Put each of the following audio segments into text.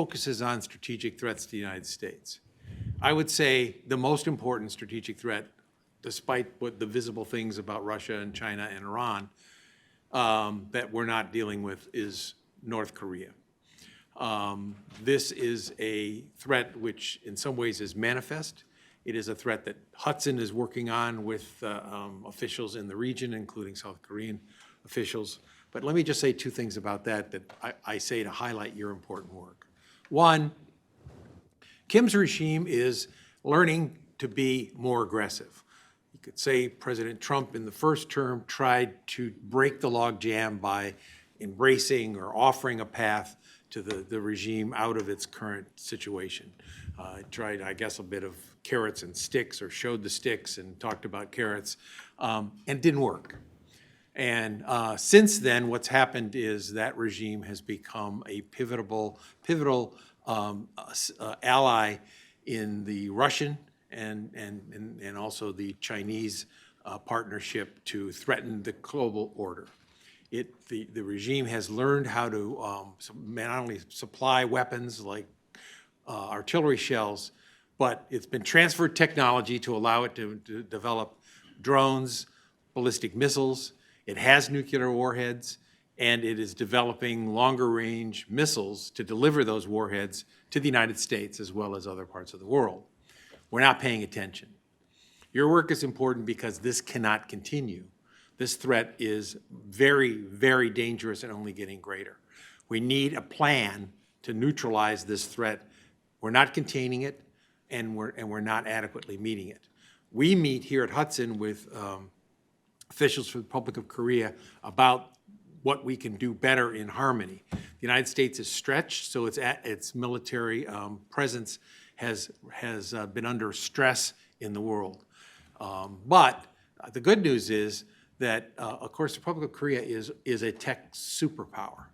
focuses on strategic threats to the United States. I would say the most important strategic threat, despite what the visible things about Russia and China and Iran that we're not dealing with, is North Korea. This is a threat which in some ways is manifest. It is a threat that Hudson is working on with officials in the region, including South Korean officials. But let me just say two things about that I say to highlight your important work. One, Kim's regime is learning to be more aggressive. You could say President Trump in the first term tried to break the logjam by embracing or offering a path to the regime out of its current situation. Tried, I guess, a bit of carrots and sticks, or showed the sticks and talked about carrots, and didn't work. And since then, what's happened is that regime has become a pivotal ally in the Russian and also the Chinese partnership to threaten the global order. The regime has learned how to not only supply weapons like artillery shells, but it's been transferred technology to allow it to develop drones, ballistic missiles. It has nuclear warheads, and it is developing longer-range missiles to deliver those warheads to the United States as well as other parts of the world. We're not paying attention. Your work is important because this cannot continue. This threat is very, very dangerous and only getting greater. We need a plan to neutralize this threat. We're not containing it, and we're not adequately meeting it. We meet here at Hudson with officials from the Republic of Korea about what we can do better in harmony. The United States is stretched, so its military presence has been under stress in the world. But the good news is that, of course, the Republic of Korea is a tech superpower,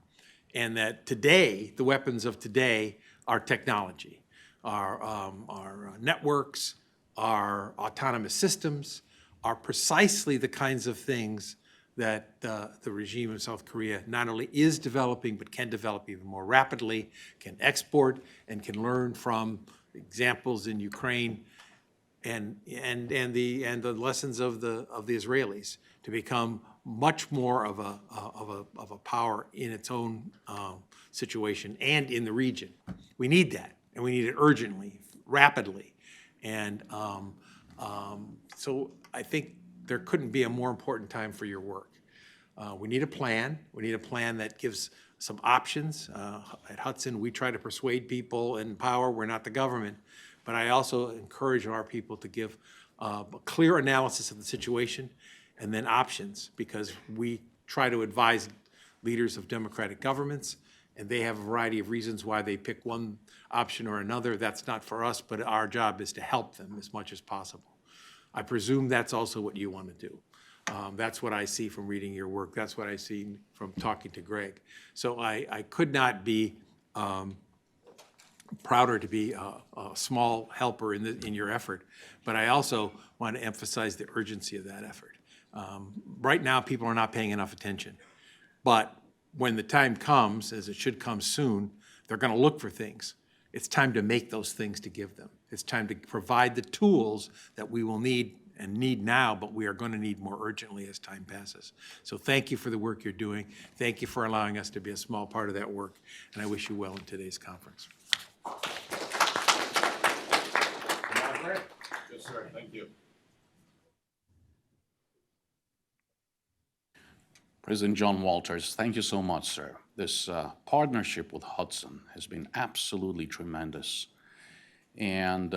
and that today, the weapons of today are technology, our networks, our autonomous systems, are precisely the kinds of things that the regime of South Korea not only is developing, but can develop even more rapidly, can export, and can learn from examples in Ukraine and the lessons of the Israelis to become much more of a power in its own situation and in the region. We need that, and we need it urgently, rapidly, and so I think there couldn't be a more important time for your work. We need a plan. We need a plan that gives some options. At Hudson, we try to persuade people in power. We're not the government. But I also encourage our people to give a clear analysis of the situation and then options, because we try to advise leaders of democratic governments, and they have a variety of reasons why they pick one option or another. That's not for us, but our job is to help them as much as possible. I presume that's also what you want to do. That's what I see from reading your work. That's what I see from talking to Greg. So I could not be prouder to be a small helper in your effort, but I also want to emphasize the urgency of that effort. Right now, people are not paying enough attention, but when the time comes, as it should come soon, they're going to look for things. It's time to make those things to give them. It's time to provide the tools that we will need and need now, but we are going to need more urgently as time passes. So thank you for the work you're doing. Thank you for allowing us to be a small part of that work, and I wish you well in today's conference. Yes, sir. Thank you. President John Walters, thank you so much, sir. This partnership with Hudson has been absolutely tremendous. And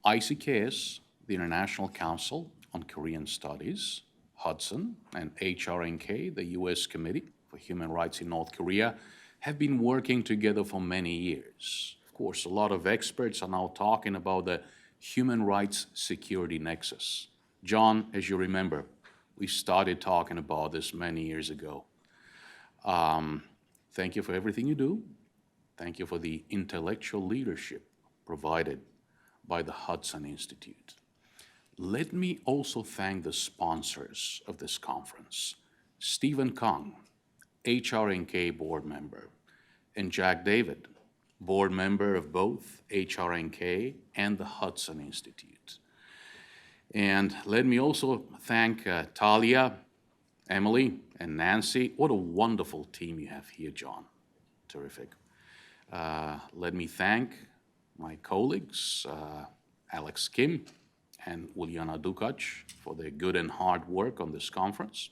ICKS, the International Council on Korean Studies, Hudson, and HRNK, the U.S. Committee for Human Rights in North Korea, have been working together for many years. Of course, a lot of experts are now talking about the human rights security nexus. John, as you remember, we started talking about this many years ago. Thank you for everything you do. Thank you for the intellectual leadership provided by the Hudson Institute. Let me also thank the sponsors of this conference, Stephen Kung, HRNK board member, and Jack David, board member of both HRNK and the Hudson Institute. And let me also thank Talia, Emily, and Nancy. What a wonderful team you have here, John. Terrific. Let me thank my colleagues, Alex Kim and Uliana Dukac, for their good and hard work on this conference.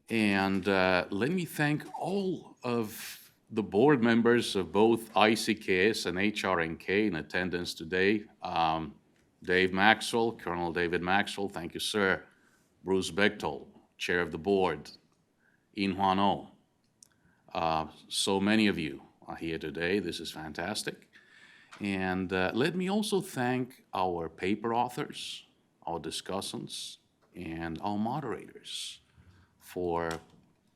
And let me thank all of the board members of both ICKS and HRNK in attendance today. Dave Maxwell, Colonel David Maxwell, thank you, sir. Bruce Bechtold, chair of the board. In Hwan Oh. So many of you are here today. This is fantastic. And let me also thank our paper authors, our discussants, and our moderators for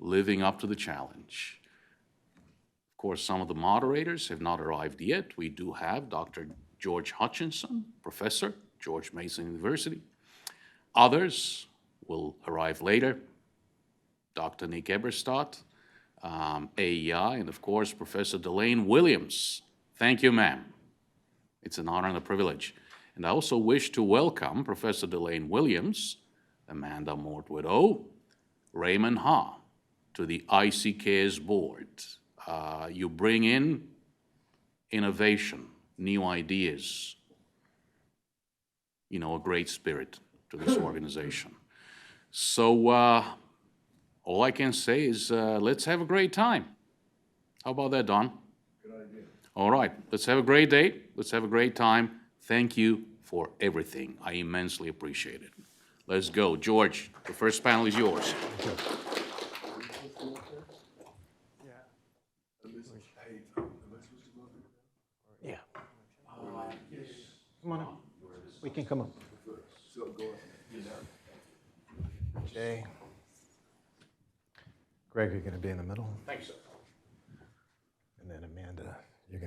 living up to the challenge. Of course, some of the moderators have not arrived yet. We do have Dr. George Hutchinson, professor, George Mason University. Others will arrive later. Dr. Nick Eberstadt, AEI, and of course, Professor Delane Williams. Thank you, ma'am. It's an honor and a privilege. And I also wish to welcome Professor Delane Williams, Amanda Mortwood-O, Raymond Ha, to the ICKS board. You bring in innovation, new ideas, a great spirit to this organization. So all I can say is let's have a great time. How about that, Don? Good idea. All right, let's have a great day. Let's have a great time. Thank you for everything. I immensely appreciate it. Let's go. George, the first panel is yours. Yeah. Come on up. We can come up. Jay. Greg, you're going to be in the middle. Thanks, sir. And then Amanda, you're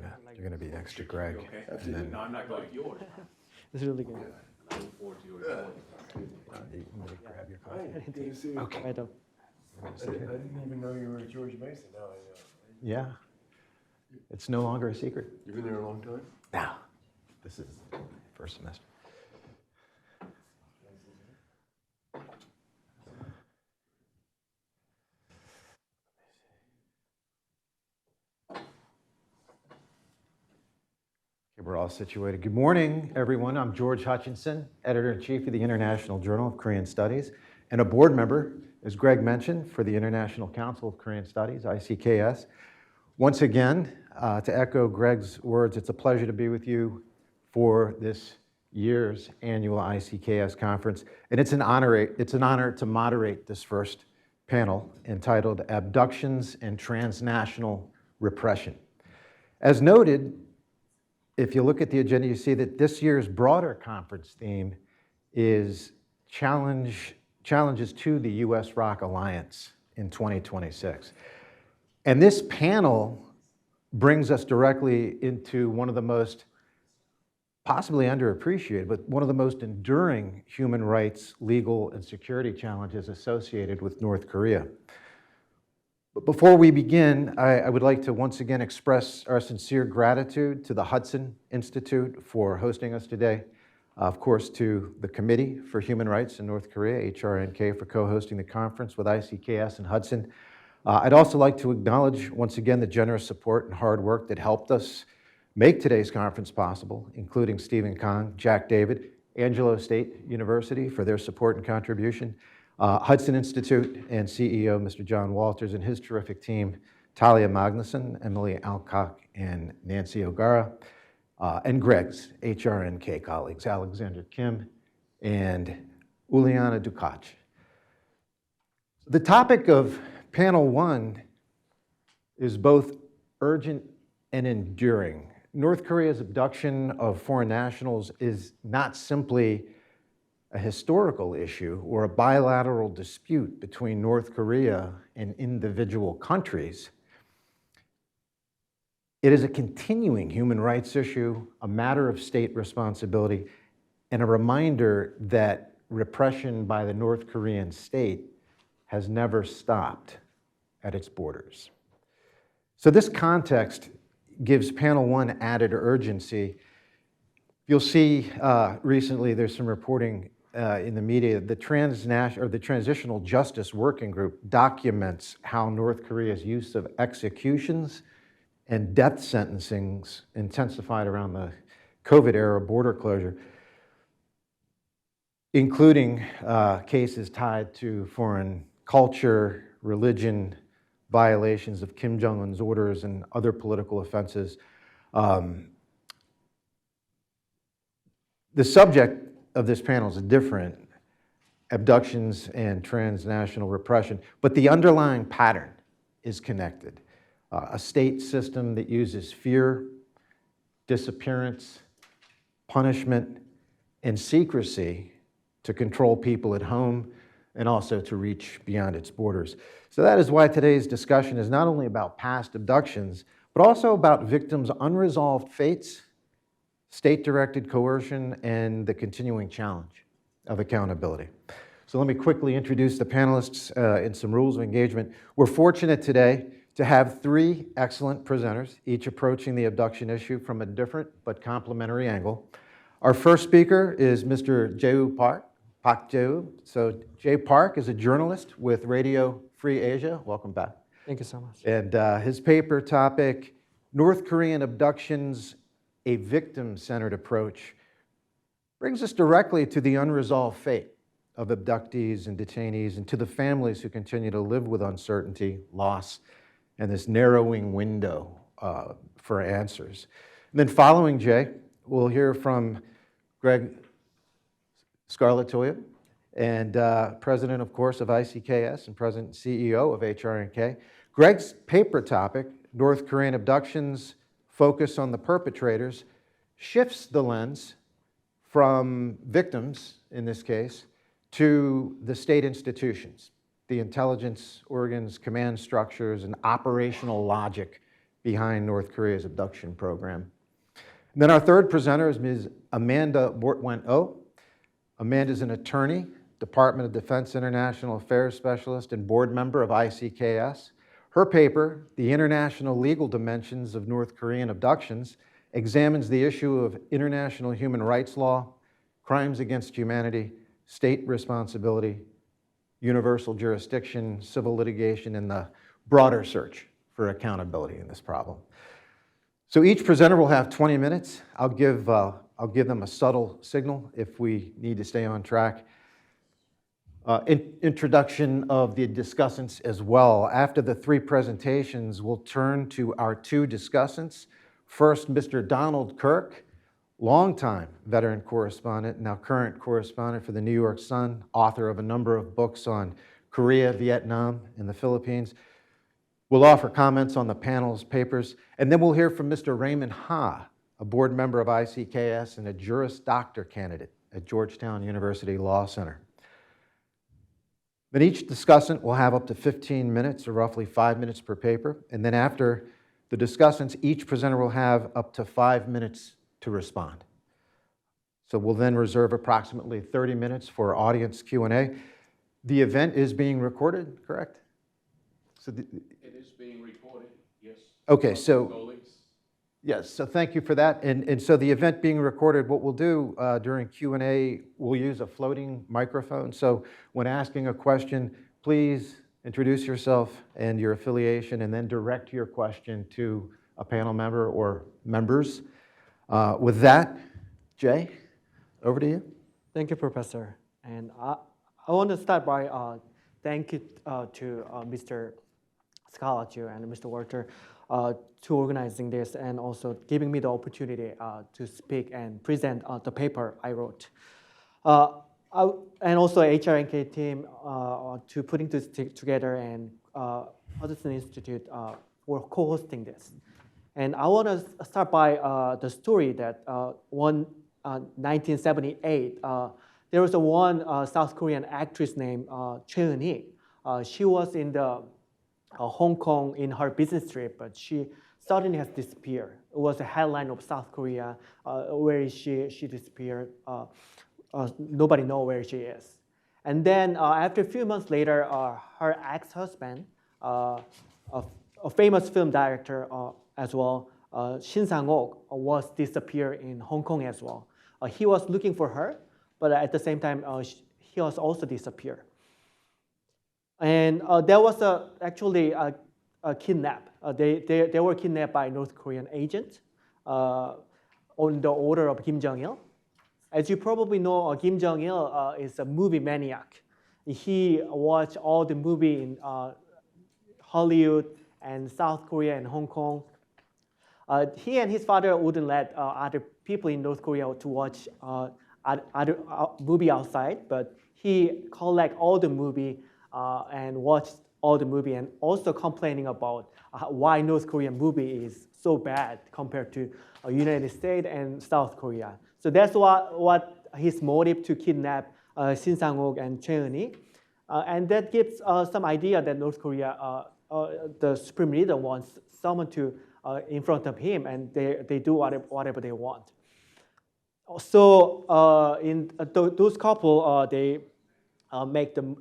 gonna be next to Greg. And then No, I'm not going. Yours. It's really good. I look forward to your report. you want me to grab your coffee? Good to see you. I don't. I didn't even know you were at George Mason. Now I know. Yeah. It's no longer a secret. You've been there a long time? No. This is first semester. We're all situated. Good morning, everyone. I'm George Hutchinson, Editor-in-Chief of the International Journal of Korean Studies, and a board member, as Greg mentioned, for the International Council of Korean Studies, ICKS. Once again, to echo Greg's words, it's a pleasure to be with you for this year's annual ICKS conference, and it's an honor to moderate this first panel entitled Abductions and Transnational Repression. As noted, if you look at the agenda, you see that this year's broader conference theme is challenges to the US-ROK alliance in 2026. And this panel brings us directly into one of the most, possibly underappreciated, but one of the most enduring human rights, legal, and security challenges associated with North Korea. But before we begin, I would like to once again express our sincere gratitude to the Hudson Institute for hosting us today. Of course, to the Committee for Human Rights in North Korea, HRNK, for co-hosting the conference with ICKS and Hudson. I'd also like to acknowledge once again the generous support and hard work that helped us make today's conference possible, including Stephen Kong, Jack David, Angelo State University for their support and contribution, Hudson Institute and CEO Mr. John Walters and his terrific team, Talia Magnuson, Emily Alcock, and Nancy O'Gara, and Greg's HRNK colleagues, Alexander Kim and Uliana Dukac. The topic of panel one is both urgent and enduring. North Korea's abduction of foreign nationals is not simply a historical issue or a bilateral dispute between North Korea and individual countries. It is a continuing human rights issue, a matter of state responsibility, and a reminder that repression by the North Korean state has never stopped at its borders. So this context gives panel one added urgency. You'll see recently there's some reporting in the media. The Transitional Justice Working Group documents how North Korea's use of executions and death sentencings intensified around the COVID-era border closure, including cases tied to foreign culture, religion, violations of Kim Jong-un's orders, and other political offenses. The subject of this panel is different, abductions and transnational repression, but the underlying pattern is connected. A state system that uses fear, disappearance, punishment, and secrecy to control people at home and also to reach beyond its borders. So that is why today's discussion is not only about past abductions, but also about victims' unresolved fates, state-directed coercion, and the continuing challenge of accountability. So let me quickly introduce the panelists and some rules of engagement. We're fortunate today to have three excellent presenters, each approaching the abduction issue from a different but complementary angle. Our first speaker is Mr. Jae-woo Park. Pak Jae-woo. So Jay Park is a journalist with Radio Free Asia. Welcome back. Thank you so much. And his paper topic, North Korean Abductions, a Victim-Centered Approach, brings us directly to the unresolved fate of abductees and detainees and to the families who continue to live with uncertainty, loss, and this narrowing window for answers. And then following Jay, we'll hear from Greg Scarlatoia, and president, of course, of ICKS and president and CEO of HRNK. Greg's paper topic, North Korean Abductions, Focus on the Perpetrators, shifts the lens from victims, in this case, to the state institutions, the intelligence organs, command structures, and operational logic behind North Korea's abduction program. And then our third presenter is Ms. Amanda Bortwent-O. Amanda is an attorney, Department of Defense International Affairs Specialist, and board member of ICKS. Her paper, The International Legal Dimensions of North Korean Abductions, examines the issue of international human rights law, crimes against humanity, state responsibility, universal jurisdiction, civil litigation, and the broader search for accountability in this problem. So each presenter will have 20 minutes. I'll give them a subtle signal if we need to stay on track. Introduction of the discussants as well. After the three presentations, we'll turn to our two discussants. First, Mr. Donald Kirk, longtime veteran correspondent, now current correspondent for the New York Sun, author of a number of books on Korea, Vietnam, and the Philippines. We'll offer comments on the panel's papers, and then we'll hear from Mr. Raymond Ha, a board member of ICKS and a Juris Doctor candidate at Georgetown University Law Center. Then each discussant will have up to 15 minutes, or roughly 5 minutes per paper, and then after the discussants, each presenter will have up to 5 minutes to respond. So we'll then reserve approximately 30 minutes for audience Q&A. The event is being recorded, correct? So It is being recorded, yes. Okay, so yes, so thank you for that. And so the event being recorded, what we'll do during Q&A, we'll use a floating microphone. So when asking a question, please introduce yourself and your affiliation, and then direct your question to a panel member or members. With that, Jay, over to you. Thank you, Professor. And I want to start by thank you to Mr. Scarlatoia and Mr. Walter to organizing this and also giving me the opportunity to speak and present the paper I wrote. And also HRNK team to putting this together, and Hudson Institute for co-hosting this. And I want to start by the story that 1978, there was one South Korean actress named Choi Eun-hee. She was in the Hong Kong in her business trip, but she suddenly has disappeared. It was a headline of South Korea where she disappeared. Nobody knows where she is. And then after a few months later, her ex-husband, a famous film director as well, Shin Sang-ok was disappeared in Hong Kong as well. He was looking for her, but at the same time, he was also disappeared. And there was actually a kidnap. They were kidnapped by North Korean agents on the order of Kim Jong-il. As you probably know, Kim Jong-il is a movie maniac. He watched all the movie in Hollywood and South Korea and Hong Kong. He and his father wouldn't let other people in North Korea to watch other movie outside, but he collect all the movie and watched all the movie, and also complaining about why North Korean movie is so bad compared to United States and South Korea. So that's what his motive to kidnap Shin Sang-ok and Choi Eun-hee. And that gives some idea that North Korea, the supreme leader wants someone to in front of him, and they do whatever they want. So in those couple, they make the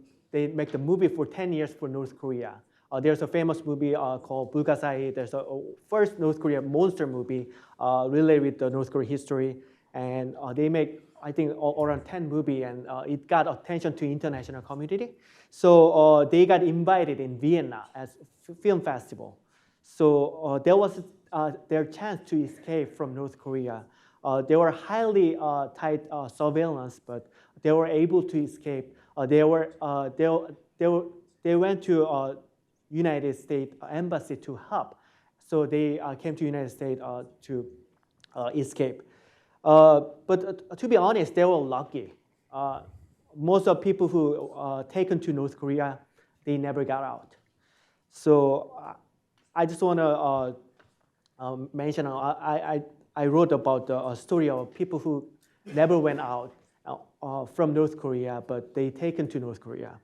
movie for 10 years for North Korea. There's a famous movie called Bulgasai. There's a first North Korean monster movie related with the North Korean history, and they make, I think, around 10 movies, and it got attention to international community. So they got invited in Vienna as film festival. So there was their chance to escape from North Korea. They were highly tight surveillance, but they were able to escape. They went to United States Embassy to help. So they came to United States to escape. But to be honest, they were lucky. Most of the people who taken to North Korea, they never got out. So I just want to mention, I wrote about the story of people who never went out from North Korea, but they taken to North Korea.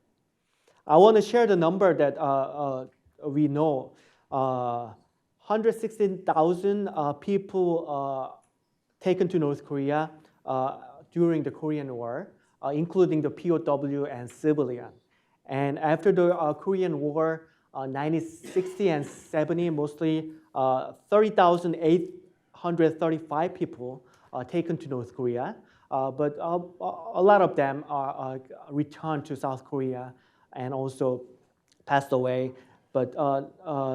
I want to share the number that we know. 116,000 people taken to North Korea during the Korean War, including the POW and civilian. And after the Korean War, 1960 and 70, mostly 30,835 people taken to North Korea. But a lot of them are returned to South Korea and also passed away. But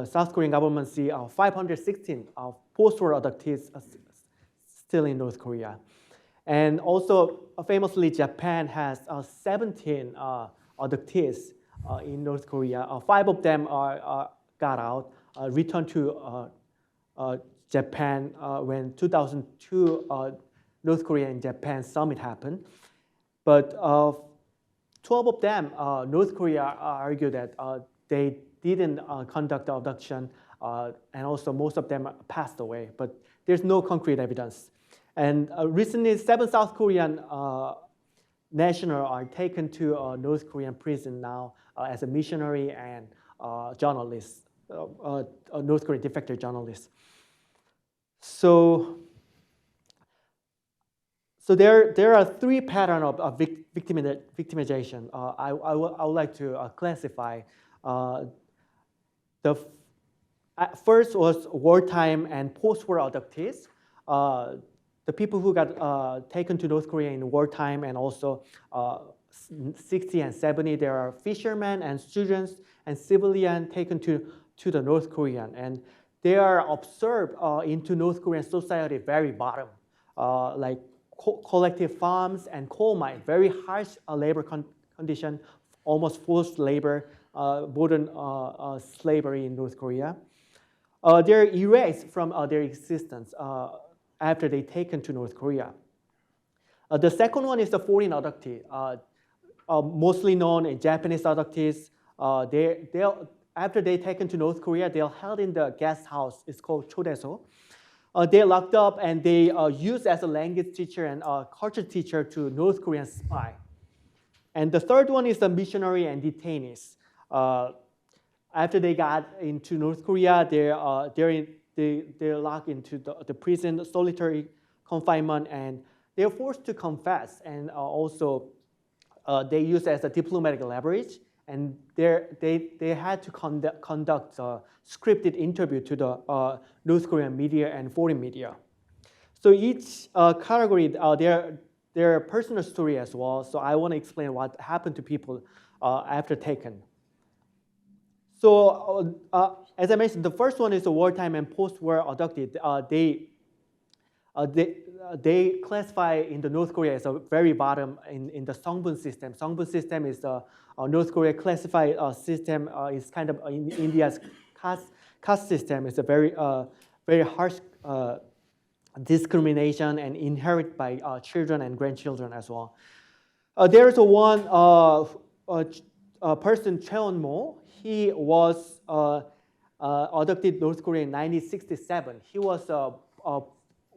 South Korean government see 516 post-war abductees still in North Korea. And also, famously, Japan has 17 abductees in North Korea. 5 of them got out, returned to Japan when 2002 North Korea and Japan summit happened. But 12 of them, North Korea argued that they didn't conduct the abduction, and also most of them passed away. But there's no concrete evidence. And recently, 7 South Korean nationals are taken to North Korean prison now as a missionary and journalist, North Korean defector journalist. So there are 3 patterns of victimization. I would like to classify. The first was wartime and post-war abductees. The people who got taken to North Korea in wartime, and also 60 and 70, there are fishermen and students and civilians taken to the North Korean. And they are observed into North Korean society very bottom, like collective farms and coal mines, very harsh labor condition, almost forced labor, modern slavery in North Korea. They're erased from their existence after they taken to North Korea. The second one is the foreign abductee, mostly known as Japanese abductees. After they taken to North Korea, they're held in the guest house. It's called chodeso. They're locked up, and they used as a language teacher and culture teacher to North Korean spy. And the third one is the missionary and detainees. After they got into North Korea, they're locked into the prison, solitary confinement, and they're forced to confess, and also they use as a diplomatic leverage, and they had to conduct a scripted interview to the North Korean media and foreign media. So each category, their personal story as well. So I want to explain what happened to people after taken. So as I mentioned, the first one is the wartime and post-war abducted. They classify in the North Korea as a very bottom in the Songbun system. Songbun system is the North Korea classified system. Is kind of in India's caste system. It's a very harsh discrimination and inherited by children and grandchildren as well. There is one person, Cheon Mo. He was abducted North Korea in 1967. He was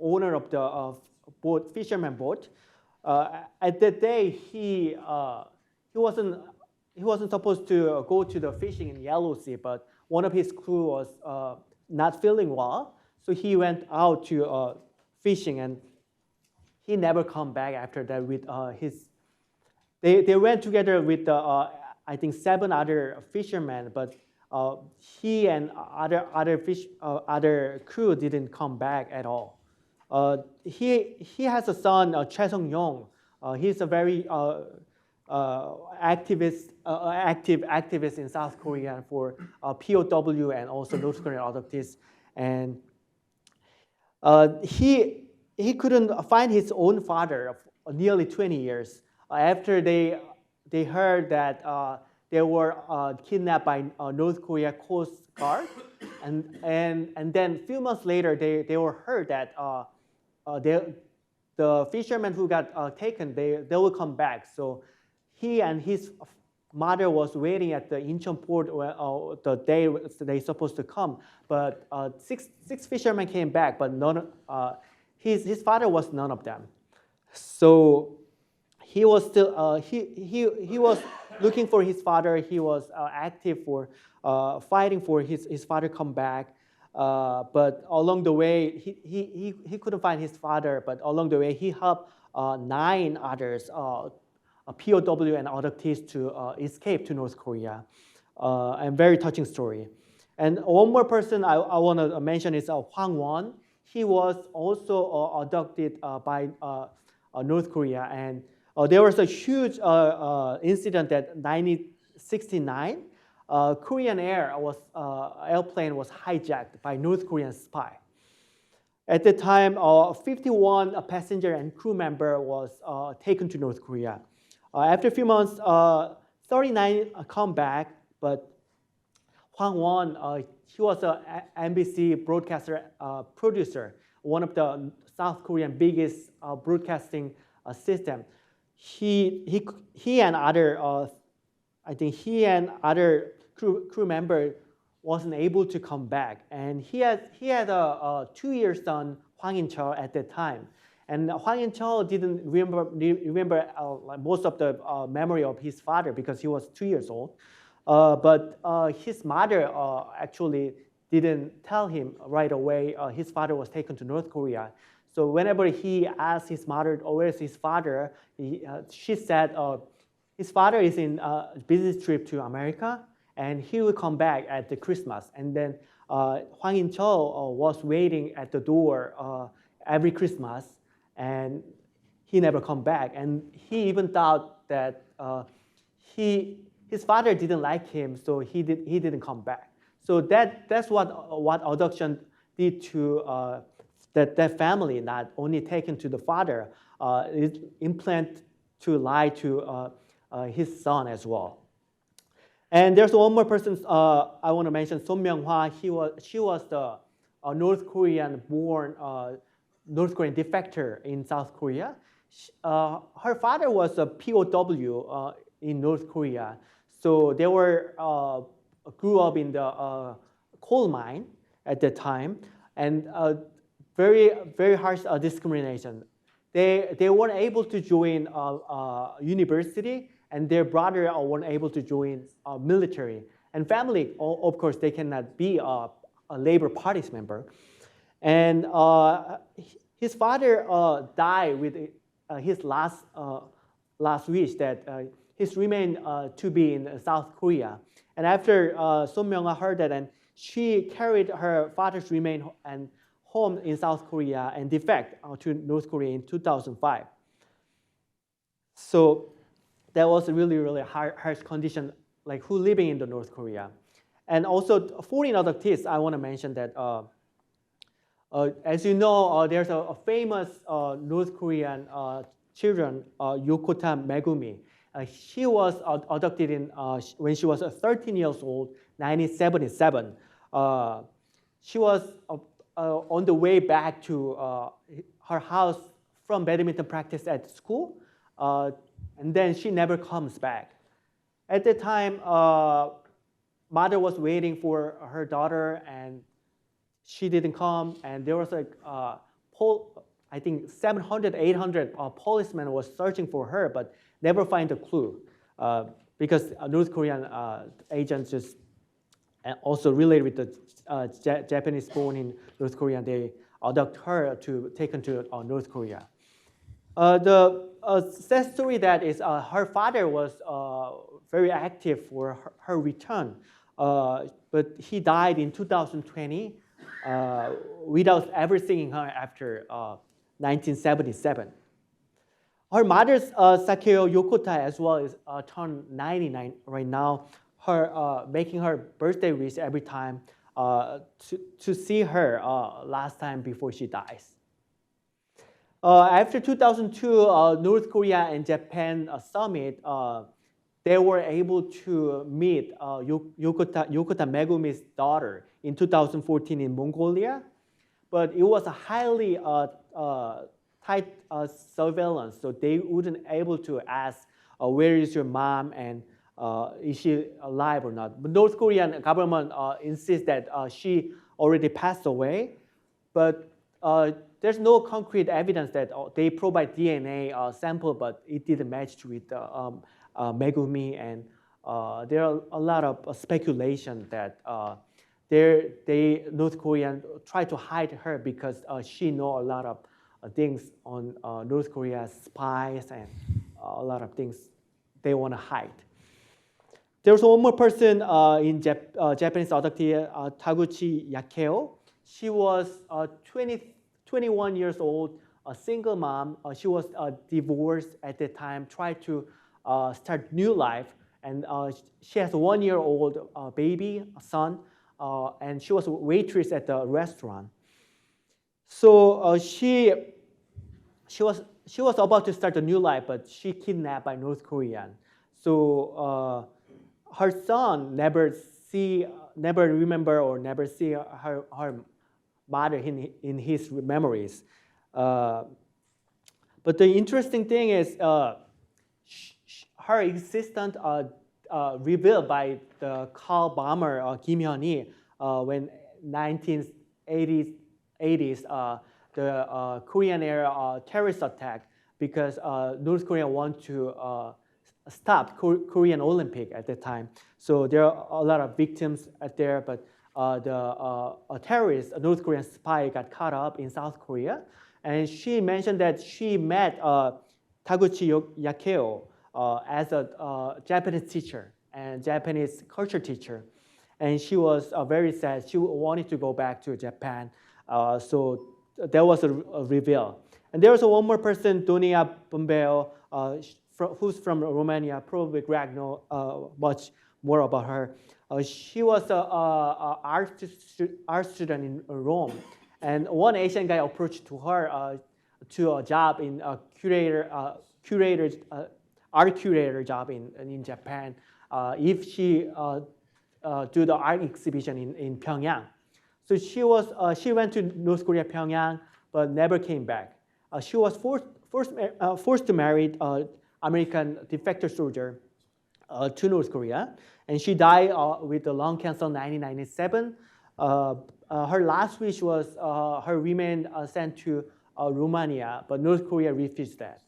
owner of the boat, fisherman boat. At that day, he wasn't supposed to go to the fishing in Yellow Sea, but one of his crew was not feeling well, so he went out to fishing, and he never come back after that with his. They went together with I think 7 other fishermen, but he and other crew didn't come back at all. He has a son, Choi Sung-yong. He's a very active activist in South Korea for POW and also North Korean abductees. And he couldn't find his own father for nearly 20 years. After they heard that they were kidnapped by North Korea Coast Guard, and then a few months later they were heard that the fishermen who got taken, they will come back. So he and his mother was waiting at the Incheon port the day they supposed to come, but six fishermen came back, but none. His father was none of them. So he was still he was looking for his father. He was active for fighting for his father come back. But along the way, he couldn't find his father. But along the way, he helped 9 others, POW and abductees, to escape to North Korea. And very touching story. And one more person I want to mention is Hwang Won. He was also abducted by North Korea, and there was a huge incident that 1969. Korean airplane was hijacked by North Korean spy. At the time, 51 passenger and crew member was taken to North Korea. After a few months, 39 come back, but Hwang Won, he was an NBC broadcaster producer, one of the South Korean biggest broadcasting system. He and other, I think he and other crew member wasn't able to come back, and he had a 2-year son, Hwang In-cheol, at that time, and Hwang In-cheol didn't remember most of the memory of his father because he was 2 years old, but his mother actually didn't tell him right away his father was taken to North Korea. So whenever he asked his mother, "Oh, where's his father?" She said, his father is in a business trip to America, and he will come back at the Christmas. And then Hwang In-cheol was waiting at the door every Christmas, and he never come back. And he even thought that his father didn't like him, so he didn't come back. So that's what abduction did to that family, not only taken to the father, it implant to lie to his son as well. And there's one more person I want to mention, Son Myung-hwa. She was the North Korean born North Korean defector in South Korea. Her father was a POW in North Korea, so they grew up in the coal mine at the time, and very, very harsh discrimination. They weren't able to join university, and their brother weren't able to join military. And family, of course, they cannot be a Labor Party's member. And his father died with his last wish that his remain to be in South Korea. And after Son Myung-ah heard that, and she carried her father's remain and home in South Korea and defect to North Korea in 2005. So that was a really, really harsh condition, like who living in the North Korea. And also foreign adoptees, I want to mention that, as you know, there's a famous North Korean children, Yokota Megumi. She was adopted when she was 13 years old, 1977. She was on the way back to her house from badminton practice at school, and then she never comes back. At the time, mother was waiting for her daughter, and she didn't come, and there was like I think 700, 800 policemen was searching for her, but never find a clue because North Korean agents just also related with the Japanese born in North Korea. They adopt her to taken to North Korea. The sad story that is her father was very active for her return, but he died in 2020 without ever seeing her after 1977. Her mother's Sakeo Yokota as well is turned 99 right now. Her making her birthday wish every time to see her last time before she dies. After 2002 North Korea and Japan summit, they were able to meet Yokota Megumi's daughter in 2014 in Mongolia, but it was a highly tight surveillance, so they wouldn't able to ask where is your mom and is she alive or not. But North Korean government insists that she already passed away, but there's no concrete evidence that they provide DNA sample, but it didn't match with Megumi, and there are a lot of speculation that North Korean try to hide her because she know a lot of things on North Korea's spies and a lot of things they want to hide. There's one more person in Japanese adoptee, Taguchi Yakeo. She was 21 years old, a single mom. She was divorced at the time, tried to start new life, and she has a 1-year-old baby, a son, and she was a waitress at the restaurant. So she was about to start a new life, but she kidnapped by North Korean. So her son never remember or never see her mother in his memories. But the interesting thing is her existence revealed by the Carl bomber Kim Hyun-hee when 1980s the Korean era terrorist attack, because North Korea want to stop Korean Olympic at the time. So there are a lot of victims out there, but a terrorist, a North Korean spy, got caught up in South Korea. And she mentioned that she met Taguchi Yakeo as a Japanese teacher and Japanese culture teacher. And she was very sad. She wanted to go back to Japan. So there was a reveal. And there was one more person, Donia Bombeo, who's from Romania. Probably Greg knows much more about her. She was an art student in Rome. And one Asian guy approached to her to a job in art curator job in Japan if she do the art exhibition in Pyongyang. So she went to North Korea, Pyongyang, but never came back. She was forced to marry American defector soldier to North Korea, and she died with the lung cancer in 1997. Her last wish was her remain sent to Romania, but North Korea refused that.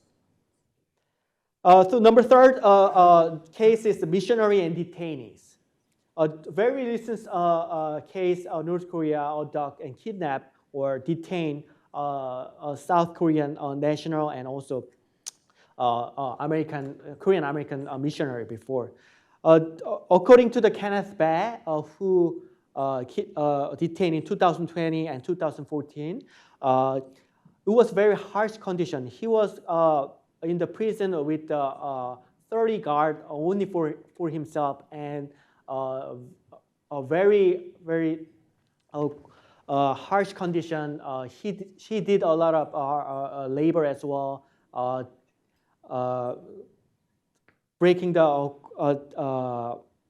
So number third case is the missionary and detainees. A very recent case, North Korea abduct and kidnap or detain South Korean national and also Korean American missionary before. According to the Kenneth Bae, who detained in 2020 and 2014, it was very harsh condition. He was in the prison with 30 guards only for himself, and a very harsh condition. He did a lot of labor as well, breaking the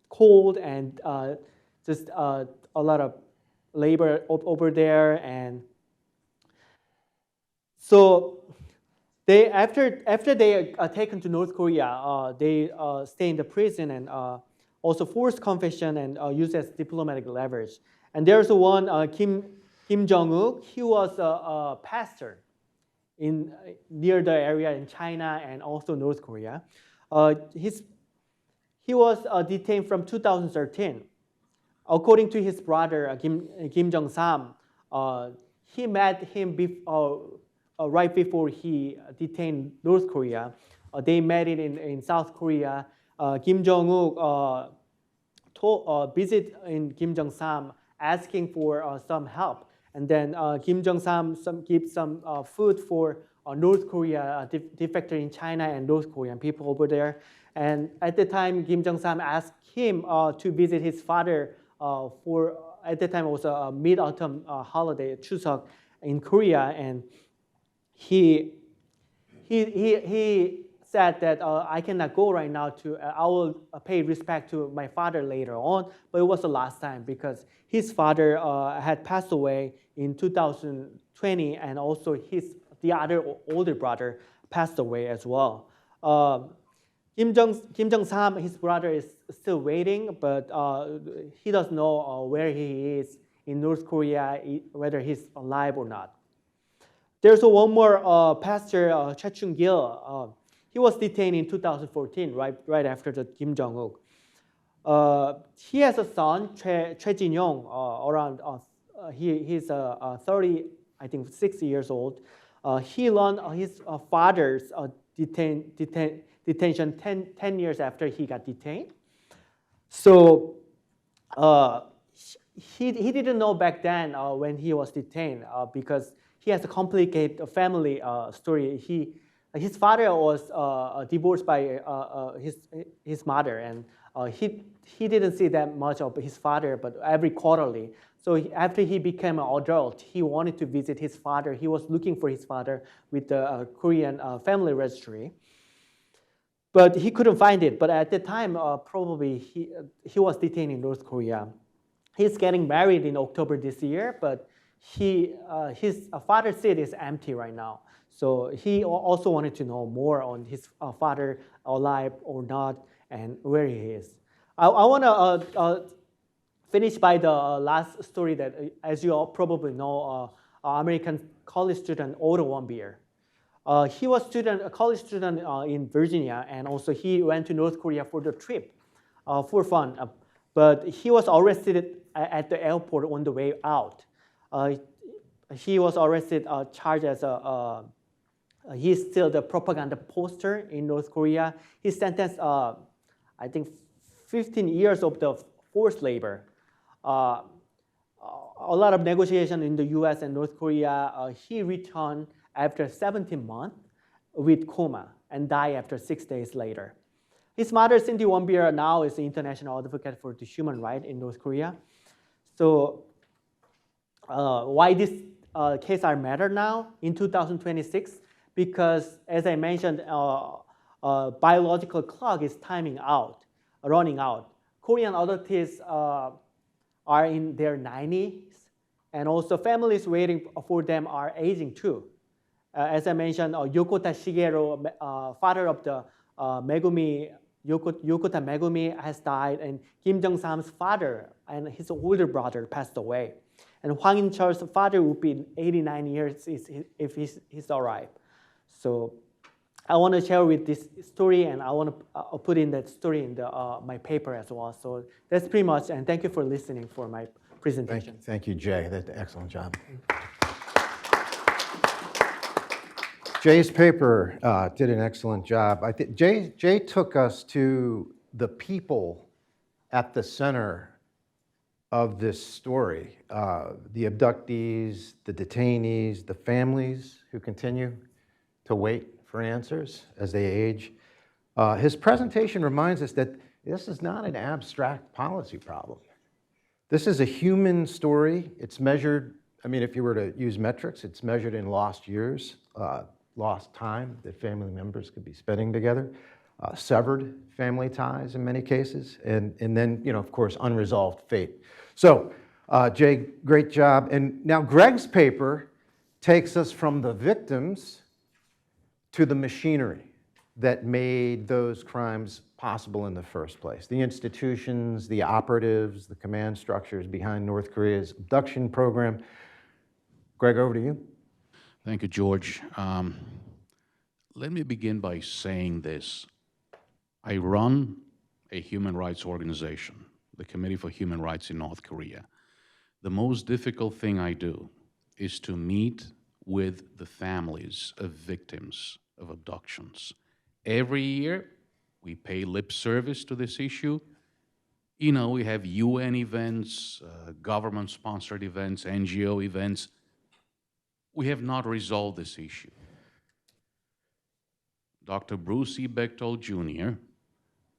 cold and just a lot of labor over there. And so they after they are taken to North Korea, they stay in the prison and also forced confession and used as diplomatic leverage. And there's one Kim Jong-uk. He was a pastor near the area in China and also North Korea. He was detained from 2013. According to his brother Kim Jong-sam, he met him right before he detained North Korea. They met in South Korea. Kim Jong-uk visit in Kim Jong-sam asking for some help. And then Kim Jong-sam gives some food for North Korea, defector in China and North Korean people over there. And at the time, Kim Jong-sam asked him to visit his father at the time it was a mid-autumn holiday, Chuseok, in Korea. And he said that I cannot go right now. I will pay respect to my father later on. But it was the last time because his father had passed away in 2020, and also the other older brother passed away as well. Kim Jong-sam, his brother, is still waiting, but he doesn't know where he is in North Korea, whether he's alive or not. There's one more pastor, Choi Chung-gil. He was detained in 2014, right after the Kim Jong-uk. He has a son, Choi Jin-yong, around he's 30, I think 6 years old. He learned his father's detention 10 years after he got detained. So he didn't know back then when he was detained because he has a complicated family story. His father was divorced by his mother, and he didn't see that much of his father, but every quarterly. So after he became an adult, he wanted to visit his father. He was looking for his father with the Korean family registry, but he couldn't find it. But at the time, probably he was detained in North Korea. He's getting married in October this year, but his father's seat is empty right now. So he also wanted to know more on his father alive or not and where he is. I want to finish by the last story that, as you all probably know, American college student Otto Warmbier. He was a college student in Virginia, and also he went to North Korea for the trip for fun. But he was arrested at the airport on the way out. He was arrested, charged as he's still the propaganda poster in North Korea. He's sentenced, I think, 15 years of the forced labor. A lot of negotiation in the US and North Korea. He returned after 17 months with coma and died after 6 days later. His mother, Cindy Warmbier, now is the international advocate for the human rights in North Korea. So why this case are matter now in 2026? Because, as I mentioned, biological clock is running out. Korean adults are in their 90s, and also families waiting for them are aging too. As I mentioned, Yokota Shigeru, father of the Yokota Megumi, has died, and Kim Jong-sam's father and his older brother passed away. And Hwang In-cheol's father would be 89 years if he's alive. So I want to share with this story, and I want to put in that story in my paper as well. So that's pretty much, and thank you for listening for my presentation. Thank you, Jay. That's an excellent job. Jay's paper did an excellent job. I think Jay took us to the people at the center of this story, the abductees, the detainees, the families who continue to wait for answers as they age. His presentation reminds us that this is not an abstract policy problem. This is a human story. It's measured, I mean, if you were to use metrics, it's measured in lost years, lost time that family members could be spending together, severed family ties in many cases, and then, you know, of course, unresolved fate. So, Jay, great job. And now Greg's paper takes us from the victims to the machinery that made those crimes possible in the first place. The institutions, the operatives, the command structures behind North Korea's abduction program. Greg, over to you. Thank you, George. Let me begin by saying this. I run a human rights organization, the Committee for Human Rights in North Korea. The most difficult thing I do is to meet with the families of victims of abductions. Every year, we pay lip service to this issue. You know, we have UN events, government-sponsored events, NGO events. We have not resolved this issue. Dr. Bruce E. Bechtold Jr.,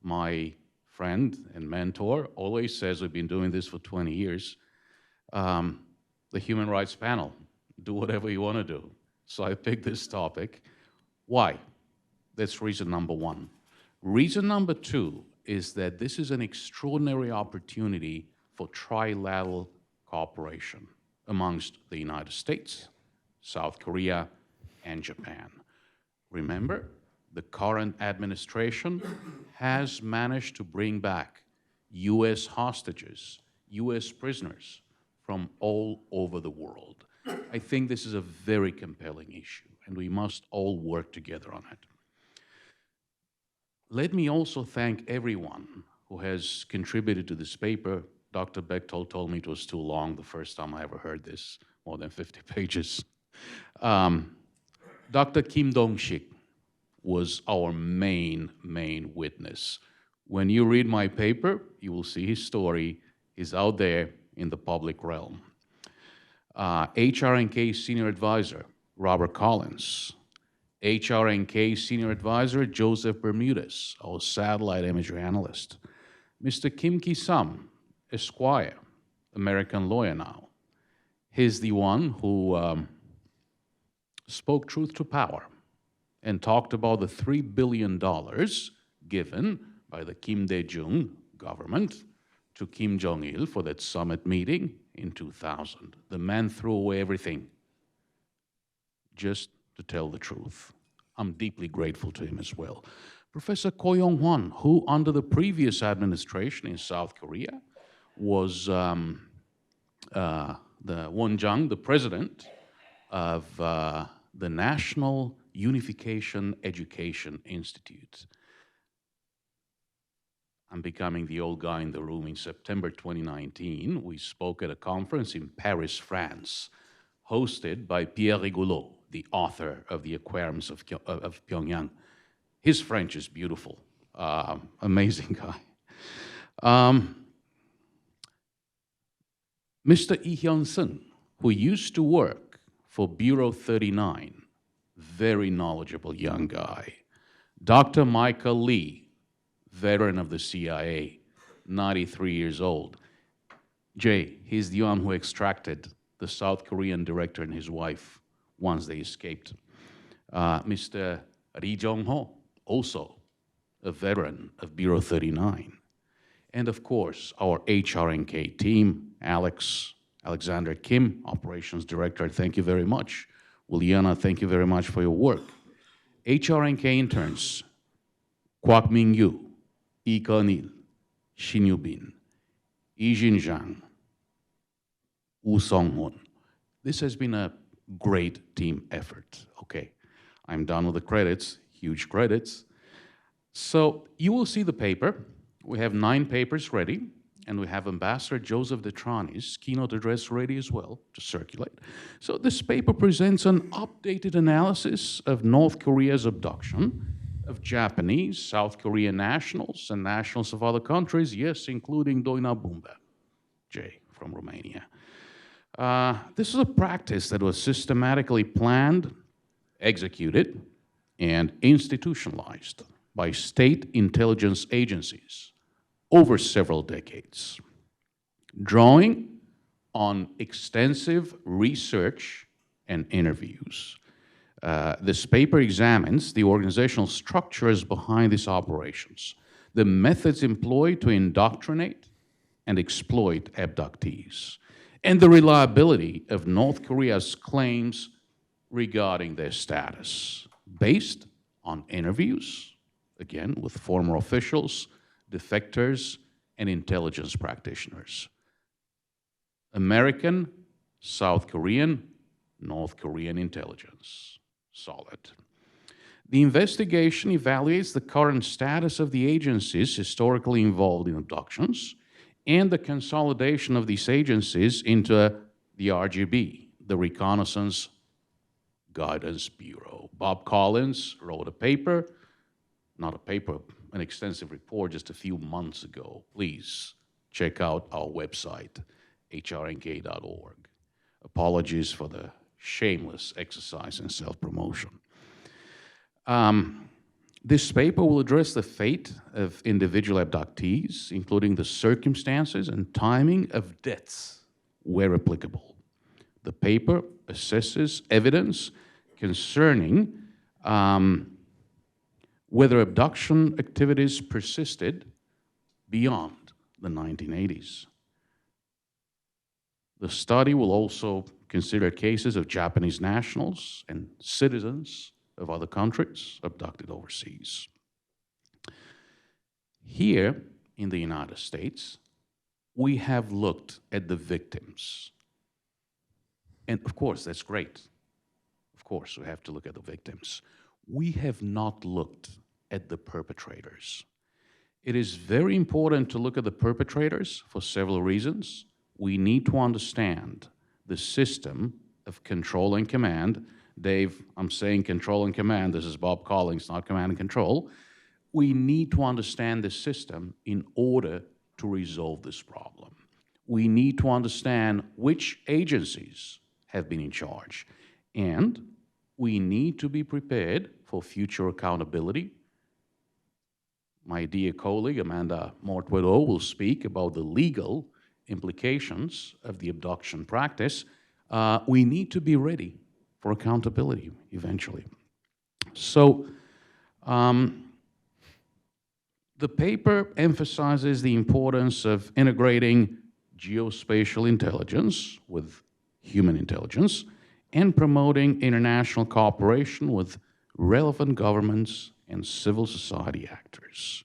my friend and mentor, always says, we've been doing this for 20 years, the Human Rights Panel, do whatever you want to do. So I picked this topic. Why? That's reason number one. Reason number two is that this is an extraordinary opportunity for trilateral cooperation amongst the United States, South Korea, and Japan. Remember, the current administration has managed to bring back US hostages, US prisoners from all over the world. I think this is a very compelling issue, and we must all work together on it. Let me also thank everyone who has contributed to this paper. Dr. Bechtold told me it was too long the first time I ever heard this, more than 50 pages. Dr. Kim Dong-shik was our main witness. When you read my paper, you will see his story is out there in the public realm. HRNK Senior Advisor, Robert Collins. HRNK Senior Advisor, Joseph Bermudez, our satellite imagery analyst. Mr. Kim Ki-sam, Esquire, American lawyer now. He's the one who spoke truth to power and talked about the $3 billion given by the Kim Dae-jung government to Kim Jong-il for that summit meeting in 2000. The man threw away everything just to tell the truth. I'm deeply grateful to him as well. Professor Ko Yong-hwan, who under the previous administration in South Korea was the Won-jang, the president of the National Unification Education Institute. I'm becoming the old guy in the room. In September 2019, we spoke at a conference in Paris, France, hosted by Pierre Rigolot, the author of The Aquariums of Pyongyang. His French is beautiful. Amazing guy. Mr. Lee Hyun-sung, who used to work for Bureau 39, very knowledgeable young guy. Dr. Michael Lee, veteran of the CIA, 93 years old. Jay, he's the one who extracted the South Korean director and his wife once they escaped. Mr. Ri Jong-ho, also a veteran of Bureau 39. And of course, our HRNK team, Alexander Kim, Operations Director, thank you very much. Juliana, thank you very much for your work. HRNK interns, Kwak Ming-yu, Lee Ko-nil, Shin Yu-bin, Lee Jin-jang, Woo Song-hoon. This has been a great team effort. Okay, I'm done with the credits, huge credits. So you will see the paper. We have 9 papers ready. and we have Ambassador Joseph Detrani's keynote address ready as well to circulate. So this paper presents an updated analysis of North Korea's abduction of Japanese, South Korean nationals, and nationals of other countries, yes, including Doina Bumba, Jay from Romania. This is a practice that was systematically planned, executed, and institutionalized by state intelligence agencies over several decades, drawing on extensive research and interviews. This paper examines the organizational structures behind these operations, the methods employed to indoctrinate and exploit abductees, and the reliability of North Korea's claims regarding their status, based on interviews, again, with former officials, defectors, and intelligence practitioners. American, South Korean, North Korean intelligence. Solid. The investigation evaluates the current status of the agencies historically involved in abductions and the consolidation of these agencies into the RGB, the Reconnaissance Guidance Bureau. Bob Collins wrote a paper, not a paper, an extensive report just a few months ago. Please check out our website, hrnk.org. Apologies for the shameless exercise in self-promotion. This paper will address the fate of individual abductees, including the circumstances and timing of deaths where applicable. The paper assesses evidence concerning whether abduction activities persisted beyond the 1980s. The study will also consider cases of Japanese nationals and citizens of other countries abducted overseas. Here in the United States, we have looked at the victims. And of course, that's great. Of course, we have to look at the victims. We have not looked at the perpetrators. It is very important to look at the perpetrators for several reasons. We need to understand the system of control and command. Dave, I'm saying control and command. This is Bob Collins, not command and control. We need to understand the system in order to resolve this problem. We need to understand which agencies have been in charge, and we need to be prepared for future accountability. My dear colleague, Amanda Mortwedo, will speak about the legal implications of the abduction practice. We need to be ready for accountability eventually. So, the paper emphasizes the importance of integrating geospatial intelligence with human intelligence and promoting international cooperation with relevant governments and civil society actors.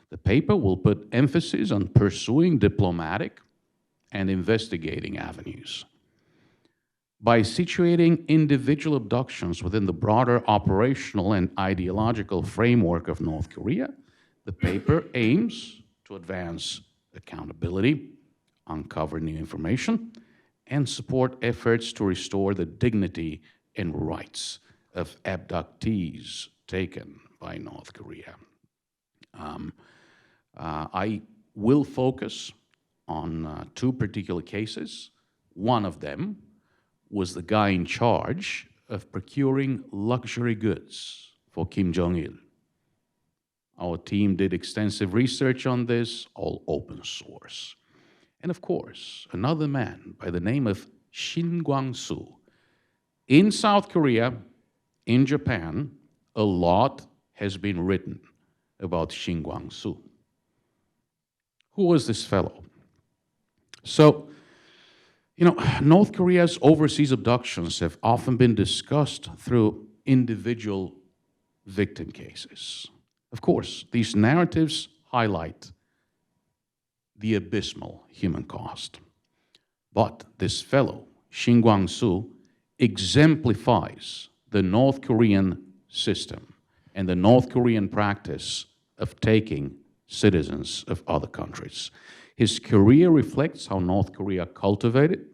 The paper will put emphasis on pursuing diplomatic and investigating avenues. By situating individual abductions within the broader operational and ideological framework of North Korea, the paper aims to advance accountability, uncover new information, and support efforts to restore the dignity and rights of abductees taken by North Korea. I will focus on two particular cases. One of them was the guy in charge of procuring luxury goods for Kim Jong-il. Our team did extensive research on this, all open source. And of course, another man by the name of Shin Kwang-soo. In South Korea, in Japan, a lot has been written about Shin Kwang-soo. Who was this fellow? So, North Korea's overseas abductions have often been discussed through individual victim cases. Of course, these narratives highlight the abysmal human cost. But this fellow, Shin Kwang-soo, exemplifies the North Korean system and the North Korean practice of taking citizens of other countries. His career reflects how North Korea cultivated,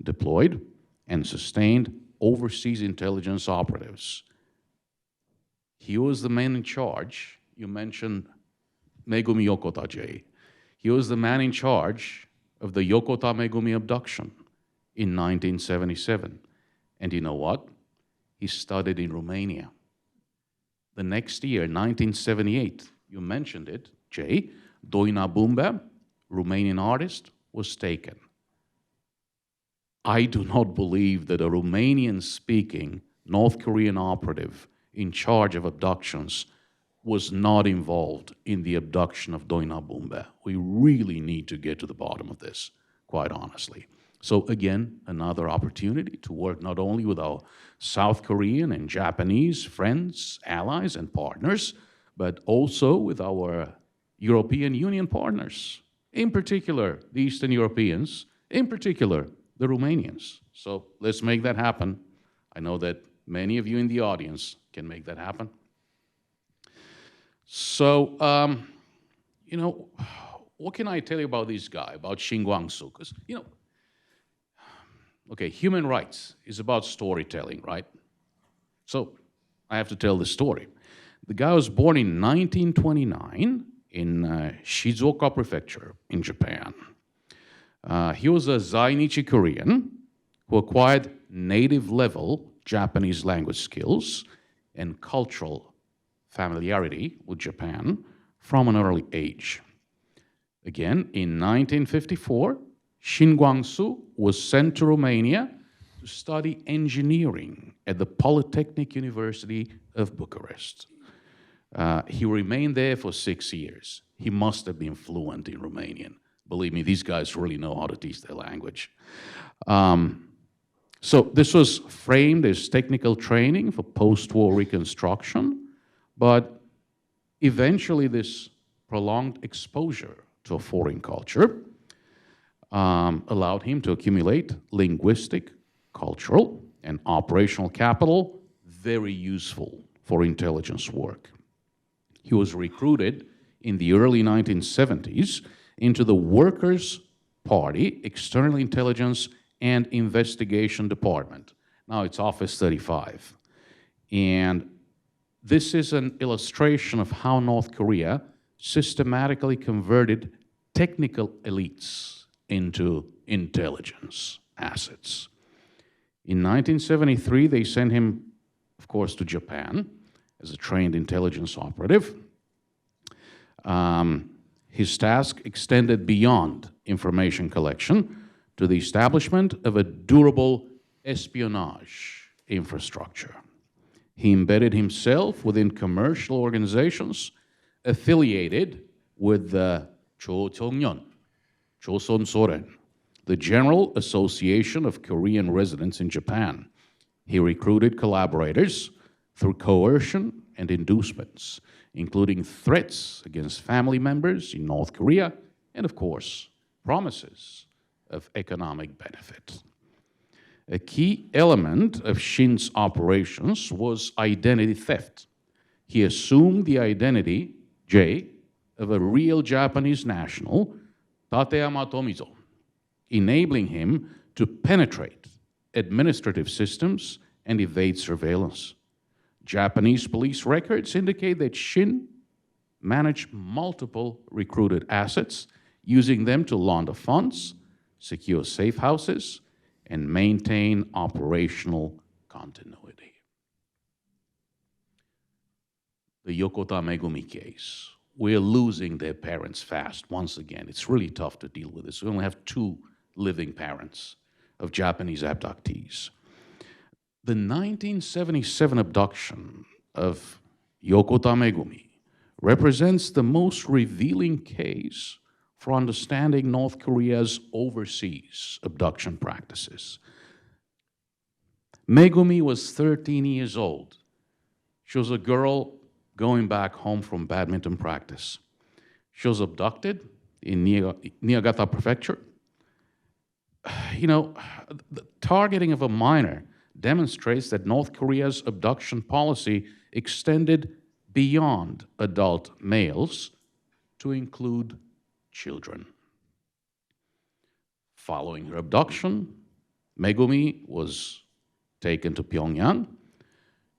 deployed, and sustained overseas intelligence operatives. He was the man in charge. You mentioned Megumi Yokota, Jay. He was the man in charge of the Yokota Megumi abduction in 1977. And you know what? He studied in Romania. The next year, 1978, you mentioned it, Jay, Doina Bumba, Romanian artist, was taken. I do not believe that a Romanian-speaking North Korean operative in charge of abductions was not involved in the abduction of Doina Bumba. We really need to get to the bottom of this, quite honestly. So again, another opportunity to work not only with our South Korean and Japanese friends, allies, and partners, but also with our European Union partners, in particular, the Eastern Europeans, in particular, the Romanians. So let's make that happen. I know that many of you in the audience can make that happen. So, you know, what can I tell you about this guy, about Shin Kwang-soo? Because, you know, okay, human rights is about storytelling, right? So I have to tell the story. The guy was born in 1929 in Shizuoka Prefecture in Japan. He was a Zainichi Korean who acquired native-level Japanese language skills and cultural familiarity with Japan from an early age. Again, in 1954, Shin Kwang-soo was sent to Romania to study engineering at the Polytechnic University of Bucharest. He remained there for 6 years. He must have been fluent in Romanian. Believe me, these guys really know how to teach their language. So this was framed as technical training for post-war reconstruction, but eventually this prolonged exposure to a foreign culture allowed him to accumulate linguistic, cultural, and operational capital, very useful for intelligence work. He was recruited in the early 1970s into the Workers' Party External Intelligence and Investigation Department. Now it's Office 35. And this is an illustration of how North Korea systematically converted technical elites into intelligence assets. In 1973, they sent him, of course, to Japan as a trained intelligence operative. His task extended beyond information collection to the establishment of a durable espionage infrastructure. He embedded himself within commercial organizations affiliated with the Choseonyeon, Choson Soren, the General Association of Korean Residents in Japan. He recruited collaborators through coercion and inducements, including threats against family members in North Korea, and of course, promises of economic benefit. A key element of Shin's operations was identity theft. He assumed the identity, J, of a real Japanese national, Tateyama Tomizo, enabling him to penetrate administrative systems and evade surveillance. Japanese police records indicate that Shin managed multiple recruited assets, using them to launder funds, secure safe houses, and maintain operational continuity. The Yokota Megumi case. We're losing their parents fast once again. It's really tough to deal with this. We only have 2 living parents of Japanese abductees. The 1977 abduction of Yokota Megumi represents the most revealing case for understanding North Korea's overseas abduction practices. Megumi was 13 years old. She was a girl going back home from badminton practice. She was abducted in Niigata Prefecture. You know, the targeting of a minor demonstrates that North Korea's abduction policy extended beyond adult males to include children. Following her abduction, Megumi was taken to Pyongyang.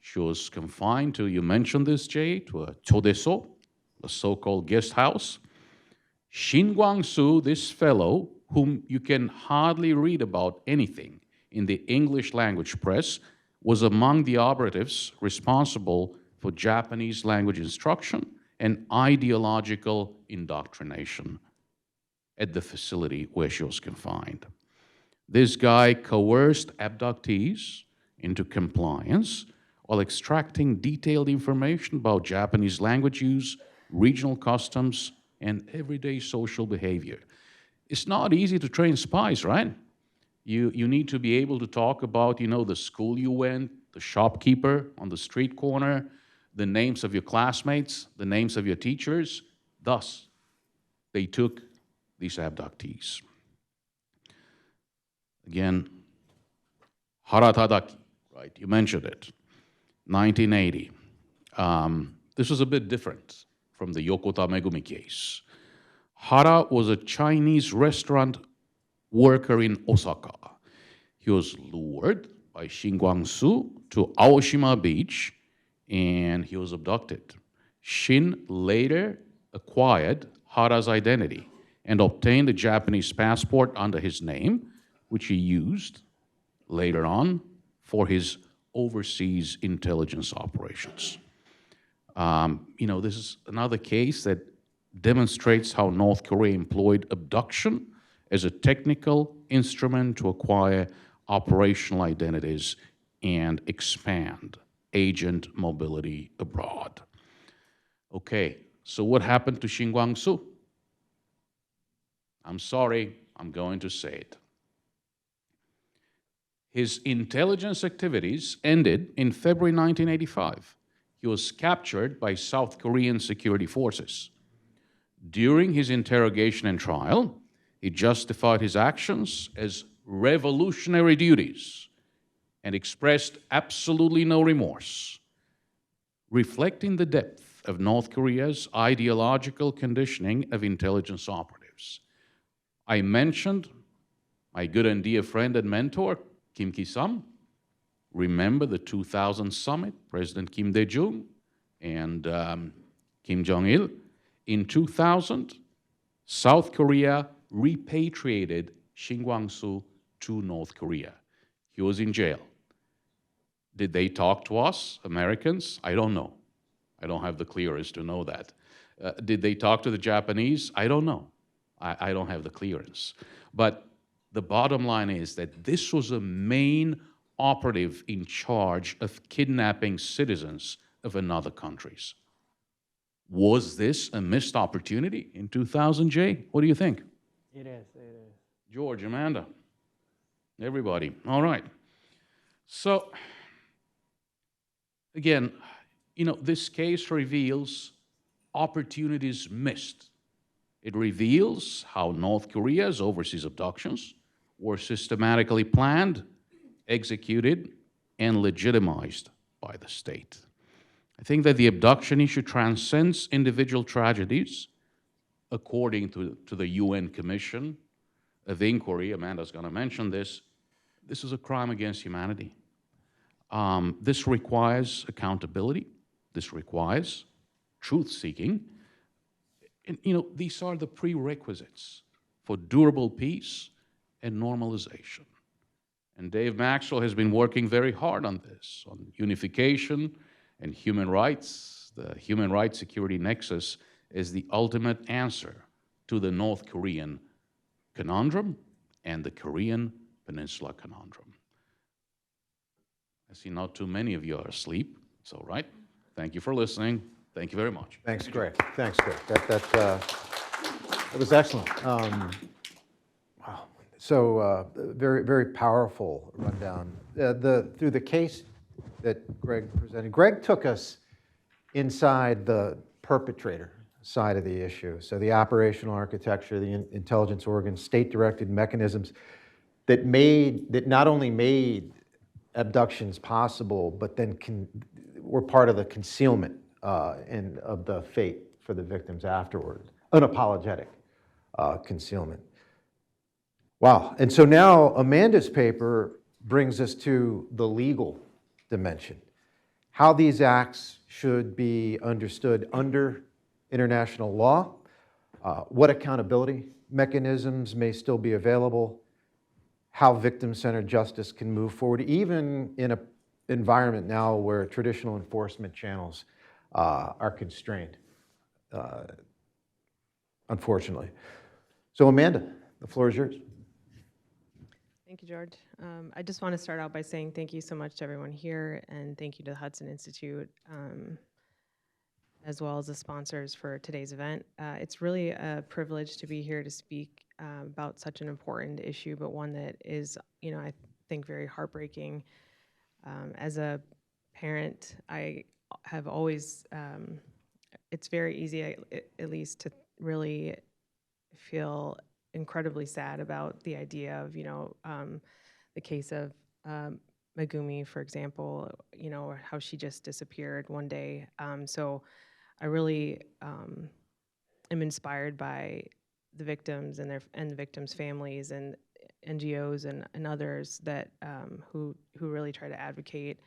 She was confined to, you mentioned this, Jay, to a chodeso, a so-called guest house. Shin Gwang-soo, this fellow, whom you can hardly read about anything in the English language press, was among the operatives responsible for Japanese language instruction and ideological indoctrination at the facility where she was confined. This guy coerced abductees into compliance while extracting detailed information about Japanese language use, regional customs, and everyday social behavior. It's not easy to train spies, right? You need to be able to talk about, the school you went, the shopkeeper on the street corner, the names of your classmates, the names of your teachers. Thus, they took these abductees. Again, Hara Tadaki, right? You mentioned it. 1980. This was a bit different from the Yokota Megumi case. Hara was a Chinese restaurant worker in Osaka. He was lured by Shin Gwang-soo to Aoshima Beach, and he was abducted. Shin later acquired Hara's identity and obtained a Japanese passport under his name, which he used later on for his overseas intelligence operations. This is another case that demonstrates how North Korea employed abduction as a technical instrument to acquire operational identities and expand agent mobility abroad. Okay, so what happened to Shin Gwang-soo? I'm sorry, I'm going to say it. His intelligence activities ended in February 1985. He was captured by South Korean security forces. During his interrogation and trial, he justified his actions as revolutionary duties and expressed absolutely no remorse, reflecting the depth of North Korea's ideological conditioning of intelligence operatives. I mentioned my good and dear friend and mentor, Kim Ki-sam. Remember the 2000 summit, President Kim Dae-jung and Kim Jong-il? In 2000, South Korea repatriated Shin Gwang-soo to North Korea. He was in jail. Did they talk to us, Americans? I don't know. I don't have the clearance to know that. Did they talk to the Japanese? I don't know. I don't have the clearance. But the bottom line is that this was a main operative in charge of kidnapping citizens of another countries. Was this a missed opportunity in 2000, Jay? What do you think? It is. George, Amanda, everybody. All right. So, again, this case reveals opportunities missed. It reveals how North Korea's overseas abductions were systematically planned, executed, and legitimized by the state. I think that the abduction issue transcends individual tragedies. According to the UN Commission of Inquiry, Amanda's going to mention this is a crime against humanity. This requires accountability. This requires truth-seeking. And, these are the prerequisites for durable peace and normalization. And Dave Maxwell has been working very hard on this, on unification and human rights. The human rights security nexus is the ultimate answer to the North Korean conundrum and the Korean Peninsula conundrum. I see not too many of you are asleep. It's all right. Thank you for listening. Thank you very much. Thanks, Greg. Thanks, Greg. That was excellent. Wow. So very, very powerful rundown. Through the case that Greg presented, Greg took us inside the perpetrator side of the issue. So the operational architecture, the intelligence organs, state-directed mechanisms that not only made abductions possible, but then were part of the concealment and of the fate for the victims afterward. Unapologetic concealment. Wow. And so now Amanda's paper brings us to the legal dimension. How these acts should be understood under international law, what accountability mechanisms may still be available, how victim-centered justice can move forward, even in an environment now where traditional enforcement channels are constrained, unfortunately. So Amanda, the floor is yours. Thank you, George. I just want to start out by saying thank you so much to everyone here, and thank you to the Hudson Institute, as well as the sponsors for today's event. It's really a privilege to be here to speak about such an important issue, but one that is, I think very heartbreaking. As a parent, I have always, it's very easy, at least, to really feel incredibly sad about the idea of, the case of Megumi, for example, how she just disappeared one day. So I really am inspired by the victims and the victims' families and NGOs and others that who really try to advocate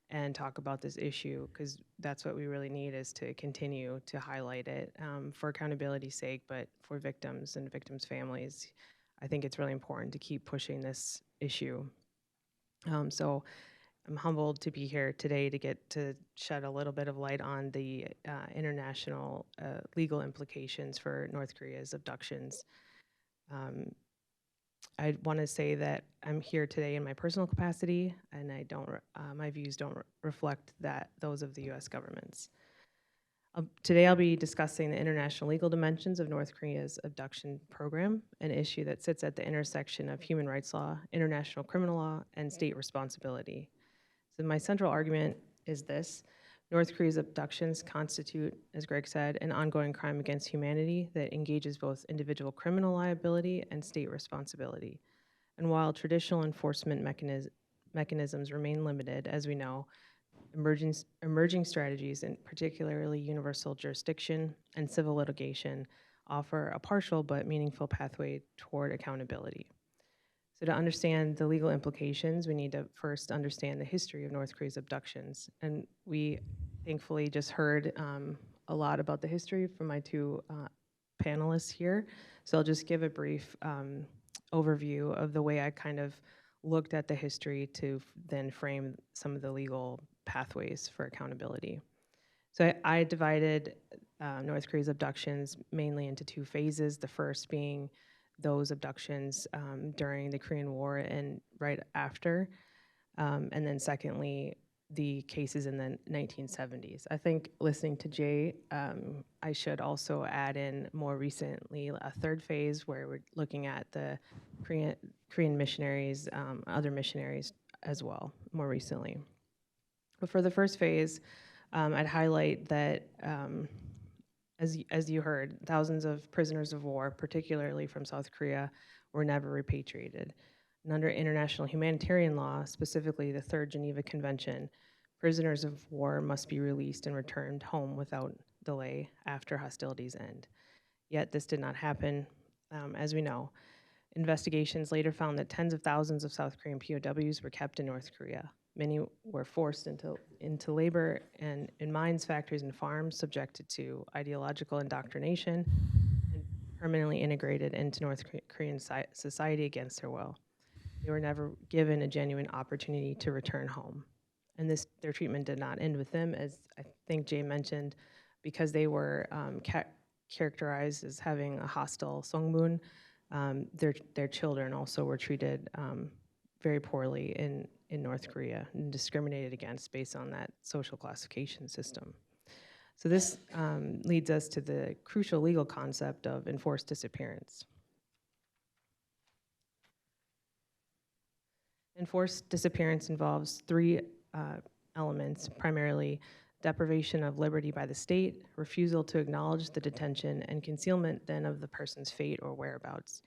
and talk about this issue, because that's what we really need, is to continue to highlight it for accountability's sake, but for victims and victims' families. I think it's really important to keep pushing this issue. So I'm humbled to be here today to get to shed a little bit of light on the international legal implications for North Korea's abductions. I want to say that I'm here today in my personal capacity, and I don't. My views don't reflect those of the U.S. government's. Today I'll be discussing the international legal dimensions of North Korea's abduction program, an issue that sits at the intersection of human rights law, international criminal law, and state responsibility. So my central argument is this: North Korea's abductions constitute, as Greg said, an ongoing crime against humanity that engages both individual criminal liability and state responsibility. And while traditional enforcement mechanisms remain limited, as we know, emerging strategies, and particularly universal jurisdiction and civil litigation, offer a partial but meaningful pathway toward accountability. So to understand the legal implications, we need to first understand the history of North Korea's abductions. And we thankfully just heard a lot about the history from my two panelists here. So I'll just give a brief overview of the way I kind of looked at the history to then frame some of the legal pathways for accountability. So I divided North Korea's abductions mainly into two phases, the first being those abductions during the Korean War and right after, and then secondly, the cases in the 1970s. I think listening to Jay, I should also add in more recently a third phase where we're looking at the Korean missionaries, other missionaries as well, more recently. But for the first phase, I'd highlight that, as you heard, thousands of prisoners of war, particularly from South Korea, were never repatriated. And under international humanitarian law, specifically the Third Geneva Convention, prisoners of war must be released and returned home without delay after hostilities end. Yet this did not happen, as we know. Investigations later found that tens of thousands of South Korean POWs were kept in North Korea. Many were forced into labor and in mines, factories, and farms, subjected to ideological indoctrination, and permanently integrated into North Korean society against their will. They were never given a genuine opportunity to return home. And their treatment did not end with them, as I think Jay mentioned, because they were characterized as having a hostile Songbun. Their children also were treated very poorly in North Korea and discriminated against based on that social classification system. So this leads us to the crucial legal concept of enforced disappearance. Enforced disappearance involves three elements, primarily deprivation of liberty by the state, refusal to acknowledge the detention, and concealment then of the person's fate or whereabouts.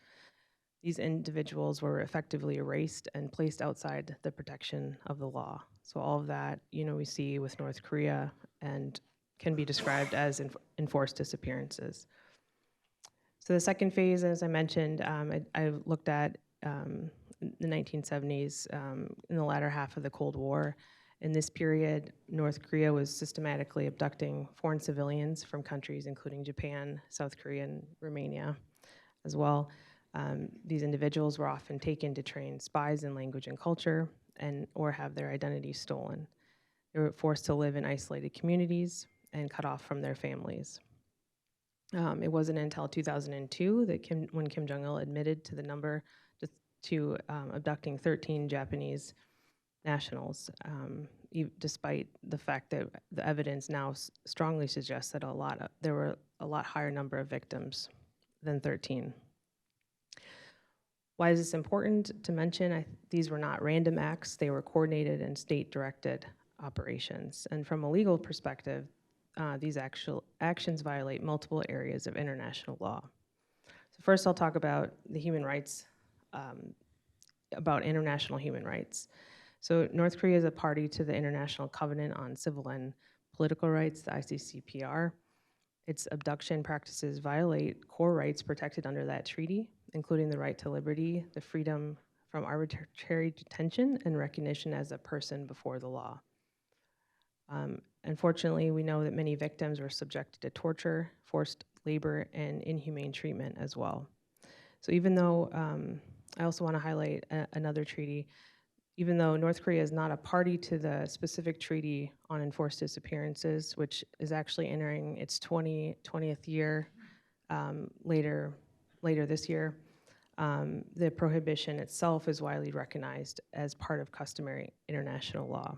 These individuals were effectively erased and placed outside the protection of the law. So all of that, we see with North Korea and can be described as enforced disappearances. So the second phase, as I mentioned, I looked at in the 1970s, in the latter half of the Cold War. In this period, North Korea was systematically abducting foreign civilians from countries including Japan, South Korea, and Romania as well. These individuals were often taken to train spies in language and culture or have their identities stolen. They were forced to live in isolated communities and cut off from their families. It wasn't until 2002 that when Kim Jong-il admitted to the number to abducting 13 Japanese nationals, despite the fact that the evidence now strongly suggests that there were a lot higher number of victims than 13. Why is this important to mention? These were not random acts. They were coordinated and state-directed operations. And from a legal perspective, these actual actions violate multiple areas of international law. So first, I'll talk about the human rights, about international human rights. So North Korea is a party to the International Covenant on Civil and Political Rights, the ICCPR. Its abduction practices violate core rights protected under that treaty, including the right to liberty, the freedom from arbitrary detention, and recognition as a person before the law. Unfortunately, we know that many victims were subjected to torture, forced labor, and inhumane treatment as well. So even though, I also want to highlight another treaty, even though North Korea is not a party to the specific treaty on enforced disappearances, which is actually entering its 20th year later this year, the prohibition itself is widely recognized as part of customary international law.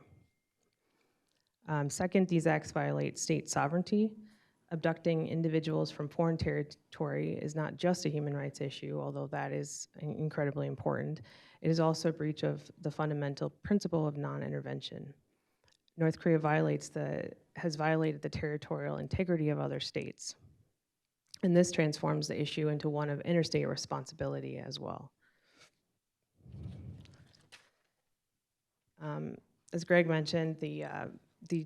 Second, these acts violate state sovereignty. Abducting individuals from foreign territory is not just a human rights issue, although that is incredibly important. It is also a breach of the fundamental principle of non-intervention. North Korea has violated the territorial integrity of other states. And this transforms the issue into one of interstate responsibility as well. As Greg mentioned, the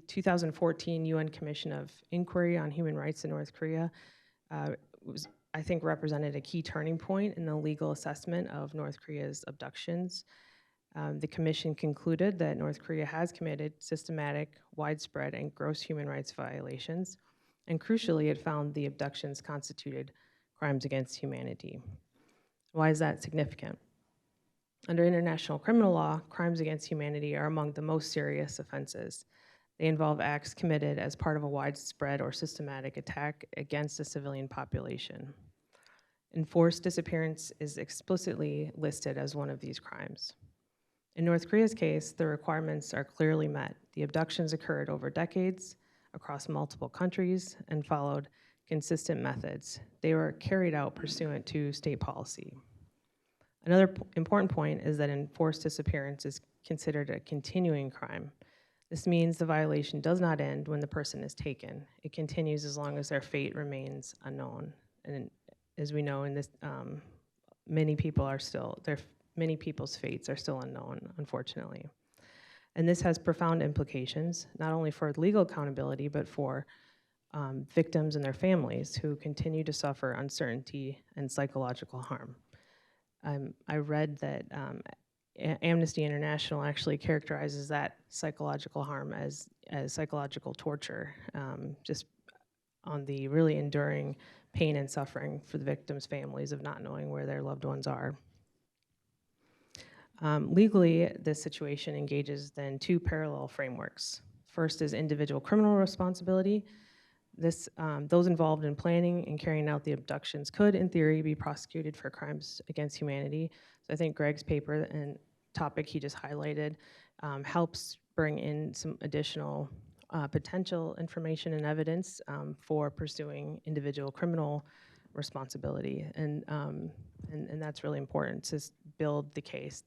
2014 UN Commission of Inquiry on Human Rights in North Korea I think represented a key turning point in the legal assessment of North Korea's abductions. The commission concluded that North Korea has committed systematic, widespread, and gross human rights violations, and crucially, it found the abductions constituted crimes against humanity. Why is that significant? Under international criminal law, crimes against humanity are among the most serious offenses. They involve acts committed as part of a widespread or systematic attack against a civilian population. Enforced disappearance is explicitly listed as one of these crimes. In North Korea's case, the requirements are clearly met. The abductions occurred over decades, across multiple countries, and followed consistent methods. They were carried out pursuant to state policy. Another important point is that enforced disappearance is considered a continuing crime. This means the violation does not end when the person is taken. It continues as long as their fate remains unknown. And as we know, in this, many people's fates are still unknown, unfortunately. And this has profound implications, not only for legal accountability, but for victims and their families who continue to suffer uncertainty and psychological harm. I read that Amnesty International actually characterizes that psychological harm as psychological torture, just on the really enduring pain and suffering for the victims' families of not knowing where their loved ones are. Legally, this situation engages then two parallel frameworks. First is individual criminal responsibility. Those involved in planning and carrying out the abductions could, in theory, be prosecuted for crimes against humanity. So I think Greg's paper and topic he just highlighted helps bring in some additional potential information and evidence for pursuing individual criminal responsibility. And that's really important to build the case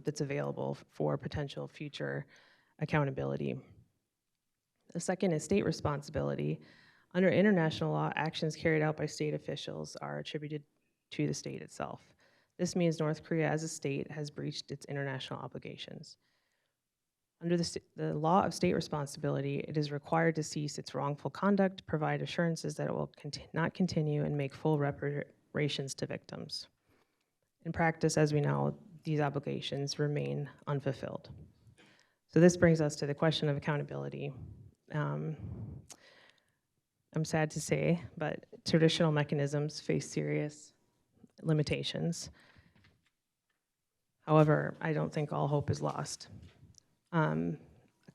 that's available for potential future accountability. The second is state responsibility. Under international law, actions carried out by state officials are attributed to the state itself. This means North Korea as a state has breached its international obligations. Under the law of state responsibility, it is required to cease its wrongful conduct, provide assurances that it will not continue, and make full reparations to victims. In practice, as we know, these obligations remain unfulfilled. So this brings us to the question of accountability. I'm sad to say, but traditional mechanisms face serious limitations. However, I don't think all hope is lost. A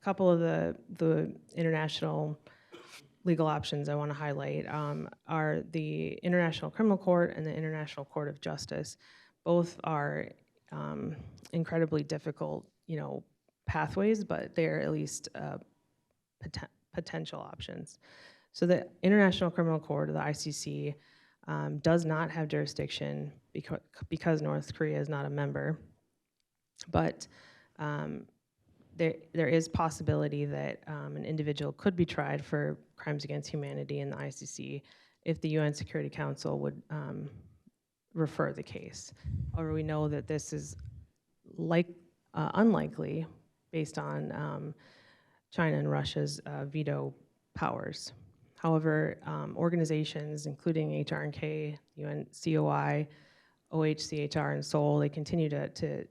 couple of the international legal options I want to highlight are the International Criminal Court and the International Court of Justice. Both are incredibly difficult, pathways, but they're at least potential options. So the International Criminal Court, or the ICC, does not have jurisdiction because North Korea is not a member, but there is possibility that an individual could be tried for crimes against humanity in the ICC if the UN Security Council would refer the case. However, we know that this is unlikely based on China and Russia's veto powers. However, organizations including HRNK, UN COI, OHCHR, and Seoul, they continue to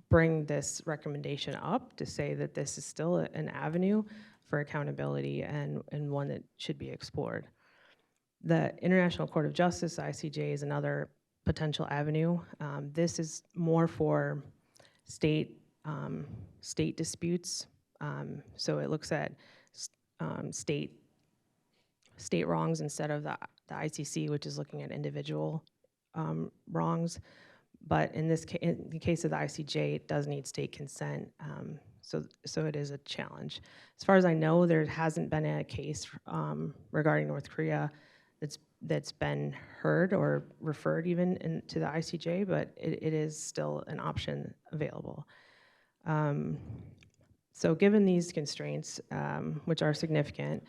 bring this recommendation up to say that this is still an avenue for accountability and one that should be explored. The International Court of Justice, ICJ, is another potential avenue. This is more for state disputes. So it looks at state wrongs instead of the ICC, which is looking at individual wrongs. But in the case of the ICJ, it does need state consent, so it is a challenge. As far as I know, there hasn't been a case regarding North Korea that's been heard or referred even to the ICJ, but it is still an option available. So given these constraints, which are significant,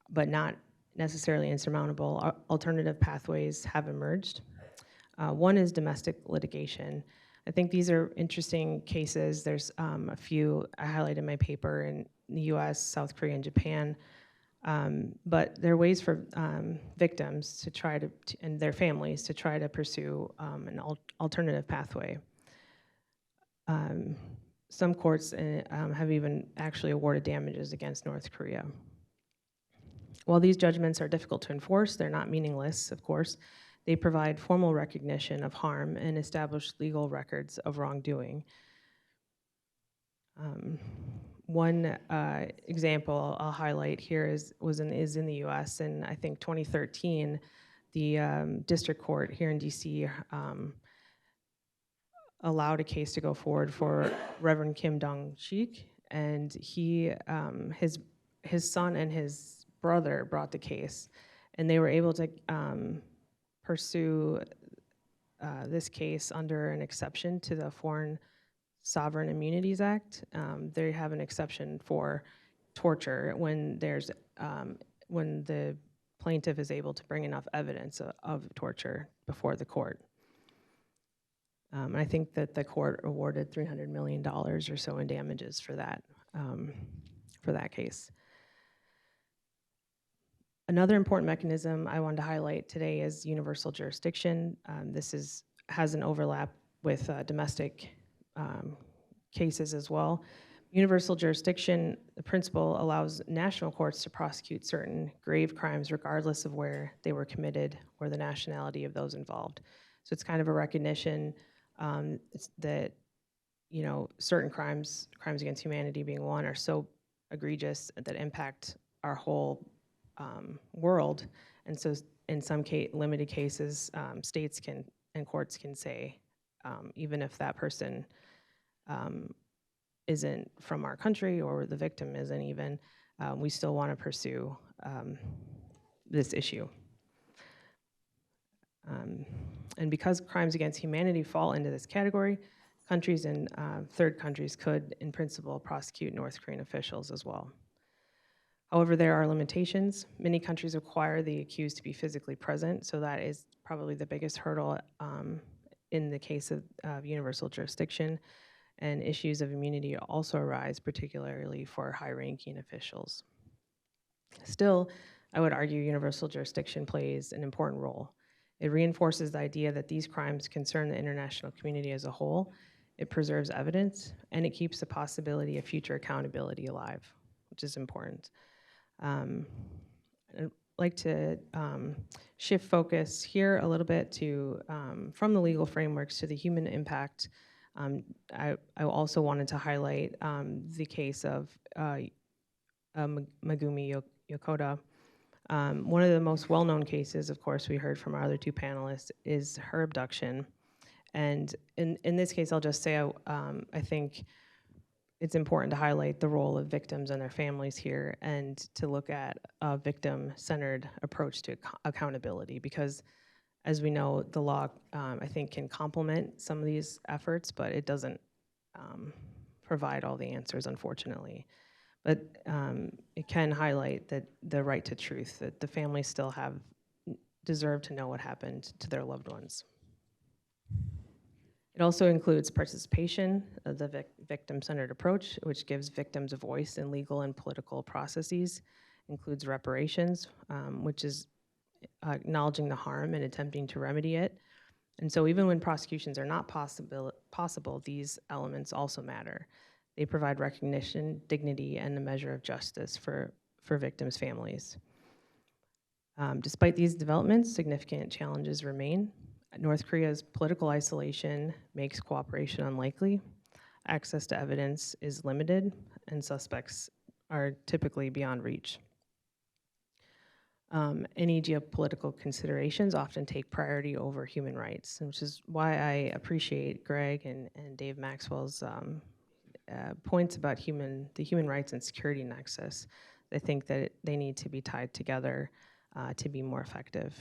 but not necessarily insurmountable, alternative pathways have emerged. One is domestic litigation. I think these are interesting cases. There's a few I highlighted in my paper in the US, South Korea, and Japan. But there are ways for victims to try to, and their families, to try to pursue an alternative pathway. Some courts have even actually awarded damages against North Korea. While these judgments are difficult to enforce, they're not meaningless, of course. They provide formal recognition of harm and establish legal records of wrongdoing. One example I'll highlight here is in the US. In, I think, 2013, the district court here in DC allowed a case to go forward for Reverend Kim Dong-shik, and his son and his brother brought the case, and they were able to pursue this case under an exception to the Foreign Sovereign Immunities Act. They have an exception for torture when the plaintiff is able to bring enough evidence of torture before the court. I think that the court awarded $300 million or so in damages for that case. Another important mechanism I wanted to highlight today is universal jurisdiction. This has an overlap with domestic cases as well. Universal jurisdiction, the principle allows national courts to prosecute certain grave crimes regardless of where they were committed or the nationality of those involved. So it's kind of a recognition that certain crimes against humanity being one, are so egregious that impact our whole world, and so in some limited cases, states and courts can say, even if that person isn't from our country or the victim isn't even, we still want to pursue this issue. And because crimes against humanity fall into this category, countries and third countries could, in principle, prosecute North Korean officials as well. However, there are limitations. Many countries require the accused to be physically present, so that is probably the biggest hurdle in the case of universal jurisdiction. And issues of immunity also arise, particularly for high-ranking officials. Still, I would argue universal jurisdiction plays an important role. It reinforces the idea that these crimes concern the international community as a whole. It preserves evidence, and it keeps the possibility of future accountability alive, which is important. I'd like to shift focus here a little bit to from the legal frameworks to the human impact. I also wanted to highlight the case of Megumi Yokota. One of the most well-known cases, of course, we heard from our other two panelists, is her abduction. And in this case, I'll just say I think it's important to highlight the role of victims and their families here, and to look at a victim-centered approach to accountability, because as we know, the law, I think, can complement some of these efforts, but it doesn't provide all the answers, unfortunately. But it can highlight that the right to truth, that the families still deserve to know what happened to their loved ones. It also includes participation of the victim-centered approach, which gives victims a voice in legal and political processes, includes reparations, which is acknowledging the harm and attempting to remedy it. And so even when prosecutions are not possible, these elements also matter. They provide recognition, dignity, and a measure of justice for victims' families. Despite these developments, significant challenges remain. North Korea's political isolation makes cooperation unlikely. Access to evidence is limited, and suspects are typically beyond reach. Any geopolitical considerations often take priority over human rights, which is why I appreciate Greg and Dave Maxwell's points about the human rights and security nexus. I think that they need to be tied together to be more effective.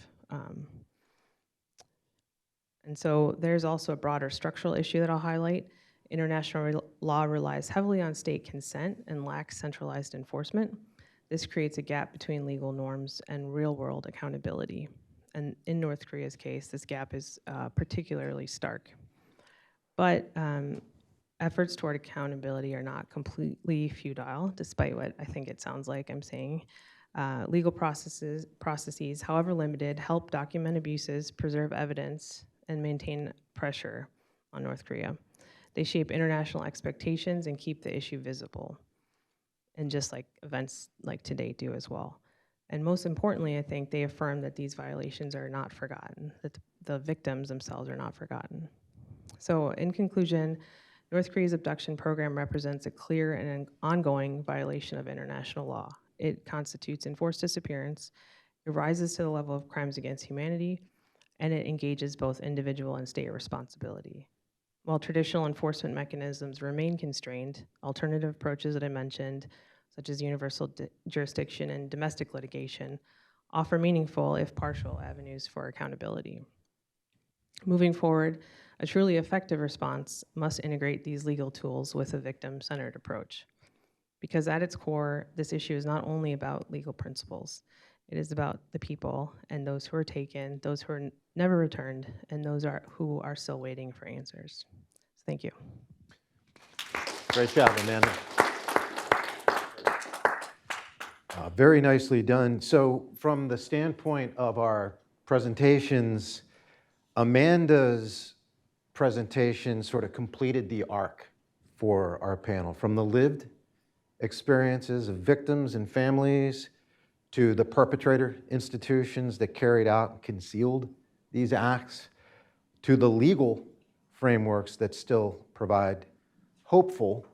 And so there's also a broader structural issue that I'll highlight. International law relies heavily on state consent and lacks centralized enforcement. This creates a gap between legal norms and real-world accountability. And in North Korea's case, this gap is particularly stark. But efforts toward accountability are not completely futile, despite what I think it sounds like I'm saying. Legal processes, however limited, help document abuses, preserve evidence, and maintain pressure on North Korea. They shape international expectations and keep the issue visible, and just like events like today do as well. And most importantly, I think they affirm that these violations are not forgotten, that the victims themselves are not forgotten. So in conclusion, North Korea's abduction program represents a clear and an ongoing violation of international law. It constitutes enforced disappearance, it rises to the level of crimes against humanity, and it engages both individual and state responsibility. While traditional enforcement mechanisms remain constrained, alternative approaches that I mentioned, such as universal jurisdiction and domestic litigation, offer meaningful, if partial, avenues for accountability. Moving forward, a truly effective response must integrate these legal tools with a victim-centered approach. Because at its core, this issue is not only about legal principles, it is about the people and those who are taken, those who are never returned, and those who are still waiting for answers. So thank you. Great job, Amanda. Very nicely done. So from the standpoint of our presentations, Amanda's presentation sort of completed the arc for our panel, from the lived experiences of victims and families to the perpetrator institutions that carried out and concealed these acts, to the legal frameworks that still provide hopeful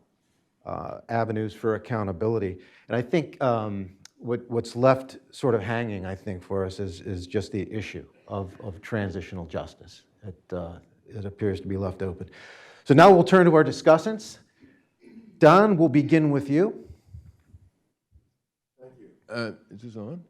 avenues for accountability. And I think what's left sort of hanging, I think, for us is just the issue of transitional justice. It appears to be left open. So now we'll turn to our discussants. Don, we'll begin with you. Thank you. Is this on?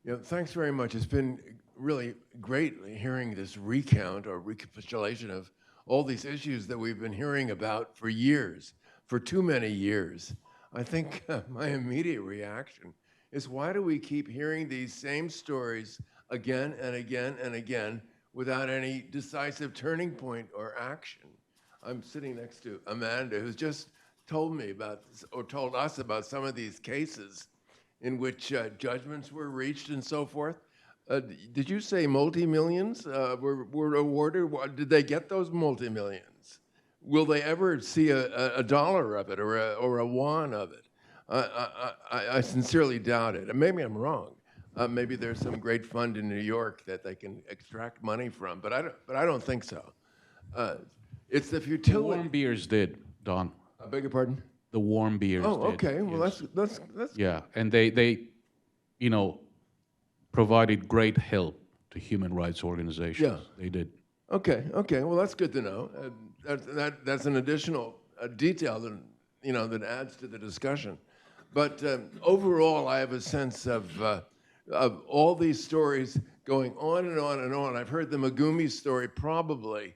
Yeah, thanks very much. It's been really great hearing this recount or recapitulation of all these issues that we've been hearing about for years, for too many years. I think my immediate reaction is, why do we keep hearing these same stories again and again and again without any decisive turning point or action? I'm sitting next to Amanda, who's just told me about, or told us about some of these cases in which judgments were reached and so forth. Did you say multi-millions were awarded? Did they get those multi-millions? Will they ever see a dollar of it or a yuan of it? I sincerely doubt it. And maybe I'm wrong. Maybe there's some great fund in New York that they can extract money from, but I don't think so. It's the The futility. warm beers did, Don. I beg your pardon? The warm beers Oh, did. okay. Well, yes. that's Yeah, and they, you know, provided great help to human rights organizations. Yeah. They did. okay. Okay. Well, that's good to know. That's an additional detail that that adds to the discussion. But overall, I have a sense of all these stories going on and on and on. I've heard the Megumi story probably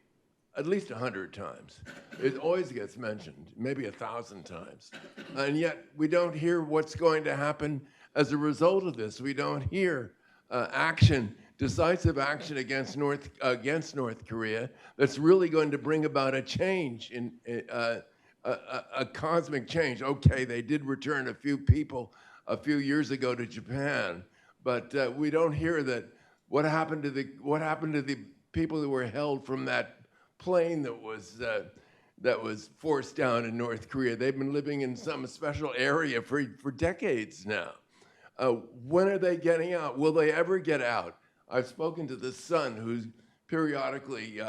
at least 100 times. It always gets mentioned, maybe 1,000 times. And yet we don't hear what's going to happen as a result of this. We don't hear action, decisive action against North Korea that's really going to bring about a change, a cosmic change. Okay, they did return a few people a few years ago to Japan, but we don't hear that what happened to the people who were held from that plane that was forced down in North Korea. They've been living in some special area for decades now. When are they getting out? Will they ever get out? I've spoken to the son, who periodically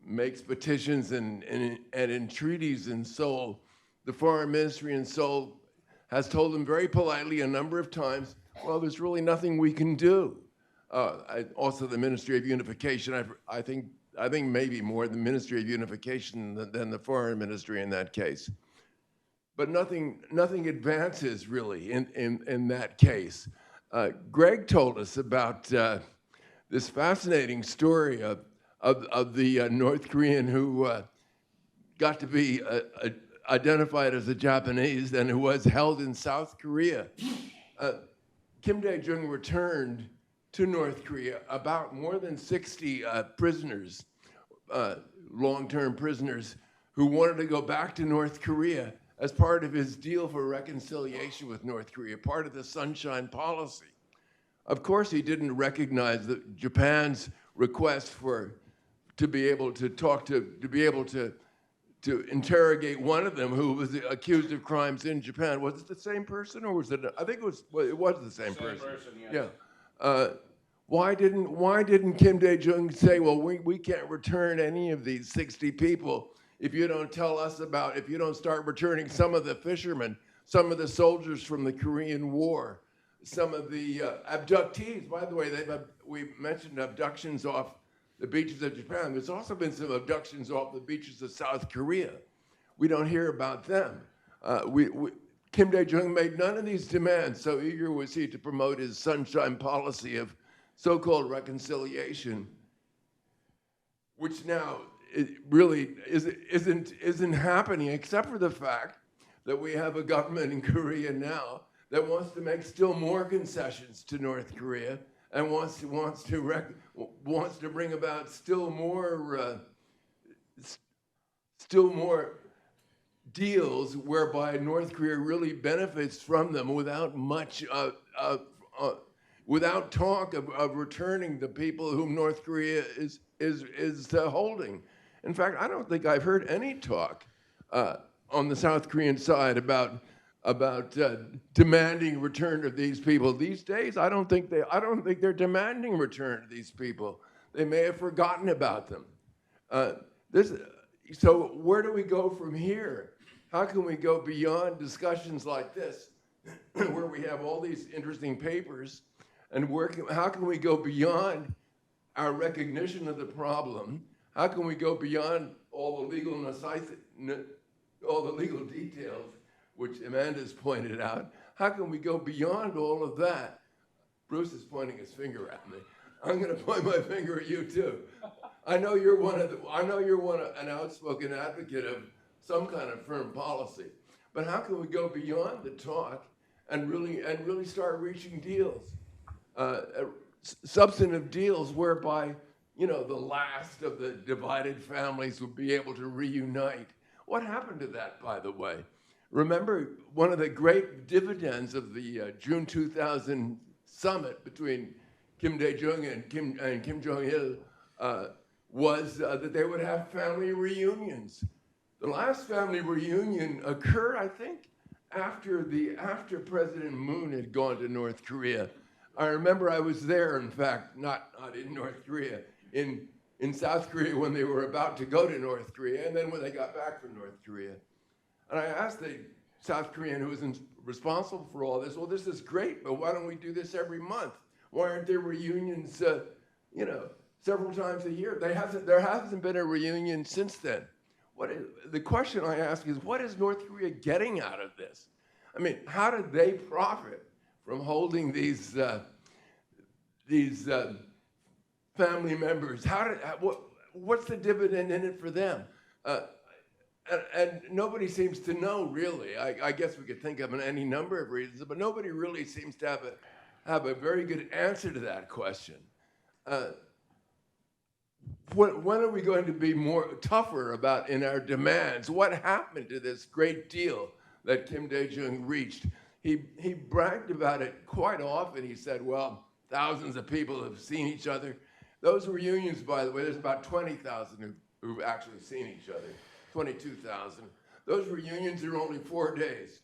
makes petitions and entreaties in Seoul. The foreign ministry in Seoul has told him very politely a number of times, well, there's really nothing we can do. Also, the Ministry of Unification, I think maybe more the Ministry of Unification than the Foreign Ministry in that case. But nothing advances really in that case. Greg told us about this fascinating story of the North Korean who got to be identified as a Japanese and who was held in South Korea. Kim Dae-jung returned to North Korea about more than 60 prisoners, long-term prisoners, who wanted to go back to North Korea as part of his deal for reconciliation with North Korea, part of the Sunshine Policy. Of course, he didn't recognize Japan's request to be able to interrogate one of them who was accused of crimes in Japan. Was it the same person, or was it? I think it was the same person. Yes. Yeah. Why didn't Kim Dae-jung say, well, we can't return any of these 60 people if you don't if you don't start returning some of the fishermen, some of the soldiers from the Korean War, some of the abductees. By the way, we mentioned abductions off the beaches of Japan. There's also been some abductions off the beaches of South Korea. We don't hear about them. Kim Dae-jung made none of these demands, so eager was he to promote his Sunshine Policy of so-called reconciliation, which now it really isn't happening, except for the fact that we have a government in Korea now that wants to make still more concessions to North Korea and wants to bring about still more deals whereby North Korea really benefits from them without much without talk of returning the people whom North Korea is holding. In fact, I don't think I've heard any talk on the South Korean side about demanding return of these people. These days, I don't think they're demanding return of these people. They may have forgotten about them. So where do we go from here? How can we go beyond discussions like this, where we have all these interesting papers, and how can we go beyond our recognition of the problem? How can we go beyond all the legal details, which Amanda's pointed out? How can we go beyond all of that? Bruce is pointing his finger at me. I'm going to point my finger at you too. I know you're an outspoken advocate of some kind of firm policy, but how can we go beyond the talk and really start reaching deals, substantive deals whereby the last of the divided families would be able to reunite? What happened to that, by the way? Remember, one of the great dividends of the June 2000 summit between Kim Dae-jung and Kim Jong-il was that they would have family reunions. The last family reunion occurred, I think, after President Moon had gone to North Korea. I remember I was there, in fact, not in North Korea, in South Korea when they were about to go to North Korea, and then when they got back from North Korea. And I asked the South Korean who was responsible for all this, well, this is great, but why don't we do this every month? Why aren't there reunions, several times a year? There hasn't been a reunion since then. The question I ask is, what is North Korea getting out of this? I mean, how did they profit from holding these family members? What's the dividend in it for them? And nobody seems to know, really. I guess we could think of any number of reasons, but nobody really seems to have a very good answer to that question. When are we going to be tougher in our demands? What happened to this great deal that Kim Dae-jung reached? He bragged about it quite often. He said, well, thousands of people have seen each other. Those reunions, by the way, there's about 20,000 who've actually seen each other, 22,000. Those reunions are only 4 days.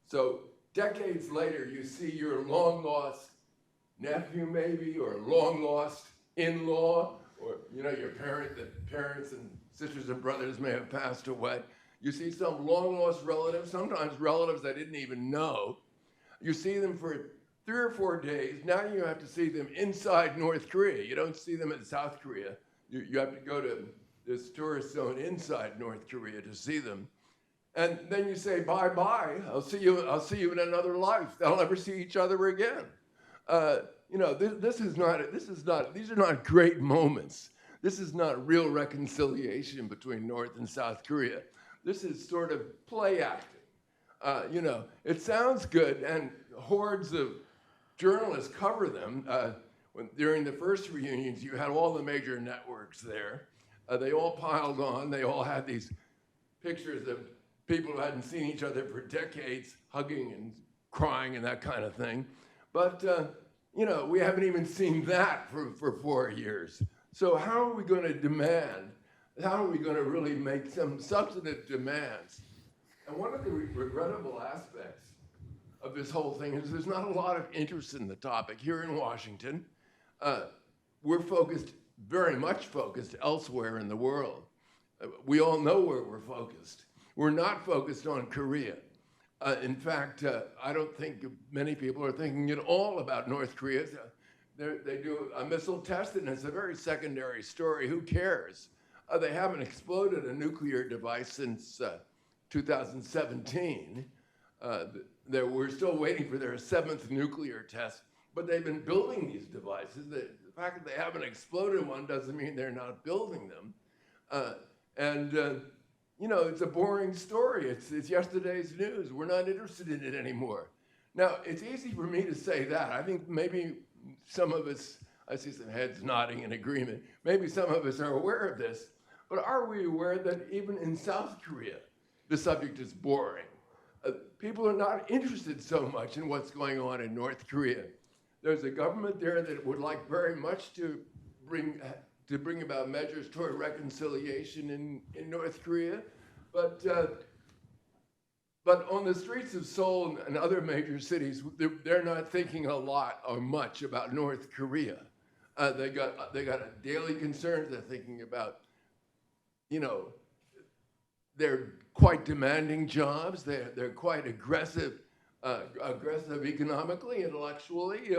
So decades later, you see your long-lost nephew, maybe, or long-lost in-law, or your parents and sisters and brothers may have passed away. You see some long-lost relatives, sometimes relatives I didn't even know. You see them for 3 or 4 days. Now you have to see them inside North Korea. You don't see them in South Korea. You have to go to this tourist zone inside North Korea to see them. And then you say, bye-bye, I'll see you in another life. They'll never see each other again. These are not great moments. This is not real reconciliation between North and South Korea. This is sort of play acting. It sounds good, and hordes of journalists cover them. During the first reunions, you had all the major networks there. They all piled on. They all had these pictures of people who hadn't seen each other for decades, hugging and crying and that kind of thing. But we haven't even seen that for 4 years. So how are we going to demand? How are we going to really make some substantive demands? And one of the regrettable aspects of this whole thing is there's not a lot of interest in the topic here in Washington. We're very much focused elsewhere in the world. We all know where we're focused. We're not focused on Korea. In fact, I don't think many people are thinking at all about North Korea. They do a missile test, and it's a very secondary story. Who cares? They haven't exploded a nuclear device since 2017. We're still waiting for their 7th nuclear test, but they've been building these devices. The fact that they haven't exploded one doesn't mean they're not building them. It's a boring story. It's yesterday's news. We're not interested in it anymore. Now, it's easy for me to say that. I think maybe some of us, I see some heads nodding in agreement, maybe some of us are aware of this, but are we aware that even in South Korea, the subject is boring? People are not interested so much in what's going on in North Korea. There's a government there that would like very much to bring about measures toward reconciliation in North Korea, but on the streets of Seoul and other major cities, they're not thinking a lot or much about North Korea. They got a daily concerns. They're thinking about, they're quite demanding jobs. They're quite aggressive economically, intellectually,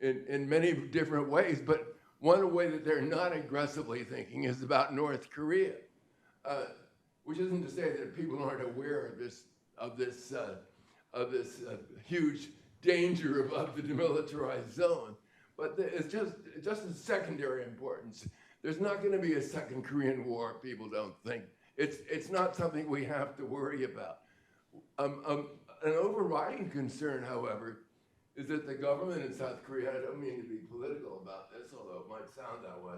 in many different ways. But one way that they're not aggressively thinking is about North Korea, which isn't to say that people aren't aware of this huge danger of the demilitarized zone, but it's just a secondary importance. There's not going to be a second Korean War. People don't think it's not something we have to worry about. An overriding concern, however, is that the government in South Korea, I don't mean to be political about this, although it might sound that way,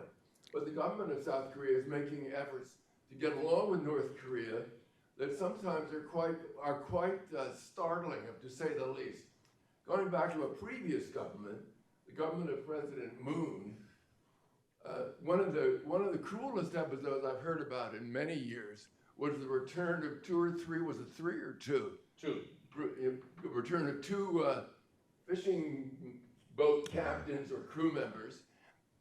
but the government of South Korea is making efforts to get along with North Korea that sometimes are quite startling, to say the least. Going back to a previous government, the government of President Moon, one of the cruelest episodes I've heard about in many years was the return of two or three, was it three or two? Two. Return of two fishing boat captains or crew members.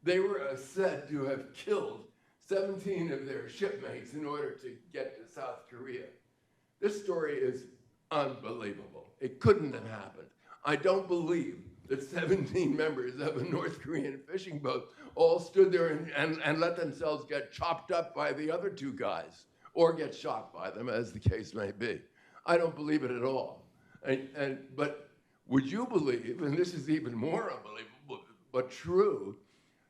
They were said to have killed 17 of their shipmates in order to get to South Korea. This story is unbelievable. It couldn't have happened. I don't believe that 17 members of a North Korean fishing boat all stood there and let themselves get chopped up by the other two guys, or get shot by them, as the case may be. I don't believe it at all. But would you believe, and this is even more unbelievable, but true,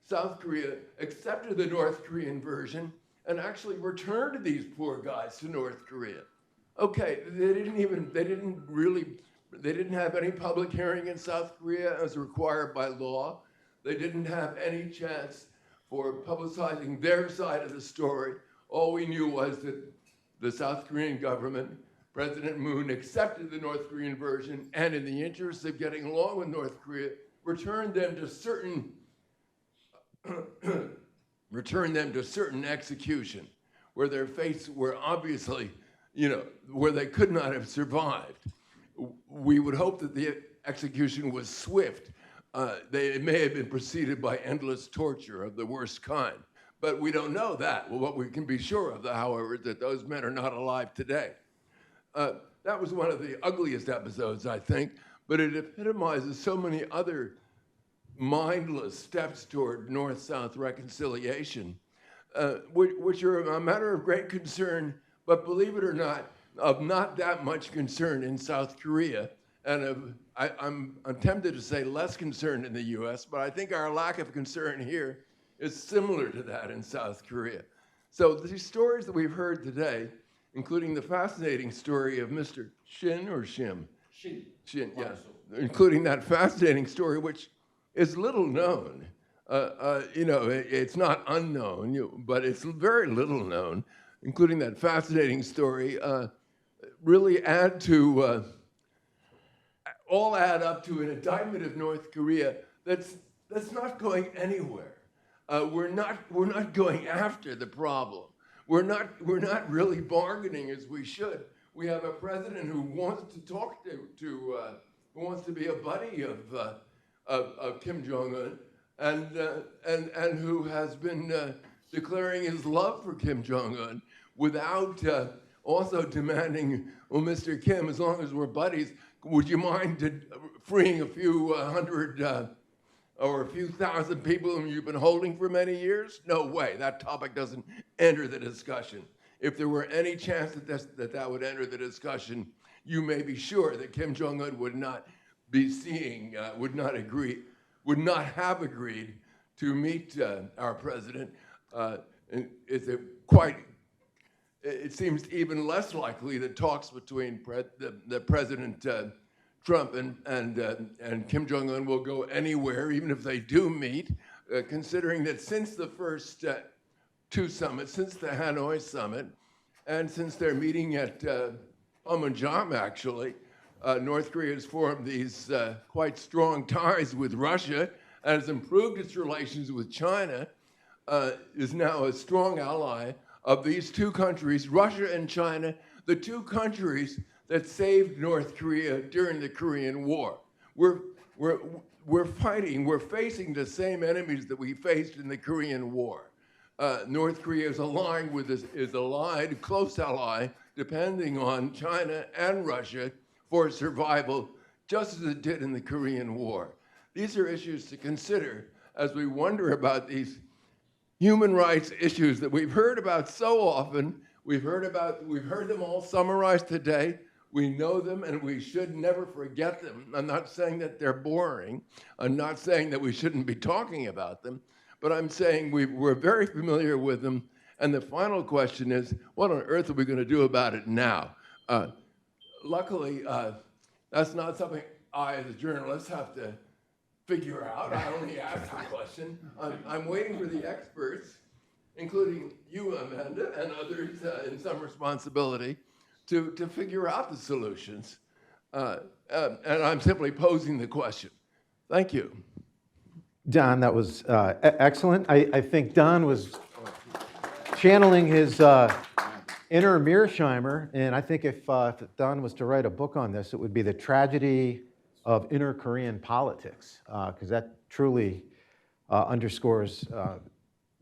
South Korea accepted the North Korean version and actually returned these poor guys to North Korea. Okay, they didn't have any public hearing in South Korea as required by law. They didn't have any chance for publicizing their side of the story. All we knew was that the South Korean government, President Moon, accepted the North Korean version, and in the interest of getting along with North Korea, returned them to certain execution, where their fates were obviously, where they could not have survived. We would hope that the execution was swift. It may have been preceded by endless torture of the worst kind, but we don't know that. Well, what we can be sure of, however, is that those men are not alive today. That was one of the ugliest episodes, I think, but it epitomizes so many other mindless steps toward North-South reconciliation, which are a matter of great concern, but believe it or not, of not that much concern in South Korea, and I'm tempted to say less concern in the US, but I think our lack of concern here is similar to that in South Korea. So these stories that we've heard today, including the fascinating story of Mr. Shin or Shim? Shin, yeah. Including that fascinating story, which is little known. It's not unknown, but it's very little known, including that fascinating story, really all add up to an indictment of North Korea that's not going anywhere. We're not going after the problem. We're not really bargaining as we should. We have a president who wants to talk who wants to be a buddy of Kim Jong-un, and who has been declaring his love for Kim Jong-un without also demanding, well, Mr. Kim, as long as we're buddies, would you mind freeing a few hundred or a few thousand people whom you've been holding for many years? No way. That topic doesn't enter the discussion. If there were any chance that would enter the discussion, you may be sure that Kim Jong-un would not be would not have agreed to meet our president. It seems even less likely that talks between President Trump and Kim Jong-un will go anywhere, even if they do meet, considering that since the first two summits, since the Hanoi summit, and since they're meeting at Panmunjom, actually, North Korea has formed these quite strong ties with Russia and has improved its relations with China, is now a strong ally of these two countries, Russia and China, the two countries that saved North Korea during the Korean War. We're facing the same enemies that we faced in the Korean War. North Korea is allied, close ally, depending on China and Russia for survival, just as it did in the Korean War. These are issues to consider as we wonder about these human rights issues that we've heard about so often. We've heard them all summarized today. We know them, and we should never forget them. I'm not saying that they're boring. I'm not saying that we shouldn't be talking about them, but I'm saying we're very familiar with them. And the final question is, what on earth are we going to do about it now? Luckily, that's not something I, as a journalist, have to figure out. I only ask the question. I'm waiting for the experts, including you, Amanda, and others in some responsibility, to figure out the solutions. And I'm simply posing the question. Thank you. Don, that was excellent. I think Don was channeling his inner Mearsheimer, and I think if Don was to write a book on this, it would be The Tragedy of Inner Korean Politics, because that truly underscores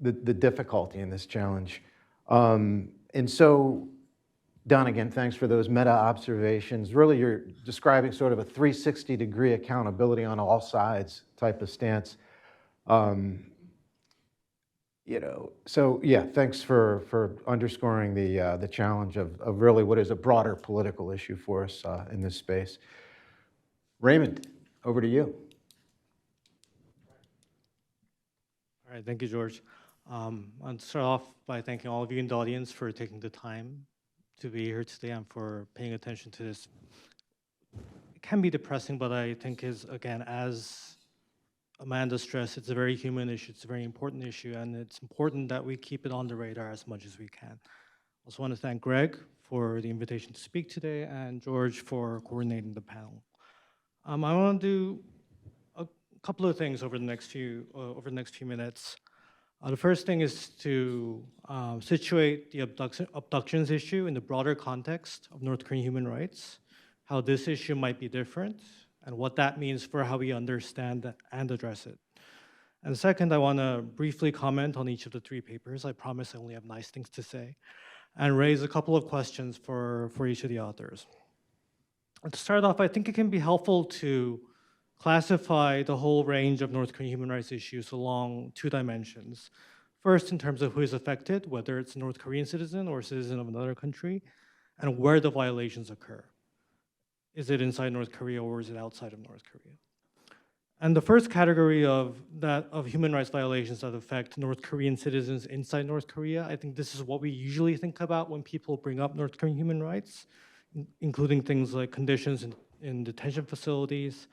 the difficulty in this challenge. And so, Don, again, thanks for those meta observations. Really, you're describing sort of a 360-degree accountability on all sides type of stance. So yeah, thanks for underscoring the challenge of really what is a broader political issue for us in this space. Raymond, over to you. All right, thank you, George. I'll start off by thanking all of you in the audience for taking the time to be here today and for paying attention to this. It can be depressing, but I think is, again, as Amanda stressed, it's a very human issue, it's a very important issue, and it's important that we keep it on the radar as much as we can. I also want to thank Greg for the invitation to speak today and George for coordinating the panel. I want to do a couple of things over the next few minutes. The first thing is to situate the abductions issue in the broader context of North Korean human rights, how this issue might be different, and what that means for how we understand and address it. And second, I want to briefly comment on each of the three papers. I promise I only have nice things to say, and raise a couple of questions for each of the authors. To start off, I think it can be helpful to classify the whole range of North Korean human rights issues along two dimensions. First, in terms of who is affected, whether it's a North Korean citizen or a citizen of another country, and where the violations occur. Is it inside North Korea or is it outside of North Korea? And the first category of human rights violations that affect North Korean citizens inside North Korea, I think this is what we usually think about when people bring up North Korean human rights, including things like conditions in detention facilities,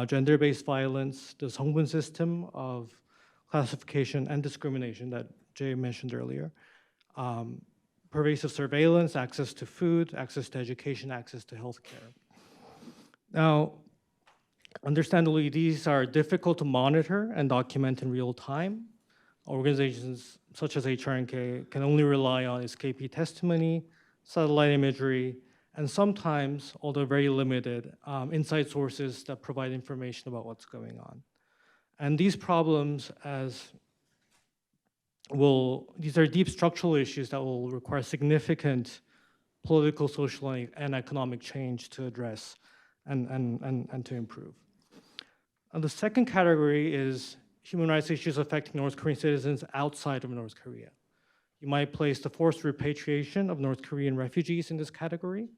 gender-based violence, the Songbun system of classification and discrimination that Jay mentioned earlier, pervasive surveillance, access to food, access to education, access to healthcare. Now, understandably, these are difficult to monitor and document in real time. Organizations such as HRNK can only rely on escapee testimony, satellite imagery, and sometimes, although very limited, inside sources that provide information about what's going on. And these problems, these are deep structural issues that will require significant political, social, and economic change to address and to improve. And the second category is human rights issues affecting North Korean citizens outside of North Korea. You might place the forced repatriation of North Korean refugees in this category,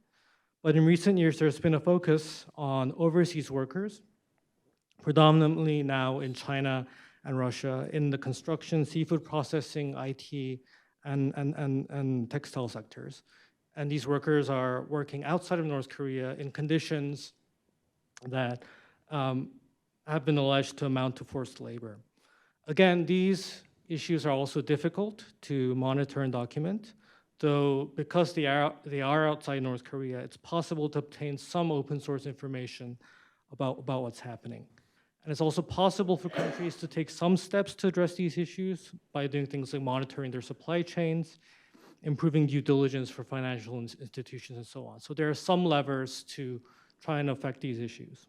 but in recent years, there's been a focus on overseas workers, predominantly now in China and Russia, in the construction, seafood processing, IT, and textile sectors. And these workers are working outside of North Korea in conditions that have been alleged to amount to forced labor. Again, these issues are also difficult to monitor and document, though because they are outside North Korea, it's possible to obtain some open source information about what's happening. And it's also possible for countries to take some steps to address these issues by doing things like monitoring their supply chains, improving due diligence for financial institutions, and so on. So there are some levers to try and affect these issues.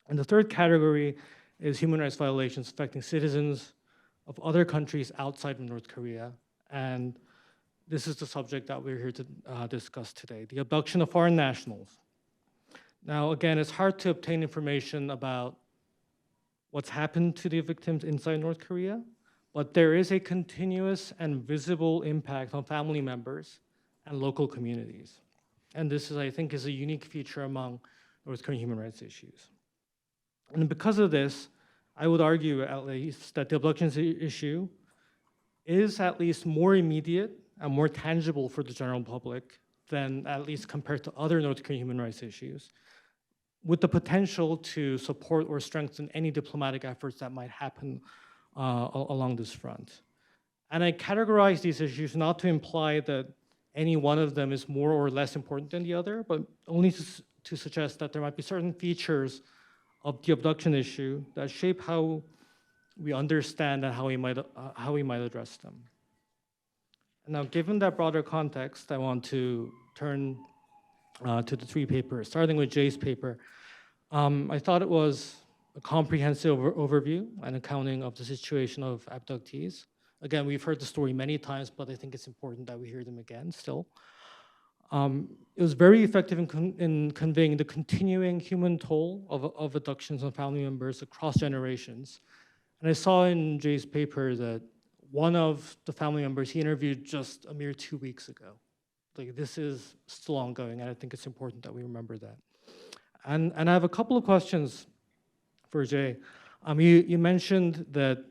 And the third category is human rights violations affecting citizens of other countries outside of North Korea. And this is the subject that we're here to discuss today, the abduction of foreign nationals. Now, again, it's hard to obtain information about what's happened to the victims inside North Korea, but there is a continuous and visible impact on family members and local communities. And this is, I think, is a unique feature among North Korean human rights issues. And because of this, I would argue at least that the abductions issue is at least more immediate and more tangible for the general public than at least compared to other North Korean human rights issues, with the potential to support or strengthen any diplomatic efforts that might happen along this front. And I categorize these issues not to imply that any one of them is more or less important than the other, but only to suggest that there might be certain features of the abduction issue that shape how we understand and how we might address them. And now, given that broader context, I want to turn to the three papers, starting with Jay's paper. I thought it was a comprehensive overview and accounting of the situation of abductees. Again, we've heard the story many times, but I think it's important that we hear them again still. It was very effective in conveying the continuing human toll of abductions on family members across generations. And I saw in Jay's paper that one of the family members he interviewed just a mere 2 weeks ago. Like, this is still ongoing, and I think it's important that we remember that. And I have a couple of questions for Jay. You mentioned that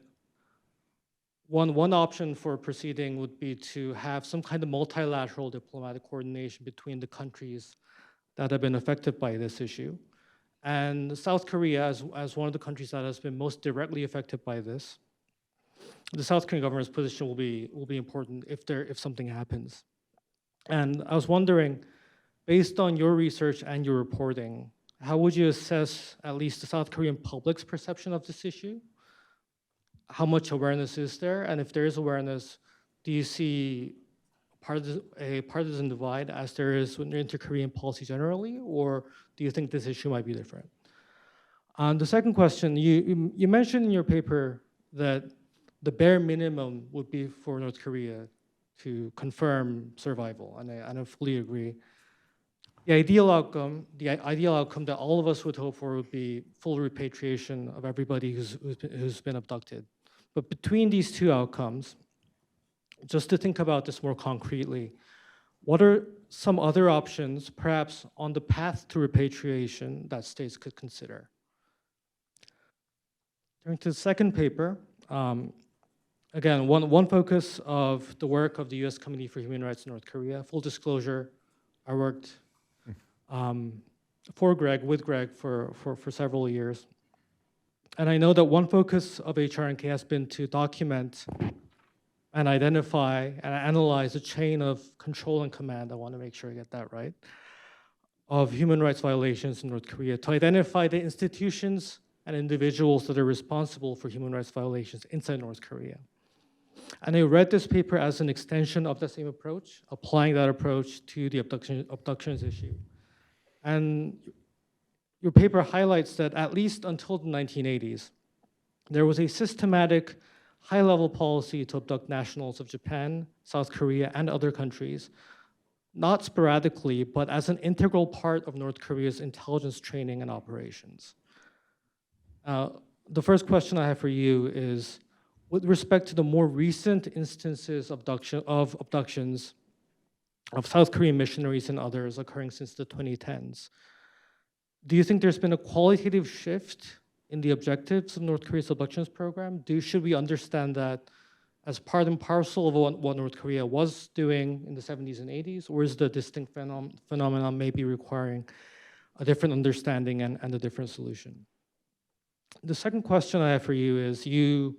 one option for proceeding would be to have some kind of multilateral diplomatic coordination between the countries that have been affected by this issue. And South Korea, as one of the countries that has been most directly affected by this, the South Korean government's position will be important if something happens. And I was wondering, based on your research and your reporting, how would you assess at least the South Korean public's perception of this issue? How much awareness is there? And if there is awareness, do you see a partisan divide as there is with inter-Korean policy generally, or do you think this issue might be different? The second question, you mentioned in your paper that the bare minimum would be for North Korea to confirm survival, and I fully agree. The ideal outcome that all of us would hope for would be full repatriation of everybody who's been abducted. But between these two outcomes, just to think about this more concretely, what are some other options, perhaps on the path to repatriation, that states could consider? Turning to the second paper, again, one focus of the work of the U.S. Committee for Human Rights in North Korea. Full disclosure, I worked with Greg for several years. And I know that one focus of HRNK has been to document and identify and analyze the chain of control and command, I want to make sure I get that right, of human rights violations in North Korea, to identify the institutions and individuals that are responsible for human rights violations inside North Korea. And I read this paper as an extension of the same approach, applying that approach to the abductions issue. And your paper highlights that at least until the 1980s, there was a systematic high-level policy to abduct nationals of Japan, South Korea, and other countries, not sporadically, but as an integral part of North Korea's intelligence training and operations. The first question I have for you is, with respect to the more recent instances of abductions of South Korean missionaries and others occurring since the 2010s, do you think there's been a qualitative shift in the objectives of North Korea's abductions program? Should we understand that as part and parcel of what North Korea was doing in the 70s and 80s, or is the distinct phenomenon maybe requiring a different understanding and a different solution? The second question I have for you is, you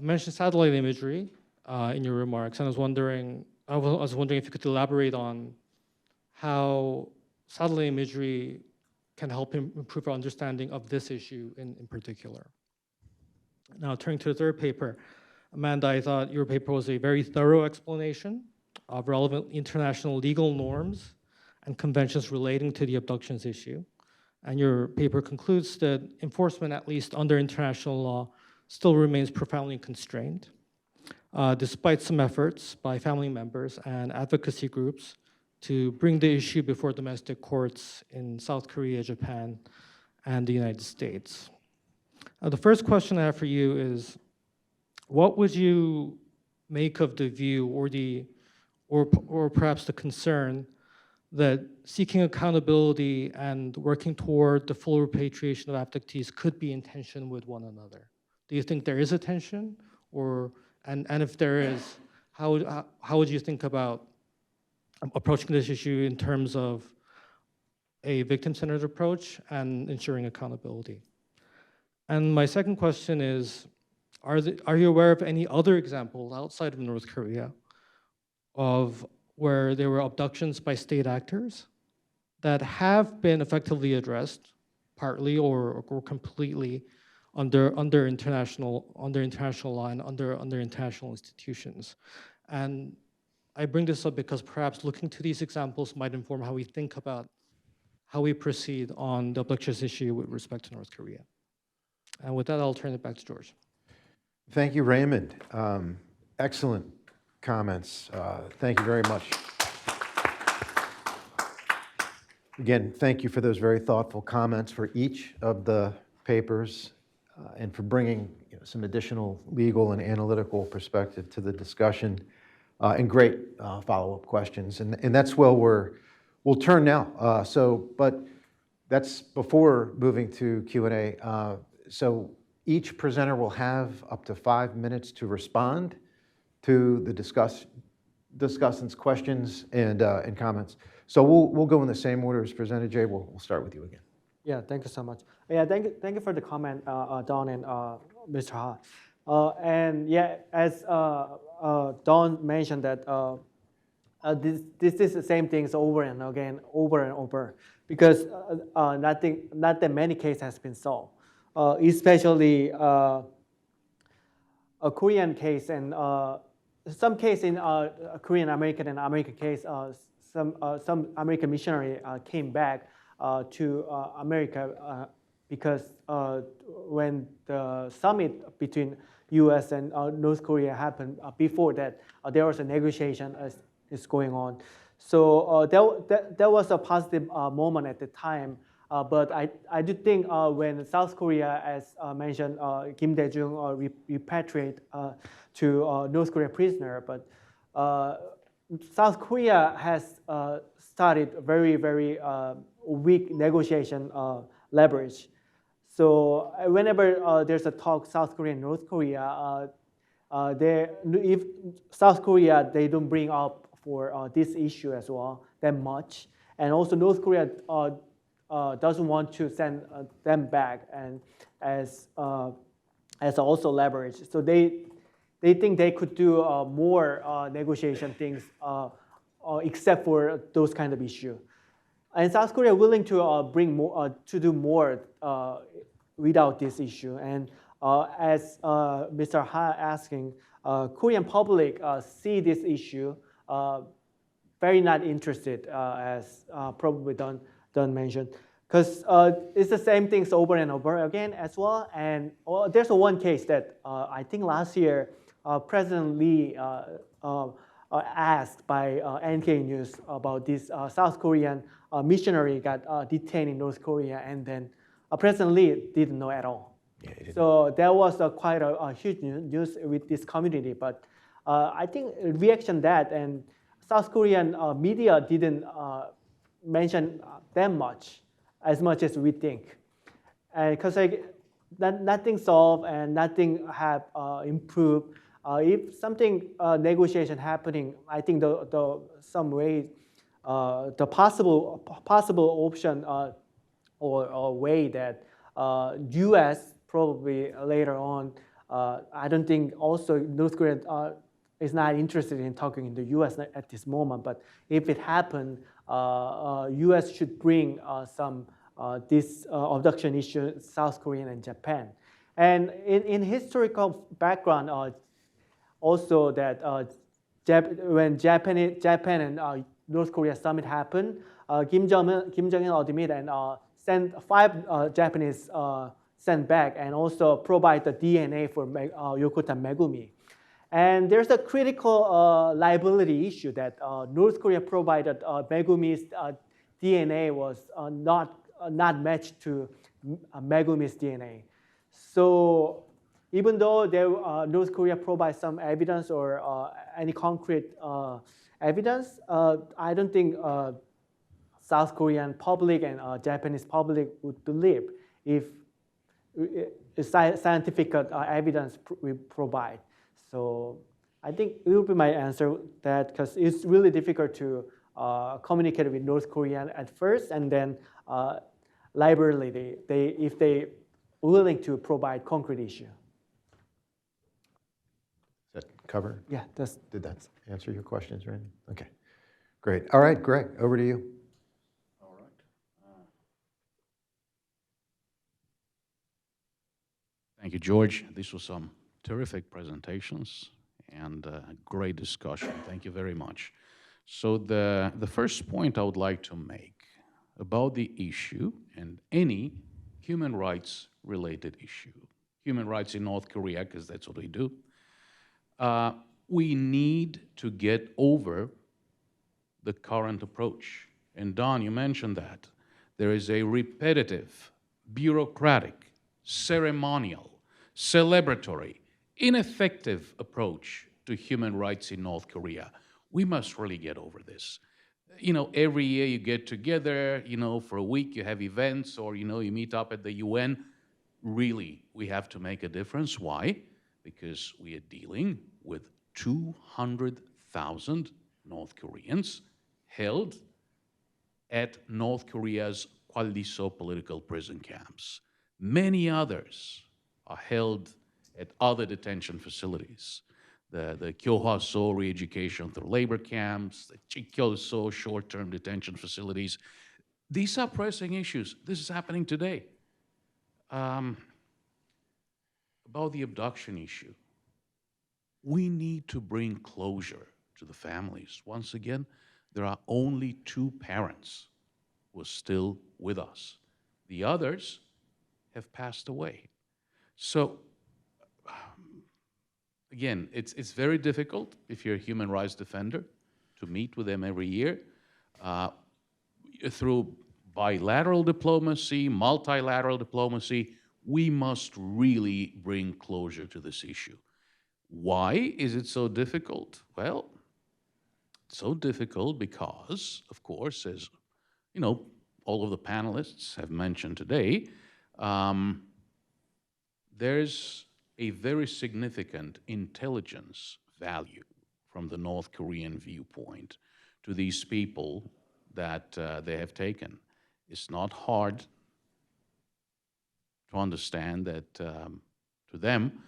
mentioned satellite imagery in your remarks, and I was wondering if you could elaborate on how satellite imagery can help improve our understanding of this issue in particular. Now, turning to the third paper, Amanda, I thought your paper was a very thorough explanation of relevant international legal norms and conventions relating to the abductions issue. And your paper concludes that enforcement, at least under international law, still remains profoundly constrained, despite some efforts by family members and advocacy groups to bring the issue before domestic courts in South Korea, Japan, and the United States. The first question I have for you is, what would you make of the view or perhaps the concern that seeking accountability and working toward the full repatriation of abductees could be in tension with one another? Do you think there is a tension, and if there is, how would you think about approaching this issue in terms of a victim-centered approach and ensuring accountability? And my second question is, are you aware of any other examples outside of North Korea of where there were abductions by state actors that have been effectively addressed, partly or completely, under international law and under international institutions. And I bring this up because perhaps looking to these examples might inform how we think about how we proceed on the objections issue with respect to North Korea. And with that, I'll turn it back to George. Thank you, Raymond. Excellent comments. Thank you very much. Again, thank you for those very thoughtful comments for each of the papers and for bringing some additional legal and analytical perspective to the discussion and great follow-up questions. And that's where we'll turn now. But that's before moving to Q&A. So each presenter will have up to 5 minutes to respond to the discussants' questions and comments. So we'll go in the same order as presented. Jay, we'll start with you again. Yeah, thank you so much. Yeah, thank you for the comment, Don and Mr. Ha. And yeah, as Don mentioned that this is the same things over and over, because not that many cases has been solved, especially a Korean case and some case in Korean American and American case. Some American missionary came back to America because when the summit between U.S. and North Korea happened, before that there was a negotiation is going on. So that was a positive moment at the time. But I do think when South Korea, as mentioned, Kim Dae-jung repatriate to North Korea prisoner, but South Korea has started very, very weak negotiation leverage. So whenever there's a talk South Korea and North Korea, if South Korea, they don't bring up for this issue as well that much. And also North Korea doesn't want to send them back and as also leverage. So they think they could do more negotiation things except for those kind of issue. And South Korea willing to bring more, to do more without this issue. And as Mr. Ha asking, Korean public see this issue very not interested, as probably Don mentioned, because it's the same things over and over again as well. And there's one case that I think last year President Lee asked by NK News about this South Korean missionary got detained in North Korea, and then President Lee didn't know at all. Yeah, so there was quite a huge news with this community. But I think reaction that, and South Korean media didn't mention them as much as we think, and because nothing solved and nothing have improved. If something negotiation happening, I think some way the possible option or way that U.S. probably later on. I don't think also North Korea is not interested in talking in the U.S. at this moment. But if it happened, U.S. should bring some this abduction issue South Korea and Japan. And in historical background, also that when Japan and North Korea summit happened, Kim Jong-il admitted and sent 5 Japanese sent back and also provide the DNA for Yokota Megumi. And there's a critical liability issue that North Korea provided Megumi's DNA was not matched to Megumi's DNA. So even though North Korea provides some evidence or any concrete evidence, I don't think South Korean public and Japanese public would believe if scientific evidence we provide. So I think it will be my answer that because it's really difficult to communicate with North Korea at first, and then liberally if they willing to provide concrete issue. Does that cover? Yeah, Did that answer your questions, Randy? Okay, great. All right, Greg, over to you. All right. Thank you, George. These were some terrific presentations and great discussion. Thank you very much. So the first point I would like to make about the issue and any human rights related issue, human rights in North Korea, because that's what we do, we need to get over the current approach. And Don, you mentioned that. There is a repetitive, bureaucratic, ceremonial, celebratory, ineffective approach to human rights in North Korea. We must really get over this. You know, every year you get together, you know, for a week you have events, or, you know, you meet up at the UN. Really, we have to make a difference. Why? Because we are dealing with 200,000 North Koreans held at North Korea's Kwaldiso political prison camps. Many others are held at other detention facilities. The Kyohwaso re-education through labor camps, the Chikyoso short-term detention facilities. These are pressing issues. This is happening today. About the abduction issue, we need to bring closure to the families. Once again, there are only 2 parents who are still with us. The others have passed away. So, again, it's very difficult if you're a human rights defender to meet with them every year. Through bilateral diplomacy, multilateral diplomacy, we must really bring closure to this issue. Why is it so difficult? Well, it's so difficult because, of course, as you know, all of the panelists have mentioned today, there's a very significant intelligence value from the North Korean viewpoint to these people that they have taken. It's not hard to understand that to them,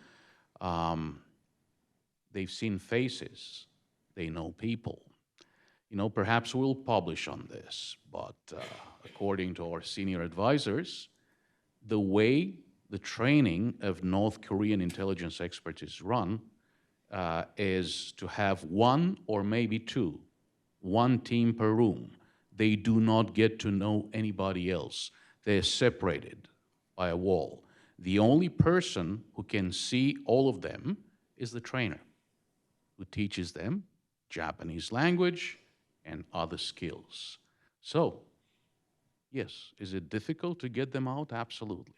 they've seen faces, they know people. You know, perhaps we'll publish on this, but according to our senior advisors, the way the training of North Korean intelligence experts is run is to have 1 or maybe 2, 1 team per room. They do not get to know anybody else. They're separated by a wall. The only person who can see all of them is the trainer, who teaches them Japanese language and other skills. So, yes, is it difficult to get them out? Absolutely.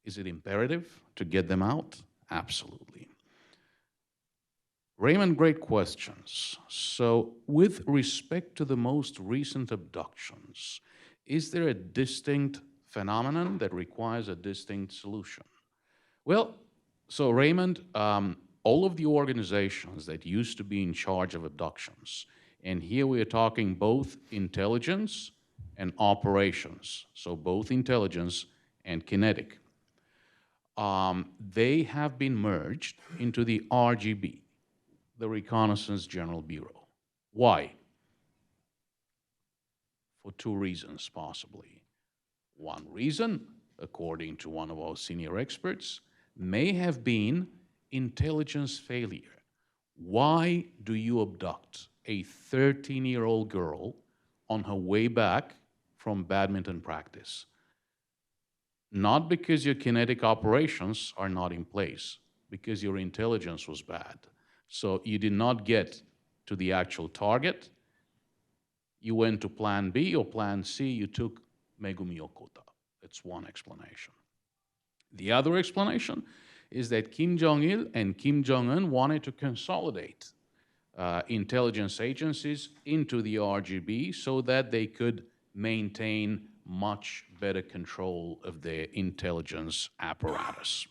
Is it imperative to get them out? Absolutely. Raymond, great questions. So, with respect to the most recent abductions, is there a distinct phenomenon that requires a distinct solution? Well, so Raymond, all of the organizations that used to be in charge of abductions, and here we are talking both intelligence and operations, so both intelligence and kinetic, they have been merged into the RGB, the Reconnaissance General Bureau. Why? For 2 reasons, possibly. One reason, according to one of our senior experts, may have been intelligence failure. Why do you abduct a 13-year-old girl on her way back from badminton practice? Not because your kinetic operations are not in place, because your intelligence was bad. So you did not get to the actual target. You went to plan B or plan C, you took Megumi Okota. That's one explanation. The other explanation is that Kim Jong-il and Kim Jong-un wanted to consolidate intelligence agencies into the RGB so that they could maintain much better control of their intelligence apparatus.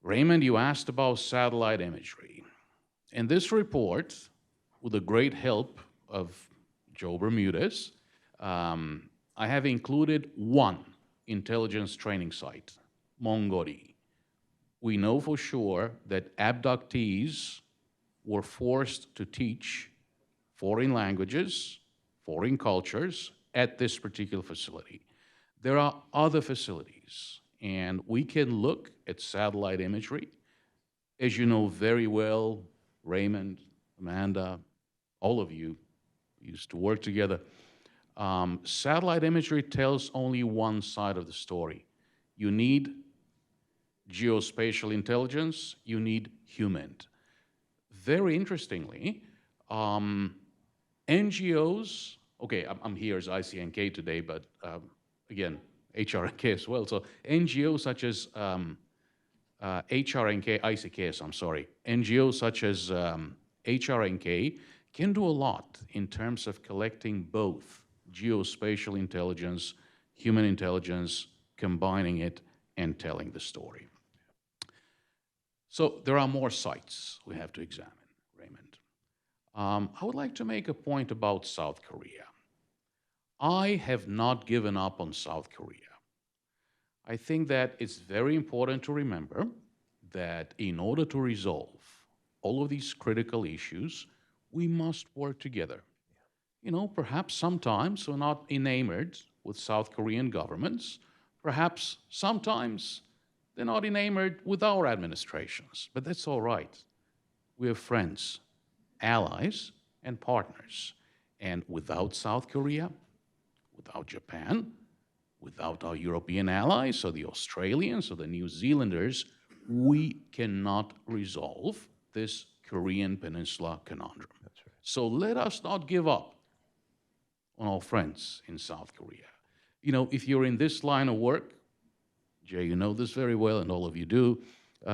Raymond, you asked about satellite imagery. In this report, with the great help of Joe Bermudez, I have included 1 intelligence training site, Mongori. We know for sure that abductees were forced to teach foreign languages, foreign cultures at this particular facility. There are other facilities And we can look at satellite imagery. As you know very well, Raymond, Amanda, all of you used to work together. Satellite imagery tells only one side of the story. You need geospatial intelligence, you need human. Very interestingly, NGOs, okay, I'm here as ICKS today, but again, HRNK as well. So NGOs such as HRNK, ICKS, I'm sorry, NGOs such as HRNK can do a lot in terms of collecting both geospatial intelligence, human intelligence, combining it and telling the story. So there are more sites we have to examine, Raymond. I would like to make a point about South Korea. I have not given up on South Korea. I think that it's very important to remember that in order to resolve all of these critical issues, we must work together. You know, perhaps sometimes we're not enamored with South Korean governments. Perhaps sometimes they're not enamored with our administrations, but that's all right. We're friends, allies, and partners. And without South Korea, without Japan, without our European allies, or the Australians, or the New Zealanders, we cannot resolve this Korean Peninsula conundrum. That's right. So let us not give up on our friends in South Korea. You know, if you're in this line of work, Jay, you know this very well, and all of you do,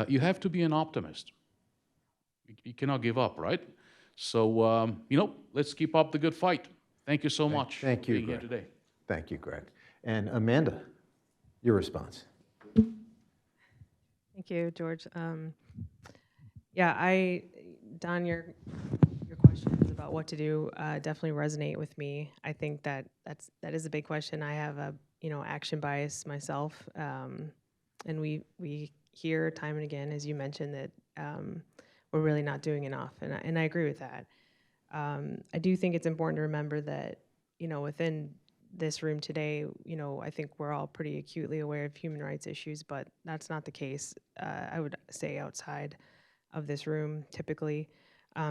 you have to be an optimist. You cannot give up, right? So, you know, let's keep up the good fight. Thank you so much Thank for you, being here Greg. today. Thank you, Greg. And Amanda, your response. Thank you, George. Yeah, Don, your questions about what to do definitely resonate with me. I think that is a big question. I have a action bias myself, and we hear time and again, as you mentioned, that we're really not doing enough, and I agree with that. I do think it's important to remember that within this room today, I think we're all pretty acutely aware of human rights issues, but that's not the case, I would say, outside of this room typically.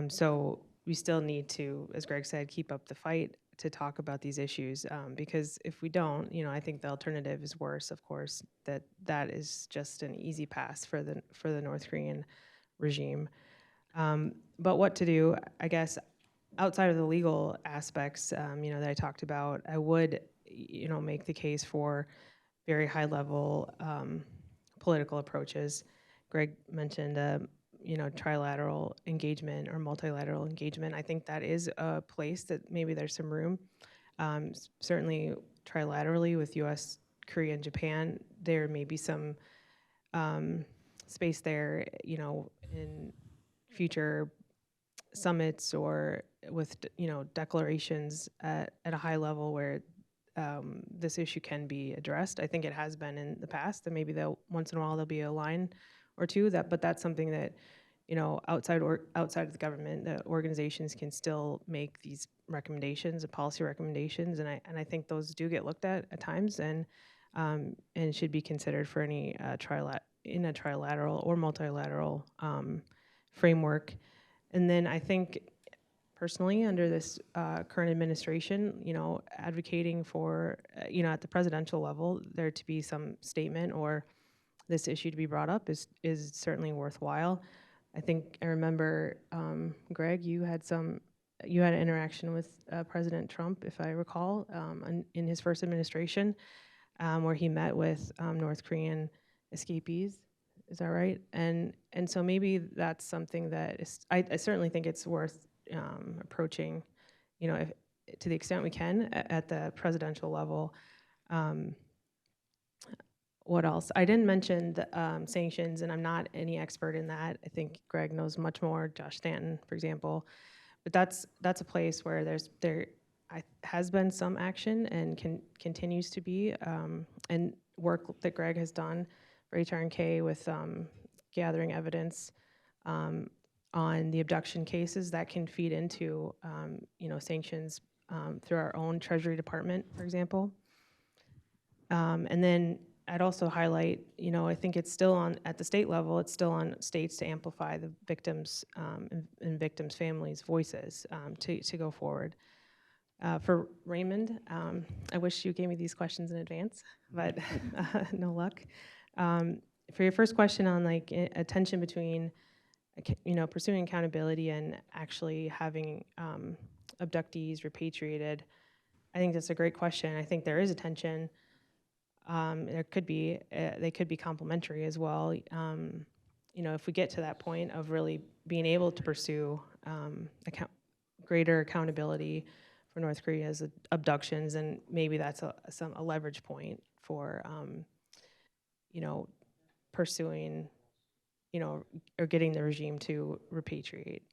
So we still need to, as Greg said, keep up the fight to talk about these issues, because if we don't, I think the alternative is worse, of course, that is just an easy pass for the North Korean regime. But what to do, I guess, outside of the legal aspects, that I talked about, I would, make the case for very high-level political approaches. Greg mentioned, trilateral engagement or multilateral engagement. I think that is a place that maybe there's some room. Certainly, trilaterally with U.S., Korea, and Japan, there may be some space there, in future summits or with declarations at a high level where this issue can be addressed. I think it has been in the past, and maybe once in a while there'll be a line or two but that's something that outside of the government, the organizations can still make these recommendations and policy recommendations, and I think those do get looked at times and should be considered for any in a trilateral or multilateral framework. And then I think, personally, under this current administration, advocating for, at the presidential level, there to be some statement or this issue to be brought up is certainly worthwhile. I remember, Greg, you had an interaction with President Trump, if I recall, in his first administration, where he met with North Korean escapees. Is that right? And so maybe that's something that I certainly think it's worth approaching, to the extent we can at the presidential level. What else? I didn't mention the sanctions, and I'm not any expert in that. I think Greg knows much more, Josh Stanton, for example. But that's a place where there has been some action and continues to be, and work that Greg has done for HRNK with gathering evidence on the abduction cases that can feed into sanctions through our own Treasury Department, for example. And then I'd also highlight, I think it's still at the state level, it's still on states to amplify the victims and victims' families' voices to go forward. For Raymond, I wish you gave me these questions in advance, but no luck. For your first question on like a tension between, pursuing accountability and actually having abductees repatriated, I think that's a great question. I think there is a tension. There could be, they could be complementary as well. If we get to that point of really being able to pursue greater accountability for North Korea's abductions, and maybe that's a leverage point for, pursuing, or getting the regime to repatriate,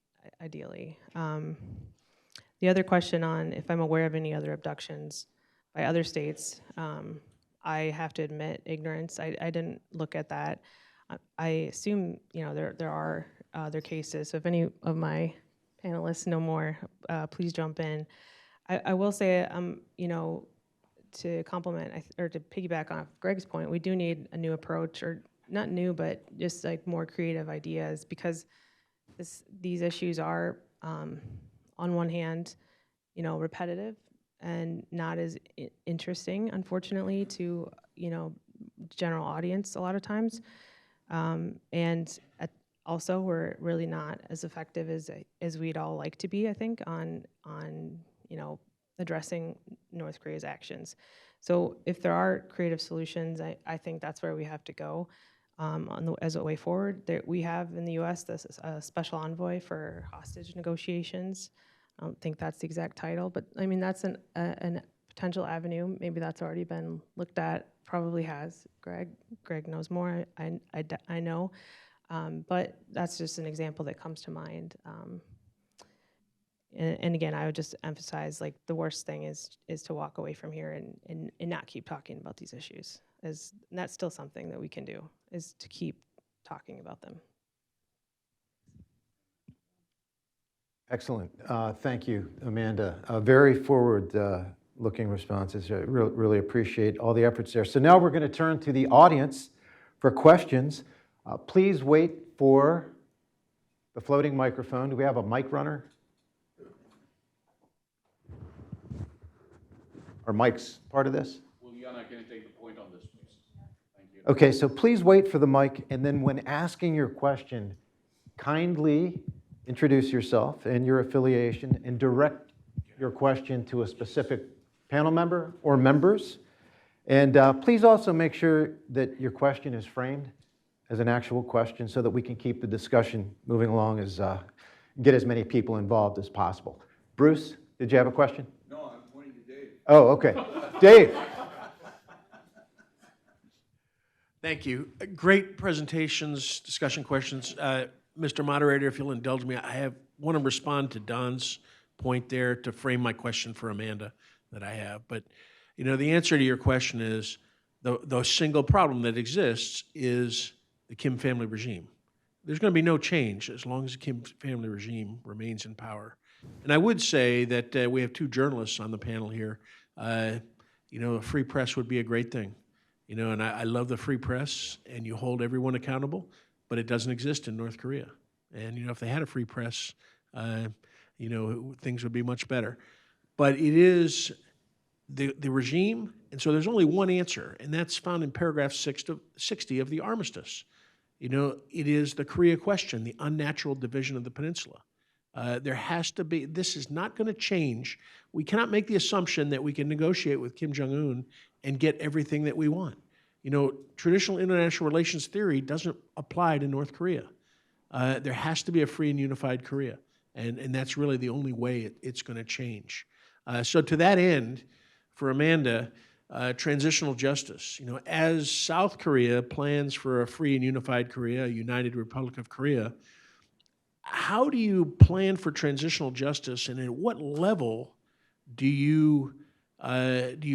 ideally. The other question on if I'm aware of any other abductions by other states, I have to admit ignorance. I didn't look at that. I assume there are other cases. So if any of my panelists know more, please jump in. I will say, to complement or to piggyback on Greg's point, we do need a new approach, or not new, but just like more creative ideas, because these issues are, on one hand, repetitive and not as interesting, unfortunately, to general audience a lot of times, and also we're really not as effective as we'd all like to be, I think, on addressing North Korea's actions. So if there are creative solutions, I think that's where we have to go as a way forward. We have in the U.S. this special envoy for hostage negotiations. I don't think that's the exact title, but I mean, that's an potential avenue. Maybe that's already been looked at, probably has. Greg knows more, I know. But that's just an example that comes to mind. And again, I would just emphasize, like, the worst thing is to walk away from here and not keep talking about these issues. And that's still something that we can do, is to keep talking about them. Excellent. Thank you, Amanda. Very forward-looking responses. I really appreciate all the efforts there. So now we're going to turn to the audience for questions. Please wait for the floating microphone. Do we have a mic runner? Are mics part of this? Well, Yana, can you take the point on this, please? Thank you. Okay, so please wait for the mic, and then when asking your question, kindly introduce yourself and your affiliation and direct your question to a specific panel member or members. And please also make sure that your question is framed as an actual question so that we can keep the discussion moving along, get as many people involved as possible. Bruce, did you have a question? No, I'm pointing to Dave. Oh, okay. Dave. Thank you. Great presentations, discussion questions. Mr. Moderator, if you'll indulge me, I want to respond to Don's point there to frame my question for Amanda that I have. But, the answer to your question is the single problem that exists is the Kim family regime. There's going to be no change as long as the Kim family regime remains in power. And I would say that we have two journalists on the panel here. A free press would be a great thing. And I love the free press, and you hold everyone accountable, but it doesn't exist in North Korea. And, if they had a free press, things would be much better. But it is the regime, and so there's only one answer, and that's found in paragraph 60 of the armistice. It is the Korea question, the unnatural division of the peninsula. There has to be, this is not going to change. We cannot make the assumption that we can negotiate with Kim Jong-un and get everything that we want. Traditional international relations theory doesn't apply to North Korea. There has to be a free and unified Korea, and that's really the only way it's going to change. So to that end, for Amanda, transitional justice. As South Korea plans for a free and unified Korea, a united Republic of Korea, how do you plan for transitional justice, and at what level do you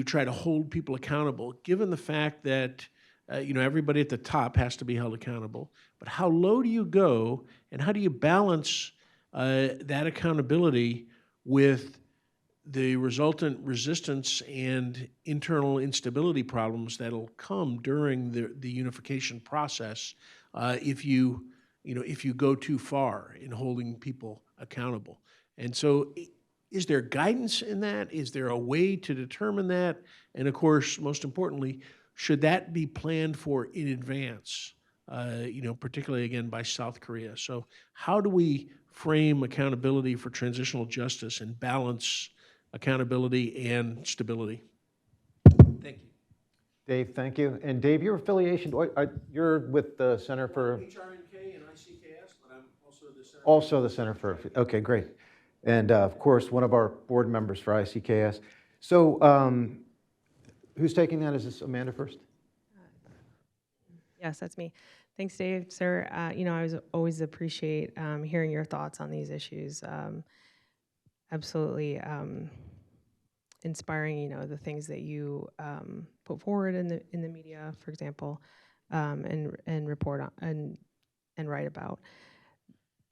try to hold people accountable, given the fact that everybody at the top has to be held accountable, but how low do you go, and how do you balance that accountability with the resultant resistance and internal instability problems that'll come during the unification process if you go too far in holding people accountable. And so is there guidance in that? Is there a way to determine that? And of course, most importantly, should that be planned for in advance, particularly again by South Korea? So how do we frame accountability for transitional justice and balance accountability and stability? Thank you. Dave, thank you. And Dave, your affiliation, you're with the Center for... HRNK and ICKS, but I'm also the Center. Also the Center for... Okay, great. And of course, one of our board members for ICKS. So who's taking that? Is this Amanda first? Yes, that's me. Thanks, Dave. Sir, I always appreciate hearing your thoughts on these issues. Absolutely inspiring, the things that you put forward in the media, for example, and report on and write about.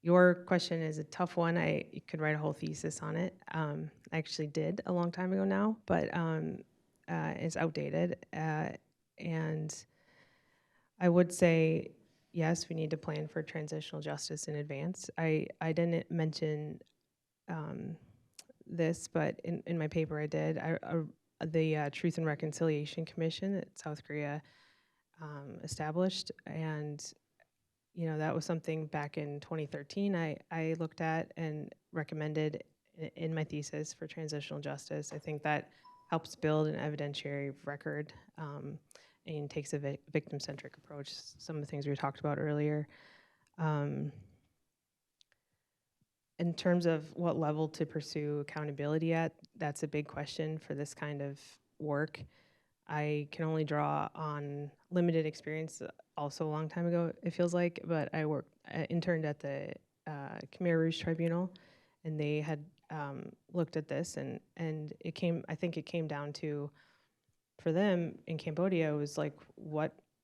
Your question is a tough one. You could write a whole thesis on it. I actually did a long time ago now, but it's outdated. And I would say, yes, we need to plan for transitional justice in advance. I didn't mention this, but in my paper I did. The Truth and Reconciliation Commission that South Korea established, and that was something back in 2013 I looked at and recommended in my thesis for transitional justice. I think that helps build an evidentiary record and takes a victim-centric approach, some of the things we talked about earlier. In terms of what level to pursue accountability at, that's a big question for this kind of work. I can only draw on limited experience, also a long time ago, it feels like, but I interned at the Khmer Rouge Tribunal, and they had looked at this, and I think it came down to, for them in Cambodia, it was like,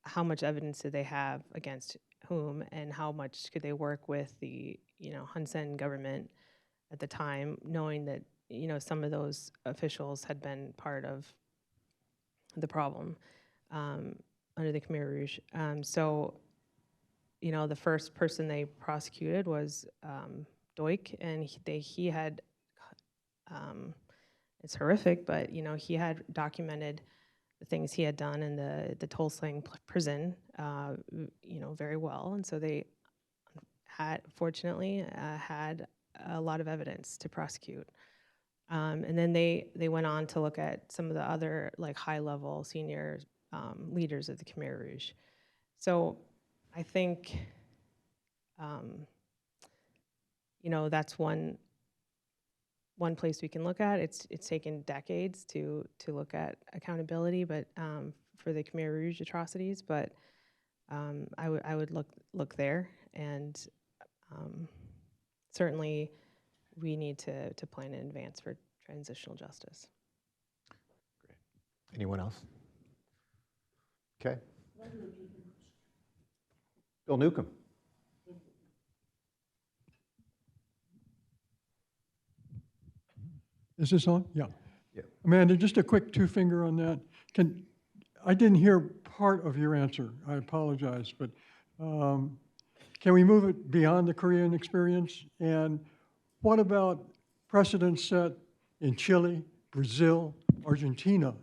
how much evidence did they have against whom, and how much could they work with the Hun Sen government at the time, knowing that some of those officials had been part of the problem under the Khmer Rouge. So the first person they prosecuted was Doik, and he had it's horrific, but he had documented the things he had done in the Tulsang prison, very well, and so they fortunately had a lot of evidence to prosecute. And then they went on to look at some of the other high-level senior leaders of the Khmer Rouge. So I think that's one place we can look at. It's taken decades to look at accountability, but for the Khmer Rouge atrocities. But I would look there, and certainly we need to plan in advance for transitional justice. Great. Anyone else? Okay. Bill Newcomb. Is this on? Yeah. Yeah. Amanda, just a quick two-finger on that. I didn't hear part of your answer. I apologize, but can we move it beyond the Korean experience? And what about precedents set in Chile, Brazil, Argentina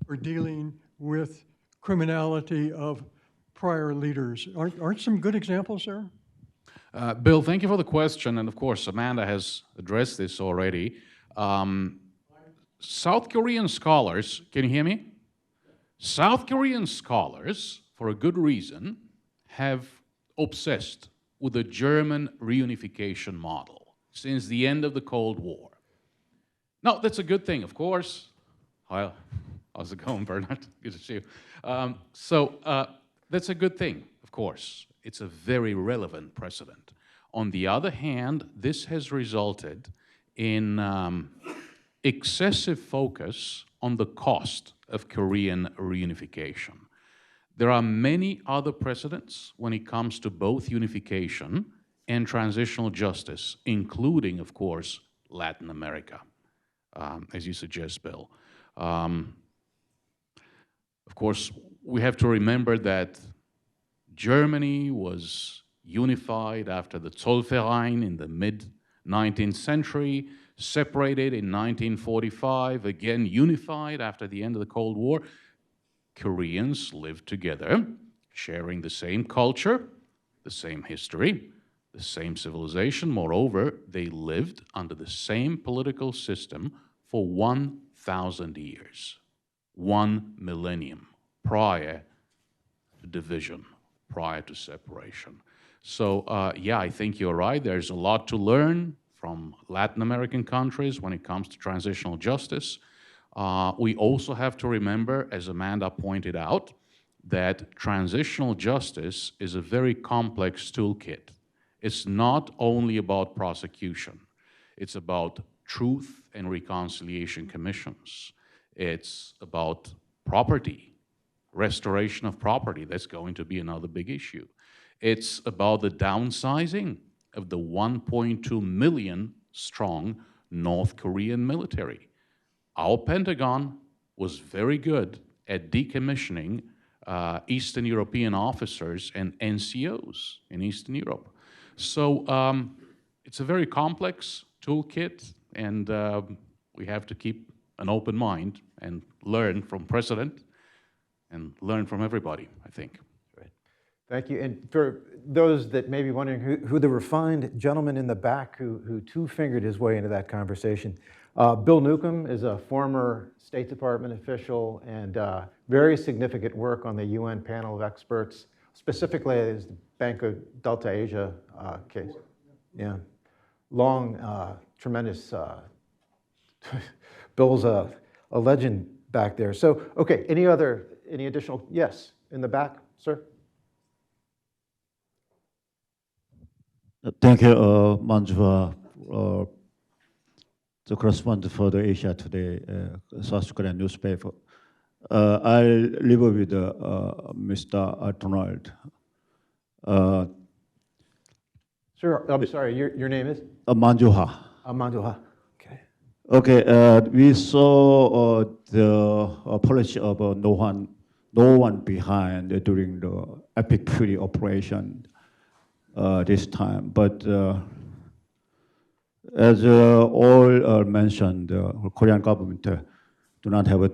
for dealing with criminality of prior leaders? Aren't some good examples there? Bill, thank you for the question, and of course, Amanda has addressed this already. South Korean scholars, can you hear me? South Korean scholars, for a good reason, have obsessed with the German reunification model since the end of the Cold War. Now, that's a good thing, of course. Well, how's it going, Bernard? Good to see you. That's a good thing, of course. It's a very relevant precedent. On the other hand, this has resulted in excessive focus on the cost of Korean reunification. There are many other precedents when it comes to both unification and transitional justice, including, of course, Latin America. as you suggest, Bill. Of course, we have to remember that Germany was unified after the Zollverein in the mid-19th century, separated in 1945, again unified after the end of the Cold War. Koreans lived together, sharing the same culture, the same history, the same civilization. Moreover, they lived under the same political system for 1,000 years, 1 millennium prior to division, prior to separation. So yeah, I think you're right. There's a lot to learn from Latin American countries when it comes to transitional justice. We also have to remember, as Amanda pointed out, that transitional justice is a very complex toolkit. It's not only about prosecution. It's about truth and reconciliation commissions. It's about property, restoration of property. That's going to be another big issue. It's about the downsizing of the 1.2 million strong North Korean military. Our Pentagon was very good at decommissioning Eastern European officers and NCOs in Eastern Europe. So it's a very complex toolkit, and we have to keep an open mind and learn from precedent and learn from everybody, I think. Right. Thank you. And for those that may be wondering who the refined gentleman in the back who two-fingered his way into that conversation, Bill Newcomb is a former State Department official and very significant work on the UN panel of experts, specifically as the Bank of Delta Asia case. Yeah. Long, tremendous, Bill's a legend back there. So, okay, any additional, yes, in the back, sir? Thank you, Manjua, the correspondent for the Asia Today, South Korean newspaper. I live with Mr. Donald. Sir, I'm sorry, your name is? Manjuha. Manjuha. Okay. Okay, we saw the policy of no one behind during the Epic Fury operation this time. But as all mentioned, the Korean government do not have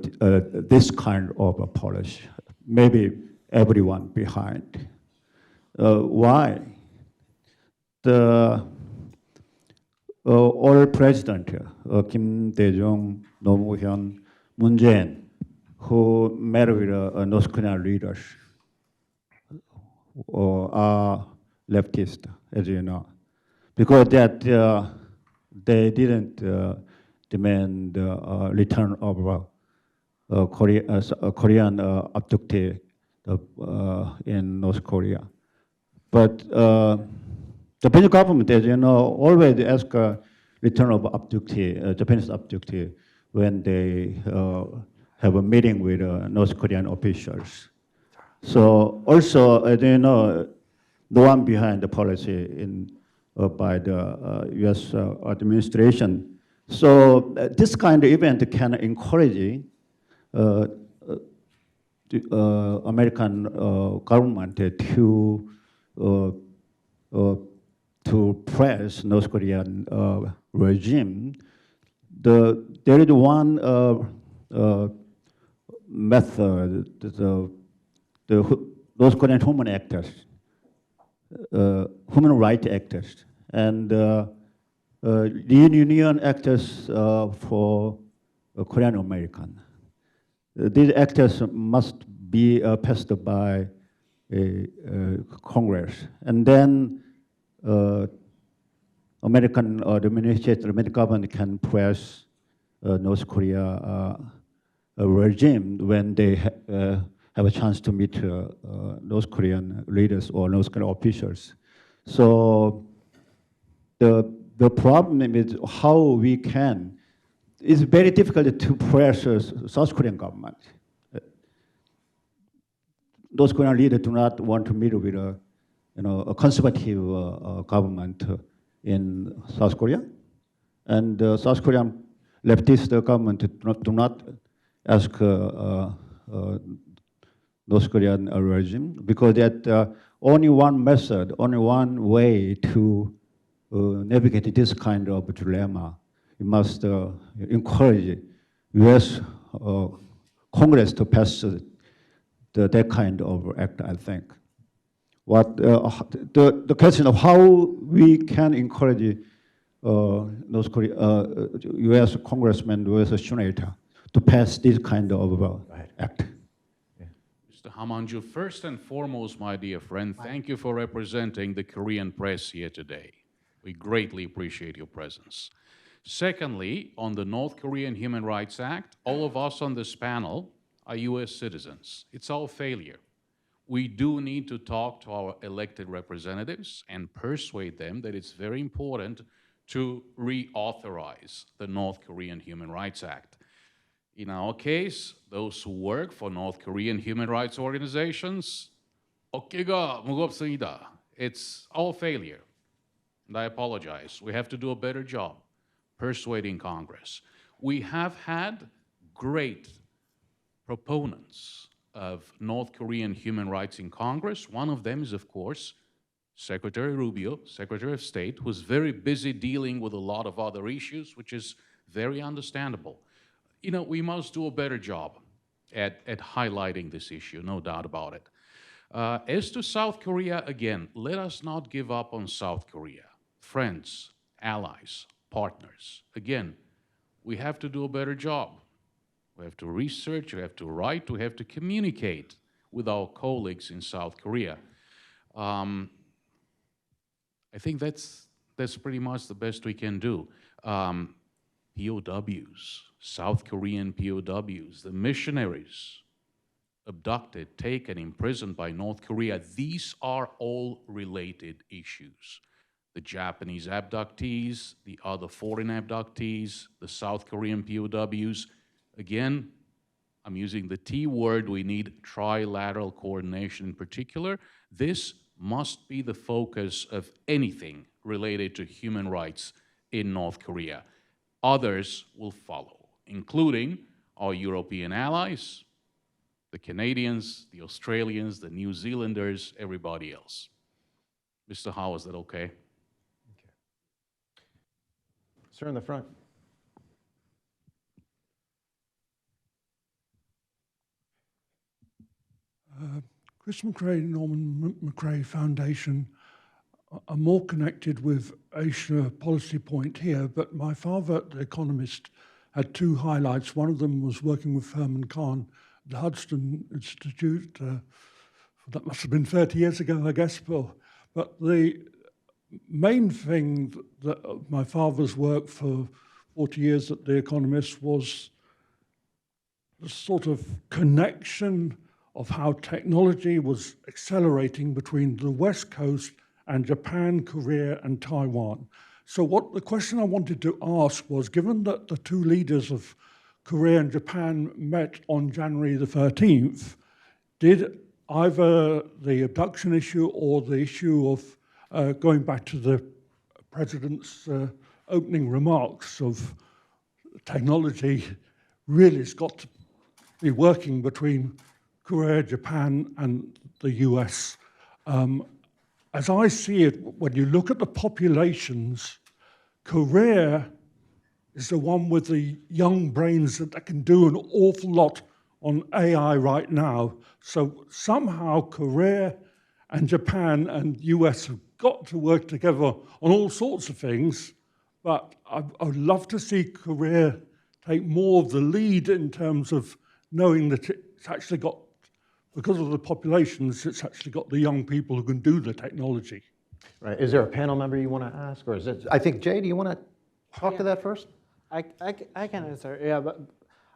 this kind of a policy. Maybe everyone behind. Why? The all president, Kim Dae-jung, Nomuhyun, Moon Jae-in, who met with North Korean leaders, are leftist, as you know, because that they didn't demand return of Korean abductee in North Korea. But the Japanese government, as you know, always ask return of abductee, Japanese abductee, when they have a meeting with North Korean officials. So also, as you know, the one behind the policy by the U.S. administration. So this kind of event can encourage the American government to press North Korean regime. There is one method, the North Korean human actors, human rights actors, and reunion actors for Korean American. These actors must be passed by Congress, and then American administration, American government can press North Korea regime when they have a chance to meet North Korean leaders or North Korean officials. So the problem is how we can. It's very difficult to pressure South Korean government. North Korean leaders do not want to meet with a conservative government in South Korea, and South Korean leftist government do not ask North Korean regime, because that only one method, only one way to navigate this kind of dilemma. You must encourage U.S. Congress to pass that kind of act, I think. The question of how we can encourage North Korea, U.S. congressman, U.S. senator to pass this kind of act. Mr. Hamanju, first and foremost, my dear friend, thank you for representing the Korean press here today. We greatly appreciate your presence. Secondly, on the North Korean Human Rights Act, all of us on this panel are U.S. citizens. It's our failure. We do need to talk to our elected representatives and persuade them that it's very important to reauthorize the North Korean Human Rights Act. In our case, those who work for North Korean human rights organizations, 어깨가 무겁습니다. It's our failure, and I apologize. We have to do a better job persuading Congress. We have had great proponents of North Korean human rights in Congress. One of them is, of course, Secretary Rubio, Secretary of State, who's very busy dealing with a lot of other issues, which is very understandable. You know, we must do a better job at highlighting this issue, no doubt about it. As to South Korea, again, let us not give up on South Korea. Friends, allies, partners. Again, we have to do a better job. We have to research, we have to write, we have to communicate with our colleagues in South Korea. I think that's pretty much the best we can do. POWs, South Korean POWs, the missionaries abducted, taken, imprisoned by North Korea, these are all related issues. The Japanese abductees, the other foreign abductees, the South Korean POWs. Again, I'm using the T word, we need trilateral coordination in particular. This must be the focus of anything related to human rights in North Korea. Others will follow, including our European allies, the Canadians, the Australians, the New Zealanders, everybody else. Mr. Howe, is that okay? Sir in the front. Chris McRae, Norman McRae Foundation are more connected with Asia Policy Point here, but my father, The Economist, had two highlights. One of them was working with Herman Kahn at the Hudson Institute. That must have been 30 years ago, I guess. But the main thing that my father's work for 40 years at The Economist was the sort of connection of how technology was accelerating between the West Coast and Japan, Korea, and Taiwan. So the question I wanted to ask was, given that the two leaders of Korea and Japan met on January the 13th, did either the abduction issue or the issue of going back to the president's opening remarks of technology really has got to be working between Korea, Japan, and the US. As I see it, when you look at the populations, Korea is the one with the young brains that can do an awful lot on AI right now. So somehow Korea and Japan and US have got to work together on all sorts of things, but I would love to see Korea take more of the lead in terms of knowing that it's actually got, because of the populations, it's actually got the young people who can do the technology. Right. Is there a panel member you want to ask, or is it? I think Jay, do you want to talk to that first? I can answer. Yeah, but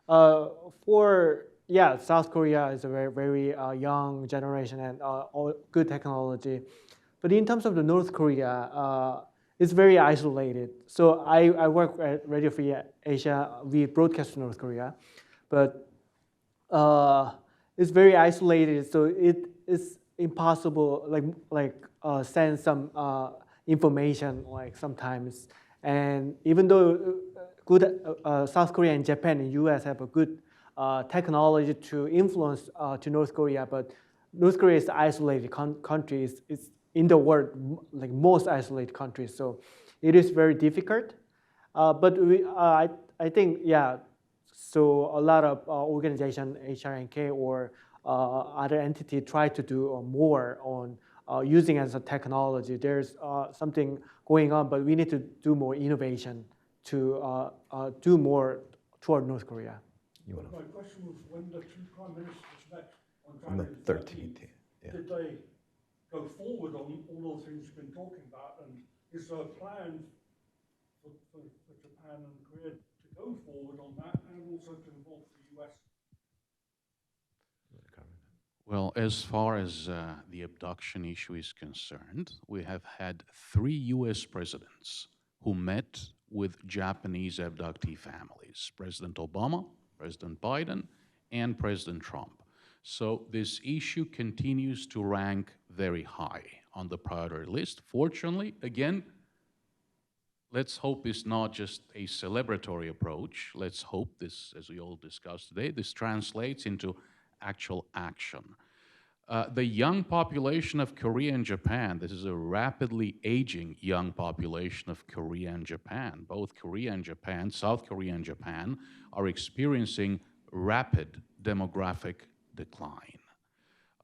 South Korea is a very very young generation and all good technology, but in terms of the North Korea, it's very isolated. So I work at Radio Free Asia. We broadcast to North Korea, but it's very isolated. So it is impossible send some information like sometimes. And even though good, South Korea and Japan and US have a good technology to influence to North Korea, but North Korea is an isolated country. It's in the world, like most isolated countries. So it is very difficult. But I think, yeah, so a lot of organization, HRNK or other entity try to do more on using as a technology. There's something going on, but we need to do more innovation to do more toward North Korea. My question was, when the two prime ministers met On the January 13th, yeah. did they go forward on all those things we've been talking about? And is there a plan for Japan and Korea to go forward on that and also to involve the US? Well, as far as the abduction issue is concerned, we have had 3 US presidents who met with Japanese abductee families: President Obama, President Biden, and President Trump. So this issue continues to rank very high on the priority list. Fortunately, again, let's hope it's not just a celebratory approach. Let's hope this, as we all discussed today, this translates into actual action. The young population of Korea and Japan, this is a rapidly aging young population of Korea and Japan. Both Korea and Japan, South Korea and Japan, are experiencing rapid demographic decline.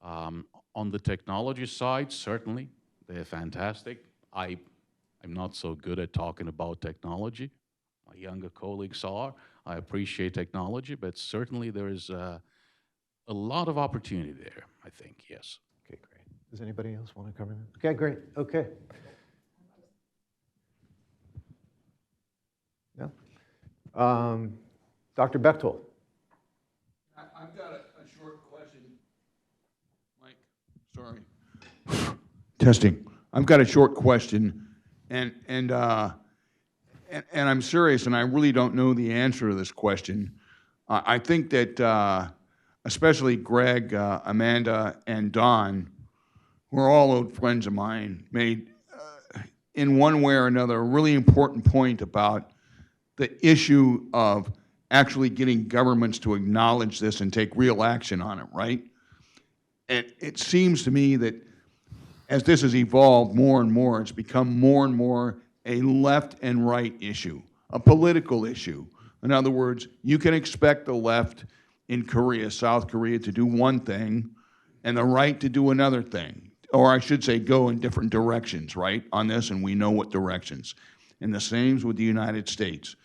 On the technology side, certainly, they're fantastic. I'm not so good at talking about technology. My younger colleagues are. I appreciate technology, but certainly there is a lot of opportunity there, I think, yes. Okay, great. Does anybody else want to cover that? Okay, great. Okay. No? Dr. Bechtold. I've got a short question. Mike, sorry. Testing. I've got a short question, and I'm serious, and I really don't know the answer to this question. I think that especially Greg, Amanda, and Don, who are all old friends of mine, made, in one way or another, a really important point about the issue of actually getting governments to acknowledge this and take real action on it, right? And it seems to me that as this has evolved more and more, it's become more and more a left and right issue, a political issue. In other words, you can expect the left in Korea, South Korea, to do one thing and the right to do another thing. Or I should say go in different directions, right, on this, and we know what directions. And the same with the United States.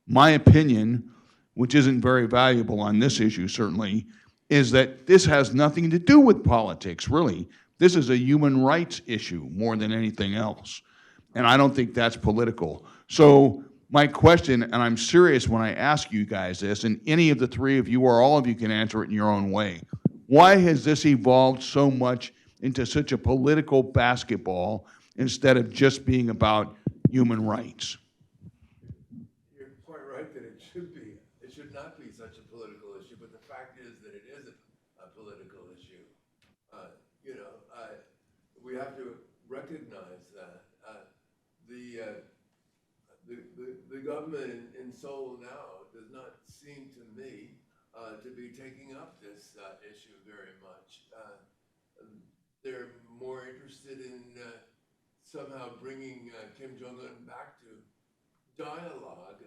My opinion, which isn't very valuable on this issue certainly, is that this has nothing to do with politics, really. This is a human rights issue more than anything else. And I don't think that's political. So my question, and I'm serious when I ask you guys this, and any of the three of you or all of you can answer it in your own way. Why has this evolved so much into such a political basketball instead of just being about human rights? You're quite right that it should not be such a political issue, but the fact is that it is a political issue. We have to recognize that the government in Seoul now does not seem to me to be taking up this issue very much. They're more interested in somehow bringing Kim Jong-un back to dialogue.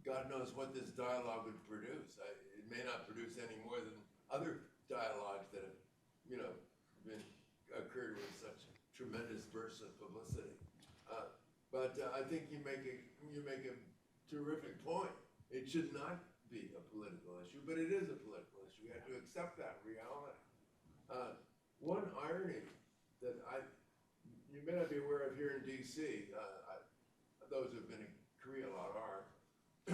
God knows what this dialogue would produce. It may not produce any more than other dialogues that have, occurred with such tremendous bursts of publicity. But I think you make a terrific point. It should not be a political issue, but it is a political issue. We have to accept that reality. One irony that you may not be aware of here in D.C., those who have been in Korea a lot are,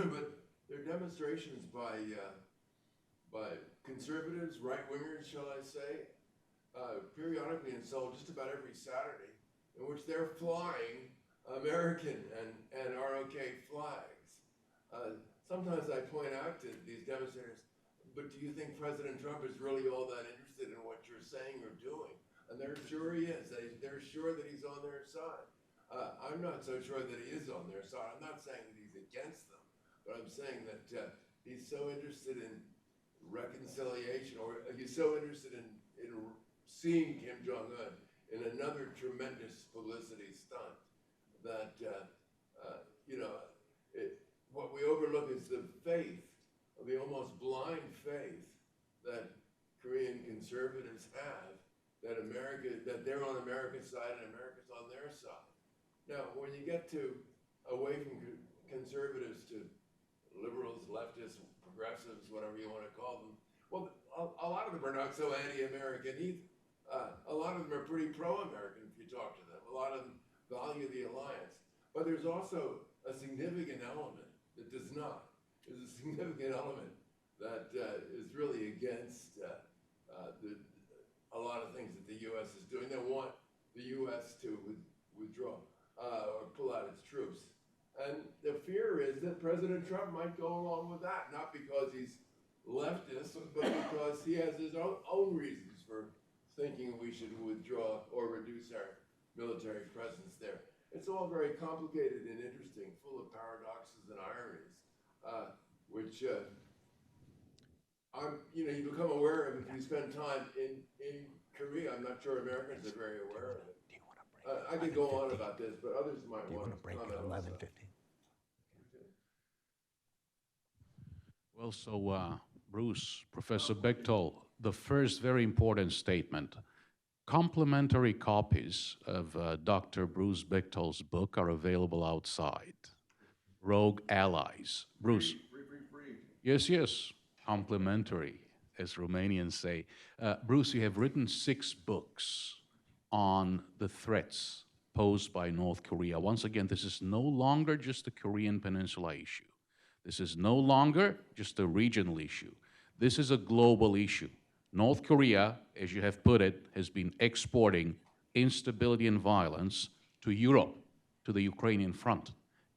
but there are demonstrations by conservatives, right-wingers, shall I say, periodically in Seoul, just about every Saturday, in which they're flying American and ROK flags. Sometimes I point out to these demonstrators, but do you think President Trump is really all that interested in what you're saying or doing? And they're sure he is. They're sure that he's on their side. I'm not so sure that he is on their side. I'm not saying that he's against them, but I'm saying that he's so interested in reconciliation, or he's so interested in seeing Kim Jong-un in another tremendous publicity stunt that, what we overlook is the faith, the almost blind faith that Korean conservatives have that they're on America's side and America's on their side. Now, when you get away from conservatives to liberals, leftists, progressives, whatever you want to call them, well, a lot of them are not so anti-American either. A lot of them are pretty pro-American if you talk to them. A lot of them value the alliance. But there's also a significant element that does not. There's a significant element that is really against a lot of things that the U.S. is doing. They want the U.S. to withdraw or pull out its troops. And the fear is that President Trump might go along with that, not because he's leftist, but because he has his own reasons for thinking we should withdraw or reduce our military presence there. It's all very complicated and interesting, full of paradoxes and ironies, which you become aware of if you spend time in Korea. I'm not sure Americans are very aware of it. I could go on about this, but others might want to break at 11:50. Well, so Bruce, Professor Bechtold, the first very important statement. Complimentary copies of Dr. Bruce Bechtold's book are available outside. Rogue Allies. Bruce. Free. Yes. Complimentary, as Romanians say. Bruce, you have written 6 books on the threats posed by North Korea. Once again, this is no longer just a Korean Peninsula issue. This is no longer just a regional issue. This is a global issue. North Korea, as you have put it, has been exporting instability and violence to Europe, to the Ukrainian front.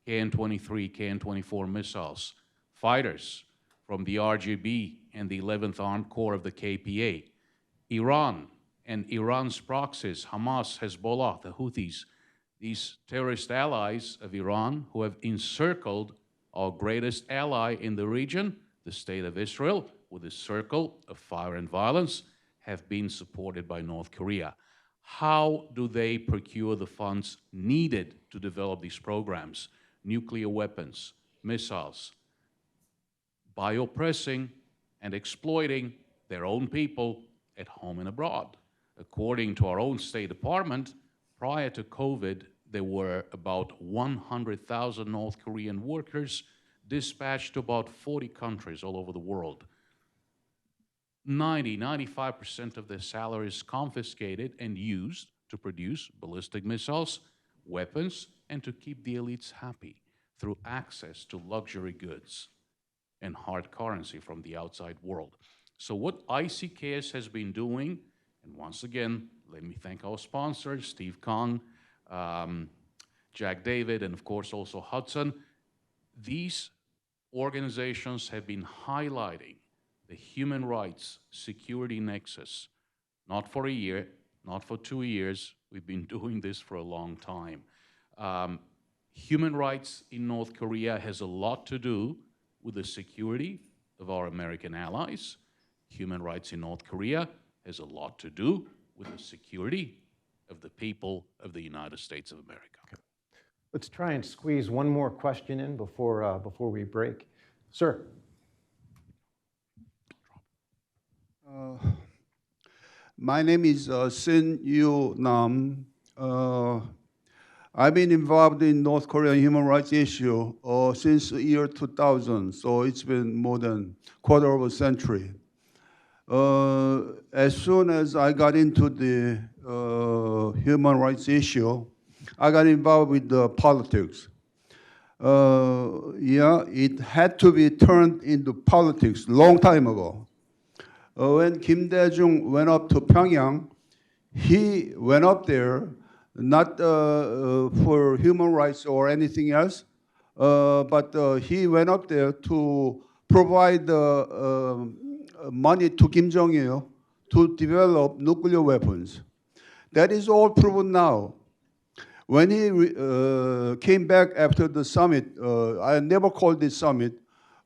KN-23, KN-24 missiles, fighters from the RGB and the 11th Armed Corps of the KPA, Iran and Iran's proxies, Hamas, Hezbollah, the Houthis, these terrorist allies of Iran who have encircled our greatest ally in the region, the State of Israel, with a circle of fire and violence, have been supported by North Korea. How do they procure the funds needed to develop these programs? Nuclear weapons, missiles, by oppressing and exploiting their own people at home and abroad. According to our own State Department, prior to COVID, there were about 100,000 North Korean workers dispatched to about 40 countries all over the world. 95% of their salaries confiscated and used to produce ballistic missiles, weapons, and to keep the elites happy through access to luxury goods and hard currency from the outside world. So what ICKS has been doing, and once again, let me thank our sponsors, Steve Kahn, Jack David, and of course also Hudson. These organizations have been highlighting the human rights security nexus, not for a year, not for 2 years. We've been doing this for a long time. Human rights in North Korea has a lot to do with the security of our American allies. Human rights in North Korea has a lot to do with the security of the people of the United States of America. Okay. Let's try and squeeze one more question in before we break. Sir. My name is Sin Yu Nam. I've been involved in North Korean human rights issue since the year 2000, so it's been more than a quarter of a century. As soon as I got into the human rights issue, I got involved with the politics. It had to be turned into politics long time ago. When Kim Dae-jung went up to Pyongyang, he went up there not for human rights or anything else, but he went up there to provide money to Kim Jong-il to develop nuclear weapons. That is all proven now. When he came back after the summit, I never called this summit,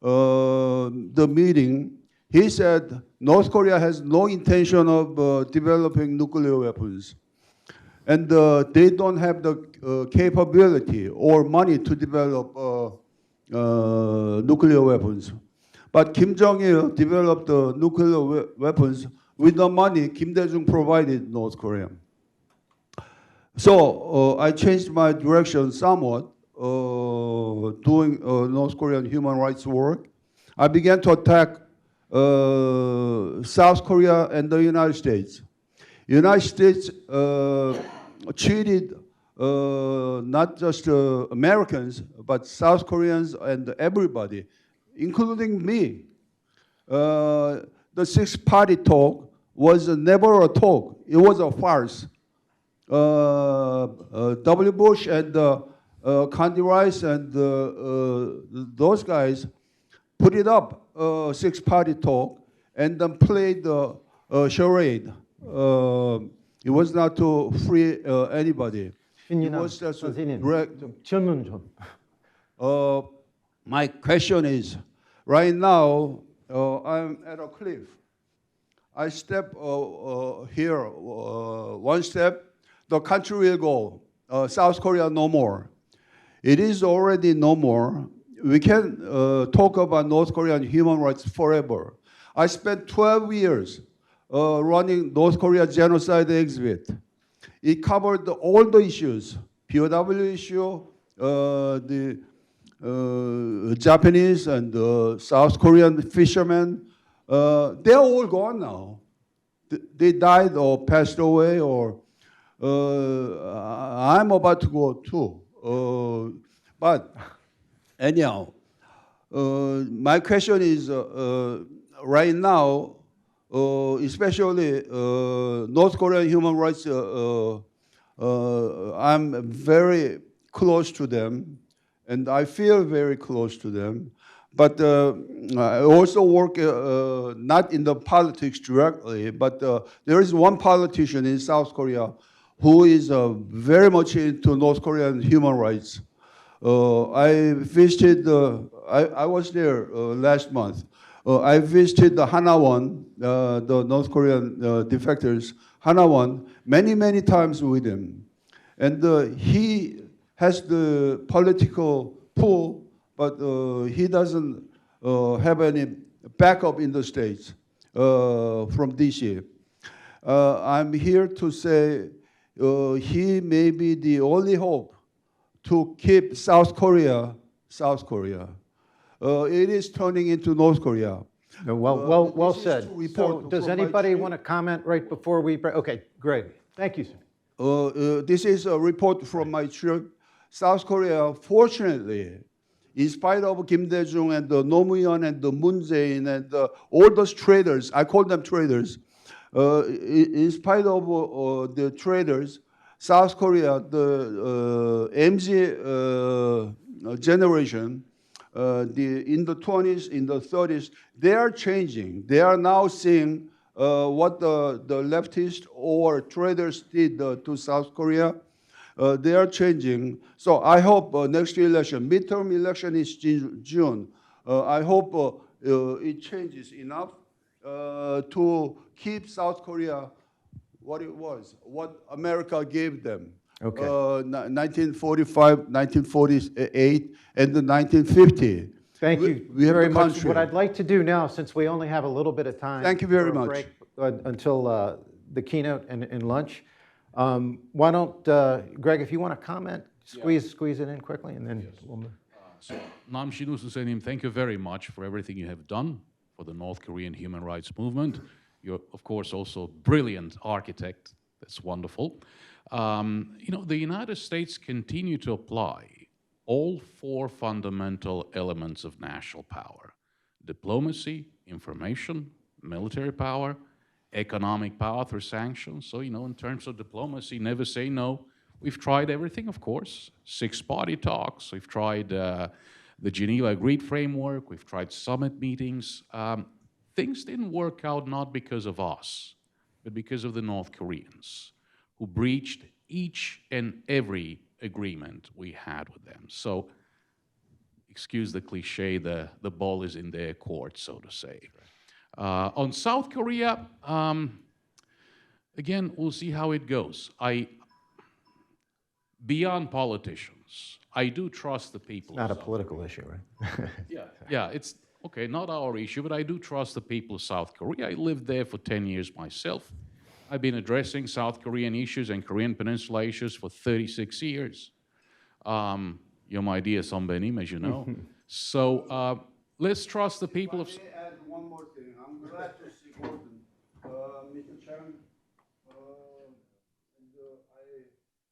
the meeting, he said North Korea has no intention of developing nuclear weapons. And they don't have the capability or money to develop nuclear weapons. But Kim Jong-il developed the nuclear weapons with the money Kim Dae-jung provided North Korea. So I changed my direction somewhat, doing North Korean human rights work. I began to attack South Korea and the United States. United States treated not just Americans, but South Koreans and everybody, including me. The six-party talk was never a talk. It was a farce. W. Bush and Condi Rice and those guys put it up, six-party talk, and then played the charade. It was not to free anybody. It was just 선생님, direct. 좀 질문 좀. My question is, right now, I'm at a cliff. I step here, one step, the country will go. South Korea no more. It is already no more. We can talk about North Korean human rights forever. I spent 12 years running North Korea genocide exhibit. It covered all the issues, POW issue, the Japanese and South Korean fishermen. They're all gone now. They died or passed away, or I'm about to go too. But anyhow, my question is, right now, especially North Korean human rights, I'm very close to them, and I feel very close to them. But I also work not in the politics directly, but there is one politician in South Korea who is very much into North Korean human rights. I visited, I was there last month. I visited the Hanawan, the North Korean defectors, Hanawan, many, many times with him. And he has the political pull, but he doesn't have any backup in the States from DC. I'm here to say he may be the only hope to keep South Korea, South Korea. It is turning into North Korea. Well This is said. to So report does from my anybody trip. want to comment right before we break? Okay, Greg. Thank you, sir. This is a report from my trip. South Korea, fortunately, in spite of Kim Dae-jung and the Nomuyon and the Moon Jae-in and all those traders, I call them traders, in spite of the traders, South Korea, the MZ generation, in the 20s, in the 30s, they are changing. They are now seeing what the leftists or traders did to South Korea. They are changing. So I hope next election, midterm election is June. I hope it changes enough to keep South Korea what it was, what America gave them. Okay. 1945, 1948, and the 1950. Thank you We have very the much. country. What I'd like to do now, since we only have a little bit of time. Thank you very for a much. break, until the keynote and lunch. Why don't, Greg, if you want to comment, squeeze it in quickly, and then we'll move. Nam Shinu Susenim, thank you very much for everything you have done for the North Korean human rights movement. You're, of course, also a brilliant architect. That's wonderful. You know, the United States continue to apply all four fundamental elements of national power: diplomacy, information, military power, economic power through sanctions. So, you know, in terms of diplomacy, never say no. We've tried everything, of course. Six-party talks. We've tried the Geneva Agreed Framework. We've tried summit meetings. Things didn't work out not because of us, but because of the North Koreans, who breached each and every agreement we had with them. So, excuse the cliche, the ball is in their court, so to say. On South Korea, again, we'll see how it goes. Beyond politicians, I do trust the people. Not a of South political issue, right? Yeah, it's okay, not our issue, but I do trust the people of South Korea. I lived there for 10 years myself. I've been addressing South Korean issues and Korean Peninsula issues for 36 years. You're my dear Sonbenim, as you know. So let's trust the people of... Let me add one more thing. I'm glad to see Gordon, Mr. Chairman. I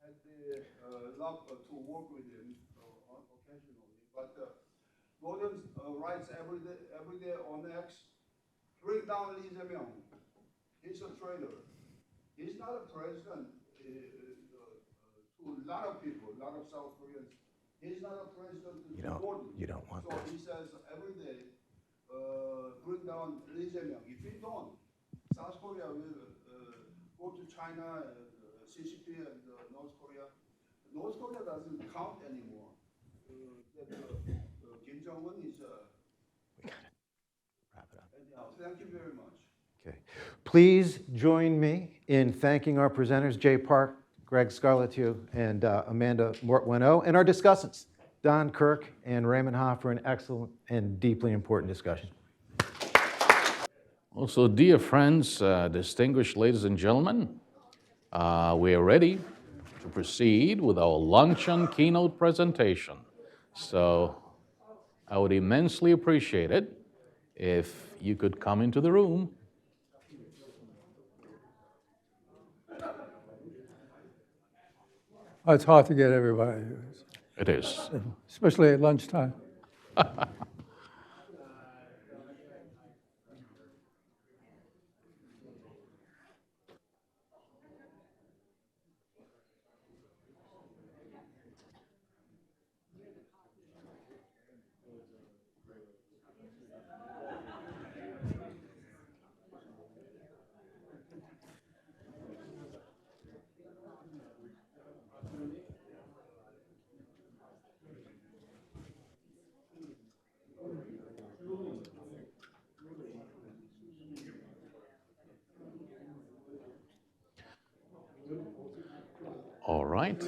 had the luck to work with him occasionally. But Gordon writes every day on X, bring down Lee Jae-myung. He's a traitor. He's not a president to a lot of people, a lot of South Koreans. He's not a president to Gordon. You don't want so that. he says every day, bring down Lee Jae-myung. If you don't, South Korea will go to China, CCP, and North Korea. North Korea doesn't count anymore. Kim Jong-un is... Wrap it up. Thank you very much. Okay. Please join me in thanking our presenters, Jay Park, Greg Scarlett, and Amanda Mortweno, and our discussants, Don Kirk and Raymond Ha, for an excellent and deeply important discussion. Also, dear friends, distinguished ladies and gentlemen, we are ready to proceed with our luncheon keynote presentation. So I would immensely appreciate it if you could come into the room. It's hard to get everybody, It is. especially at lunchtime. All right.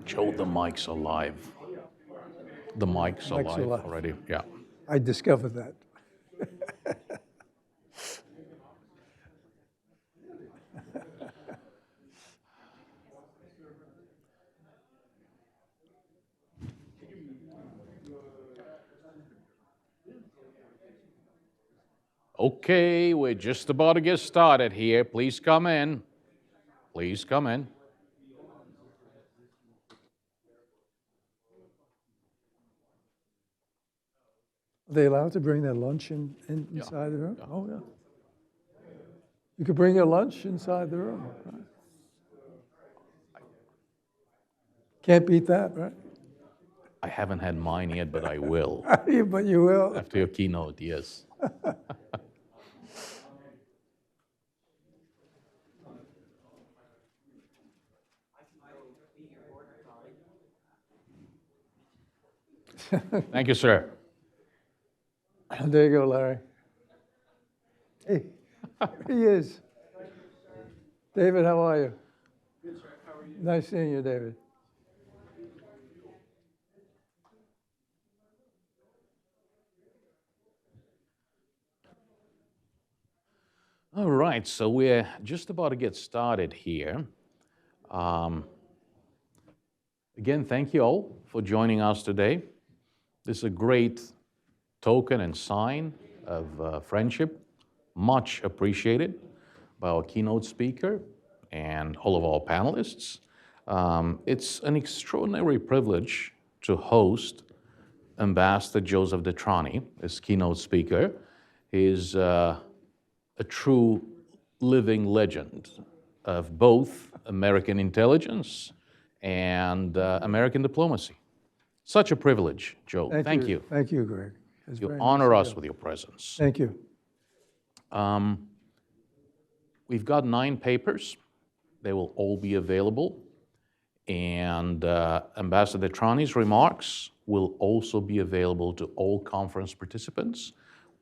Joe, the mic's alive. The mic's alive alive. already, yeah. I discovered that. Okay, we're just about to get started here. Please come in. Please come in. Are they allowed to bring their lunch inside the room? Oh, yeah. You could bring your lunch inside the room. Right? Can't beat that, right? I haven't had mine yet, but I will. But you will. After your keynote, yes. Thank you, sir. There you go, Larry. Hey, there he is. David, how are you? Good, sir. How are you? Nice seeing you, David. All right, so we're just about to get started here. Again, thank you all for joining us today. This is a great token and sign of friendship, much appreciated by our keynote speaker and all of our panelists. It's an extraordinary privilege to host Ambassador Joseph Detrani as keynote speaker. He's a true living legend of both American intelligence and American diplomacy. Such a privilege, Joe. Thank you. Thank you, Greg. It's You very nice honor of us you. with your presence. Thank you. We've got 9 papers. They will all be available. And Ambassador Trani's remarks will also be available to all conference participants.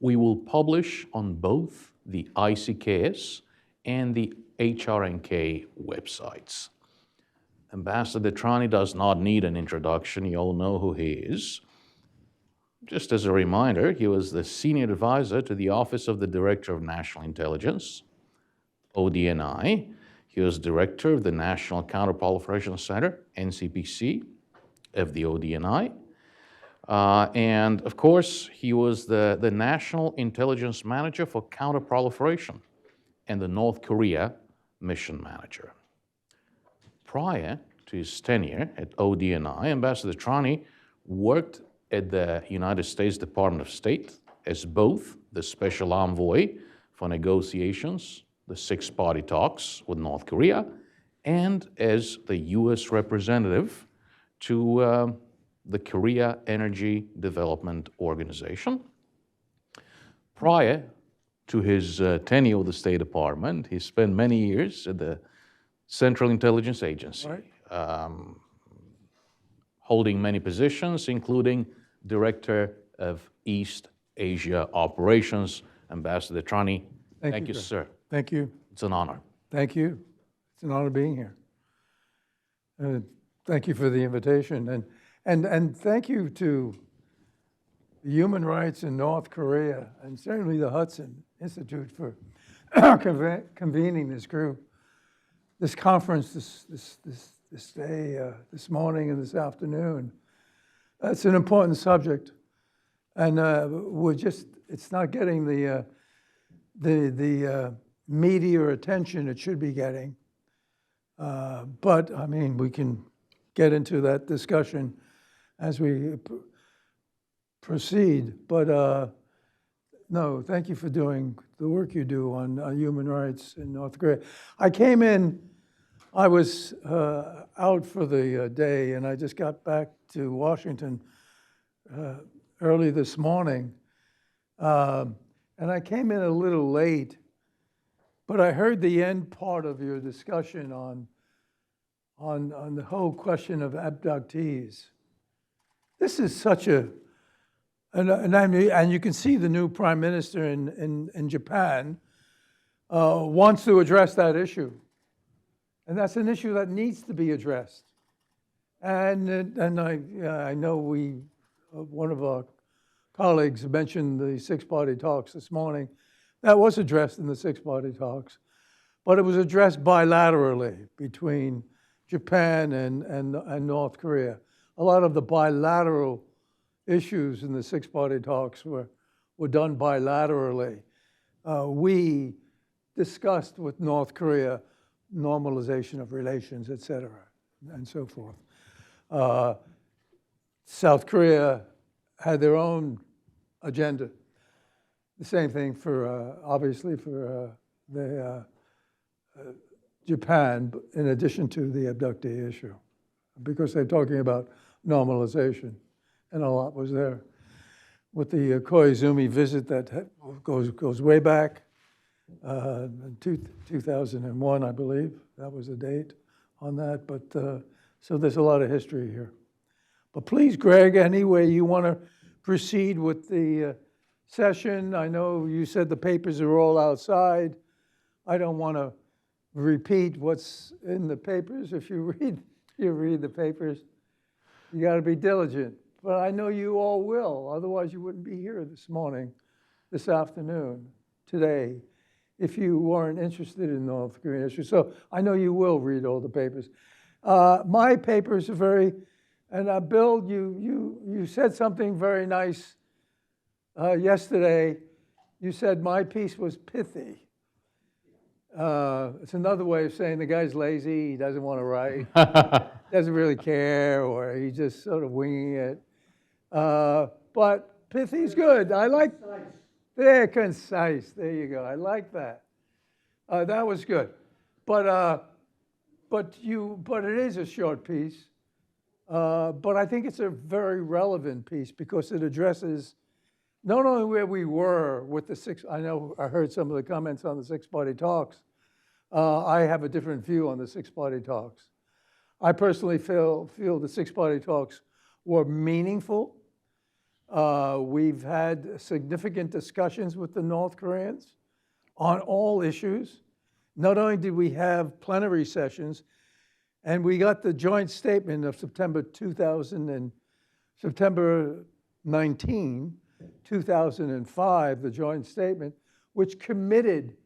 We will publish on both the ICKS and the HRNK websites. Ambassador Trani does not need an introduction. You all know who he is. Just as a reminder, he was the senior advisor to the Office of the Director of National Intelligence, ODNI. He was director of the National Counterproliferation Center, NCPC, of the ODNI. And of course, he was the National Intelligence Manager for Counterproliferation and the North Korea Mission Manager. Prior to his tenure at ODNI, Ambassador Trani worked at the United States Department of State as both the Special Envoy for negotiations, the 6-party talks with North Korea, and as the U.S. representative to the Korea Energy Development Organization. Prior to his tenure with the State Department, he spent many years at the Central Intelligence Agency, holding many positions, including Director of East Asia Operations. Ambassador Trani, thank you, Greg. sir. Thank you. It's an honor. Thank you. It's an honor being here. Thank you for the invitation. And thank you to the human rights in North Korea and certainly the Hudson Institute for convening this group, this conference this day, this morning and this afternoon. It's an important subject, and it's not getting the media attention it should be getting. But I mean, we can get into that discussion as we proceed. But no, thank you for doing the work you do on human rights in North Korea. I was out for the day, and I just got back to Washington early this morning. And I came in a little late, but I heard the end part of your discussion on the whole question of abductees. This is such and you can see the new prime minister in Japan wants to address that issue. And that's an issue that needs to be addressed. And I know one of our colleagues mentioned the 6-party talks this morning. That was addressed in the 6-party talks, but it was addressed bilaterally between Japan and North Korea. A lot of the bilateral issues in the 6-party talks were done bilaterally. We discussed with North Korea normalization of relations, et cetera, and so forth. South Korea had their own agenda. The same thing for, obviously, for Japan, in addition to the abductee issue, because they're talking about normalization, and a lot was there. With the Koizumi visit that goes way back, 2001, I believe, that was the date on that, but so there's a lot of history here. But please, Greg, any way you want to proceed with the session. I know you said the papers are all outside. I don't want to repeat what's in the papers. If you read the papers, you got to be diligent. But I know you all will, otherwise you wouldn't be here this afternoon, today, if you weren't interested in North Korean history. So I know you will read all the papers. My papers are very, and Bill, you said something very nice yesterday. You said my piece was pithy. It's another way of saying the guy's lazy, he doesn't want to write, doesn't really care, or he's just sort of winging it. But pithy's good. I like, yeah, concise. There you go. I like that. That was good. But it is a short piece. But I think it's a very relevant piece because it addresses not only where we were with the I know I heard some of the comments on the six-party talks. I have a different view on the six-party talks. I personally feel the six-party talks were meaningful. We've had significant discussions with the North Koreans on all issues. Not only did we have plenary sessions, and we got the joint statement of September 19, 2005, the joint statement, which committed,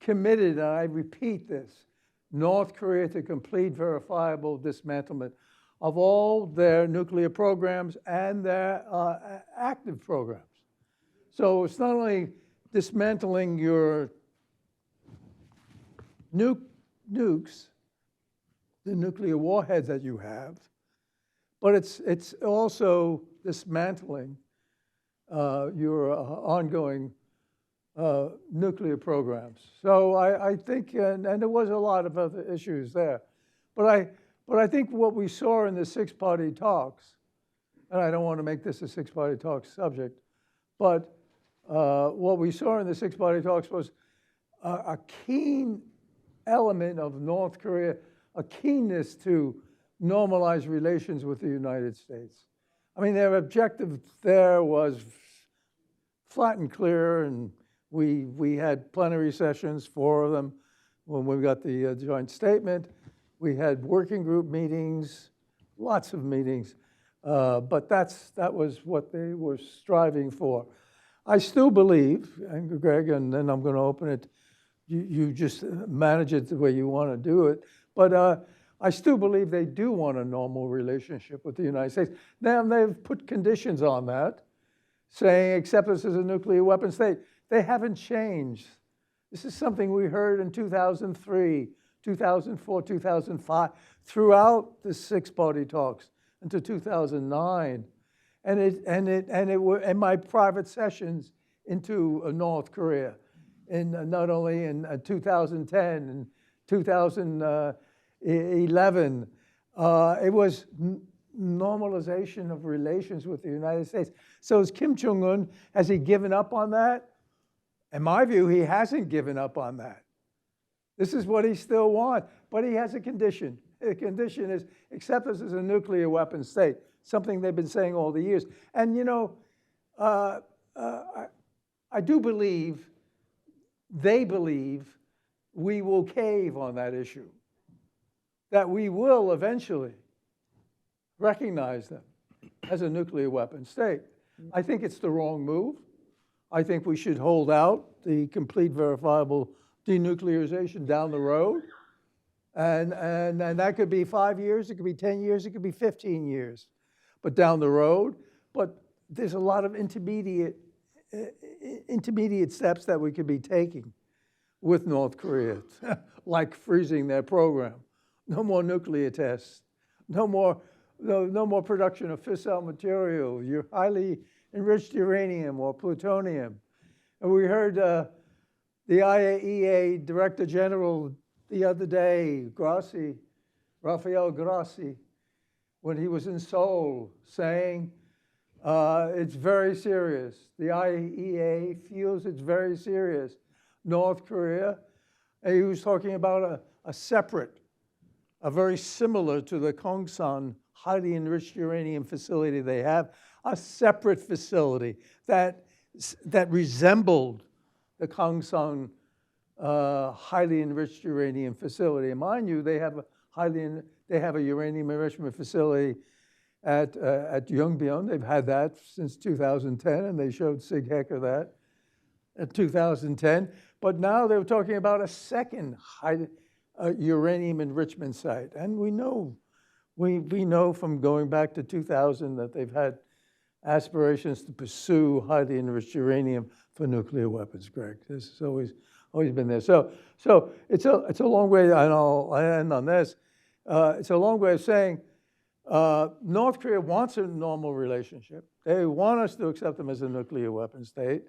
and I repeat this, North Korea to complete verifiable dismantlement of all their nuclear programs and their active programs. So it's not only dismantling your nukes, the nuclear warheads that you have, but it's also dismantling your ongoing nuclear programs. So I think, and there was a lot of other issues there, but I think what we saw in the six-party talks, and I don't want to make this a six-party talks subject, but what we saw in the six-party talks was a keen element of North Korea, a keenness to normalize relations with the United States. I mean, their objective there was flat and clear, and we had plenary sessions, 4 of them, when we got the joint statement. We had working group meetings, lots of meetings, but that was what they were striving for. I still believe, and Greg, and then I'm going to open it, you just manage it the way you want to do it, but I still believe they do want a normal relationship with the United States. Now, they've put conditions on that, saying accept us as a nuclear weapon state. They haven't changed. This is something we heard in 2003, 2004, 2005, throughout the six-party talks until 2009. And my private sessions into North Korea, not only in 2010 and 2011, it was normalization of relations with the United States. So has Kim Jong-un, has he given up on that? In my view, he hasn't given up on that. This is what he still wants, but he has a condition. The condition is accept us as a nuclear weapon state, something they've been saying all the years. And you know, I do believe, they believe, we will cave on that issue, that we will eventually recognize them as a nuclear weapon state. I think it's the wrong move. I think we should hold out the complete verifiable denuclearization down the road. And that could be 5 years, it could be 10 years, it could be 15 years, but down the road. But there's a lot of intermediate steps that we could be taking with North Korea, like freezing their program. No more nuclear tests, no more production of fissile material, your highly enriched uranium or plutonium. And we heard the IAEA Director General the other day, Rafael Grossi, when he was in Seoul, saying it's very serious. The IAEA feels it's very serious. North Korea, and he was talking about a separate, very similar to the Kongsan highly enriched uranium facility they have, a separate facility that resembled the Kongsan highly enriched uranium facility. And mind you, they have a uranium enrichment facility at Yongbyon. They've had that since 2010, and they showed Sig Hecker that in 2010. But now they're talking about a second uranium enrichment site, and we know from going back to 2000 that they've had aspirations to pursue highly enriched uranium for nuclear weapons, Greg. This has always been there. So it's a long way, and I'll end on this. It's a long way of saying North Korea wants a normal relationship. They want us to accept them as a nuclear weapon state.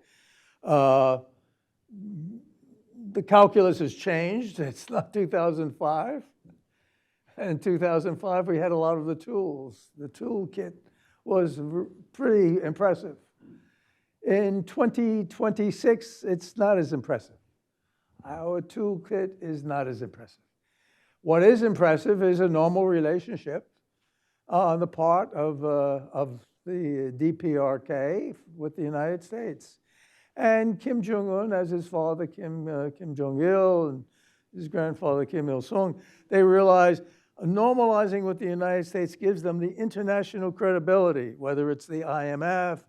The calculus has changed. It's not 2005. In 2005, we had a lot of the tools. The toolkit was pretty impressive. In 2026, it's not as impressive. Our toolkit is not as impressive. What is impressive is a normal relationship on the part of the DPRK with the United States. And Kim Jong-un, as his father, Kim Jong-il, and his grandfather, Kim Il-sung, they realized normalizing with the United States gives them the international credibility, whether it's the IMF,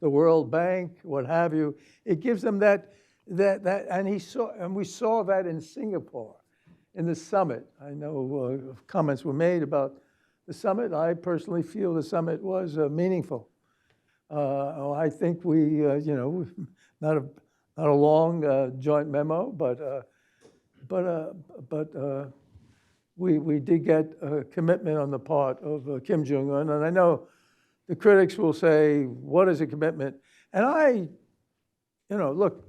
the World Bank, what have you. It gives them that, and we saw that in Singapore, in the summit. I know comments were made about the summit. I personally feel the summit was meaningful. I think we, not a long joint memo, but we did get a commitment on the part of Kim Jong-un. And I know the critics will say, what is a commitment? And look,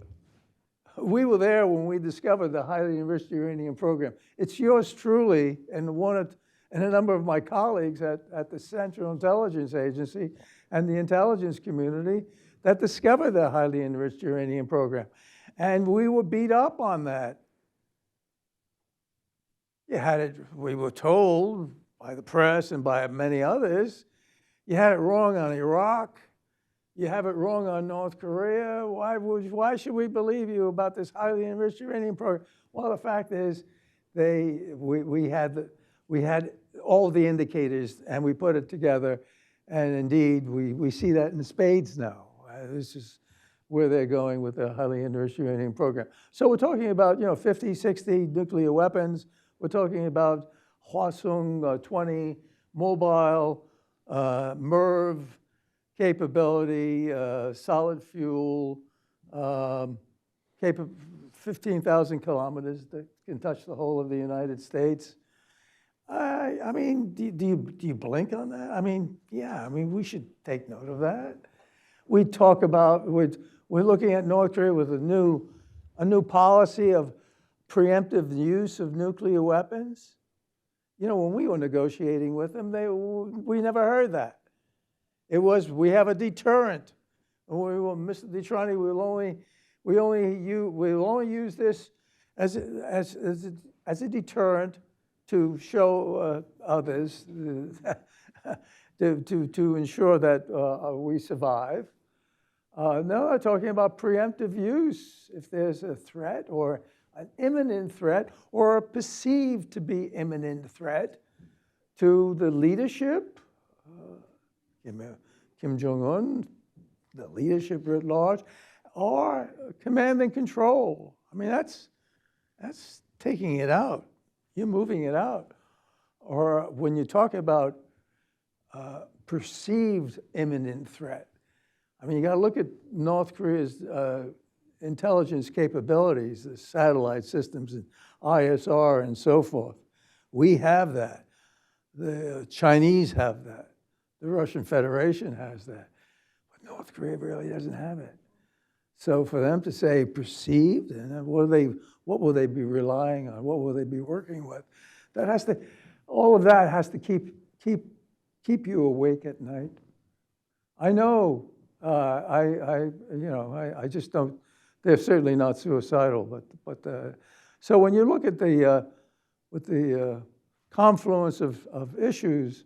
we were there when we discovered the highly enriched uranium program. It's yours truly and a number of my colleagues at the Central Intelligence Agency and the intelligence community that discovered the highly enriched uranium program. And we were beat up on that. We were told by the press and by many others, you had it wrong on Iraq, you have it wrong on North Korea. Why should we believe you about this highly enriched uranium program? Well, the fact is, we had all the indicators and we put it together, and indeed we see that in spades now. This is where they're going with the highly enriched uranium program. So we're talking about 50, 60 nuclear weapons. We're talking about Hwasong 20 mobile MIRV capability, solid fuel, 15,000 kilometers that can touch the whole of the United States. I mean, do you blink on that? I mean, yeah, we should take note of that. We talk about, we're looking at North Korea with a new policy of preemptive use of nuclear weapons. When we were negotiating with them, we never heard that. It was, we have a deterrent. Mr. Detrani, we'll only use this as a deterrent to show others, to ensure that we survive. Now they're talking about preemptive use. If there's a threat or an imminent threat or a perceived to be imminent threat to the leadership, Kim Jong-un, the leadership writ large, or command and control. I mean, that's taking it out. You're moving it out. Or when you talk about perceived imminent threat, I mean, you got to look at North Korea's intelligence capabilities, the satellite systems and ISR and so forth. We have that. The Chinese have that. The Russian Federation has that. But North Korea really doesn't have it. So for them to say perceived, and what will they be relying on? What will they be working with? All of that has to keep you awake at night. I know, I just don't, they're certainly not suicidal, but so when you look at with the confluence of issues,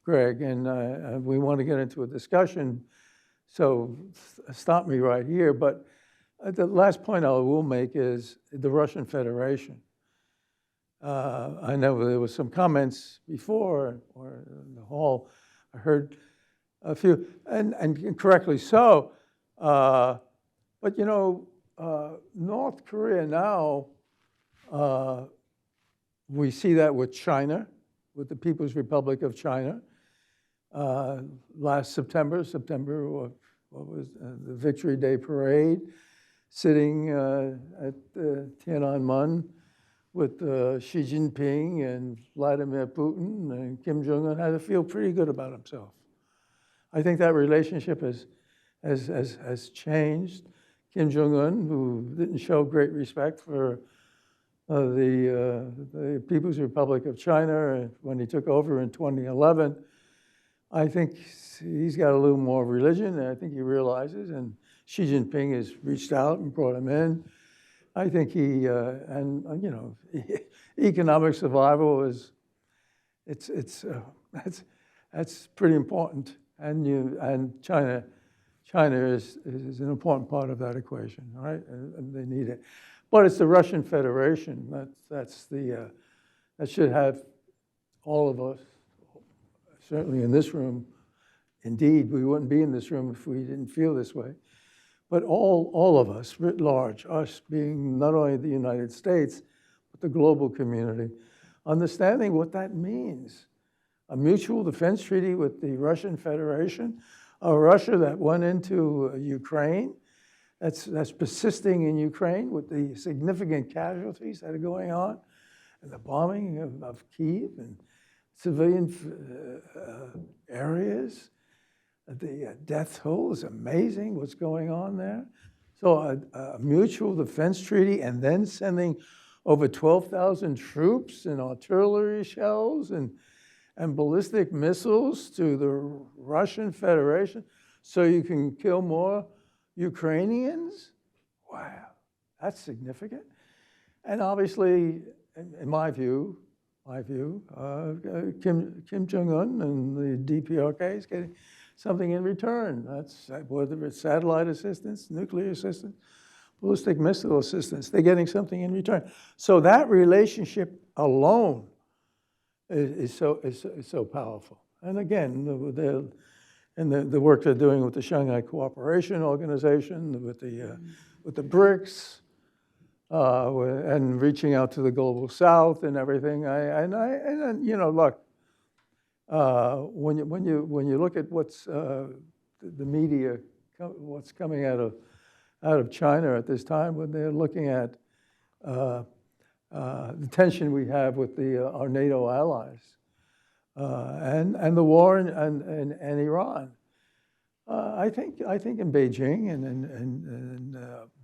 Greg, and we want to get into a discussion, so stop me right here, but the last point I will make is the Russian Federation. I know there was some comments before, or in the hall, I heard a few, and correctly so, but North Korea now, we see that with China, with the People's Republic of China. Last September, what was the Victory Day Parade, sitting at Tiananmen with Xi Jinping and Vladimir Putin, and Kim Jong-un had to feel pretty good about himself. I think that relationship has changed. Kim Jong-un, who didn't show great respect for the People's Republic of China when he took over in 2011. I think he's got a little more religion, and I think he realizes, and Xi Jinping has reached out and brought him in. I think economic survival is, that's pretty important, and China is an important part of that equation, right? And they need it, but it's the Russian Federation that should have all of us, certainly in this room. Indeed, we wouldn't be in this room if we didn't feel this way. But all of us, writ large, us being not only the United States, but the global community, understanding what that means. A mutual defense treaty with the Russian Federation, a Russia that went into Ukraine, that's persisting in Ukraine with the significant casualties that are going on, and the bombing of Kyiv and civilian areas. The death toll is amazing what's going on there. So a mutual defense treaty and then sending over 12,000 troops and artillery shells and ballistic missiles to the Russian Federation so you can kill more Ukrainians? Wow, that's significant. And obviously, in my view, Kim Jong-un and the DPRK is getting something in return. That's whether it's satellite assistance, nuclear assistance, ballistic missile assistance, they're getting something in return. So that relationship alone is so powerful. And again, the work they're doing with the Shanghai Cooperation Organization, with the BRICS, and reaching out to the global South and everything. And you know, look, when you look at what's the media, what's coming out of China at this time, when they're looking at the tension we have with our NATO allies and the war in Iran. I think in Beijing and in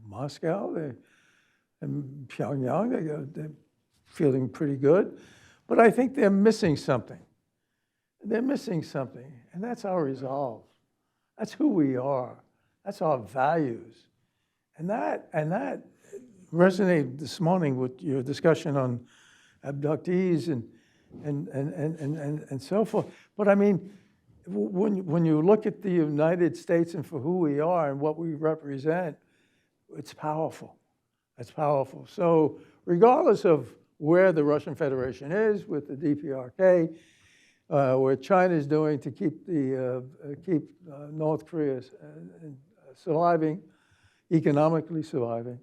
Moscow and Pyongyang, they're feeling pretty good, but I think they're missing something. They're missing something, and that's our resolve. That's who we are. That's our values, and that resonated this morning with your discussion on abductees and so forth. But I mean, when you look at the United States and for who we are and what we represent, it's powerful. It's powerful. So regardless of where the Russian Federation is with the DPRK, what China is doing to keep North Korea surviving, economically surviving,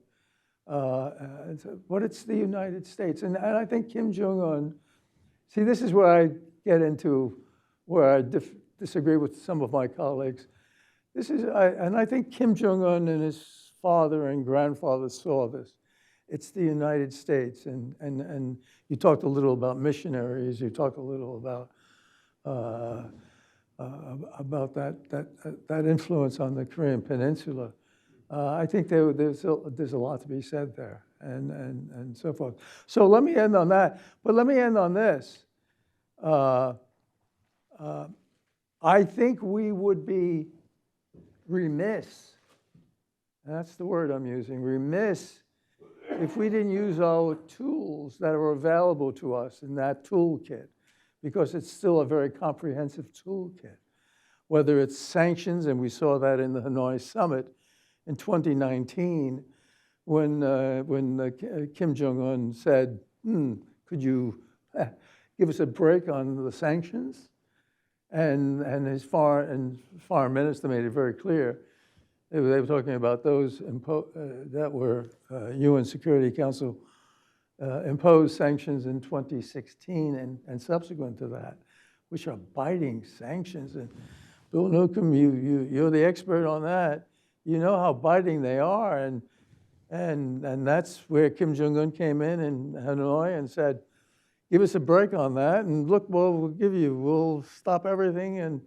but it's the United States. And I think Kim Jong-un, see, this is where I get into where I disagree with some of my colleagues. And I think Kim Jong-un and his father and grandfather saw this. It's the United States. And you talked a little about missionaries. You talked a little about that influence on the Korean Peninsula. I think there's a lot to be said there, and so forth. So let me end on that. But let me end on this. I think we would be remiss, that's the word I'm using, remiss, if we didn't use our tools that are available to us in that toolkit, because it's still a very comprehensive toolkit. Whether it's sanctions, and we saw that in the Hanoi summit in 2019, when Kim Jong-un said, could you give us a break on the sanctions? And his foreign minister made it very clear. They were talking about those that were UN Security Council imposed sanctions in 2016 and subsequent to that, which are biting sanctions. And Bill Newcomb, you're the expert on that. You know how biting they are, and that's where Kim Jong-un came in Hanoi and said, give us a break on that, and look, we'll stop everything in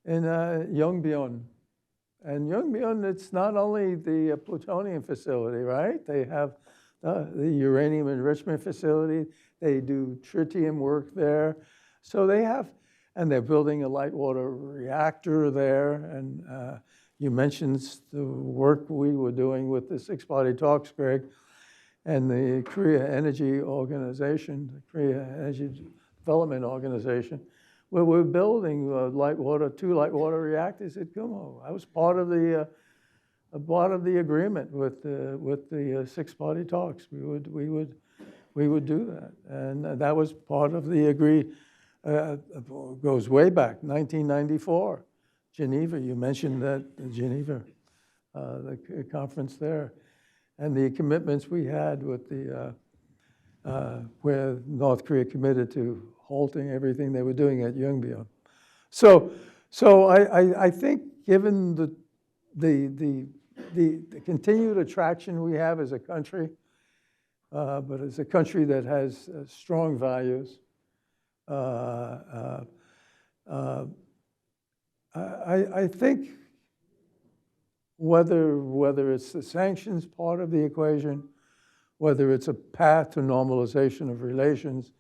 Yongbyon. And Yongbyon, it's not only the plutonium facility, right? They have the uranium enrichment facility. They do tritium work there. So they have, and they're building a light water reactor there. And you mentioned the work we were doing with the six-party talks, Greg, and the Korea Energy Organization, the Korea Energy Development Organization, where we're building two light water reactors at Kumho. I was part of the agreement with the six-party talks. We would do that, and that was part of the goes way back, 1994, Geneva. You mentioned that Geneva, the conference there, and the commitments we had with where North Korea committed to halting everything they were doing at Yongbyon. So I think given the continued attraction we have as a country, but as a country that has strong values, I think whether it's the sanctions part of the equation, whether it's a path to normalization of relations,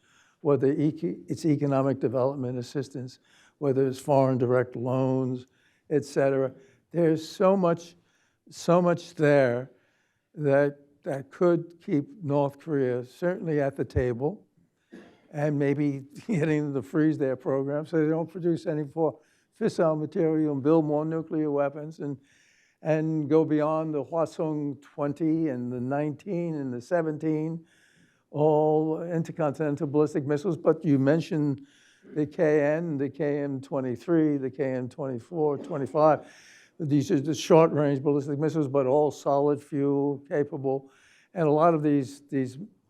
whether it's economic development assistance, whether it's foreign direct loans, et cetera, there's so much there that could keep North Korea certainly at the table, and maybe getting them to freeze their program so they don't produce any more fissile material and build more nuclear weapons and go beyond the Hwasong 20 and the 19 and the 17, all intercontinental ballistic missiles. But you mentioned the KN, the KM-23, the KM-24, 25. These are the short-range ballistic missiles, but all solid fuel capable. And a lot of these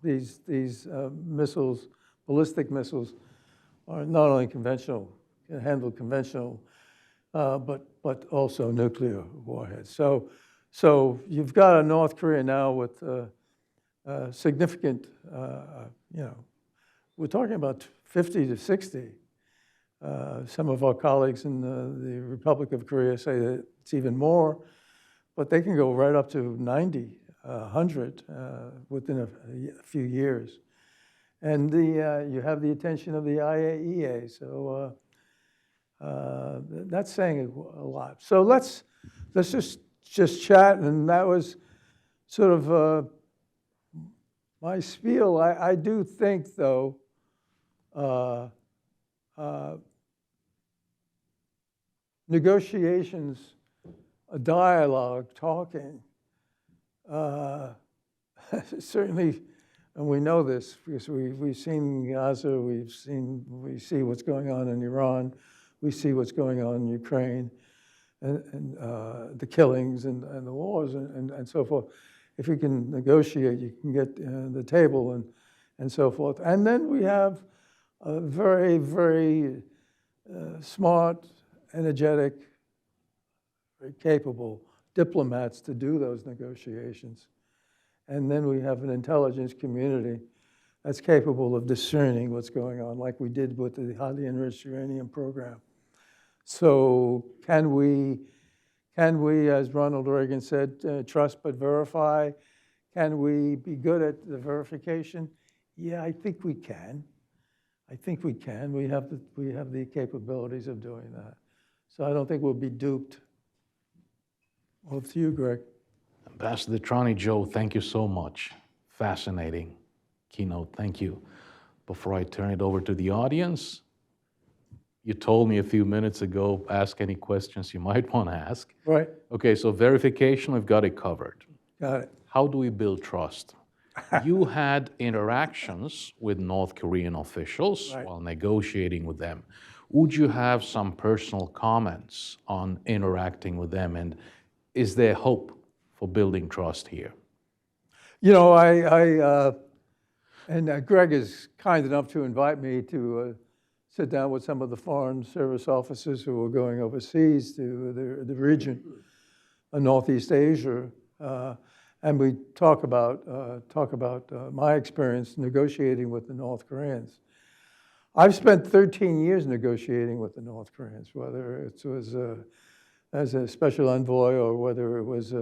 missiles, ballistic missiles, are not only conventional, can handle conventional, but also nuclear warheads. So you've got a North Korea now with significant, we're talking about 50 to 60. Some of our colleagues in the Republic of Korea say that it's even more, but they can go right up to 90, 100 within a few years. And you have the attention of the IAEA, so that's saying a lot. So let's just chat, and that was sort of my spiel. I do think, though, negotiations, a dialogue, talking, certainly, and we know this because we've seen Gaza, we see what's going on in Iran, we see what's going on in Ukraine, and the killings and the wars and so forth. If you can negotiate, you can get the table and so forth. And then we have a very, very smart, energetic, very capable diplomats to do those negotiations. And then we have an intelligence community that's capable of discerning what's going on, like we did with the highly enriched uranium program. So can we, as Ronald Reagan said, trust but verify? Can we be good at the verification? Yeah, I think we can. I think we can. We have the capabilities of doing that. So I don't think we'll be duped. Over to you, Greg. Ambassador Trani, Joe, thank you so much. Fascinating keynote, thank you. Before I turn it over to the audience, you told me a few minutes ago, ask any questions you might want to ask. Right. Okay, so verification, we've got it covered. Got it. How do we build trust? You had interactions with North Korean officials while negotiating with them. Would you have some personal comments on interacting with them, and is there hope for building trust here? You know, and Greg is kind enough to invite me to sit down with some of the Foreign Service officers who are going overseas to the region, Northeast Asia, and we talk about my experience negotiating with the North Koreans. I've spent 13 years negotiating with the North Koreans, whether it was as a special envoy or whether it was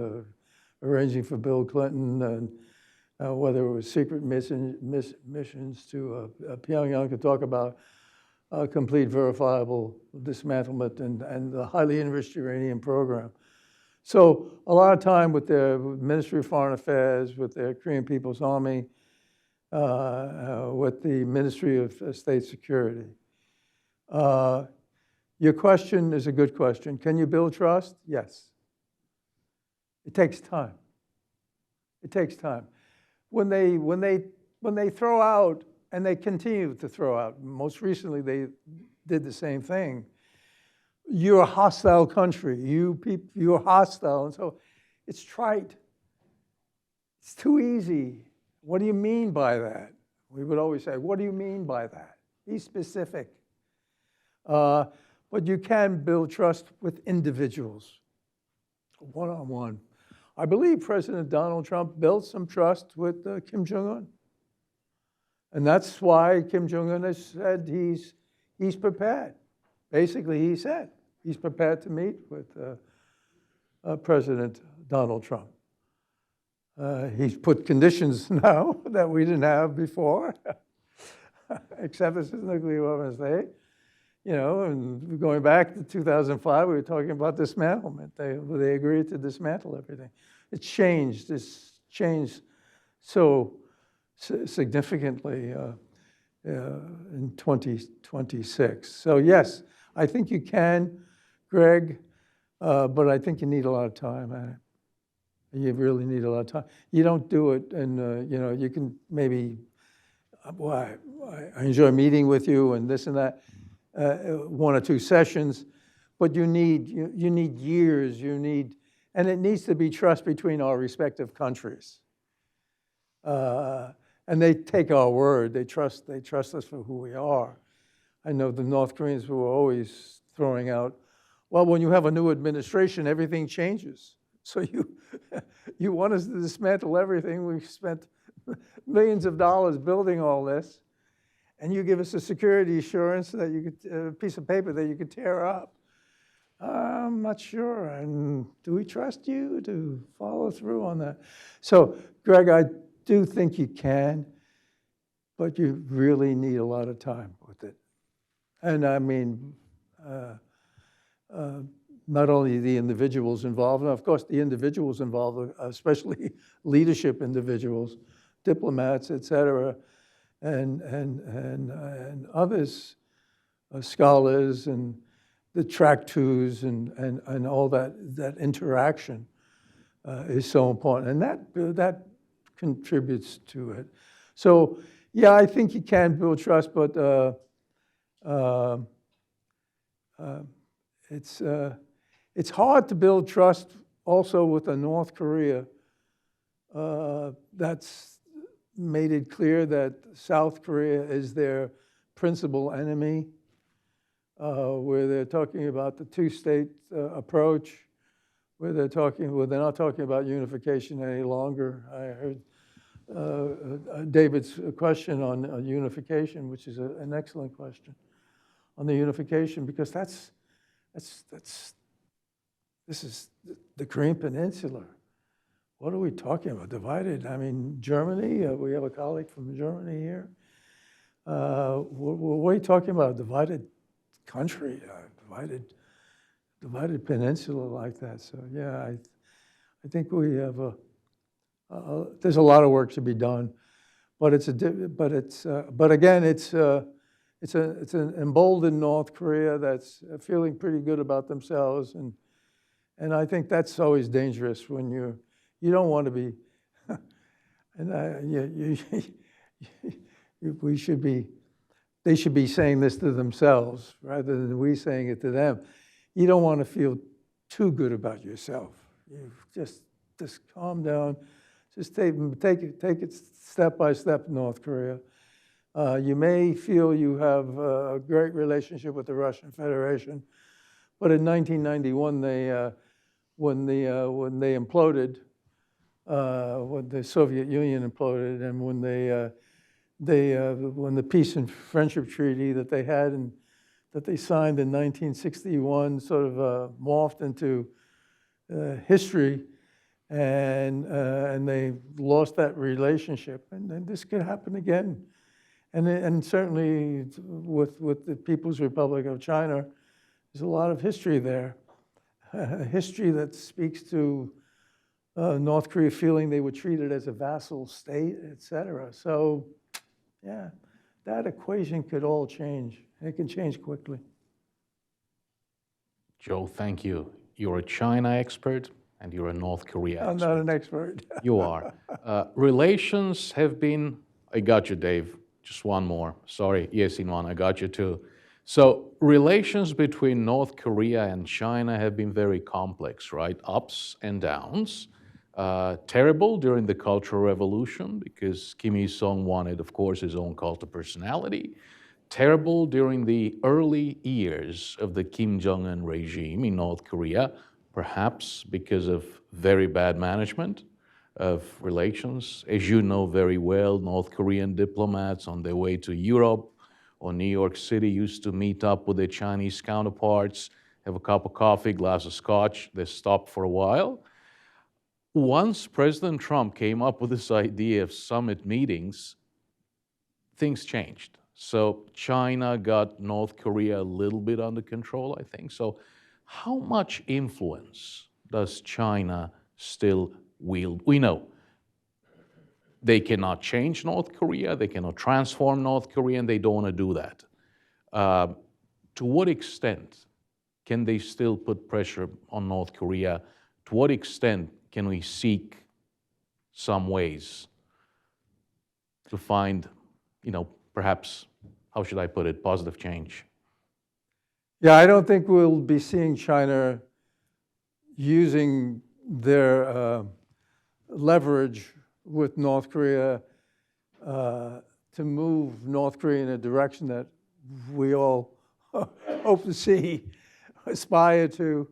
arranging for Bill Clinton whether it was secret missions to Pyongyang to talk about complete verifiable dismantlement and the highly enriched uranium program. So a lot of time with the Ministry of Foreign Affairs, with the Korean People's Army, with the Ministry of State Security. Your question is a good question. Can you build trust? Yes. It takes time. It takes time. When they throw out, and they continue to throw out, most recently they did the same thing. You're a hostile country. You're hostile, and so it's trite. It's too easy. What do you mean by that? We would always say, what do you mean by that? Be specific. But you can build trust with individuals, one-on-one. I believe President Donald Trump built some trust with Kim Jong-un. And that's why Kim Jong-un has said he's prepared. Basically, he said he's prepared to meet with President Donald Trump. He's put conditions now that we didn't have before, except this is nuclear weapons day. You know, and going back to 2005, we were talking about dismantlement. They agreed to dismantle everything. It's changed. It's changed so significantly in 2026. So yes, I think you can, Greg, but I think you need a lot of time at it. You really need a lot of time. You don't do it, and you know, you can maybe. Well, I enjoy meeting with you and this and that. 1 or 2 sessions, but you need years. And it needs to be trust between our respective countries. And they take our word. They trust us for who we are. I know the North Koreans were always throwing out, well, when you have a new administration, everything changes. So you want us to dismantle everything. We've spent millions of dollars building all this. And you give us a security assurance that you could, a piece of paper that you could tear up. I'm not sure. And do we trust you to follow through on that? So, Greg, I do think you can, but you really need a lot of time with it. And I mean, not only the individuals involved, and of course the individuals involved, especially leadership individuals, diplomats, et cetera, and others, scholars, and the track twos, and all that interaction is so important, and that contributes to it. So yeah, I think you can build trust, but it's hard to build trust also with a North Korea that's made it clear that South Korea is their principal enemy, where they're talking about the two-state approach, where they're not talking about unification any longer. I heard David's question on unification, which is an excellent question on the unification, because this is the Korean Peninsula. What are we talking about? Divided? I mean, Germany, we have a colleague from Germany here. What are you talking about? A divided country, divided peninsula like that. So yeah, I think we have there's a lot of work to be done, but again, it's an emboldened North Korea that's feeling pretty good about themselves, and I think that's always dangerous when you don't want to be, and they should be saying this to themselves rather than we saying it to them. You don't want to feel too good about yourself. You just calm down. Just take it step by step, North Korea. You may feel you have a great relationship with the Russian Federation, but in 1991, when they imploded, when the Soviet Union imploded, and when when the Peace and Friendship Treaty that they had and that they signed in 1961 sort of morphed into history, and they lost that relationship. And then this could happen again. And certainly with the People's Republic of China, there's a lot of history there. History that speaks to North Korea feeling they were treated as a vassal state, et cetera. So, yeah, that equation could all change. It can change quickly. Joe, thank you. You're a China expert and you're a North Korea expert. I'm not an expert. You are. Relations have been, I got you, Dave. Just one more. Sorry, yes, in one, I got you too. So relations between North Korea and China have been very complex, right? Ups and downs. Terrible during the Cultural Revolution because Kim Il-sung wanted, of course, his own cult of personality. Terrible during the early years of the Kim Jong-un regime in North Korea, perhaps because of very bad management of relations. As you know very well, North Korean diplomats on their way to Europe or New York City used to meet up with their Chinese counterparts, have a cup of coffee, glass of scotch, they stopped for a while. Once President Trump came up with this idea of summit meetings, things changed. So China got North Korea a little bit under control, I think. So how much influence does China still wield? We know they cannot change North Korea, they cannot transform North Korea, and they don't want to do that. To what extent can they still put pressure on North Korea? To what extent can we seek some ways to find, perhaps, how should I put it, positive change? Yeah, I don't think we'll be seeing China using their leverage with North Korea to move North Korea in a direction that we all hope to see, aspire to.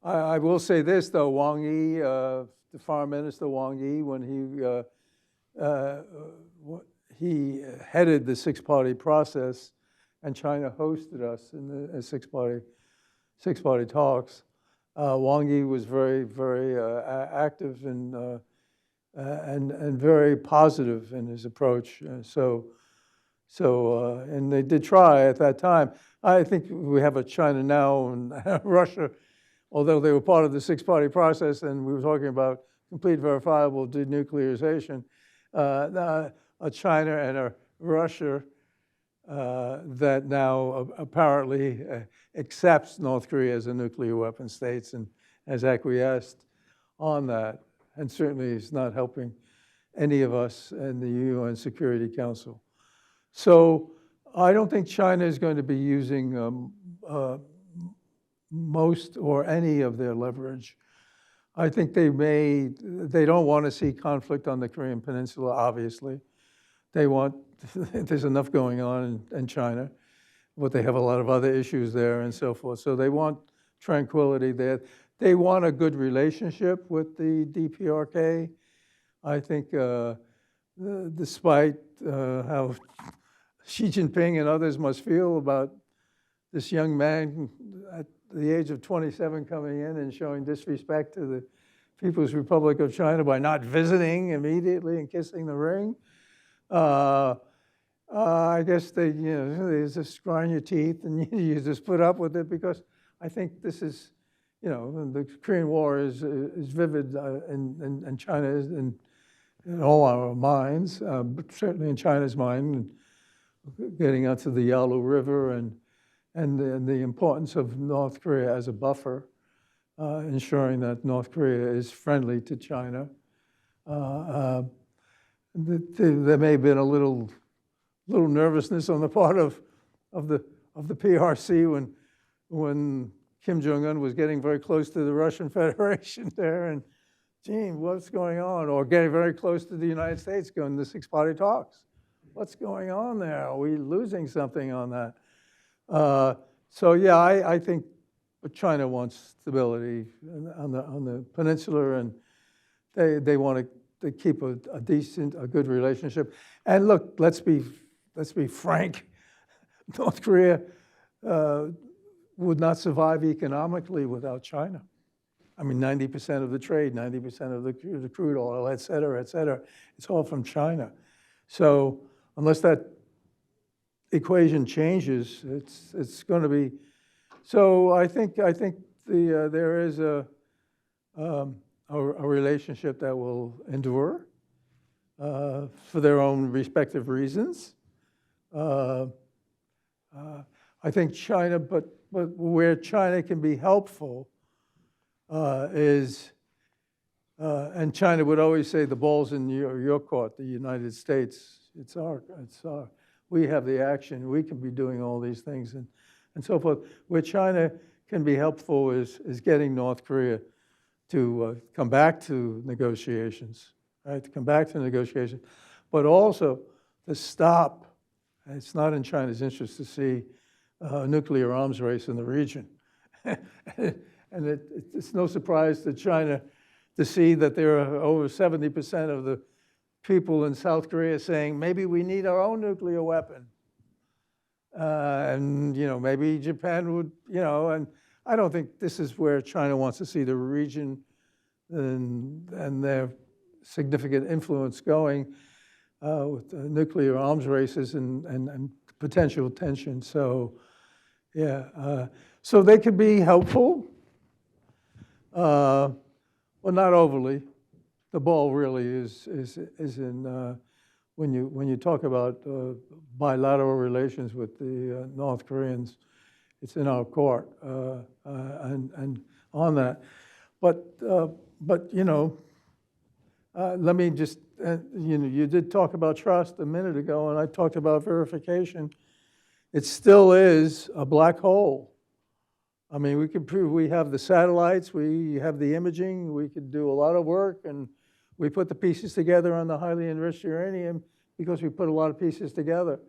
I will say this, though, Wang Yi, the Foreign Minister Wang Yi, when he headed the six-party process, and China hosted us in the six-party talks. Wang Yi was very, very active and very positive in his approach. And they did try at that time. I think we have a China now and Russia, although they were part of the six-party process, and we were talking about complete verifiable denuclearization. A China and a Russia that now apparently accepts North Korea as a nuclear weapon state and has acquiesced on that, and certainly is not helping any of us in the UN Security Council. So I don't think China is going to be using most or any of their leverage. I think they don't want to see conflict on the Korean Peninsula, obviously. There's enough going on in China, but they have a lot of other issues there and so forth. So they want tranquility there. They want a good relationship with the DPRK. I think despite how Xi Jinping and others must feel about this young man at the age of 27 coming in and showing disrespect to the People's Republic of China by not visiting immediately and kissing the ring. I guess they just grind your teeth and you just put up with it, because I think this is, the Korean War is vivid in China in all our minds, but certainly in China's mind, getting onto the Yalu River and the importance of North Korea as a buffer, ensuring that North Korea is friendly to China. There may have been a little nervousness on the part of the PRC when Kim Jong-un was getting very close to the Russian Federation there, and gee, what's going on? Or getting very close to the United States, going to six-party talks. What's going on there? Are we losing something on that? So yeah, I think China wants stability on the peninsula, and they want to keep a good relationship. And look, let's be frank. North Korea would not survive economically without China. I mean, 90% of the trade, 90% of the crude oil, et cetera, it's all from China. So unless that equation changes, it's going to be. So I think there is a relationship that will endure for their own respective reasons. I think China, but where China can be helpful is, and China would always say the ball's in your court, the United States. It's our. We have the action. We can be doing all these things and so forth. Where China can be helpful is getting North Korea to come back to negotiations, right? To come back to negotiations, but also to stop. It's not in China's interest to see a nuclear arms race in the region. And it's no surprise to China to see that there are over 70% of the people in South Korea saying, maybe we need our own nuclear weapon. And, maybe Japan would, and I don't think this is where China wants to see the region and their significant influence going with nuclear arms races and potential tension. So, yeah, so they could be helpful, well, not overly. The ball really is in when you talk about bilateral relations with the North Koreans, it's in our court and on that. But let me just you did talk about trust a minute ago, and I talked about verification. It still is a black hole. I mean, we could prove we have the satellites, we have the imaging, we could do a lot of work, and we put the pieces together on the highly enriched uranium because we put a lot of pieces together.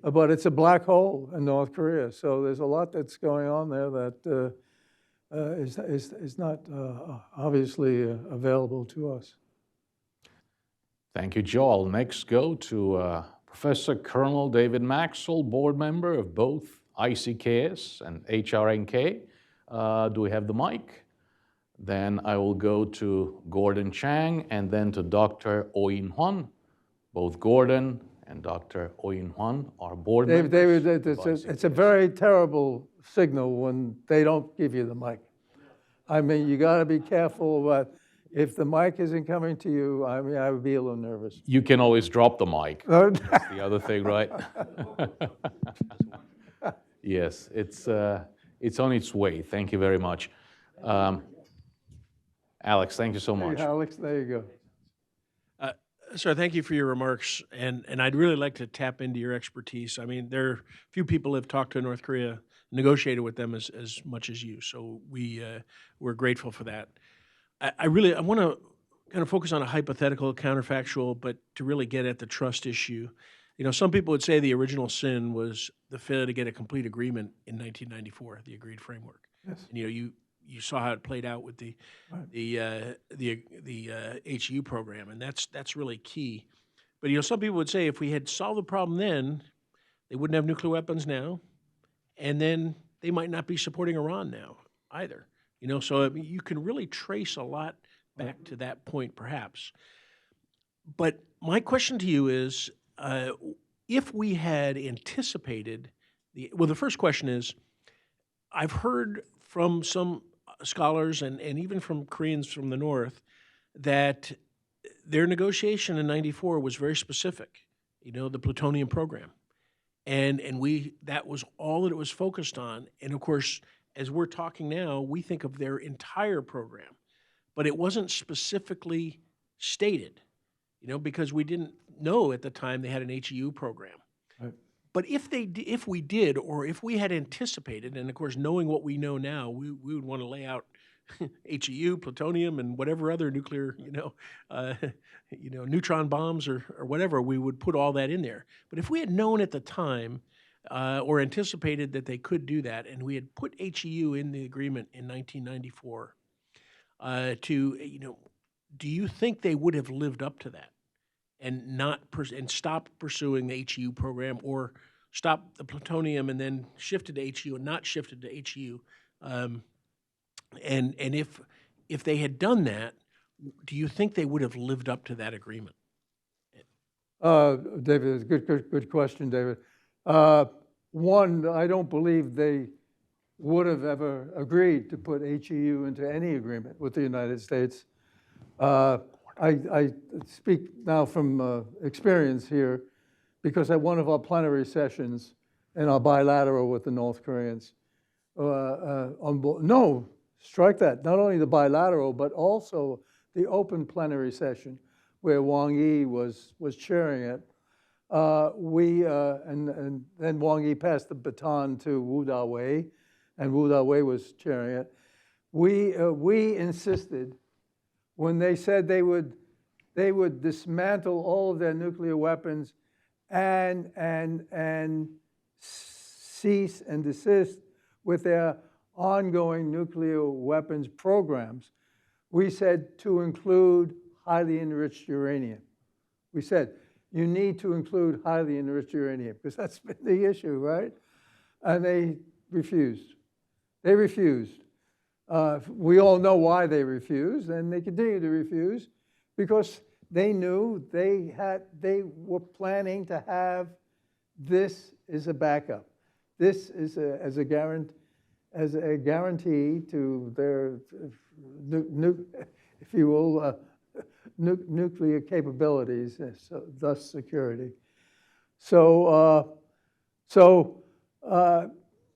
But it's a black hole in North Korea, so there's a lot that's going on there that is not obviously available to us. Thank you, Joel. Next, go to Professor Colonel David Maxwell, board member of both ICKS and HRNK. Do we have the mic? Then I will go to Gordon Chang and then to Dr. Oyin Huan. Both Gordon and Dr. Oyin Huan are board members. David, it's a very terrible signal when they don't give you the mic. I mean, you got to be careful about if the mic isn't coming to you. I mean, I would be a little nervous. You can always drop the mic. That's the other thing, right? Yes, it's on its way. Thank you very much. Alex, thank you so much. Hey, Alex, there you go. Sir, thank you for your remarks, and I'd really like to tap into your expertise. I mean, there are few people have talked to North Korea, negotiated with them as much as you, so we're grateful for that. I want to kind of focus on a hypothetical, counterfactual, but to really get at the trust issue. Some people would say the original sin was the failure to get a complete agreement in 1994, the agreed framework. Yes. And, you saw how it played out with the HU program, and that's really key. But some people would say if we had solved the problem then, they wouldn't have nuclear weapons now, and then they might not be supporting Iran now either. So I mean, you can really trace a lot back to that point, perhaps. But my question to you is, if we had anticipated the first question is, I've heard from some scholars and even from Koreans from the North that their negotiation in '94 was very specific, the plutonium program. And that was all that it was focused on. And of course, as we're talking now, we think of their entire program, but it wasn't specifically stated, because we didn't know at the time they had an HEU program. Right. But if we did, or if we had anticipated, and of course, knowing what we know now, we would want to lay out HEU, plutonium, and whatever other nuclear, neutron bombs or whatever, we would put all that in there. But if we had known at the time, or anticipated that they could do that, and we had put HEU in the agreement in 1994, do you think they would have lived up to that? And and stopped pursuing the HEU program, or stopped the plutonium and then shifted to HEU and not shifted to HEU. And if they had done that, do you think they would have lived up to that agreement? David, good question, David. One, I don't believe they would have ever agreed to put HEU into any agreement with the United States. I speak now from experience here because at one of our plenary sessions in our bilateral with the North Koreans, no, strike that, not only the bilateral, but also the open plenary session where Wang Yi was chairing it. And then Wang Yi passed the baton to Wu Da-wei, and Wu Da-wei was chairing it. We insisted when they said they would dismantle all of their nuclear weapons and cease and desist with their ongoing nuclear weapons programs. We said to include highly enriched uranium. We said, you need to include highly enriched uranium, because that's been the issue, right? And they refused. They refused. We all know why they refused, and they continue to refuse, because they knew they were planning to have this as a backup. This is as a guarantee to their, if you will, nuclear capabilities, so thus security. So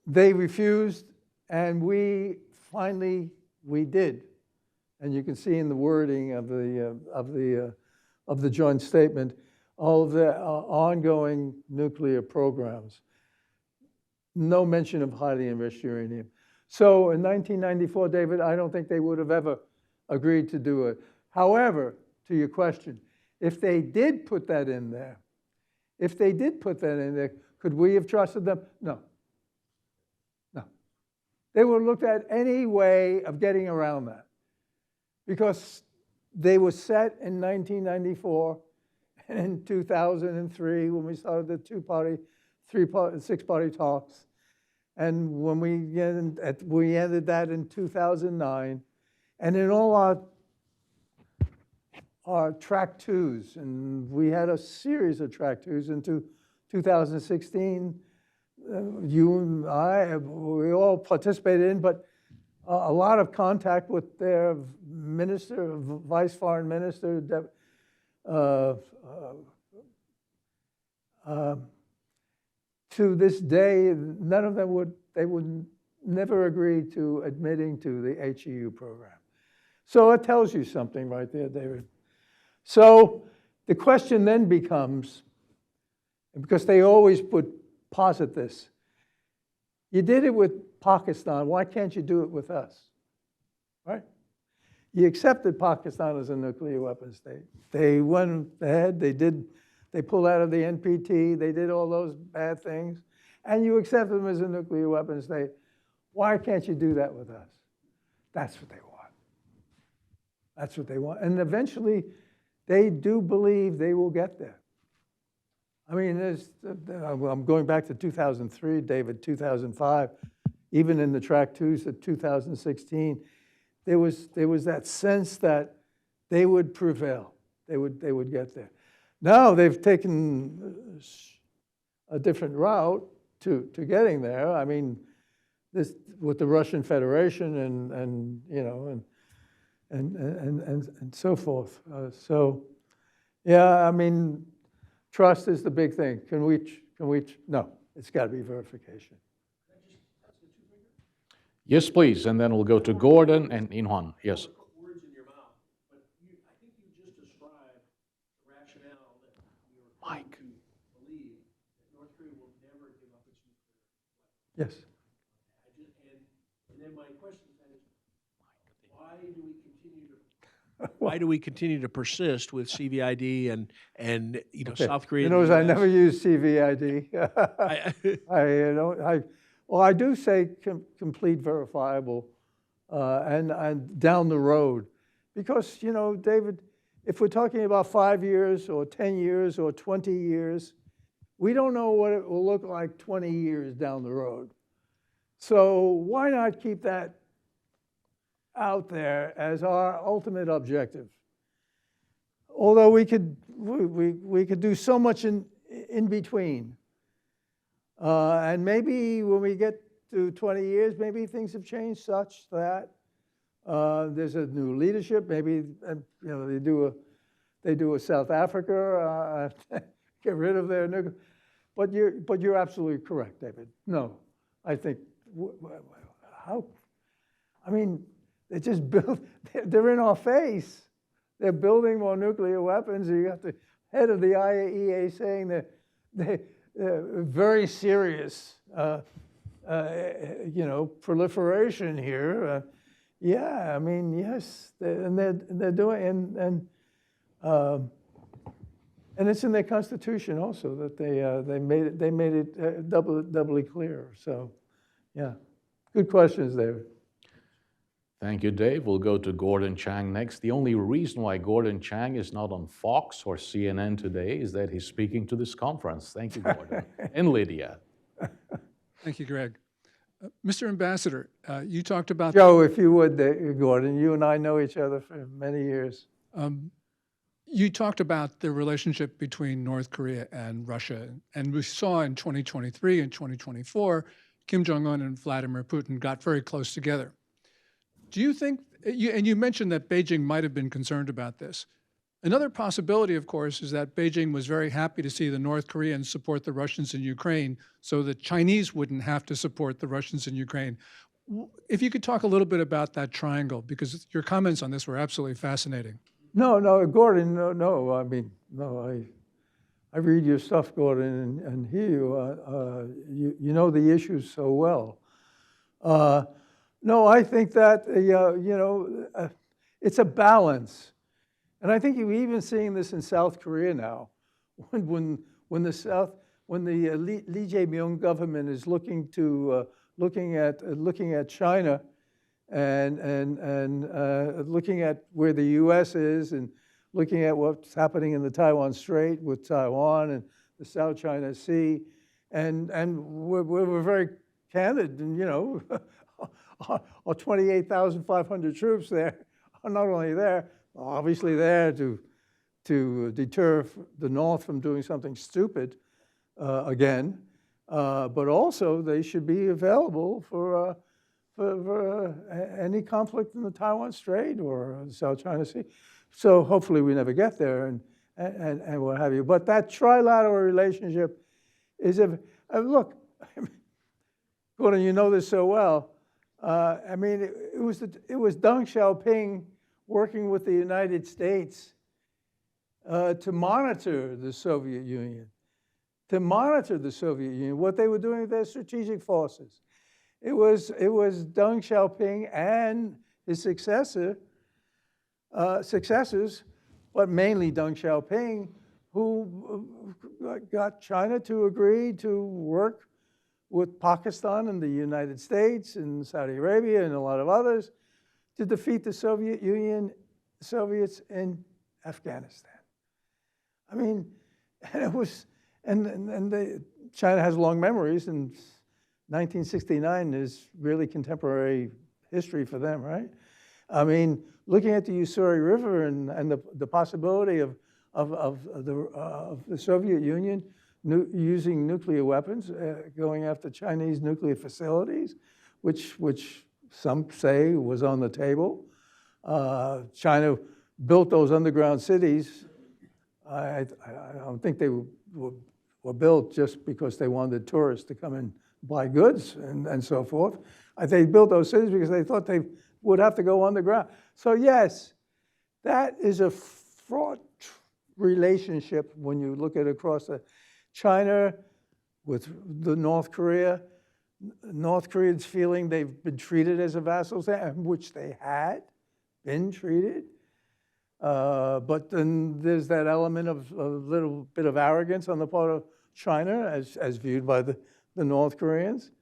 they refused, and we finally did, and you can see in the wording of the joint statement all of the ongoing nuclear programs. No mention of highly enriched uranium. So in 1994, David, I don't think they would have ever agreed to do it. However, to your question, if they did put that in there, could we have trusted them? No. No. They would have looked at any way of getting around that, because they were set in 1994 and in 2003 when we started the six-party talks, and when we ended that in 2009, and in all our track twos, and we had a series of track twos into 2016. You and I, we all participated in, but a lot of contact with their minister, vice foreign minister. To this day, none of them would never agree to admitting to the HEU program. So it tells you something right there, David. So the question then becomes, because they always posit this, you did it with Pakistan, why can't you do it with us? Right? You accepted Pakistan as a nuclear weapon state. They went ahead, they pulled out of the NPT, they did all those bad things, and you accept them as a nuclear weapon state. Why can't you do that with us? That's what they want. That's what they want. And eventually, they do believe they will get there. I mean, I'm going back to 2003, David, 2005, even in the track twos of 2016, there was that sense that they would prevail. They would get there. Now they've taken a different route to getting there. I mean, this with the Russian Federation and you know and so forth. So yeah, I mean, trust is the big thing. Can we? No, it's got to be verification. Yes, please, and then we'll go to Gordon and Inhuan. Yes. Words in your mouth, but I think you just described the rationale that you're Mike. to believe that North Korea will never give up its nuclear weapons. Yes. And then my question is, why do we continue to persist with CVID and you know, Okay. South Korea? You know, I never use CVID. Well, I do say complete verifiable and down the road. Because, you know, David, if we're talking about 5 years or 10 years or 20 years, we don't know what it will look like 20 years down the road. So why not keep that out there as our ultimate objective. Although we could do so much in between. And maybe when we get to 20 years, maybe things have changed such that there's a new leadership. Maybe they do a South Africa, get rid of their nuclear. But you're absolutely correct, David. No, I think how. I mean, they just build. They're in our face. They're building more nuclear weapons. You got the head of the IAEA saying that they're very serious, proliferation here. Yeah, I mean, yes, they're doing, and it's in their constitution also that they made it doubly clear. So, yeah, good questions, David. Thank you, Dave. We'll go to Gordon Chang next. The only reason why Gordon Chang is not on Fox or CNN today is that he's speaking to this conference. Thank you, Gordon. And Lydia. Thank you, Greg. Mr. Ambassador, you talked about... Joe, if you would, Gordon, you and I know each other for many years. You talked about the relationship between North Korea and Russia, and we saw in 2023 and 2024, Kim Jong-un and Vladimir Putin got very close together. Do you think, and you mentioned that Beijing might have been concerned about this. Another possibility, of course, is that Beijing was very happy to see the North Koreans support the Russians in Ukraine so the Chinese wouldn't have to support the Russians in Ukraine. If you could talk a little bit about that triangle, because your comments on this were absolutely fascinating. No, Gordon, no. I mean, no, I read your stuff, Gordon, and hear you. You know the issues so well. No, I think that, it's a balance. And I think you're even seeing this in South Korea now. When the Lee Jae-myung government is looking at China and looking at where the U.S. is and looking at what's happening in the Taiwan Strait with Taiwan and the South China Sea. And we're very candid, and, our 28,500 troops there are not only there, obviously there to deter the North from doing something stupid again, but also they should be available for any conflict in the Taiwan Strait or the South China Sea. So hopefully we never get there and what have you. But that trilateral relationship is, look, Gordon, you know this so well. I mean, it was Deng Xiaoping working with the United States to monitor the Soviet Union, what they were doing with their strategic forces. It was Deng Xiaoping and his successors, but mainly Deng Xiaoping, who got China to agree to work with Pakistan and the United States and Saudi Arabia and a lot of others to defeat the Soviets in Afghanistan. I mean, and it was, China has long memories, and 1969 is really contemporary history for them, right? I mean, looking at the Ussuri River and the possibility of the Soviet Union using nuclear weapons, going after Chinese nuclear facilities, which some say was on the table. China built those underground cities. I don't think they were built just because they wanted tourists to come and buy goods and so forth. They built those cities because they thought they would have to go underground. So yes, that is a fraught relationship when you look at it across China with the North Korea. North Koreans feeling they've been treated as a vassal, which they had been treated. But then there's that element of a little bit of arrogance on the part of China as viewed by the North Koreans.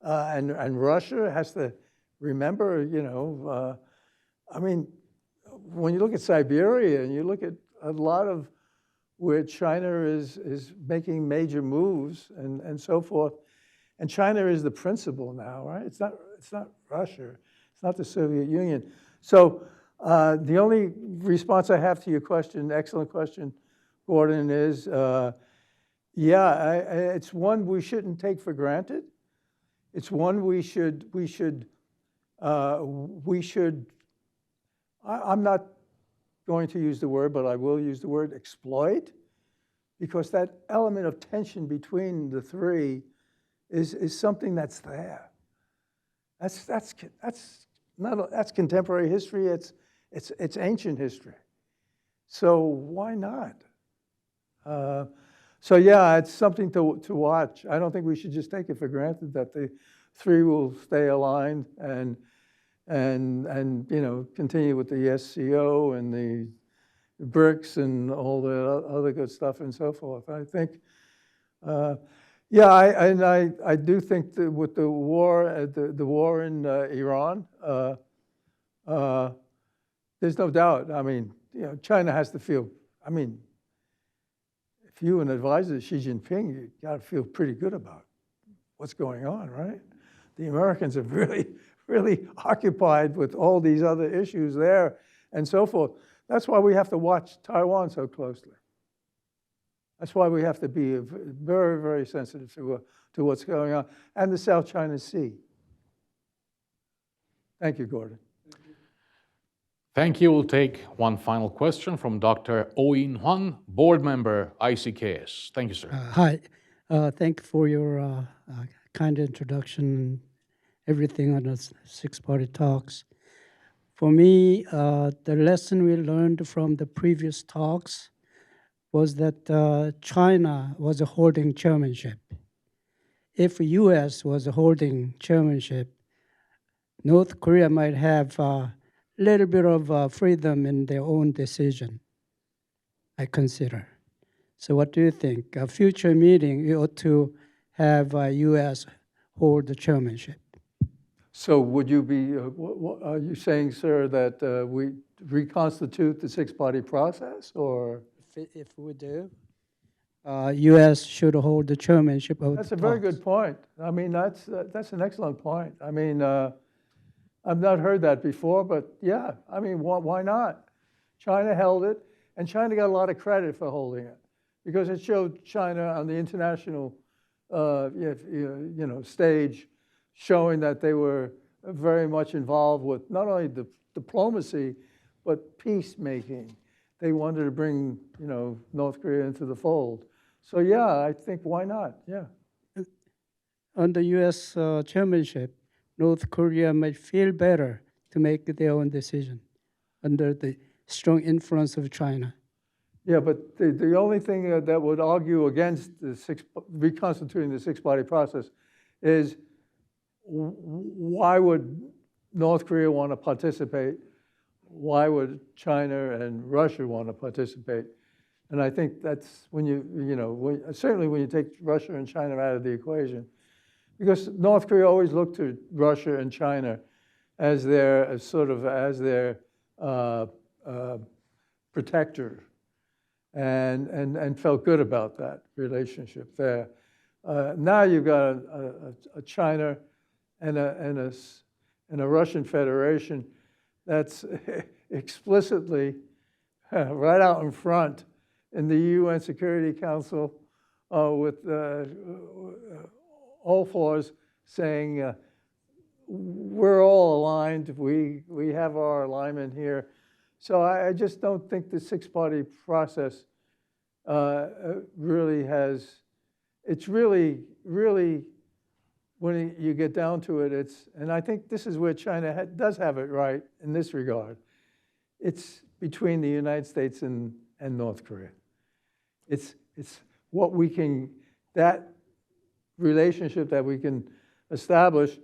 And Russia has to remember, I mean, when you look at Siberia and you look at a lot of where China is making major moves and so forth, and China is the principal now, right? It's not Russia. It's not the Soviet Union. So the only response I have to your question, excellent question, Gordon, is it's one we shouldn't take for granted. It's one I'm not going to use the word, but I will use the word exploit, because that element of tension between the three is something that's there. That's contemporary history. It's ancient history. So why not? So yeah, it's something to watch. I don't think we should just take it for granted that the three will stay aligned and continue with the SCO and the BRICS and all the other good stuff and so forth. I think, I do think that with the war in Iran, there's no doubt. I mean, China has to feel. I mean, if you an advisor to Xi Jinping, you got to feel pretty good about what's going on, right? The Americans are really occupied with all these other issues there and so forth. That's why we have to watch Taiwan so closely. That's why we have to be very, very sensitive to what's going on, and the South China Sea. Thank you, Gordon. Thank you. We'll take one final question from Dr. Owen Huang, board member, ICKS. Thank you, sir. Hi. Thank you for your kind introduction, everything on the six-party talks. For me, the lesson we learned from the previous talks was that China was holding chairmanship. If US was holding chairmanship, North Korea might have a little bit of freedom in their own decision, I consider. So what do you think? A future meeting, we ought to have US hold the chairmanship. So would you be, are you saying, sir, that we reconstitute the six-party process, or? If we do, US should hold the chairmanship of That's the a very talks. good point. I mean, that's an excellent point. I mean, I've not heard that before, but yeah, I mean, why not? China held it, and China got a lot of credit for holding it, because it showed China on the international stage, showing that they were very much involved with not only the diplomacy, but peacemaking. They wanted to bring, North Korea into the fold. So yeah, I think why not? Yeah. Under US chairmanship, North Korea might feel better to make their own decision under the strong influence of China. Yeah, but the only thing that would argue against reconstituting the six-party process is, why would North Korea want to participate? Why would China and Russia want to participate? And I think that's when certainly when you take Russia and China out of the equation, because North Korea always looked to Russia and China as their protector, and felt good about that relationship there. Now you've got a China and a Russian Federation that's explicitly right out in front in the UN Security Council with all fours saying, we're all aligned, we have our alignment here. So I just don't think the six-party process really has, it's really, when you get down to it, and I think this is where China does have it right in this regard. It's between the United States and North Korea. It's what we can, that relationship that we can establish,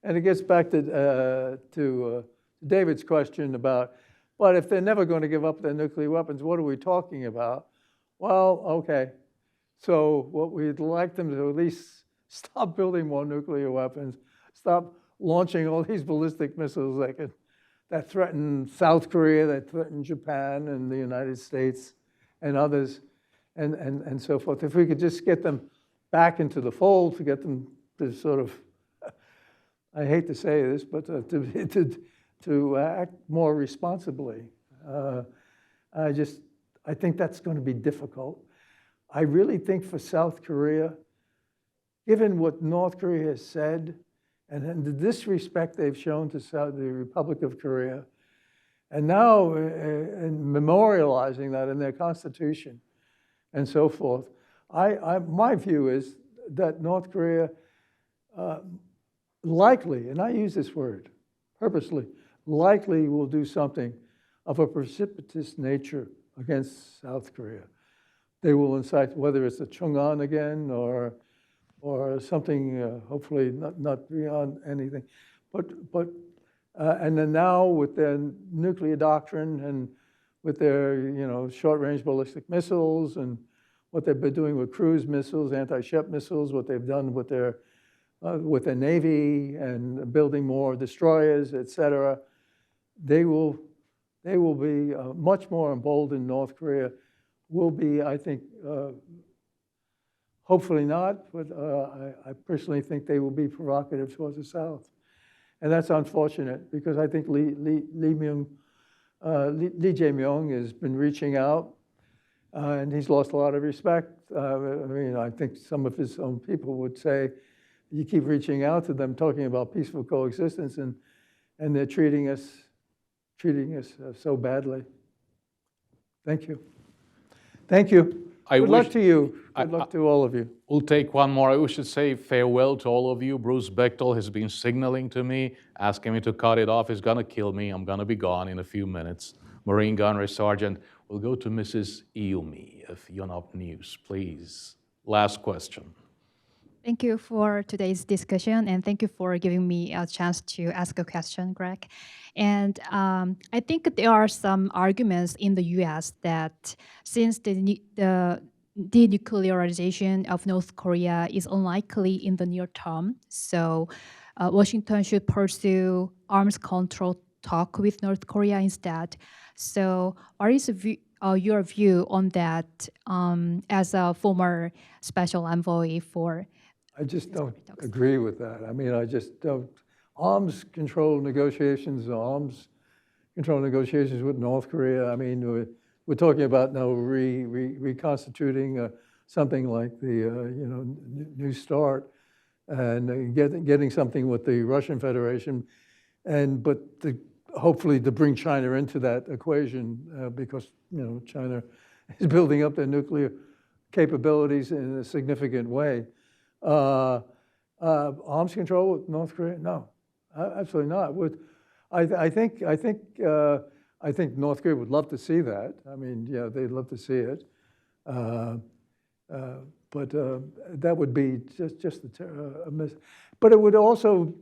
and it gets back to David's question about, but if they're never going to give up their nuclear weapons, what are we talking about? Well, okay, so what we'd like them to at least stop building more nuclear weapons, stop launching all these ballistic missiles that threaten South Korea, that threaten Japan and the United States and others, and so forth. If we could just get them back into the fold, to get them to sort of, I hate to say this, but to act more responsibly. I think that's going to be difficult. I really think for South Korea, given what North Korea has said, and the disrespect they've shown to the Republic of Korea, and now in memorializing that in their constitution and so forth, my view is that North Korea likely, and I use this word purposely, likely will do something of a precipitous nature against South Korea. They will incite, whether it's the Chung'an again or something, hopefully not beyond anything, and then now with their nuclear doctrine and with their short-range ballistic missiles and what they've been doing with cruise missiles, anti-ship missiles, what they've done with their navy and building more destroyers, etc. They will be much more emboldened. North Korea will be, I think, hopefully not, but I personally think they will be provocative towards the South. And that's unfortunate because I think Lee Jae-myung has been reaching out and he's lost a lot of respect. I think some of his own people would say, you keep reaching out to them, talking about peaceful coexistence, and they're treating us so badly. Thank you. Thank you. Good luck to you. Good luck to all of you. We'll take one more. I wish to say farewell to all of you. Bruce Bechtel has been signaling to me, asking me to cut it off. He's going to kill me. I'm going to be gone in a few minutes. Marine Gunnery Sergeant. We'll go to Mrs. Iumi of Yonhap News, please. Last question. Thank you for today's discussion, and thank you for giving me a chance to ask a question, Greg. And I think there are some arguments in the U.S. that since the denuclearization of North Korea is unlikely in the near term, so Washington should pursue arms control talk with North Korea instead. So what is your view on that as a former special envoy for? I just don't agree with that. I mean, I just don't. Arms control negotiations with North Korea. I mean, we're talking about now reconstituting something like the New START and getting something with the Russian Federation, but hopefully to bring China into that equation because China is building up their nuclear capabilities in a significant way. Arms control with North Korea? No, absolutely not. I think North Korea would love to see that. I mean, yeah, they'd love to see it, but that would be just a miss. But it would also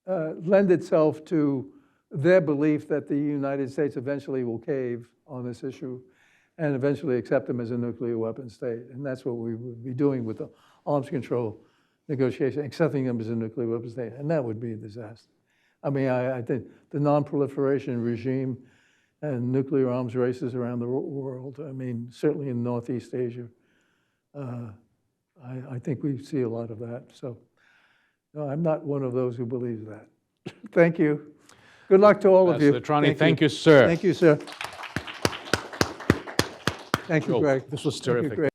lend itself to their belief that the United States eventually will cave on this issue and eventually accept them as a nuclear weapon state. And that's what we would be doing with the arms control negotiation, accepting them as a nuclear weapon state. And that would be a disaster. I mean, I think the non-proliferation regime and nuclear arms races around the world, I mean, certainly in Northeast Asia, I think we see a lot of that. So no, I'm not one of those who believes that. Thank you. Good luck to all of you. Thank you, sir. Thank you, sir. Thank you, Greg. This was terrific.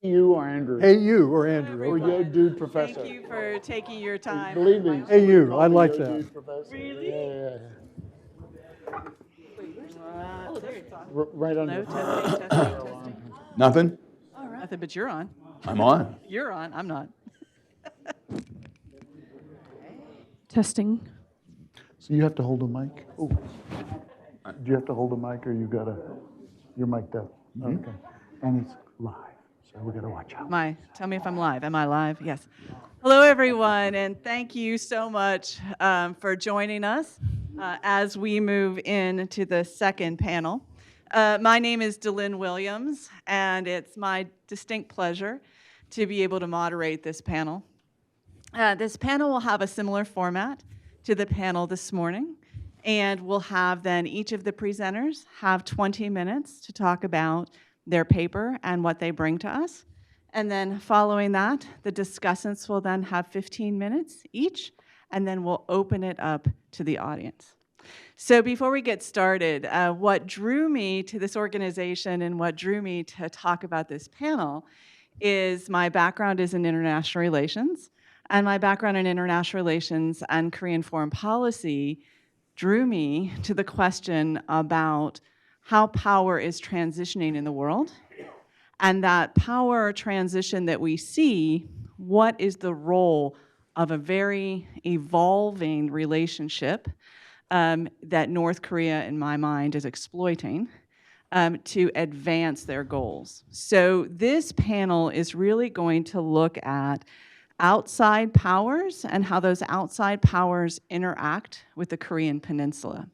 You or Andrew? Hey, you or Andrew. Or you, dude, professor. Thank you for taking your time. Believe me. Hey, you. I like that. Really? Yeah. Oh, there it's on. Right on. No, testing. Nothing? All right. Nothing, but you're on. I'm on. You're on. I'm not. Testing. So you have to hold a mic? Oh. Do you have to hold a mic or you got to, you're mic'd up? Mm-hmm. Okay. And it's live, so we got to watch out. Tell me if I'm live. Am I live? Yes. Hello, everyone, and thank you so much for joining us as we move into the second panel. My name is DeLynn Williams, and it's my distinct pleasure to be able to moderate this panel. This panel will have a similar format to the panel this morning, and we'll have then each of the presenters have 20 minutes to talk about their paper and what they bring to us. And then following that, the discussants will then have 15 minutes each, and then we'll open it up to the audience. So before we get started, what drew me to this organization and what drew me to talk about this panel is my background is in international relations, and my background in international relations and Korean foreign policy drew me to the question about how power is transitioning in the world, and that power transition that we see, what is the role of a very evolving relationship that North Korea, in my mind, is exploiting to advance their goals. So this panel is really going to look at outside powers and how those outside powers interact with the Korean Peninsula.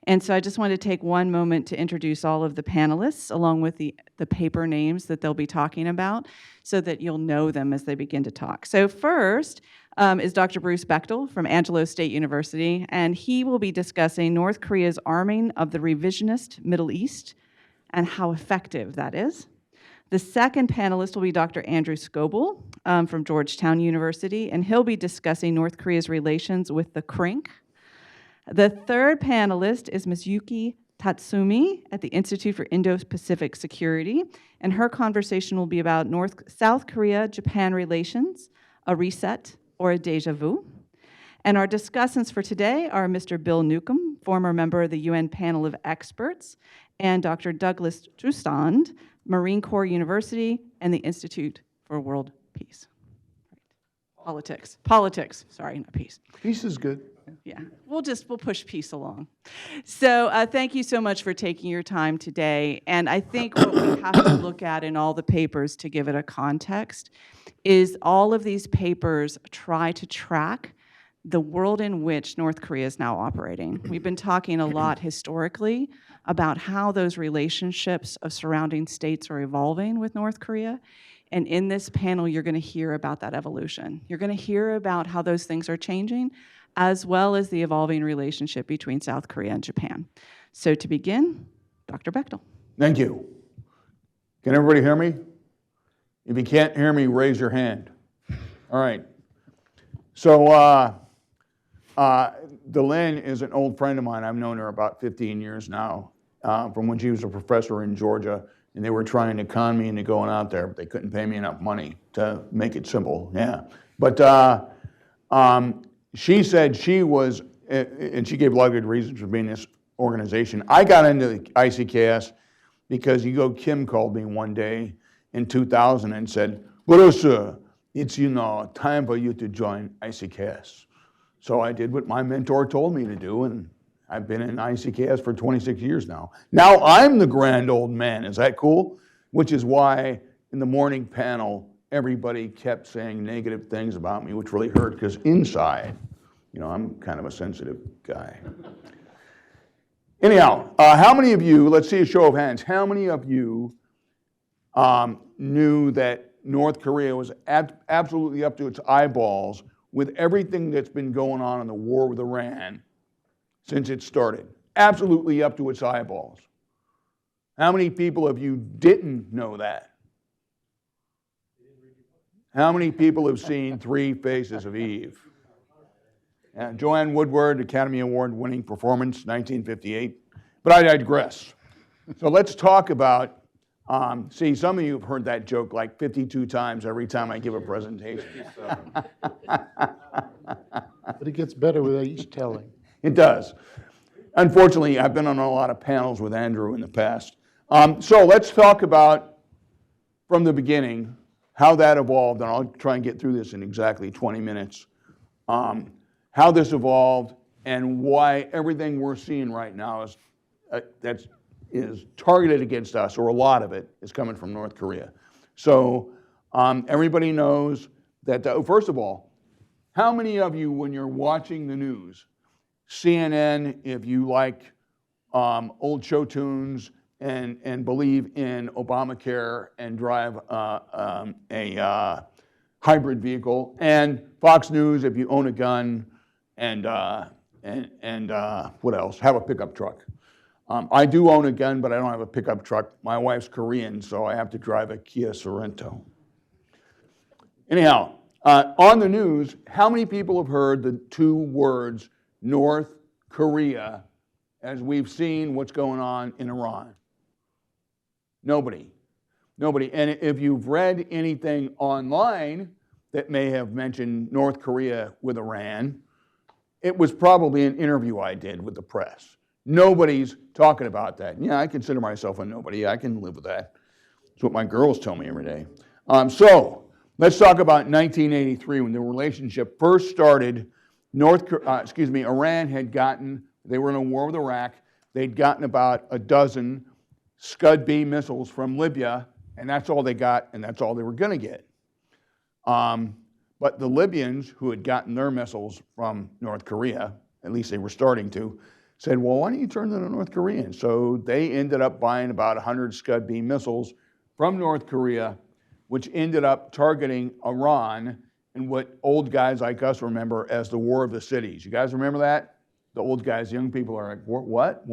And so I just want to take one moment to introduce all of the panelists along with the paper names that they'll be talking about so that you'll know them as they begin to talk. So first is Dr. Bruce Bechtel from Angelo State University, and he will be discussing North Korea's arming of the revisionist Middle East and how effective that is. The second panelist will be Dr. Andrew Scoble from Georgetown University, and he'll be discussing North Korea's relations with the KRNK. The third panelist is Ms. Yuki Tatsumi at the Institute for Indo-Pacific Security, and her conversation will be about South Korea-Japan relations, a reset or a deja vu. And our discussants for today are Mr. Bill Newcomb, former member of the UN Panel of Experts, and Dr. Douglas Trustand, Marine Corps University and the Institute for World Peace. Politics, sorry, not peace. Peace is good. Yeah, we'll push peace along. So thank you so much for taking your time today. And I think what we have to look at in all the papers to give it a context is all of these papers try to track the world in which North Korea is now operating. We've been talking a lot historically about how those relationships of surrounding states are evolving with North Korea. And in this panel, you're going to hear about that evolution. You're going to hear about how those things are changing, as well as the evolving relationship between South Korea and Japan. So to begin, Dr. Bechtel. Thank you. Can everybody hear me? If you can't hear me, raise your hand. All right. So Delane is an old friend of mine. I've known her about 15 years now, from when she was a professor in Georgia, and they were trying to con me into going out there, but they couldn't pay me enough money to make it simple. Yeah. But she said she was, and she gave a lot of good reasons for being in this organization. I got into the ICKS because Kim called me one day in 2000 and said, Bruce, it's, time for you to join ICKS. So I did what my mentor told me to do, and I've been in ICKS for 26 years now. Now I'm the grand old man. Is that cool? Which is why in the morning panel, everybody kept saying negative things about me, which really hurt, because inside, I'm kind of a sensitive guy. Anyhow, how many of you, let's see a show of hands, how many of you knew that North Korea was absolutely up to its eyeballs with everything that's been going on in the war with Iran since it started? Absolutely up to its eyeballs. How many people of you didn't know that? How many people have seen Three Faces of Eve? Joanne Woodward, Academy Award winning performance, 1958. But I digress. So let's talk about, see, some of you have heard that joke like 52 times every time I give a presentation. But it gets better with each telling. It does. Unfortunately, I've been on a lot of panels with Andrew in the past. So let's talk about, from the beginning, how that evolved, and I'll try and get through this in exactly 20 minutes. How this evolved and why everything we're seeing right now is targeted against us, or a lot of it is coming from North Korea. So everybody knows that, first of all, how many of you, when you're watching the news, CNN, if you like old show tunes and believe in Obamacare and drive a hybrid vehicle, and Fox News if you own a gun, and what else? Have a pickup truck. I do own a gun, but I don't have a pickup truck. My wife's Korean, so I have to drive a Kia Sorento. Anyhow, on the news, how many people have heard the two words North Korea as we've seen what's going on in Iran? Nobody. Nobody. And if you've read anything online that may have mentioned North Korea with Iran, it was probably an interview I did with the press. Nobody's talking about that. Yeah, I consider myself a nobody. I can live with that. That's what my girls tell me every day. So let's talk about 1983 when the relationship first started. Iran had gotten, they were in a war with Iraq. They'd gotten about a dozen Scud-B missiles from Libya, and that's all they got, and that's all they were going to get. But the Libyans, who had gotten their missiles from North Korea, at least they were starting to, said, well, why don't you turn to the North Koreans? So they ended up buying about 100 Scud-B missiles from North Korea, which ended up targeting Iran in what old guys like us remember as the War of the Cities. You guys remember that? The old guys, young people are like, what?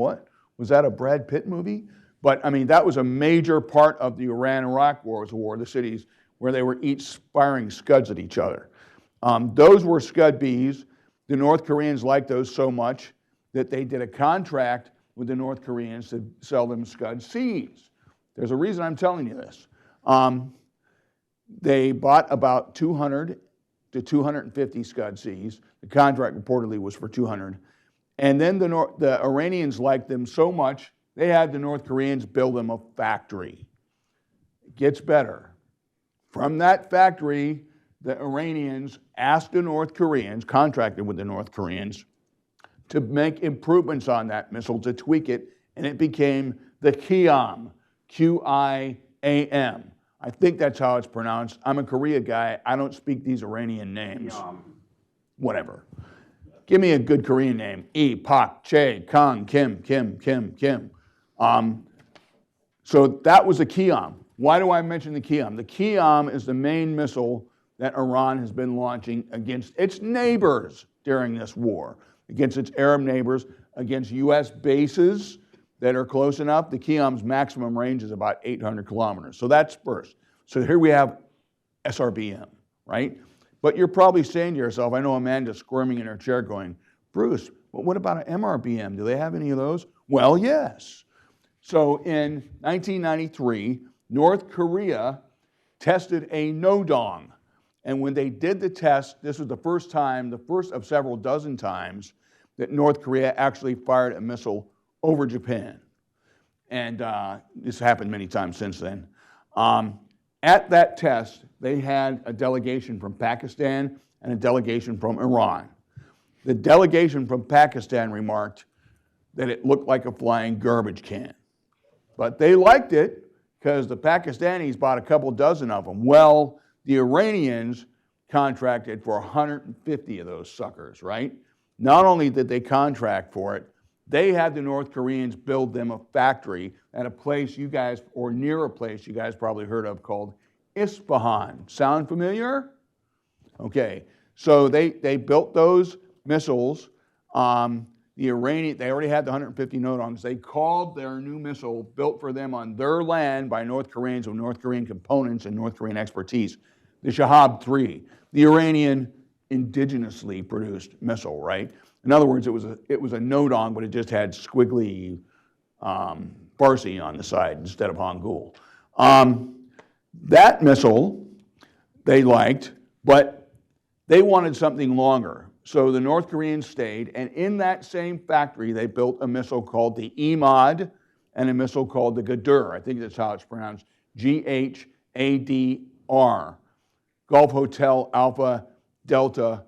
Was that a Brad Pitt movie? But I mean, that was a major part of the Iran-Iraq War, was the War of the Cities, where they were each firing Scuds at each other. Those were Scud-Bs. The North Koreans liked those so much that they did a contract with the North Koreans to sell them Scud-Cs. There's a reason I'm telling you this. They bought about 200 to 250 Scud-Cs. The contract reportedly was for 200. And then the Iranians liked them so much, they had the North Koreans build them a factory. It gets better. From that factory, the Iranians asked the North Koreans, contracted with the North Koreans, to make improvements on that missile, to tweak it, and it became the QIAM, Q-I-A-M. I think that's how it's pronounced. I'm a Korea guy. I don't speak these Iranian names. Whatever. Give me a good Korean name. E, Pak, Che, Kang, Kim. So that was the QIAM. Why do I mention the QIAM? The QIAM is the main missile that Iran has been launching against its neighbors during this war, against its Arab neighbors, against U.S. bases that are close enough. The QIAM's maximum range is about 800 kilometers. So that's first. So here we have SRBM, right? But you're probably saying to yourself, I know Amanda's squirming in her chair going, Bruce, but what about an MRBM? Do they have any of those? Well, yes. So in 1993, North Korea tested a no-dong. And when they did the test, this was the first time, the first of several dozen times, that North Korea actually fired a missile over Japan. And this happened many times since then. At that test, they had a delegation from Pakistan and a delegation from Iran. The delegation from Pakistan remarked that it looked like a flying garbage can. But they liked it because the Pakistanis bought a couple dozen of them. Well, the Iranians contracted for 150 of those suckers, right? Not only did they contract for it, they had the North Koreans build them a factory at a place you guys, or near a place you guys probably heard of called Isfahan. Sound familiar? Okay, so they built those missiles. They already had the 150 no-dongs. They called their new missile, built for them on their land by North Koreans with North Korean components and North Korean expertise, the Shahab-3, the Iranian indigenously produced missile, right? In other words, it was a no-dong, but it just had squiggly Farsi on the side instead of Hangul. That missile they liked, but they wanted something longer. So the North Koreans stayed, and in that same factory, they built a missile called the EMOD and a missile called the Gadur. I think that's how it's pronounced, G-H-A-D-R, Gulf Hotel Alpha Delta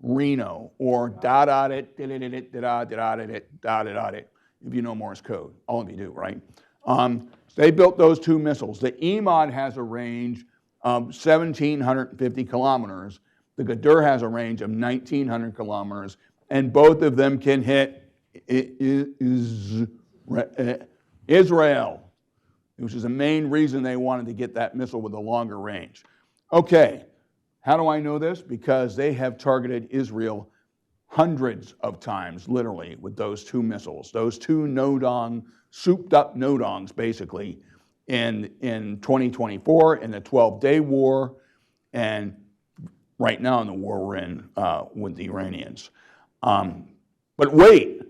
Reno, or da-da-it, da-da-da-da-da-da-da-it, da-da-da-it, if you know Morse code. All of you do, right? So they built those two missiles. The EMOD has a range of 1,750 kilometers. The Gadur has a range of 1,900 kilometers, and both of them can hit Israel, which is the main reason they wanted to get that missile with a longer range. Okay, how do I know this? Because they have targeted Israel hundreds of times, literally, with those two missiles, those two no-dong, souped-up no-dongs, basically, in 2024, in the 12-day war, and right now in the war we're in with the Iranians. But wait,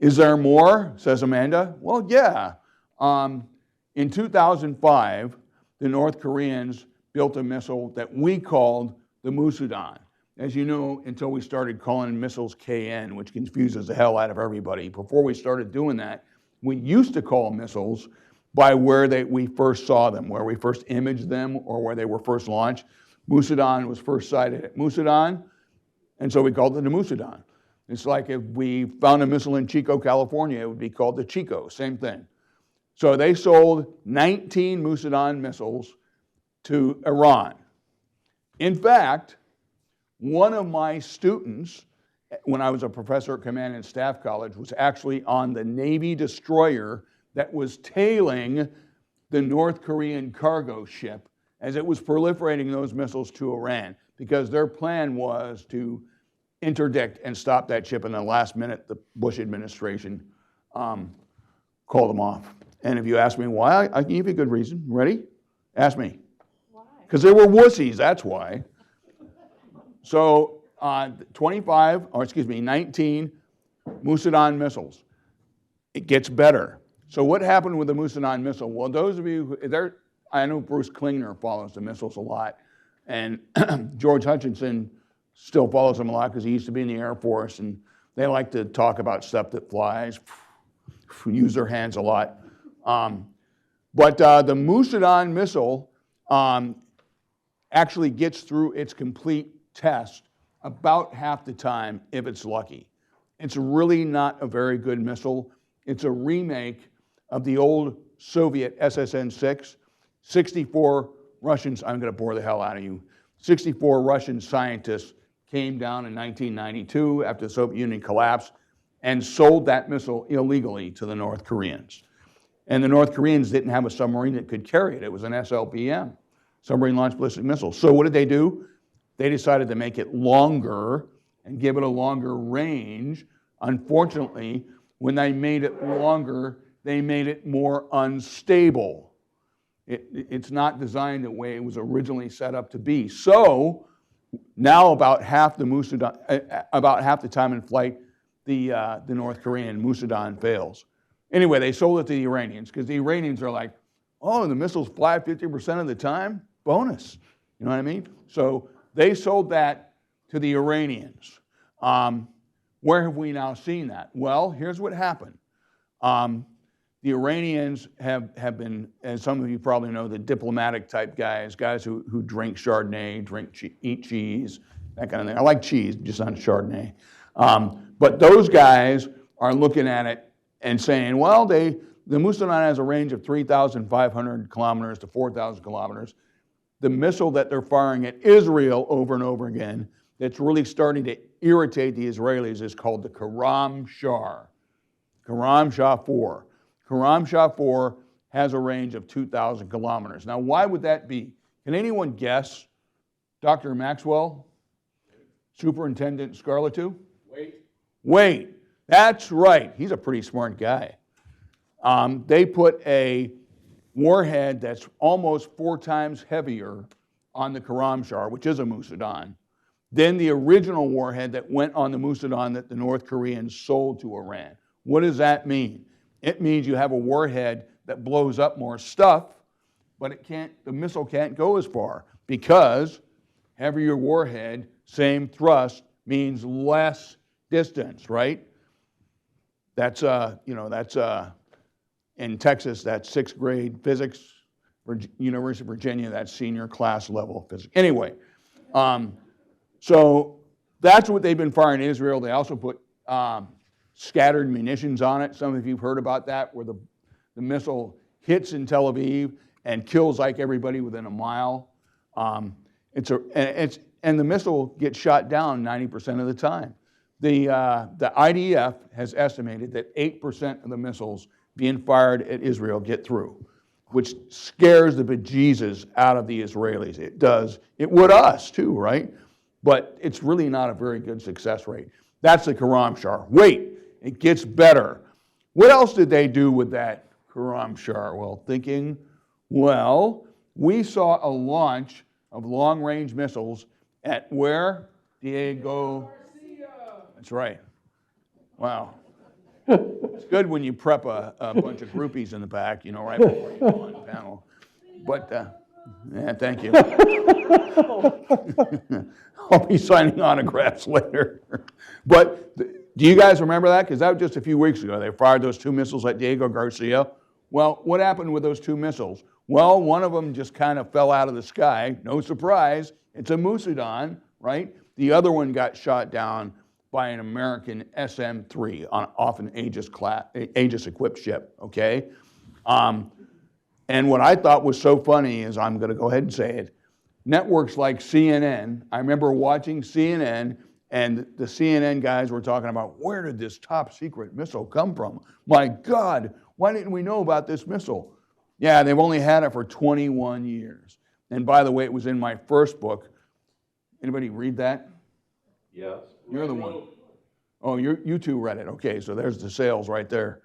is there more, says Amanda? Well, yeah. In 2005, the North Koreans built a missile that we called the Musudan. As you know, until we started calling missiles KN, which confuses the hell out of everybody. Before we started doing that, we used to call missiles by where we first saw them, where we first imaged them, or where they were first launched. Musudan was first sighted at Musudan, and so we called it the Musudan. It's like if we found a missile in Chico, California, it would be called the Chico, same thing. So they sold 19 Musudan missiles to Iran. In fact, one of my students, when I was a professor at Command and Staff College, was actually on the Navy destroyer that was tailing the North Korean cargo ship as it was proliferating those missiles to Iran, because their plan was to interdict and stop that ship, and the last minute the Bush administration called them off. And if you ask me why, I can give you a good reason. Ready? Ask me. Why? Because they were wussies, that's why. So 19 Musudan missiles. It gets better. So what happened with the Musudan missile? Well, those of you, I know Bruce Klingner follows the missiles a lot, and George Hutchinson still follows them a lot because he used to be in the Air Force, and they like to talk about stuff that flies, use their hands a lot. But the Musudan missile actually gets through its complete test about half the time if it's lucky. It's really not a very good missile. It's a remake of the old Soviet SSN-6. 64 Russians, I'm going to bore the hell out of you, 64 Russian scientists came down in 1992 after the Soviet Union collapsed and sold that missile illegally to the North Koreans. And the North Koreans didn't have a submarine that could carry it. It was an SLBM, submarine launched ballistic missile. So what did they do? They decided to make it longer and give it a longer range. Unfortunately, when they made it longer, they made it more unstable. It's not designed the way it was originally set up to be. So now about half the time in flight, the North Korean Musudan fails. Anyway, they sold it to the Iranians because the Iranians are like, oh, the missiles fly 50% of the time? Bonus. You know what I mean? So they sold that to the Iranians. Where have we now seen that? Well, here's what happened. The Iranians have been, as some of you probably know, the diplomatic type guys who drink Chardonnay, eat cheese, that kind of thing. I like cheese, just not Chardonnay. But those guys are looking at it and saying, well, the Musudan has a range of 3,500 kilometers to 4,000 kilometers. The missile that they're firing at Israel over and over again that's really starting to irritate the Israelis is called the Karam Shah. Karam Shah 4. Karam Shah 4 has a range of 2,000 kilometers. Now, why would that be? Can anyone guess? Dr. Maxwell? Superintendent Scarletou? Wait. That's right. He's a pretty smart guy. They put a warhead that's almost 4 times heavier on the Karam Shah, which is a Musudan, than the original warhead that went on the Musudan that the North Koreans sold to Iran. What does that mean? It means you have a warhead that blows up more stuff, but the missile can't go as far because heavier warhead, same thrust, means less distance, right? That's in Texas, that's 6th grade physics. University of Virginia, that's senior class level physics. Anyway, so that's what they've been firing in Israel. They also put scattered munitions on it. Some of you have heard about that, where the missile hits in Tel Aviv and kills like everybody within a mile. And the missile gets shot down 90% of the time. The IDF has estimated that 8% of the missiles being fired at Israel get through, which scares the bejesus out of the Israelis. It does. It would us too, right? But it's really not a very good success rate. That's the Karam Shah. Wait, it gets better. What else did they do with that Karam Shah? Well, we saw a launch of long-range missiles At where? Diego. That's right. Wow. It's good when you prep a bunch of groupies in the back, right before you go on the panel. But, yeah, thank you. I'll be signing autographs later. But do you guys remember that? Because that was just a few weeks ago. They fired those 2 missiles at Diego Garcia. Well, what happened with those 2 missiles? Well, one of them just kind of fell out of the sky. No surprise. It's a Musudan, right? The other one got shot down by an American SM-3 off an Aegis-equipped ship, okay? And what I thought was so funny is, I'm going to go ahead and say it, networks like CNN, I remember watching CNN, and the CNN guys were talking about, where did this top secret missile come from? My God, why didn't we know about this missile? Yeah, they've only had it for 21 years. And by the way, it was in my first book. Anybody read that? Yes. You're the one. Oh, you two read it. Okay, so there's the sales right there.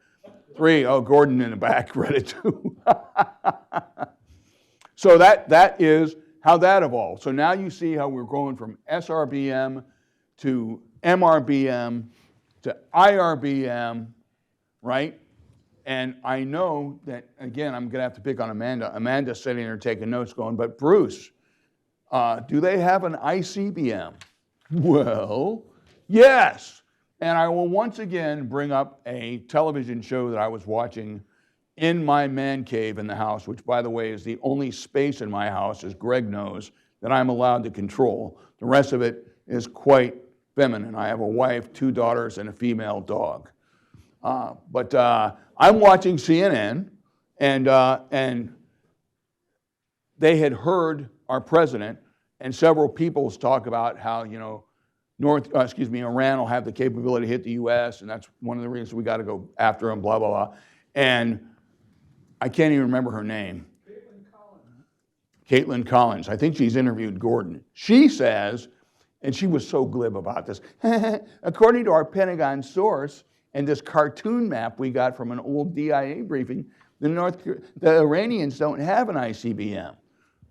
3, oh, Gordon in the back read it too. So that is how that evolved. So now you see how we're going from SRBM to MRBM to IRBM, right? And I know that, again, I'm going to have to pick on Amanda. Amanda's sitting there taking notes going, but Bruce, do they have an ICBM? Well, yes. And I will once again bring up a television show that I was watching in my man cave in the house, which, by the way, is the only space in my house, as Greg knows, that I'm allowed to control. The rest of it is quite feminine. I have a wife, 2 daughters, and a female dog. But I'm watching CNN, and they had heard our president and several peoples talk about how, Iran will have the capability to hit the U.S., and that's one of the reasons we got to go after them, blah, blah, blah. And I can't even remember her name. Caitlin Collins. I think she's interviewed Gordon. She says, and she was so glib about this, according to our Pentagon source and this cartoon map we got from an old DIA briefing, the Iranians don't have an ICBM.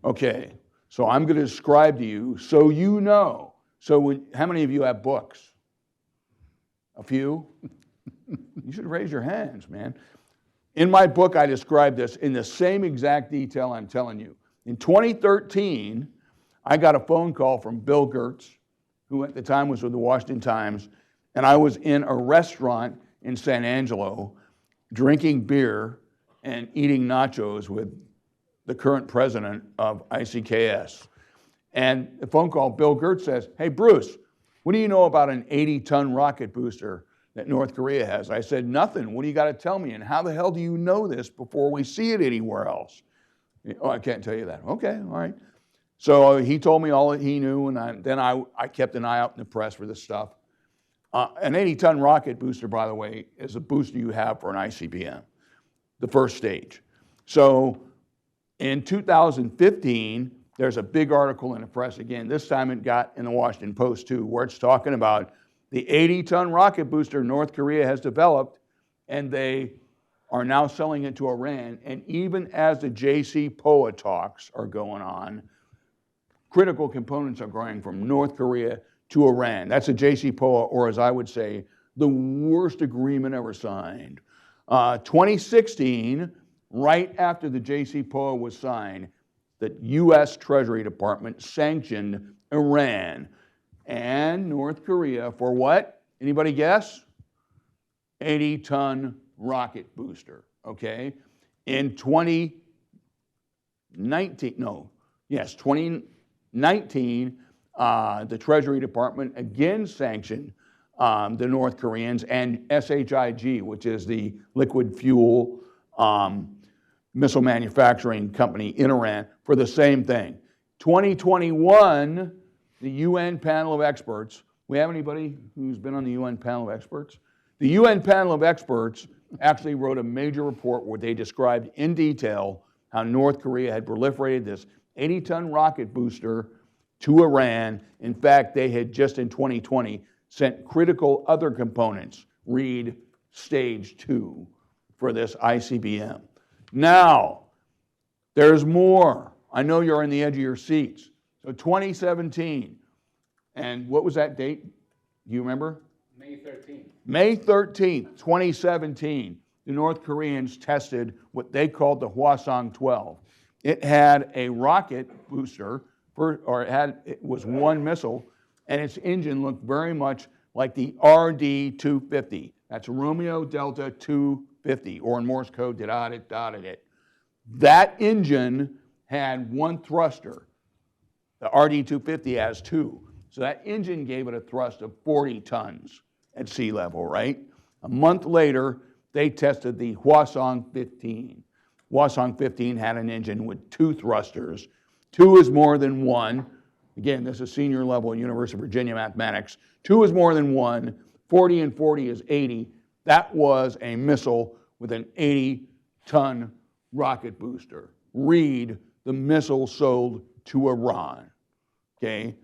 Okay, so I'm going to describe to you so you know. So how many of you have books? A few? You should raise your hands, man. In my book, I describe this in the same exact detail I'm telling you. In 2013, I got a phone call from Bill Gertz, who at the time was with the Washington Times, and I was in a restaurant in San Angelo drinking beer and eating nachos with the current president of ICKS. And the phone call, Bill Gertz says, hey, Bruce, what do you know about an 80-ton rocket booster that North Korea has? I said, nothing. What do you got to tell me? And how the hell do you know this before we see it anywhere else? Oh, I can't tell you that. Okay, all right. So he told me all that he knew, and then I kept an eye out in the press for this stuff. An 80-ton rocket booster, by the way, is a booster you have for an ICBM, the first stage. So in 2015, there's a big article in the press again. This time it got in the Washington Post too, where it's talking about the 80-ton rocket booster North Korea has developed, and they are now selling it to Iran. And even as the JCPOA talks are going on, critical components are going from North Korea to Iran. That's a JCPOA, or as I would say, the worst agreement ever signed. 2016, right after the JCPOA was signed, the U.S. Treasury Department sanctioned Iran and North Korea for what? Anybody guess? 80-ton rocket booster, okay? In 2019, the Treasury Department again sanctioned the North Koreans and SHIG, which is the liquid fuel missile manufacturing company in Iran, for the same thing. 2021, the UN panel of experts, we have anybody who's been on the UN panel of experts? The UN panel of experts actually wrote a major report where they described in detail how North Korea had proliferated this 80-ton rocket booster to Iran. In fact, they had just in 2020 sent critical other components, read stage 2, for this ICBM. Now, there's more. I know you're on the edge of your seats. So 2017, And what was that date? Do you remember? May 13th. May 13th, 2017, the North Koreans tested what they called the Hwasong-12. It had a rocket booster, it was one missile, and its engine looked very much like the RD-250. That's Romeo Delta 250, or in Morse code, it. That engine had one thruster. The RD-250 has two. So that engine gave it a thrust of 40 tons at sea level, right? A month later, they tested the Hwasong-15. Hwasong-15 had an engine with two thrusters. Two is more than one. Again, this is senior level in University of Virginia mathematics. Two is more than one. 40 and 40 is 80. That was a missile with an 80-ton rocket booster. Read, the missile sold to Iran, okay?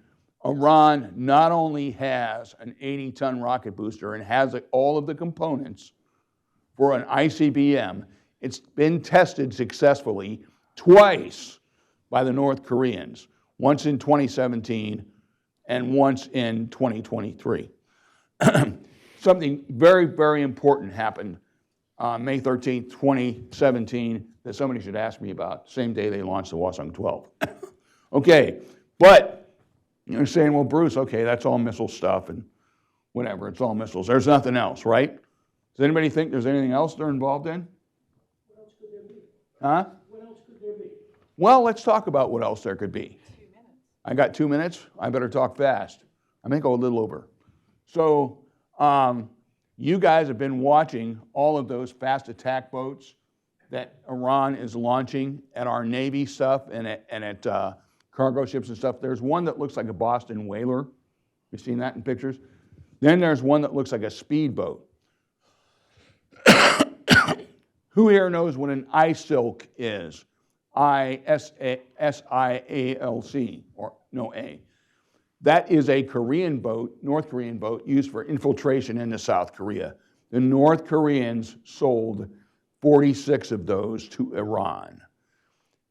Iran not only has an 80-ton rocket booster and has all of the components for an ICBM, it's been tested successfully twice by the North Koreans, once in 2017 and once in 2023. Something very, very important happened May 13th, 2017 that somebody should ask me about, same day they launched the Hwasong-12. Okay, but you're saying, well, Bruce, okay, that's all missile stuff and whatever, it's all missiles. There's nothing else, right? Does anybody think there's anything else they're involved in? What else could there be? Huh? What else could there be? Well, let's talk about what else there could be. 2 minutes. I got 2 minutes? I better talk fast. I may go a little over. So, you guys have been watching all of those fast attack boats that Iran is launching at our Navy stuff and at cargo ships and stuff. There's one that looks like a Boston whaler. You've seen that in pictures? Then there's one that looks like a speedboat. Who here knows what an ICKS is? ISIALC, or no A. That is a Korean boat, North Korean boat, used for infiltration into South Korea. The North Koreans sold 46 of those to Iran.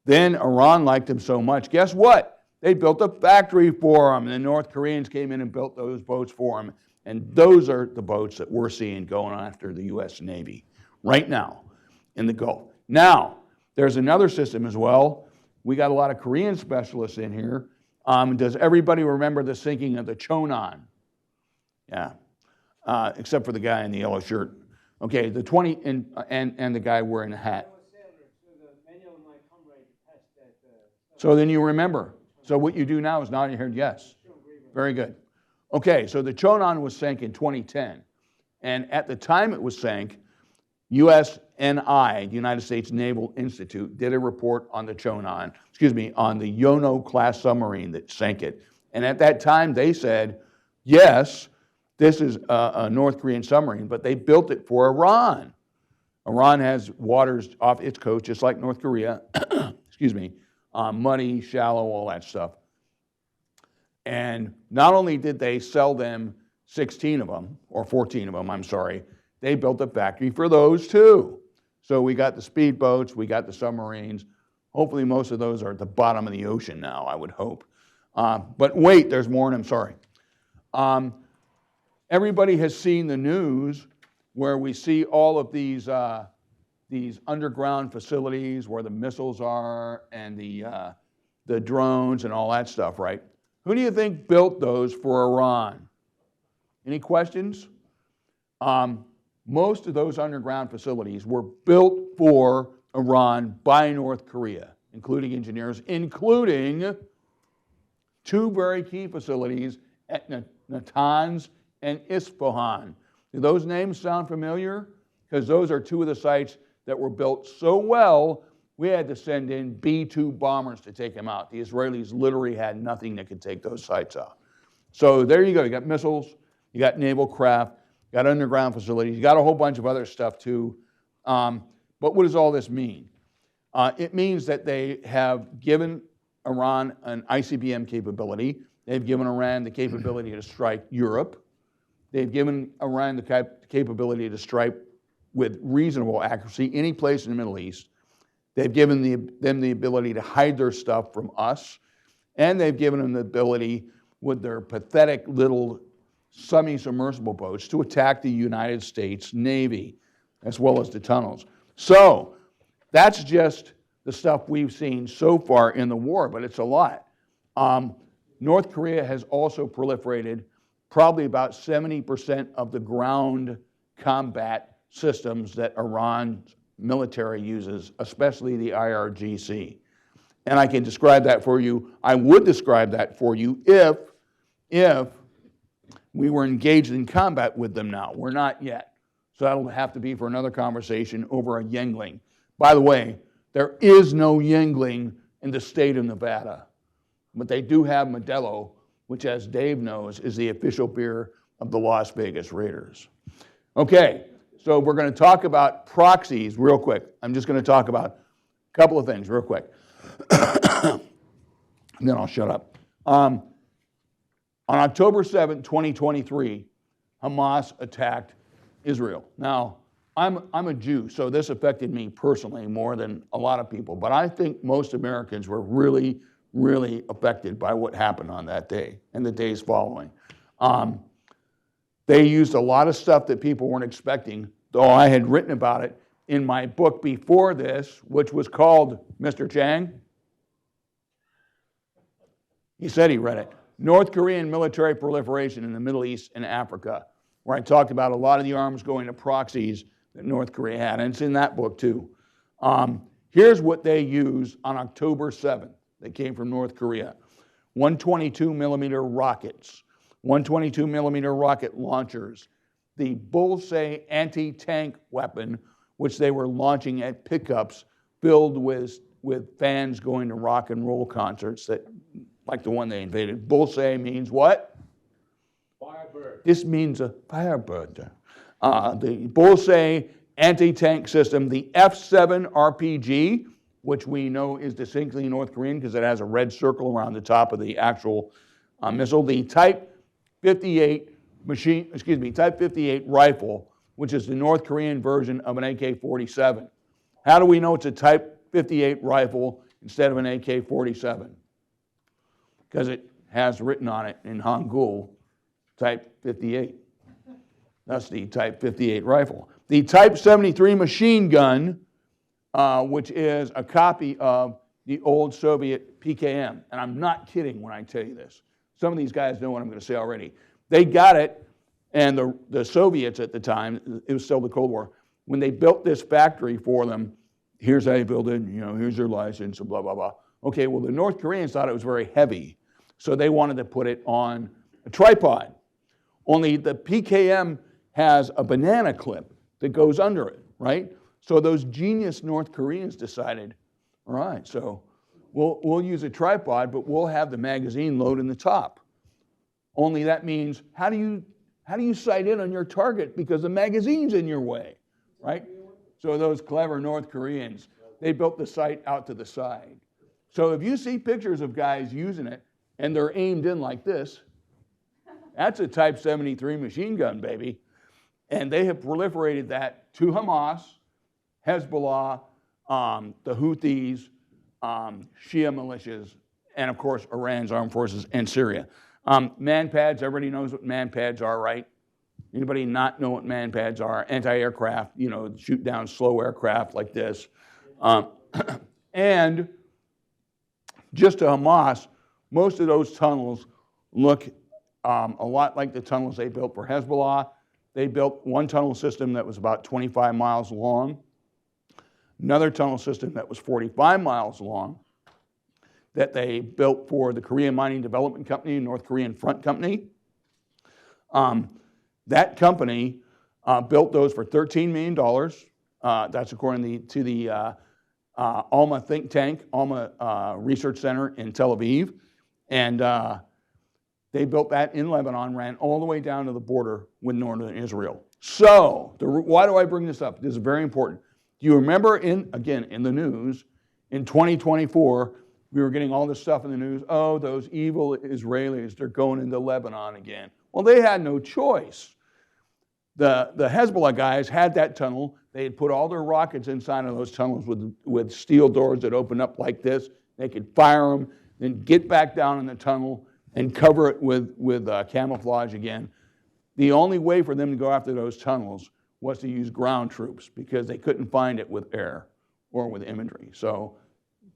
Then Iran liked them so much, guess what? They built a factory for them, and the North Koreans came in and built those boats for them. And those are the boats that we're seeing going after the U.S. Navy right now in the Gulf. Now, there's another system as well. We got a lot of Korean specialists in here. Does everybody remember the sinking of the Chonan? Yeah, except for the guy in the yellow shirt. Okay, the 20 and the guy wearing the hat. So then you remember. So what you do now is nod your head yes. Very good. Okay, so the Chonan was sank in 2010. And at the time it was sank, USNI, the United States Naval Institute, did a report on the Chonan, on the Yono class submarine that sank it. And at that time they said, yes, this is a North Korean submarine, but they built it for Iran. Iran has waters off its coast, just like North Korea, muddy, shallow, all that stuff. And not only did they sell them 16 of them, or 14 of them, I'm sorry, they built a factory for those too. So we got the speedboats, we got the submarines. Hopefully most of those are at the bottom of the ocean now, I would hope. But wait, there's more, and I'm sorry. Everybody has seen the news where we see all of these underground facilities where the missiles are and the drones and all that stuff, right? Who do you think built those for Iran? Any questions? Most of those underground facilities were built for Iran by North Korea, including engineers, including two very key facilities at Natanz and Isfahan. Do those names sound familiar? Because those are two of the sites that were built so well, we had to send in B-2 bombers to take them out. The Israelis literally had nothing that could take those sites out. So there you go. You got missiles, you got naval craft, you got underground facilities, you got a whole bunch of other stuff too. But what does all this mean? It means that they have given Iran an ICBM capability. They've given Iran the capability to strike Europe. They've given Iran the capability to strike with reasonable accuracy any place in the Middle East. They've given them the ability to hide their stuff from us. And they've given them the ability, with their pathetic little semi-submersible boats to attack the United States Navy, as well as the tunnels. So that's just the stuff we've seen so far in the war, but it's a lot. North Korea has also proliferated probably about 70% of the ground combat systems that Iran's military uses, especially the IRGC. And I can describe that for you. I would describe that for you if we were engaged in combat with them now. We're not yet. So that'll have to be for another conversation over a Yingling. By the way, there is no Yingling in the state of Nevada, but they do have Modelo, which, as Dave knows, is the official beer of the Las Vegas Raiders. Okay, so we're going to talk about proxies real quick. I'm just going to talk about a couple of things real quick. And then I'll shut up. On October 7, 2023, Hamas attacked Israel. Now, I'm a Jew, so this affected me personally more than a lot of people, but I think most Americans were really, really affected by what happened on that day and the days following. They used a lot of stuff that people weren't expecting, though I had written about it in my book before this, which was called, Mr. Chang? He said he read it. North Korean Military Proliferation in the Middle East and Africa, where I talked about a lot of the arms going to proxies that North Korea had, and it's in that book too. Here's what they used on October 7th. They came from North Korea. 122 millimeter rockets, 122 millimeter rocket launchers, the Bullseye anti-tank weapon, which they were launching at pickups filled with fans going to rock and roll concerts, that, like the one they invaded. Bullseye means what? Firebird. This means a firebird. The Bullseye anti-tank system, the F-7 RPG, which we know is distinctly North Korean because it has a red circle around the top of the actual missile. The Type 58 Type 58 rifle, which is the North Korean version of an AK-47. How do we know it's a Type 58 rifle instead of an AK-47? Because it has written on it in Hangul, Type 58. That's the Type 58 rifle. The Type 73 machine gun, which is a copy of the old Soviet PKM. And I'm not kidding when I tell you this. Some of these guys know what I'm going to say already. They got it, and the Soviets at the time, it was still the Cold War, when they built this factory for them, here's how you build it, here's your license, and blah, blah, blah. Okay, well, the North Koreans thought it was very heavy, so they wanted to put it on a tripod. Only the PKM has a banana clip that goes under it, right? So those genius North Koreans decided, all right, so we'll use a tripod, but we'll have the magazine load in the top. Only that means, how do you sight in on your target because the magazine's in your way, right? So those clever North Koreans, they built the sight out to the side. So if you see pictures of guys using it and they're aimed in like this, that's a Type 73 machine gun, baby. And they have proliferated that to Hamas, Hezbollah, the Houthis, Shia militias, and of course Iran's armed forces and Syria. Man pads, everybody knows what man pads are, right? Anybody not know what man pads are? Anti-aircraft, shoot down slow aircraft like this. And just to Hamas, most of those tunnels look a lot like the tunnels they built for Hezbollah. They built one tunnel system that was about 25 miles long, another tunnel system that was 45 miles long, that they built for the Korean Mining Development Company, North Korean Front Company. That company built those for $13 million. That's according to the Alma think tank, Alma Research Center in Tel Aviv. And they built that in Lebanon, ran all the way down to the border with northern Israel. So, why do I bring this up? This is very important. Do you remember, in the news, in 2024, we were getting all this stuff in the news. Oh, those evil Israelis, they're going into Lebanon again. Well, they had no choice. The Hezbollah guys had that tunnel. They had put all their rockets inside of those tunnels with steel doors that open up like this. They could fire them, then get back down in the tunnel, and cover it with camouflage again. The only way for them to go after those tunnels was to use ground troops because they couldn't find it with air or with imagery. So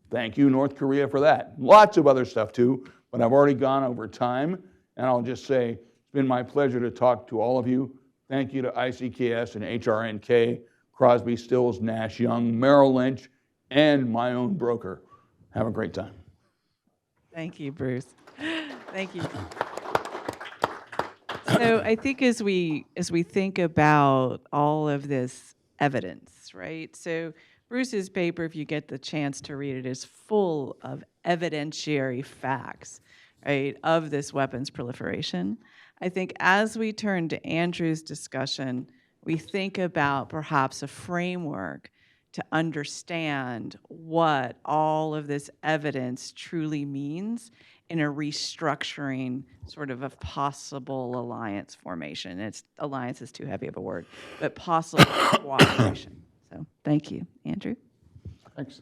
thank you, North Korea, for that. Lots of other stuff too, but I've already gone over time, and I'll just say it's been my pleasure to talk to all of you. Thank you to ICKS and HRNK, Crosby, Stills, Nash, Young, Merrill Lynch, and my own broker. Have a great time. Thank you, Bruce. Thank you. So I think as we think about all of this evidence, right? So Bruce's paper, if you get the chance to read it, is full of evidentiary facts, right, of this weapons proliferation. I think as we turn to Andrew's discussion, we think about perhaps a framework to understand what all of this evidence truly means in a restructuring sort of possible alliance formation. Alliance is too heavy of a word, but possible cooperation. So thank you, Andrew. Thanks.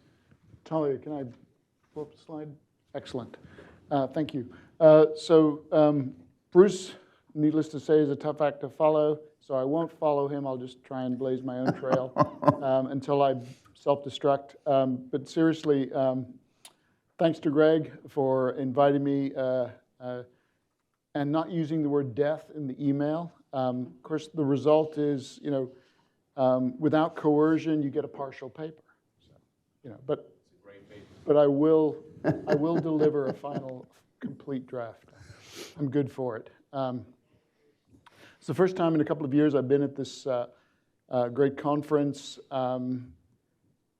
Talia, can I pull up the slide? Excellent. Thank you. Bruce, needless to say, is a tough act to follow, so I won't follow him. I'll just try and blaze my own trail until I self-destruct. But seriously, thanks to Greg for inviting me and not using the word death in the email. Of course, the result is, without coercion, you get a partial paper. So, but I will deliver a final, complete draft. I'm good for it. It's the first time in a couple of years I've been at this great conference.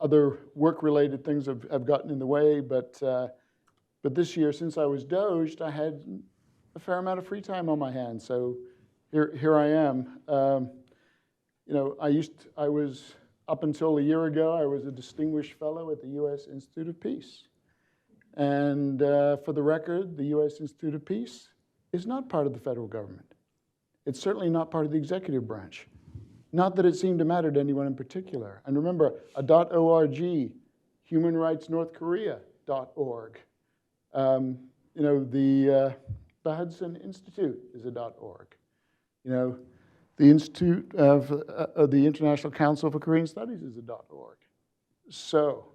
Other work-related things have gotten in the way, but this year, since I was doged, I had a fair amount of free time on my hands. So here I am. I was up until a year ago, I was a distinguished fellow at the US Institute of Peace. And for the record, the US Institute of Peace is not part of the federal government. It's certainly not part of the executive branch. Not that it seemed to matter to anyone in particular. And remember, .org, humanrightsnorthkorea.org. The Hudson Institute is a .org. The Institute of the International Council for Korean Studies is a .org. So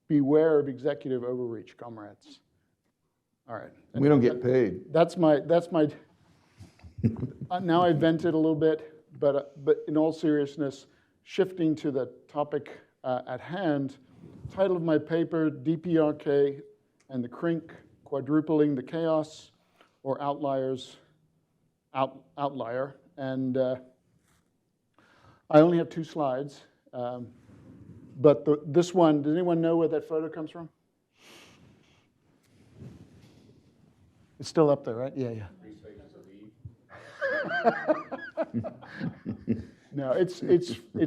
beware of executive overreach, comrades. All right. We don't get paid. That's my. Now I vented a little bit, but in all seriousness, shifting to the topic at hand, title of my paper, DPRK and the CRNK, Quadrupling the Chaos, or Outlier. And I only have 2 slides, but this one, does anyone know where that photo comes from? It's still up there, right? Yeah. No, it's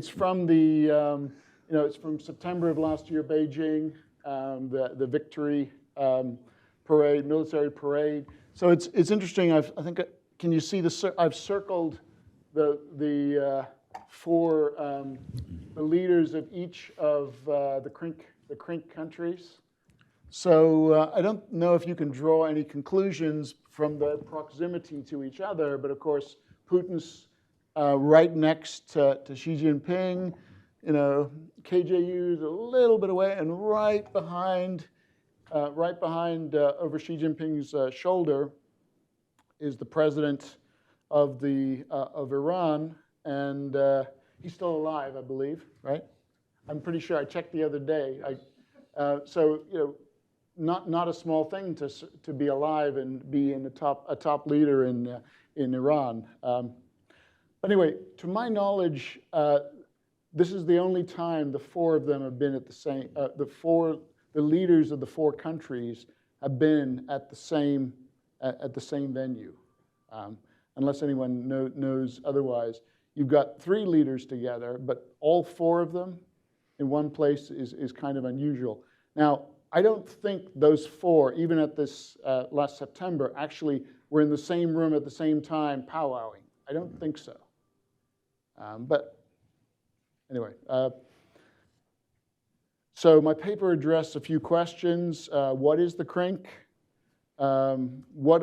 from the it's from September of last year, Beijing, the victory parade, military parade. So it's interesting. I think can you see the? I've circled the 4 the leaders of each of the CRNK countries. So I don't know if you can draw any conclusions from the proximity to each other, but of course Putin's right next to Xi Jinping. KJU is a little bit away, and right behind over Xi Jinping's shoulder is the president of Iran, and he's still alive, I believe, right? I'm pretty sure I checked the other day. Not a small thing to be alive and be in a top leader in Iran. Anyway, to my knowledge, this is the only time the 4 of them have been at the same. The leaders of the 4 countries have been at the same venue, unless anyone knows otherwise. You've got 3 leaders together, but all 4 of them in one place is kind of unusual. Now, I don't think those 4, even at this last September, actually were in the same room at the same time powwowing. I don't think so. But anyway, so my paper addressed a few questions. What is the CRNK? What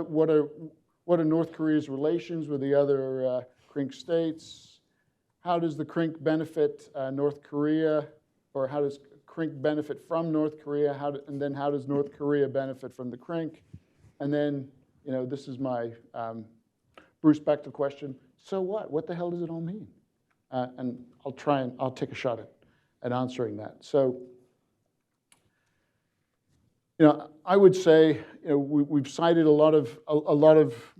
are North Korea's relations with the other CRNK states? How does the CRNK benefit North Korea, or how does CRNK benefit from North Korea? And then how does North Korea benefit from the CRNK? And then, this is my Bruce Bechtel question. So what? What the hell does it all mean? And I'll take a shot at answering that. So, I would say, we've cited a lot of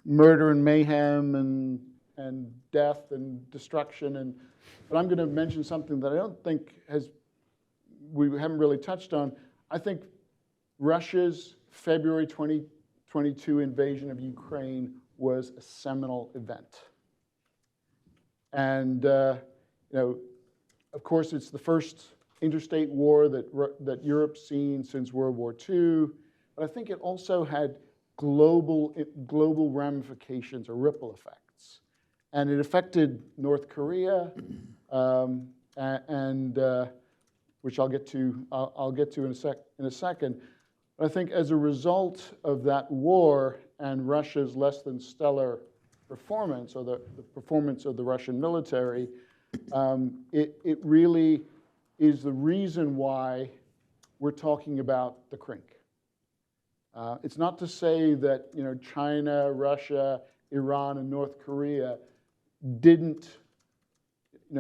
murder and mayhem and death and destruction, but I'm going to mention something that I don't think we haven't really touched on. I think Russia's February 2022 invasion of Ukraine was a seminal event. And, of course, it's the first interstate war that Europe's seen since World War II, but I think it also had global ramifications or ripple effects. And it affected North Korea, which I'll get to in a second. But I think as a result of that war and Russia's less than stellar performance, or the performance of the Russian military, it really is the reason why we're talking about the CRNK. It's not to say that China, Russia, Iran, and North Korea didn't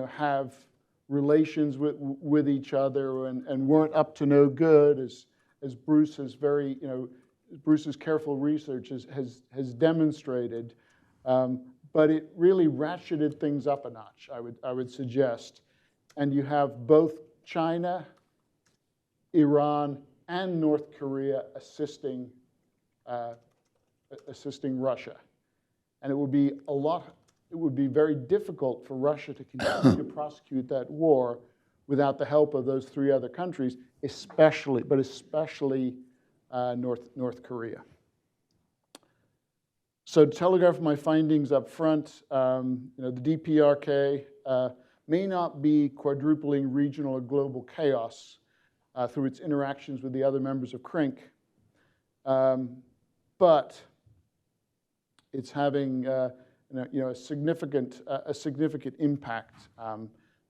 have relations with each other and weren't up to no good, as Bruce's Bruce's careful research has demonstrated. But it really ratcheted things up a notch, I would suggest. And you have both China, Iran, and North Korea assisting Russia. And it would be very difficult for Russia to continue to prosecute that war without the help of those three other countries, especially North Korea. So to telegraph my findings up front, the DPRK may not be quadrupling regional or global chaos through its interactions with the other members of CRNK, but it's having a significant impact,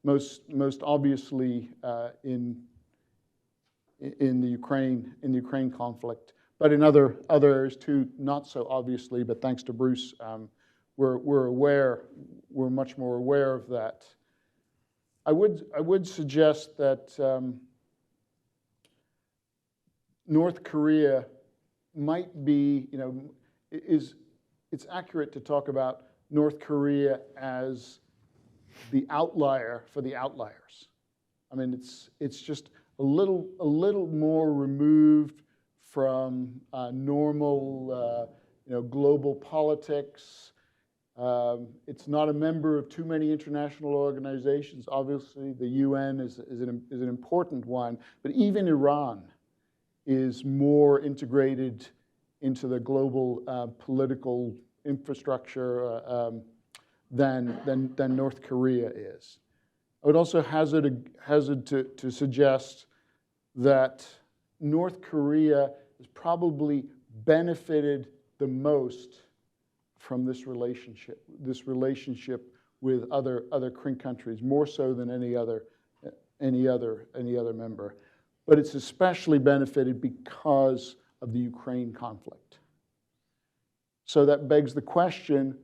most obviously in the Ukraine conflict, but in other areas too, not so obviously. But thanks to Bruce, we're much more aware of that. I would suggest that North Korea might be, it's accurate to talk about North Korea as the outlier for the outliers. I mean, it's just a little more removed from normal, global politics. It's not a member of too many international organizations. Obviously, the UN is an important one, but even Iran is more integrated into the global political infrastructure than North Korea is. I would also hazard to suggest that North Korea has probably benefited the most from this relationship with other CRNK countries, more so than any other member. But it's especially benefited because of the Ukraine conflict. So that begs the question: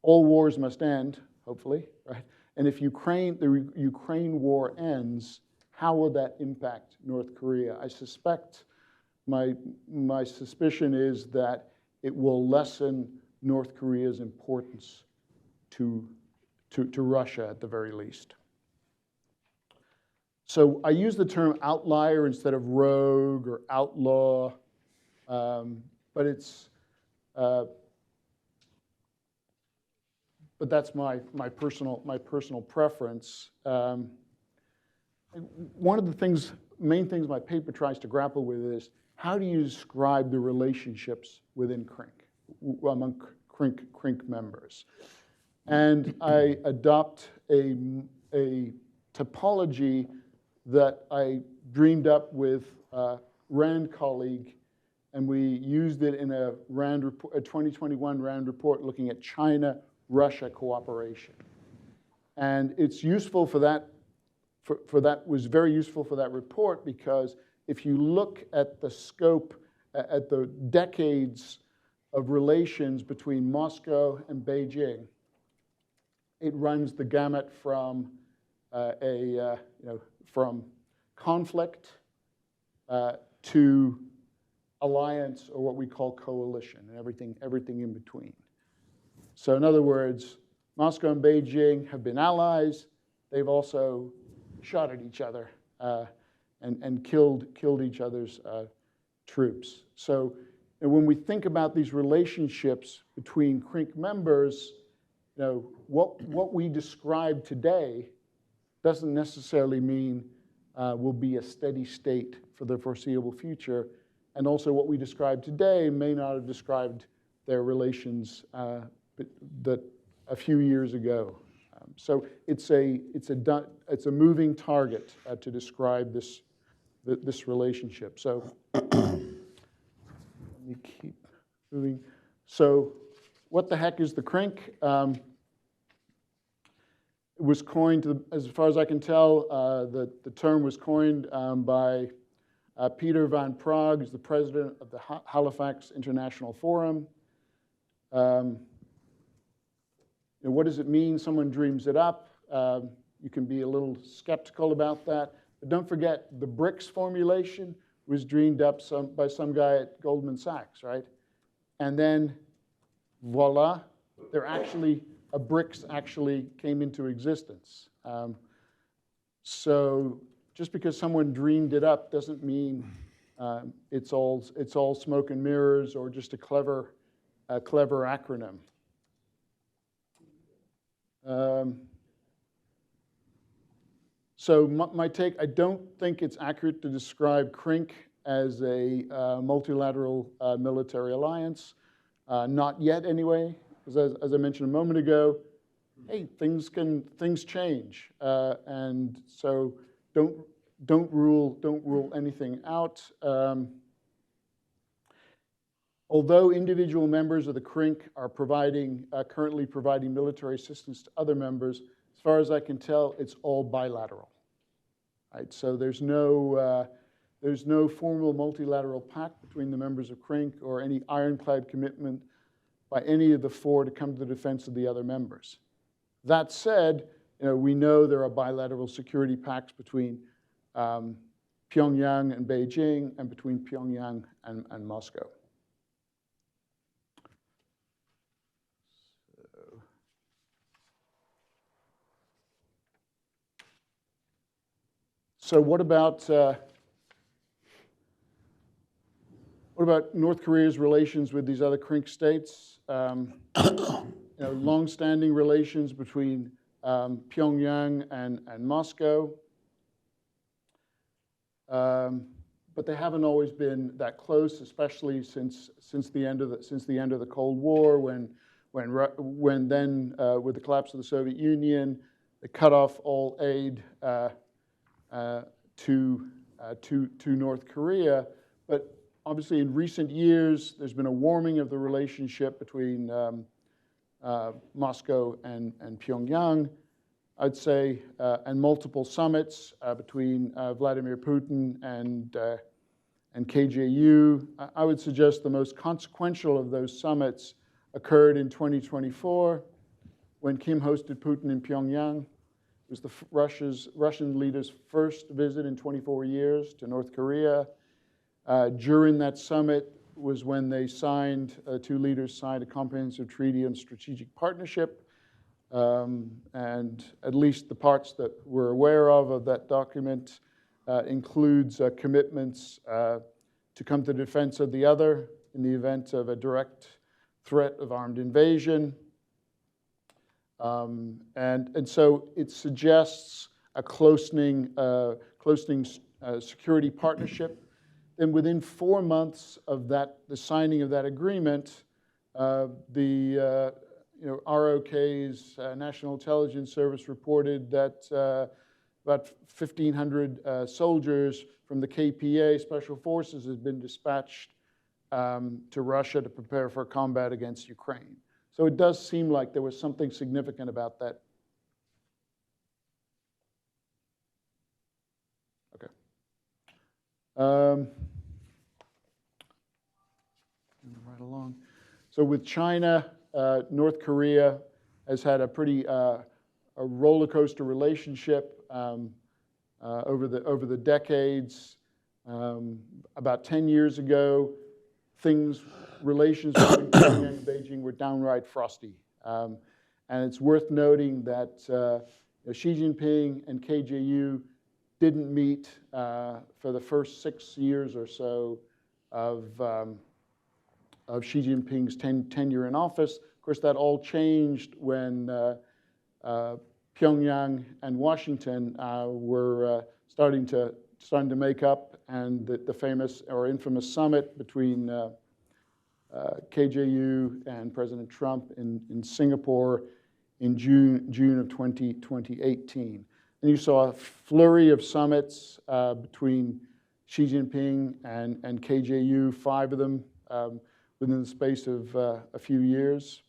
all wars must end, hopefully, right? And if the Ukraine war ends, how will that impact North Korea? I suspect, my suspicion is that it will lessen North Korea's importance to Russia at the very least. So I use the term outlier instead of rogue or outlaw, but that's my personal preference. One of the main things my paper tries to grapple with is, how do you describe the relationships within CRNK, among CRNK members? And I adopt a topology that I dreamed up with a RAND colleague and we used it in a 2021 round report looking at China-Russia cooperation. And it's useful for that, was very useful for that report, because if you look at the scope, at the decades of relations between Moscow and Beijing, it runs the gamut from from conflict to alliance, or what we call coalition, and everything in between. So in other words, Moscow and Beijing have been allies. They've also shot at each other and killed each other's troops. So when we think about these relationships between CRNK members, what we describe today doesn't necessarily mean will be a steady state for the foreseeable future. And also what we describe today may not have described their relations that a few years ago. So it's a moving target to describe this relationship. So let me keep moving. So what the heck is the CRNK? It was coined, as far as I can tell, the term was coined by Peter van Praag, who's the president of the Halifax International Forum. What does it mean? Someone dreams it up. You can be a little skeptical about that. But don't forget, the BRICS formulation was dreamed up by some guy at Goldman Sachs, right? And then, voila, a BRICS actually came into existence. So just because someone dreamed it up doesn't mean it's all smoke and mirrors or just a clever acronym. So my take, I don't think it's accurate to describe CRNK as a multilateral military alliance. Not yet, anyway. Because as I mentioned a moment ago, hey, things change, and so don't rule anything out. Although individual members of the CRNK are currently providing military assistance to other members, as far as I can tell, it's all bilateral. Right? So there's no formal multilateral pact between the members of CRNK or any ironclad commitment by any of the four to come to the defense of the other members. That said, we know there are bilateral security pacts between Pyongyang and Beijing, and between Pyongyang and Moscow. So what about North Korea's relations with these other CRNK states? Long-standing relations between Pyongyang and Moscow, but they haven't always been that close, especially since the end of the Cold War, when then with the collapse of the Soviet Union, they cut off all aid to North Korea. But obviously, in recent years, there's been a warming of the relationship between Moscow and Pyongyang, I'd say, and multiple summits between Vladimir Putin and KJU. I would suggest the most consequential of those summits occurred in 2024 when Kim hosted Putin in Pyongyang. It was the Russian leader's first visit in 24 years to North Korea. During that summit was when they two leaders signed a comprehensive treaty on strategic partnership. And at least the parts that we're aware of that document includes commitments to come to the defense of the other in the event of a direct threat of armed invasion. And so it suggests a closening security partnership. And within 4 months of the signing of that agreement, the ROK's National Intelligence Service reported that about 1,500 soldiers from the KPA Special Forces had been dispatched to Russia to prepare for combat against Ukraine. So it does seem like there was something significant about that. Okay. Right along. So with China, North Korea has had a pretty a roller coaster relationship over the decades. About 10 years ago, relations between Pyongyang and Beijing were downright frosty. And it's worth noting that Xi Jinping and KJU didn't meet for the first 6 years or so of Xi Jinping's tenure in office. Of course, that all changed when Pyongyang and Washington were starting to make up, and the famous or infamous summit between KJU and President Trump in Singapore in June of 2018. And you saw a flurry of summits between Xi Jinping and KJU, 5 of them within the space of a few years.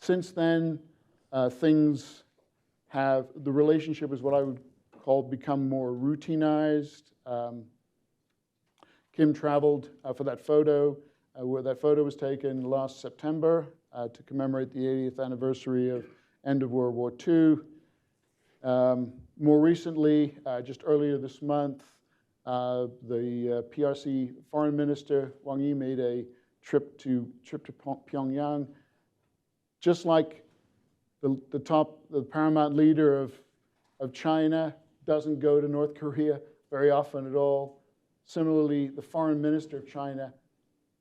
Since then, the relationship is what I would call become more routinized. Kim traveled for that photo, where that photo was taken last September to commemorate the 80th anniversary of end of World War II. More recently, just earlier this month, the PRC Foreign Minister Wang Yi made a trip to Pyongyang. Just like the paramount leader of China doesn't go to North Korea very often at all. Similarly, the foreign minister of China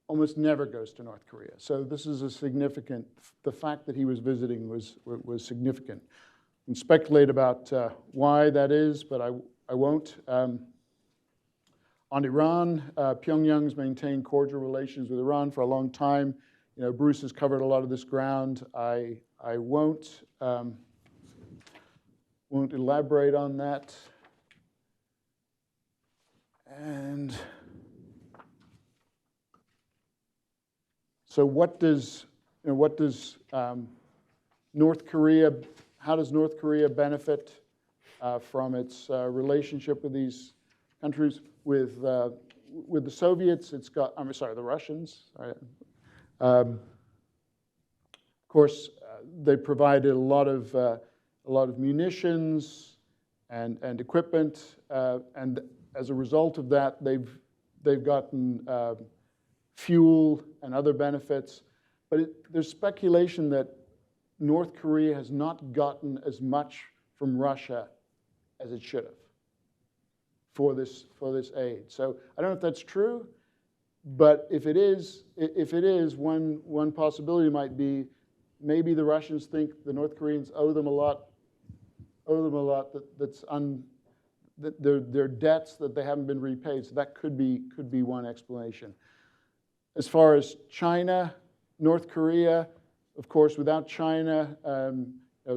almost never goes to North Korea. So this is a significant, the fact that he was visiting was significant. You can speculate about why that is, but I won't. On Iran, Pyongyang's maintained cordial relations with Iran for a long time. You know, Bruce has covered a lot of this ground. I won't elaborate on that. And so what does North Korea, how does North Korea benefit from its relationship with these countries? With the Soviets, it's got, the Russians. Of course, they provided a lot of munitions and equipment, and as a result of that, they've gotten fuel and other benefits. But there's speculation that North Korea has not gotten as much from Russia as it should have for this aid. So I don't know if that's true, but if it is, one possibility might be maybe the Russians think the North Koreans owe them a lot. That their debts that they haven't been repaid. So that could be one explanation. As far as China, North Korea, of course, without China, at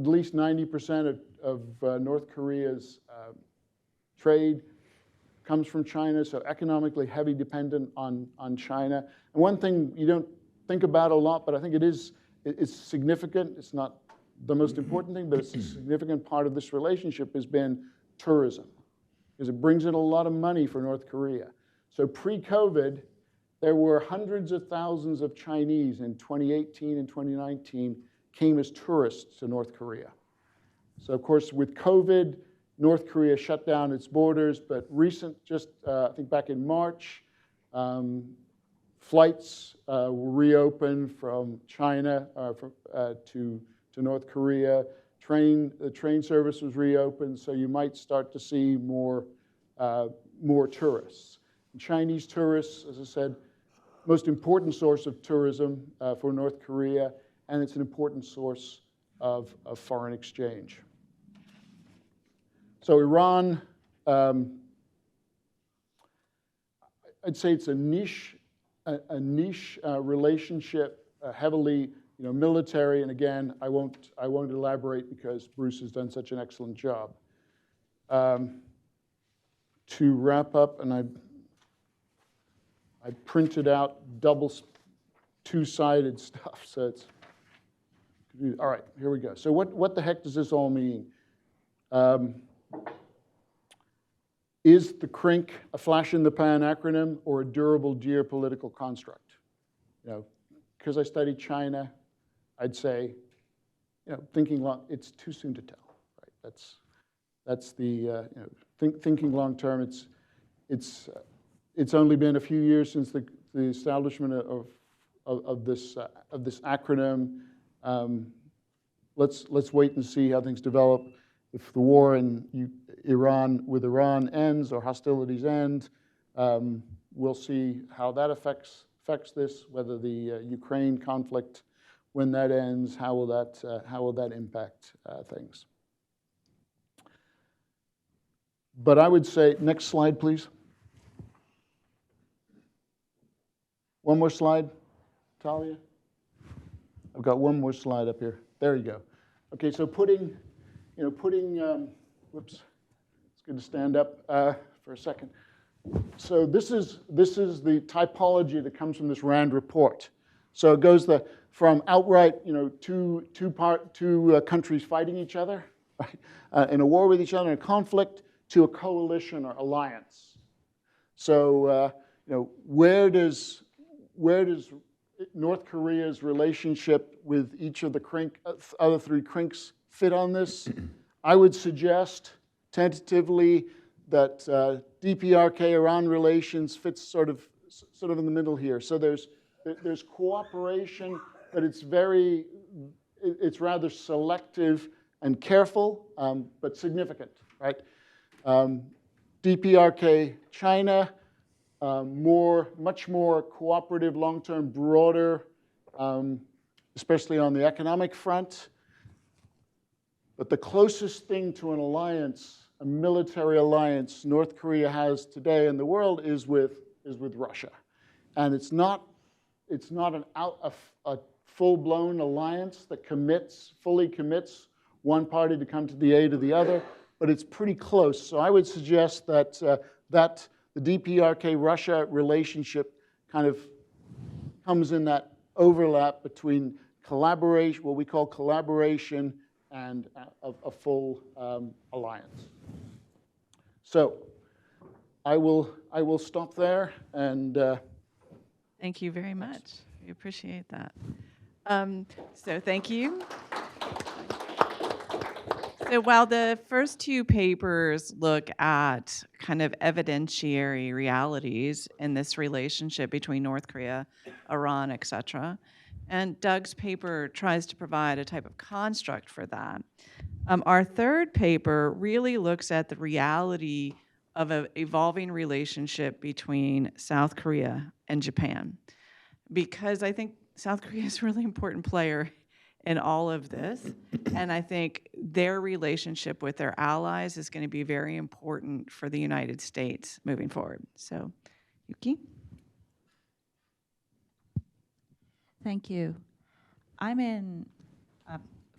least 90% of North Korea's trade comes from China, so economically heavy dependent on China. And one thing you don't think about a lot, but I think it's significant. It's not the most important thing, but it's a significant part of this relationship has been tourism, because it brings in a lot of money for North Korea. So pre-COVID, there were hundreds of thousands of Chinese in 2018 and 2019 came as tourists to North Korea. So of course, with COVID, North Korea shut down its borders, but I think back in March, flights were reopened from China to North Korea. The train service was reopened, so you might start to see more tourists. Chinese tourists, as I said, most important source of tourism for North Korea, and it's an important source of foreign exchange. So Iran, I'd say it's a niche relationship, heavily military, and again, I won't elaborate because Bruce has done such an excellent job. To wrap up, and I printed out two-sided stuff, so it's, all right, here we go. So what the heck does this all mean? Is the CRNK a flash-in-the-pan acronym or a durable geopolitical construct? You know, because I studied China, I'd say, you know, thinking long, it's too soon to tell, right? That's the, you know, thinking long term. It's only been a few years since the establishment of this acronym. Let's wait and see how things develop. If the war in Iran ends or hostilities end, we'll see how that affects this. Whether the Ukraine conflict, when that ends, how will that impact things? But I would say, next slide, please. One more slide, Talia. I've got one more slide up here. There you go. Okay, so putting, whoops, it's good to stand up for a second. So this is the typology that comes from this RAND report. So it goes from outright, you know, two countries fighting each other, right, in a war with each other, in a conflict, to a coalition or alliance. So you know, where does North Korea's relationship with each of the other three CRNKs fit on this? I would suggest tentatively that DPRK-Iran relations fits sort of in the middle here. So there's cooperation, but it's rather selective and careful, but significant, right? DPRK China, much more cooperative, long-term, broader, especially on the economic front. But the closest thing to an alliance, a military alliance, North Korea has today in the world is with Russia, and it's not a full-blown alliance that fully commits one party to come to the aid of the other, but it's pretty close. So I would suggest that the DPRK-Russia relationship kind of comes in that overlap between collaboration, what we call collaboration, and a full alliance. So I will stop there, and thank you very much. We appreciate that. So thank you. So while the first two papers look at kind of evidentiary realities in this relationship between North Korea, Iran, et cetera, and Doug's paper tries to provide a type of construct for that, our third paper really looks at the reality of an evolving relationship between South Korea and Japan, because I think South Korea is a really important player in all of this, and I think their relationship with their allies is going to be very important for the United States moving forward. So, Yuki? Thank you.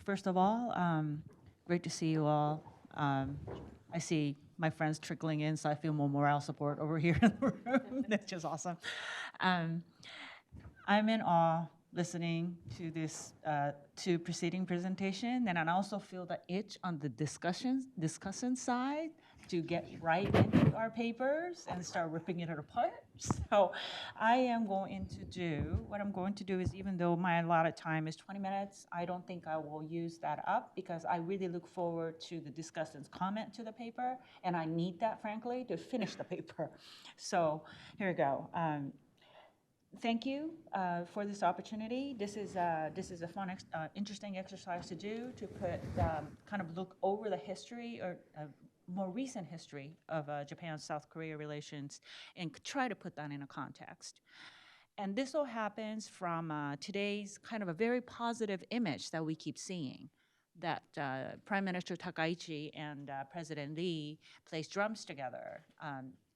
First of all, great to see you all. I see my friends trickling in, so I feel more morale support over here in the room. That's just awesome. I'm in awe listening to this two preceding presentation, and I also feel the itch on the discussion side to get right into our papers and start ripping it apart. So what I'm going to do is, even though my allotted time is 20 minutes, I don't think I will use that up, because I really look forward to the discussant's comment to the paper, and I need that, frankly, to finish the paper. So here we go. Thank you for this opportunity. This is a fun, interesting exercise to do, to kind of look over the history, or more recent history of Japan-South Korea relations, and try to put that in a context. And this all happens from today's kind of a very positive image that we keep seeing, that Prime Minister Takaichi and President Lee plays drums together.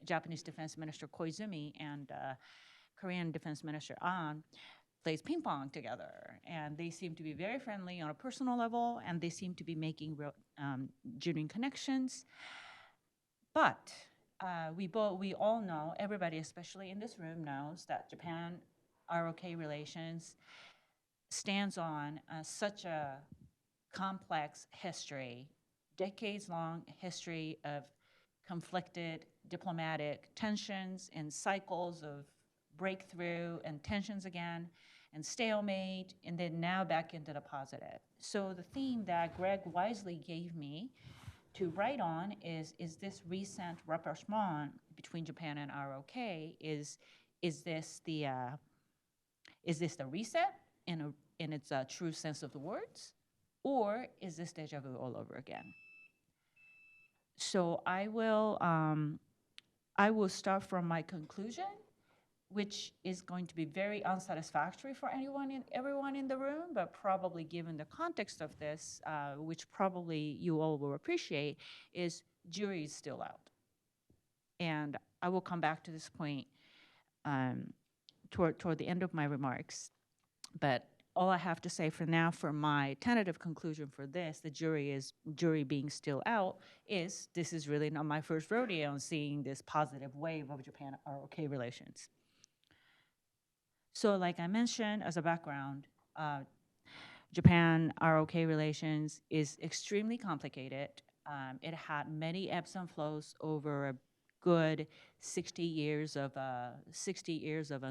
Japanese Defense Minister Koizumi and Korean Defense Minister An plays ping pong together, and they seem to be very friendly on a personal level, and they seem to be making real, genuine connections. But we all know, everybody, especially in this room, knows that Japan-ROK relations stands on such a complex history, decades-long history of conflicted diplomatic tensions and cycles of breakthrough and tensions again, and stalemate, and then now back into the positive. So the theme that Greg wisely gave me to write on is this recent rapprochement between Japan and ROK, is this the reset in its true sense of the words, or is this deja vu all over again? So I will start from my conclusion, which is going to be very unsatisfactory for everyone in the room, but probably given the context of this, which probably you all will appreciate, is jury is still out. And I will come back to this point toward the end of my remarks. But all I have to say for now, for my tentative conclusion for this, the jury being still out, is this is really not my first rodeo on seeing this positive wave of Japan-ROK relations. So like I mentioned, as a background, Japan-ROK relations is extremely complicated. It had many ebbs and flows over a good 60 years of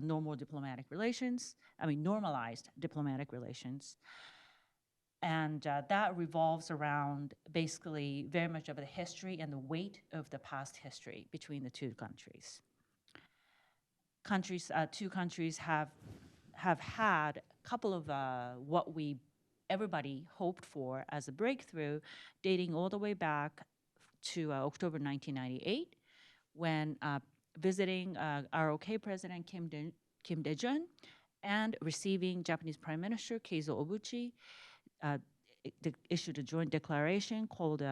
normal diplomatic relations. I mean, normalized diplomatic relations. And that revolves around basically very much of the history and the weight of the past history between the two countries. Two countries have had a couple of what everybody hoped for as a breakthrough, dating all the way back to October 1998, when visiting ROK President Kim Dae-jun and receiving Japanese Prime Minister Keizo Obuchi, issued a joint declaration called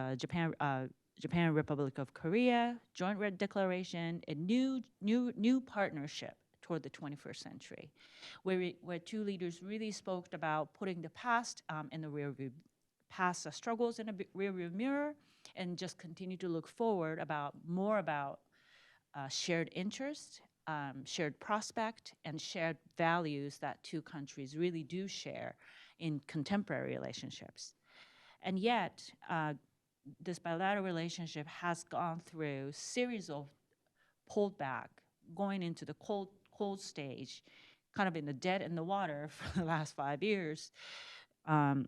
Japan Republic of Korea Joint Red Declaration, a new partnership toward the 21st century, where two leaders really spoke about putting the past in the rearview, past struggles in a rearview mirror, and just continue to look forward more about shared interest, shared prospect, and shared values that two countries really do share in contemporary relationships. And yet, this bilateral relationship has gone through a series of pulled back, going into the cold stage, kind of in the dead in the water for the last 5 years, some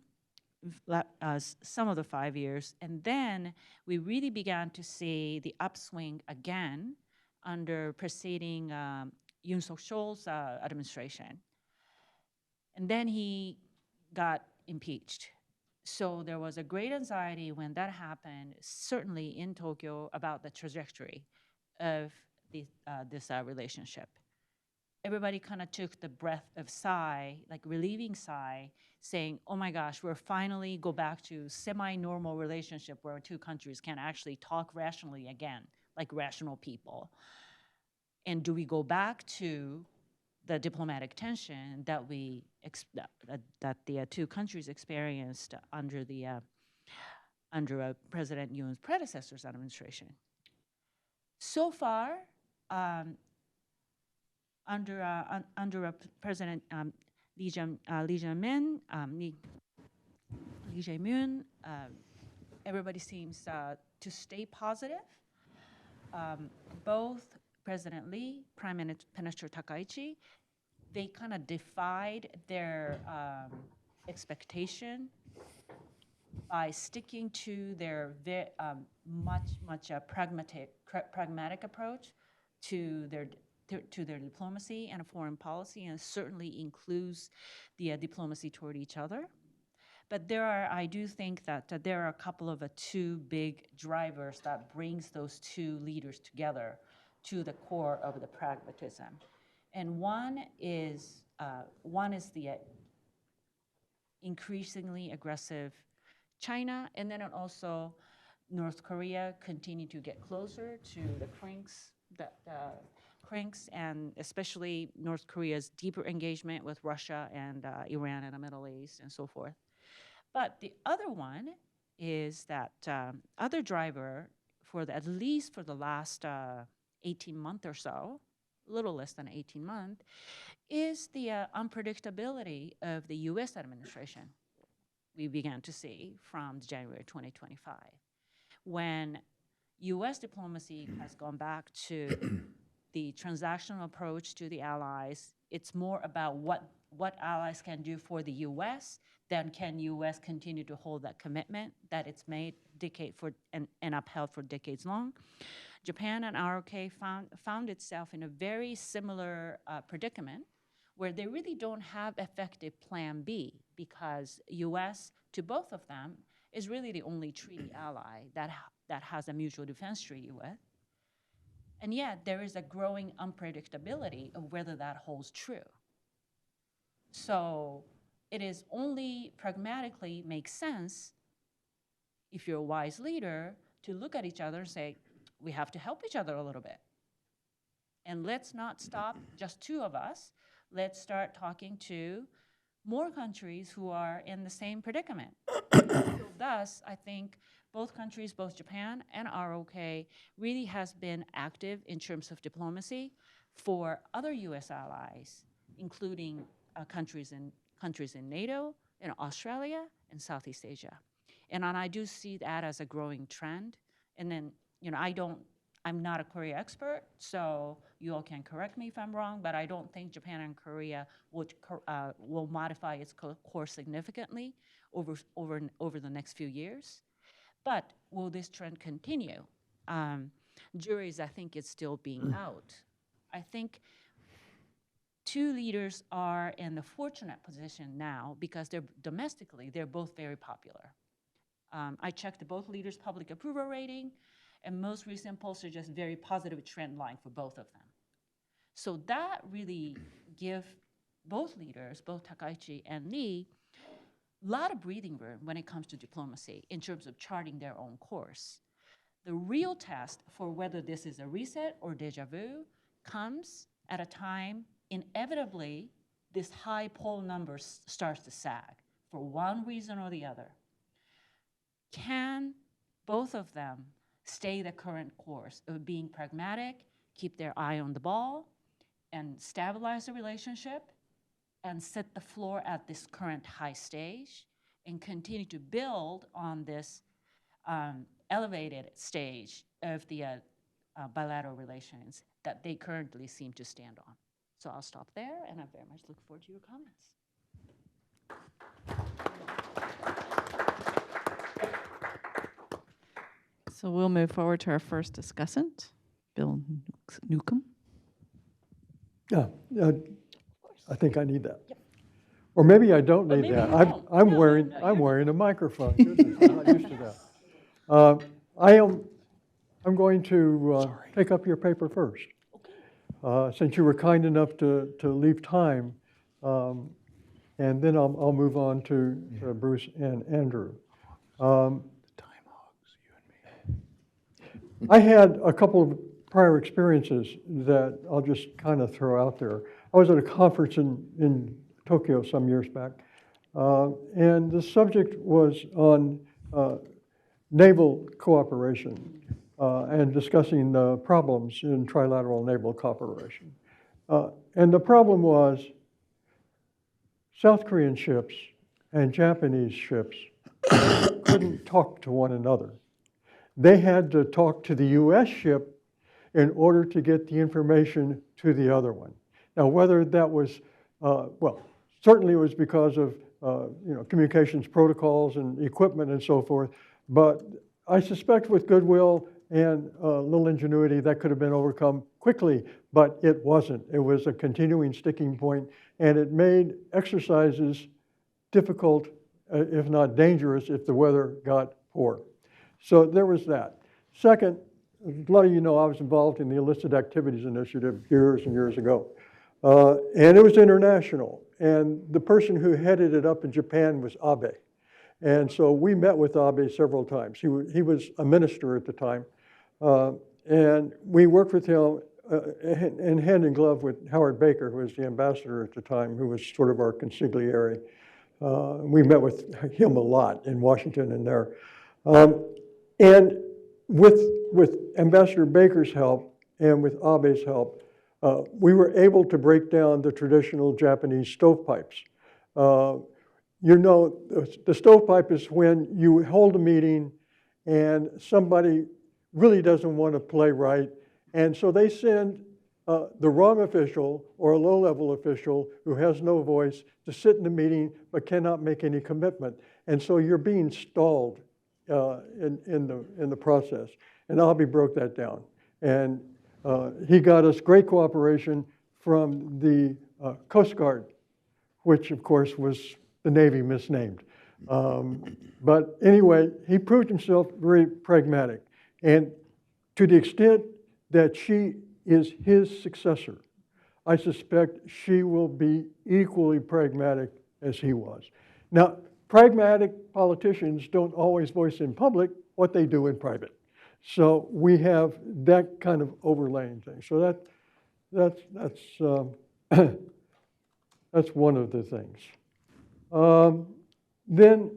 of the 5 years. And then we really began to see the upswing again under preceding Yoon Suk-yeol's administration. And then he got impeached. So there was a great anxiety when that happened, certainly in Tokyo, about the trajectory of this relationship. Everybody kind of took the breath of sigh, like relieving sigh, saying, oh my gosh, we're finally go back to semi-normal relationship where two countries can actually talk rationally again, like rational people. And do we go back to the diplomatic tension that that the two countries experienced under President Yoon's predecessor's administration? So far, under President Lee Jae-myung, everybody seems to stay positive. Both President Lee, Prime Minister Takaichi, they kind of defied their expectation by sticking to their much pragmatic approach to their diplomacy and foreign policy, and certainly includes the diplomacy toward each other. But I do think that there are a couple of two big drivers that brings those two leaders together to the core of the pragmatism. And one is the increasingly aggressive China, and then also North Korea continue to get closer to the cranks, and especially North Korea's deeper engagement with Russia and Iran and the Middle East and so forth. But the other one is that other driver at least for the last 18 months or so, a little less than 18 months, is the unpredictability of the US administration we began to see from January 2025. When US diplomacy has gone back to the transactional approach to the allies, it's more about what allies can do for the US than can US continue to hold that commitment that it's made and upheld for decades long. Japan and ROK found itself in a very similar predicament where they really don't have effective plan B because US, to both of them, is really the only treaty ally that has a mutual defense treaty with. And yet there is a growing unpredictability of whether that holds true. So it is only pragmatically makes sense if you're a wise leader to look at each other and say, we have to help each other a little bit. And let's not stop just two of us. Let's start talking to more countries who are in the same predicament. So thus, I think both countries, both Japan and ROK, really has been active in terms of diplomacy for other US allies, including countries in NATO, in Australia, and Southeast Asia. And I do see that as a growing trend. And then, I'm not a Korea expert, so you all can correct me if I'm wrong, but I don't think Japan and Korea will modify its course significantly over the next few years. But will this trend continue? Juries, I think, is still being out. I think two leaders are in the fortunate position now because domestically, they're both very popular. I checked both leaders' public approval rating, and most recent polls are just very positive trend line for both of them. So that really give both leaders, both Takaichi and Lee, a lot of breathing room when it comes to diplomacy in terms of charting their own course. The real test for whether this is a reset or deja vu comes at a time, inevitably, this high poll number starts to sag for one reason or the other. Can both of them stay the current course of being pragmatic, keep their eye on the ball, and stabilize the relationship, and set the floor at this current high stage, and continue to build on this elevated stage of the bilateral relations that they currently seem to stand on. So I'll stop there, and I very much look forward to your comments. So we'll move forward to our first discussant, Bill Newcomb. Yeah, I think I need that. Yep. Or maybe I don't need that. I'm wearing a microphone. Goodness, I'm not used to that. I'm going to take up your paper first. Okay. Since you were kind enough to leave time, and then I'll move on to Bruce and Andrew. I had a couple of prior experiences that I'll just kind of throw out there. I was at a conference in Tokyo some years back, and the subject was on naval cooperation and discussing the problems in trilateral naval cooperation. And the problem was South Korean ships and Japanese ships couldn't talk to one another. They had to talk to the US ship in order to get the information to the other one. Now, whether that was, well, certainly it was because of communications protocols and equipment and so forth, but I suspect with goodwill and a little ingenuity that could have been overcome quickly, but it wasn't. It was a continuing sticking point, and it made exercises difficult, if not dangerous, if the weather got poor. So there was that. Second, a lot of you know I was involved in the Illicit Activities Initiative years and years ago. And it was international. And the person who headed it up in Japan was Abe. And so we met with Abe several times. He was a minister at the time. And we worked with him in hand in glove with Howard Baker, who was the ambassador at the time, who was sort of our consigliere. We met with him a lot in Washington and there. And with Ambassador Baker's help and with Abe's help, we were able to break down the traditional Japanese stovepipes. You know, the stovepipe is when you hold a meeting and somebody really doesn't want to play right, and so they send the wrong official or a low-level official who has no voice to sit in the meeting but cannot make any commitment. And so you're being stalled in the process. And Abe broke that down. And he got us great cooperation from the Coast Guard, which of course was the Navy misnamed. But anyway, he proved himself very pragmatic. And to the extent that she is his successor, I suspect she will be equally pragmatic as he was. Now, pragmatic politicians don't always voice in public what they do in private. So we have that kind of overlaying thing. So that's one of the things. Then,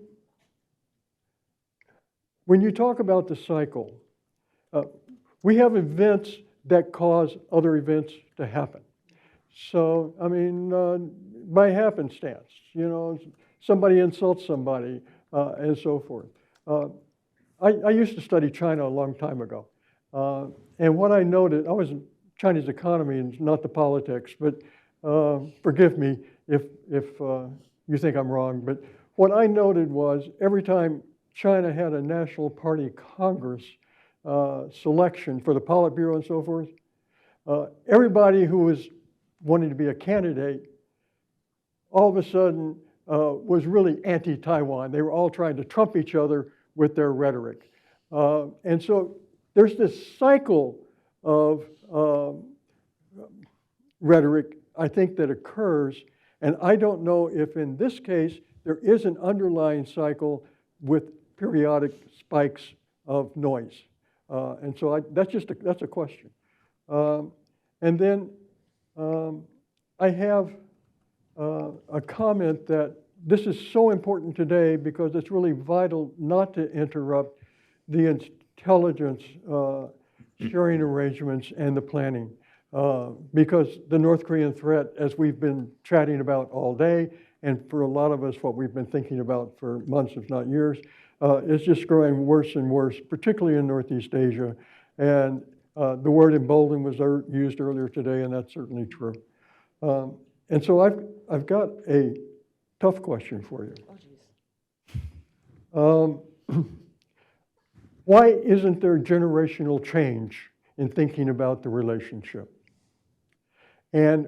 when you talk about the cycle, we have events that cause other events to happen. So, I mean, by happenstance, you know, somebody insults somebody and so forth. I used to study China a long time ago. And what I noted, I was in Chinese economy and not the politics, but forgive me if you think I'm wrong, but what I noted was every time China had a National Party Congress selection for the Politburo and so forth, everybody who was wanting to be a candidate all of a sudden was really anti-Taiwan. They were all trying to trump each other with their rhetoric. And so there's this cycle of rhetoric, I think, that occurs, and I don't know if in this case there is an underlying cycle with periodic spikes of noise. And so that's a question. And then I have a comment that this is so important today because it's really vital not to interrupt the intelligence sharing arrangements and the planning. Because the North Korean threat, as we've been chatting about all day, and for a lot of us, what we've been thinking about for months, if not years, is just growing worse and worse, particularly in Northeast Asia. And the word emboldened was used earlier today, and that's certainly true. And so I've got a tough question for you. Why isn't there generational change in thinking about the relationship? And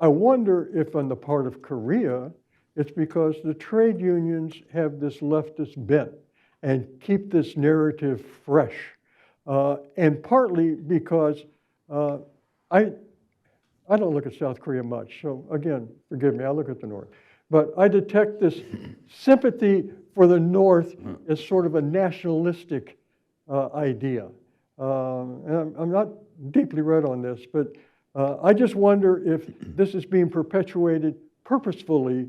I wonder if on the part of Korea, it's because the trade unions have this leftist bent and keep this narrative fresh. And partly because I don't look at South Korea much, so again, forgive me, I look at the North. But I detect this sympathy for the North as sort of a nationalistic idea. And I'm not deeply read on this, but I just wonder if this is being perpetuated purposefully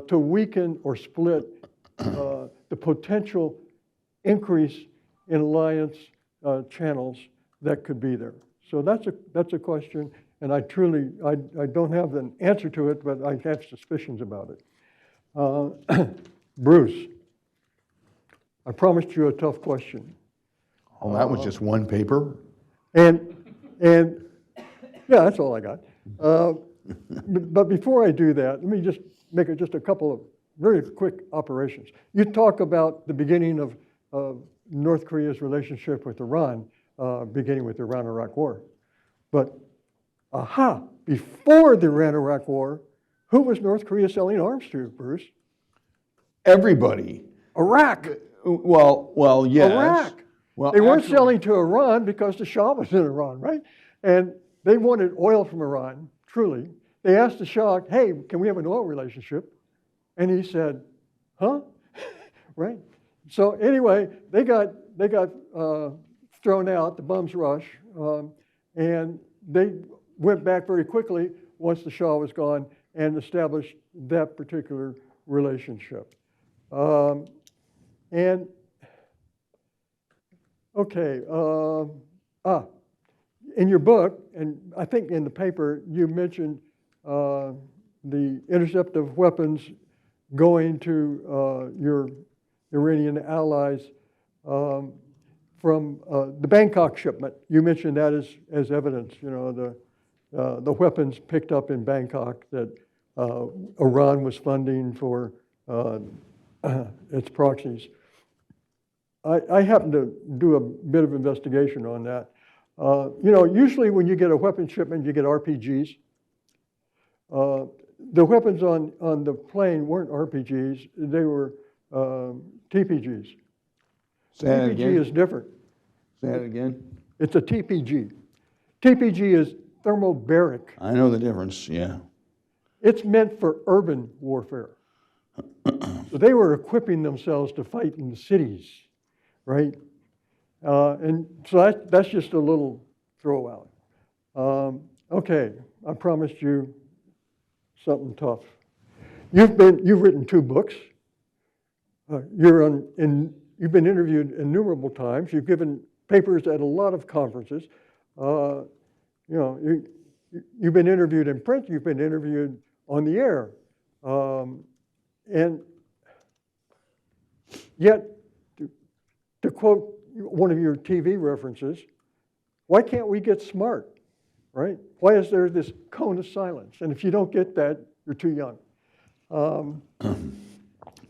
to weaken or split the potential increase in alliance channels that could be there. So that's a question, and I don't have an answer to it, but I have suspicions about it. Bruce, I promised you a tough question. Oh, that was just one paper? And yeah, that's all I got. But before I do that, let me just make just a couple of very quick operations. You talk about the beginning of North Korea's relationship with Iran, beginning with the Iran-Iraq War. But, before the Iran-Iraq War, who was North Korea selling arms to, Bruce? Everybody. Iraq. Well, yes. Iraq. Well, they weren't actually, selling to Iran because the Shah was in Iran, right? And they wanted oil from Iran, truly. They asked the Shah, hey, can we have an oil relationship? And he said, huh? Right? So anyway, they got thrown out, the bums rush, and they went back very quickly once the Shah was gone and established that particular relationship. And Okay. In your book, and I think in the paper, you mentioned the intercept of weapons going to your Iranian allies from the Bangkok shipment. You mentioned that as evidence, you know, the weapons picked up in Bangkok that Iran was funding for its proxies. I happened to do a bit of investigation on that. You know, usually when you get a weapon shipment, you get RPGs. The weapons on the plane weren't RPGs, they were TPGs. Say that TPG again. is different. Say that again. It's a TPG. TPG is thermobaric. I know the difference, yeah. It's meant for urban warfare. So they were equipping themselves to fight in the cities, right? And so that's just a little throw out. Okay, I promised you something tough. You've written 2 books. You've been interviewed innumerable times. You've given papers at a lot of conferences. You know, you've been interviewed in print. You've been interviewed on the air, and yet, to quote one of your TV references, why can't we get smart, right? Why is there this cone of silence? And if you don't get that, you're too young.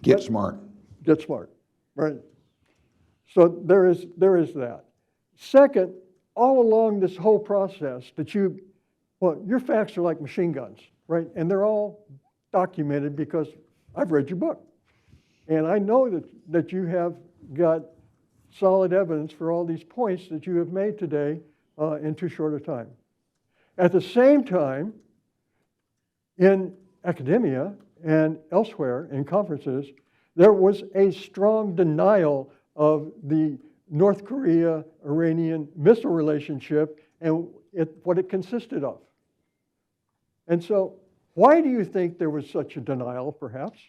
Get smart. Get smart, right? So there is that. Second, all along this whole process that your facts are like machine guns, right? And they're all documented because I've read your book. And I know that you have got solid evidence for all these points that you have made today in too short a time. At the same time, in academia and elsewhere in conferences, there was a strong denial of the North Korea-Iranian missile relationship and what it consisted of. And so, why do you think there was such a denial, perhaps?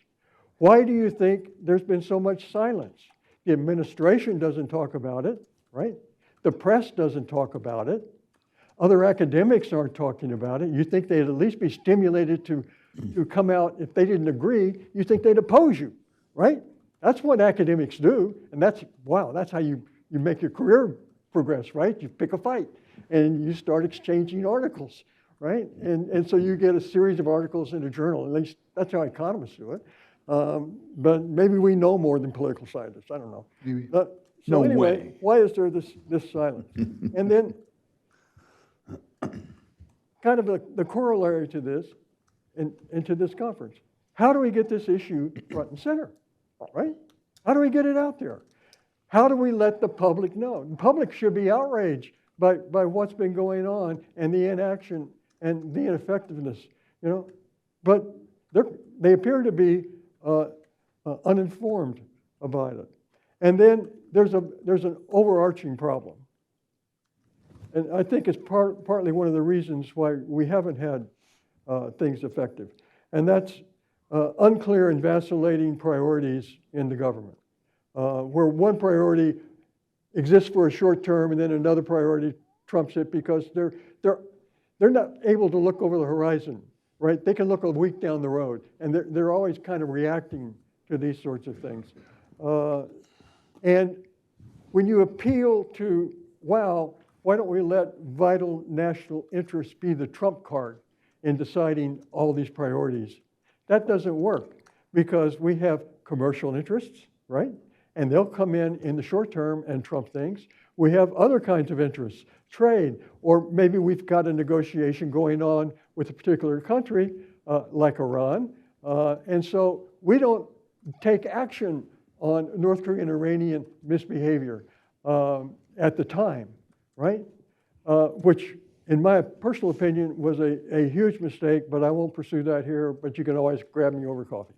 Why do you think there's been so much silence? The administration doesn't talk about it, right? The press doesn't talk about it. Other academics aren't talking about it. You think they'd at least be stimulated to come out. If they didn't agree, you think they'd oppose you, right? That's what academics do, and that's how you make your career progress, right? You pick a fight, and you start exchanging articles, right? And so you get a series of articles in a journal. At least that's how economists do it. But maybe we know more than political scientists. I don't know. Maybe. So No anyway, way. why is there this silence? And then, kind of the corollary to this, and to this conference, how do we get this issue front and center, right? How do we get it out there? How do we let the public know? The public should be outraged by what's been going on and the inaction and the ineffectiveness, you know? But they appear to be uninformed about it. And then there's an overarching problem. And I think it's partly one of the reasons why we haven't had things effective. And that's unclear and vacillating priorities in the government, where one priority exists for a short term and then another priority trumps it because they're not able to look over the horizon, right? They can look a week down the road, and they're always kind of reacting to these sorts of things. And when you appeal to, wow, why don't we let vital national interests be the trump card in deciding all these priorities? That doesn't work because we have commercial interests, right? And they'll come in the short term and trump things. We have other kinds of interests, trade, or maybe we've got a negotiation going on with a particular country like Iran. And so we don't take action on North Korean Iranian misbehavior at the time, right? Which, in my personal opinion, was a huge mistake, but I won't pursue that here, but you can always grab me over coffee.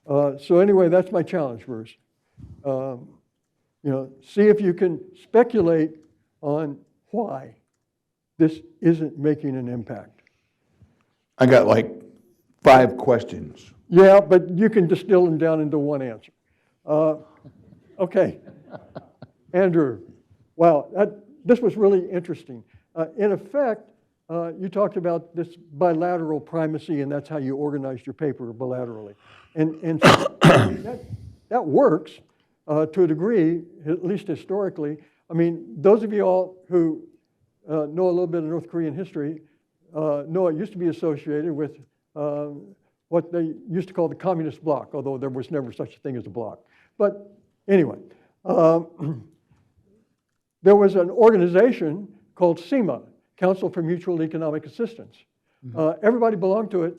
So anyway, that's my challenge, Bruce. You know, see if you can speculate on why this isn't making an impact. I got like 5 questions. Yeah, but you can distill them down into one answer. Okay, Andrew. Wow, this was really interesting. In effect, you talked about this bilateral primacy, and that's how you organized your paper bilaterally. And so that works to a degree, at least historically. I mean, those of you all who know a little bit of North Korean history know it used to be associated with what they used to call the communist bloc, although there was never such a thing as a bloc. But anyway, there was an organization called CIMA, Council for Mutual Economic Assistance. Everybody belonged to it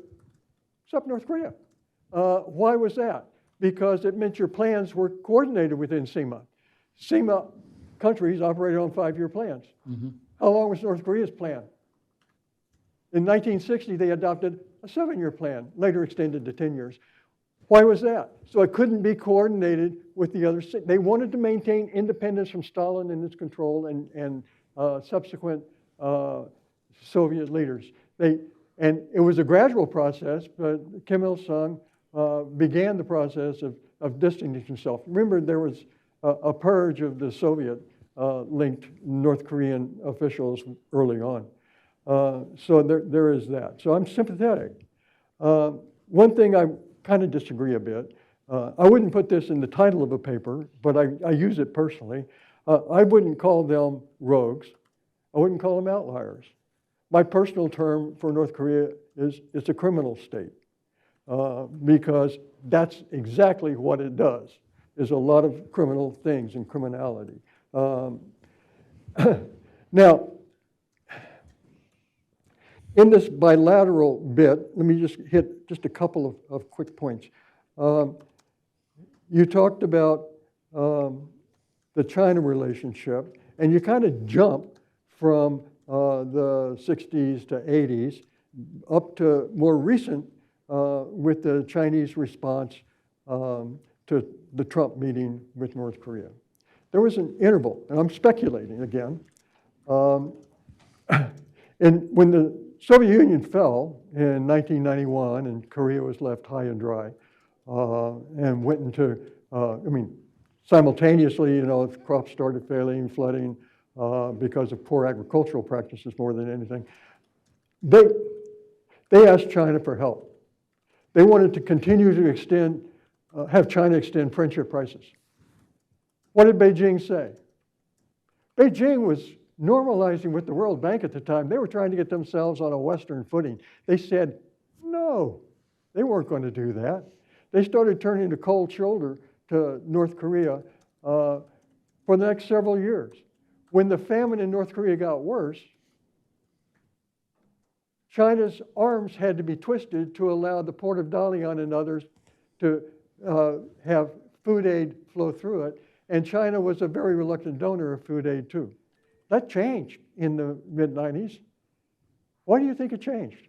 except North Korea. Why was that? Because it meant your plans were coordinated within CIMA. CIMA countries operated on 5-year plans. How long was North Korea's plan? In 1960, they adopted a 7-year plan, later extended to 10 years. Why was that? So it couldn't be coordinated with the other. They wanted to maintain independence from Stalin and his control and subsequent Soviet leaders. And it was a gradual process, but Kim Il-sung began the process of distancing himself. Remember, there was a purge of the Soviet-linked North Korean officials early on. So there is that. So I'm sympathetic. One thing I kind of disagree a bit. I wouldn't put this in the title of a paper, but I use it personally. I wouldn't call them rogues. I wouldn't call them outliers. My personal term for North Korea is it's a criminal state because that's exactly what it does, is a lot of criminal things and criminality. Now, in this bilateral bit, let me just hit just a couple of quick points. You talked about the China relationship, and you kind of jumped from the 60s to 80s up to more recent with the Chinese response to the Trump meeting with North Korea. There was an interval, and I'm speculating again, and when the Soviet Union fell in 1991 and Korea was left high and dry and went into, simultaneously, crops started failing, flooding because of poor agricultural practices more than anything. They asked China for help. They wanted to continue to have China extend friendship prices. What did Beijing say? Beijing was normalizing with the World Bank at the time. They were trying to get themselves on a Western footing. They said, no, they weren't going to do that. They started turning the cold shoulder to North Korea for the next several years. When the famine in North Korea got worse, China's arms had to be twisted to allow the port of Dalian and others to have food aid flow through it. And China was a very reluctant donor of food aid too. That changed in the mid-90s. Why do you think it changed?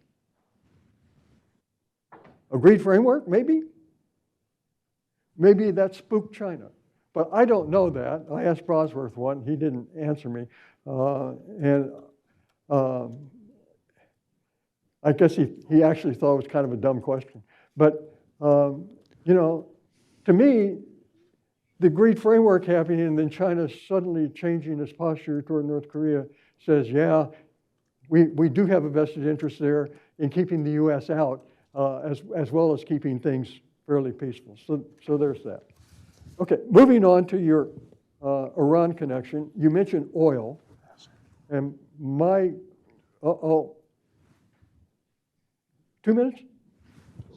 Agreed framework, maybe? Maybe that spooked China. But I don't know that. I asked Brosworth one. He didn't answer me. I guess he actually thought it was kind of a dumb question. But, to me, the agreed framework happening and then China suddenly changing its posture toward North Korea says, yeah, we do have a vested interest there in keeping the U.S. out as well as keeping things fairly peaceful. So there's that. Okay, moving on to your Iran connection. You mentioned oil. And 2 minutes?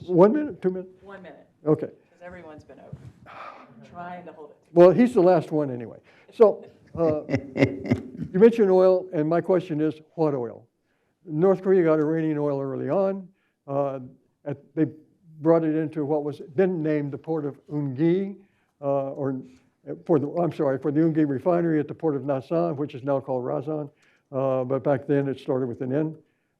1 minute? 2 minutes? 1 minute. Okay. Because everyone's been over. I'm trying to hold it. Well, he's the last one anyway. So you mentioned oil, and my question is, what oil? North Korea got Iranian oil early on. They brought it into what was then named the port of Ungi, for the Ungi refinery at the port of Nasan, which is now called Razan. But back then it started with an N,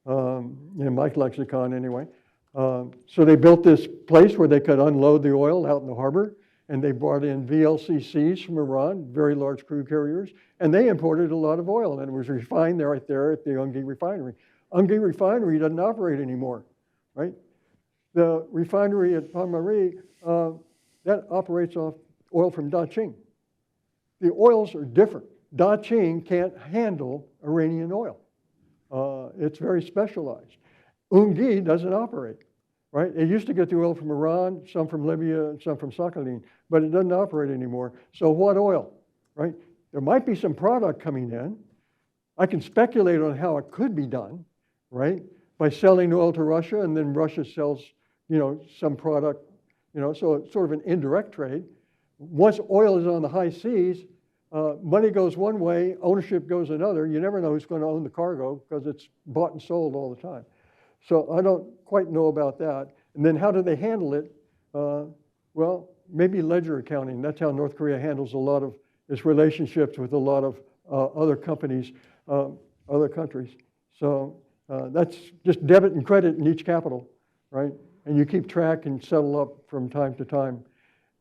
in my lexicon anyway. So they built this place where they could unload the oil out in the harbor, and they brought in VLCCs from Iran, very large crude carriers, and they imported a lot of oil, and it was refined there, right there at the Ungi refinery. Ungi refinery doesn't operate anymore, right? The refinery at Panmari, that operates off oil from Daqing. The oils are different. Daqing can't handle Iranian oil. It's very specialized. Ungi doesn't operate, right? It used to get the oil from Iran, some from Libya, and some from Sakhalin, but it doesn't operate anymore. So what oil, right? There might be some product coming in. I can speculate on how it could be done, right? By selling oil to Russia, and then Russia sells, some product, so it's sort of an indirect trade. Once oil is on the high seas, money goes one way, ownership goes another. You never know who's going to own the cargo because it's bought and sold all the time. So I don't quite know about that. And then how do they handle it? Well, maybe ledger accounting. That's how North Korea handles a lot of its relationships with a lot of other companies, other countries. So that's just debit and credit in each capital, right? And you keep track and settle up from time to time.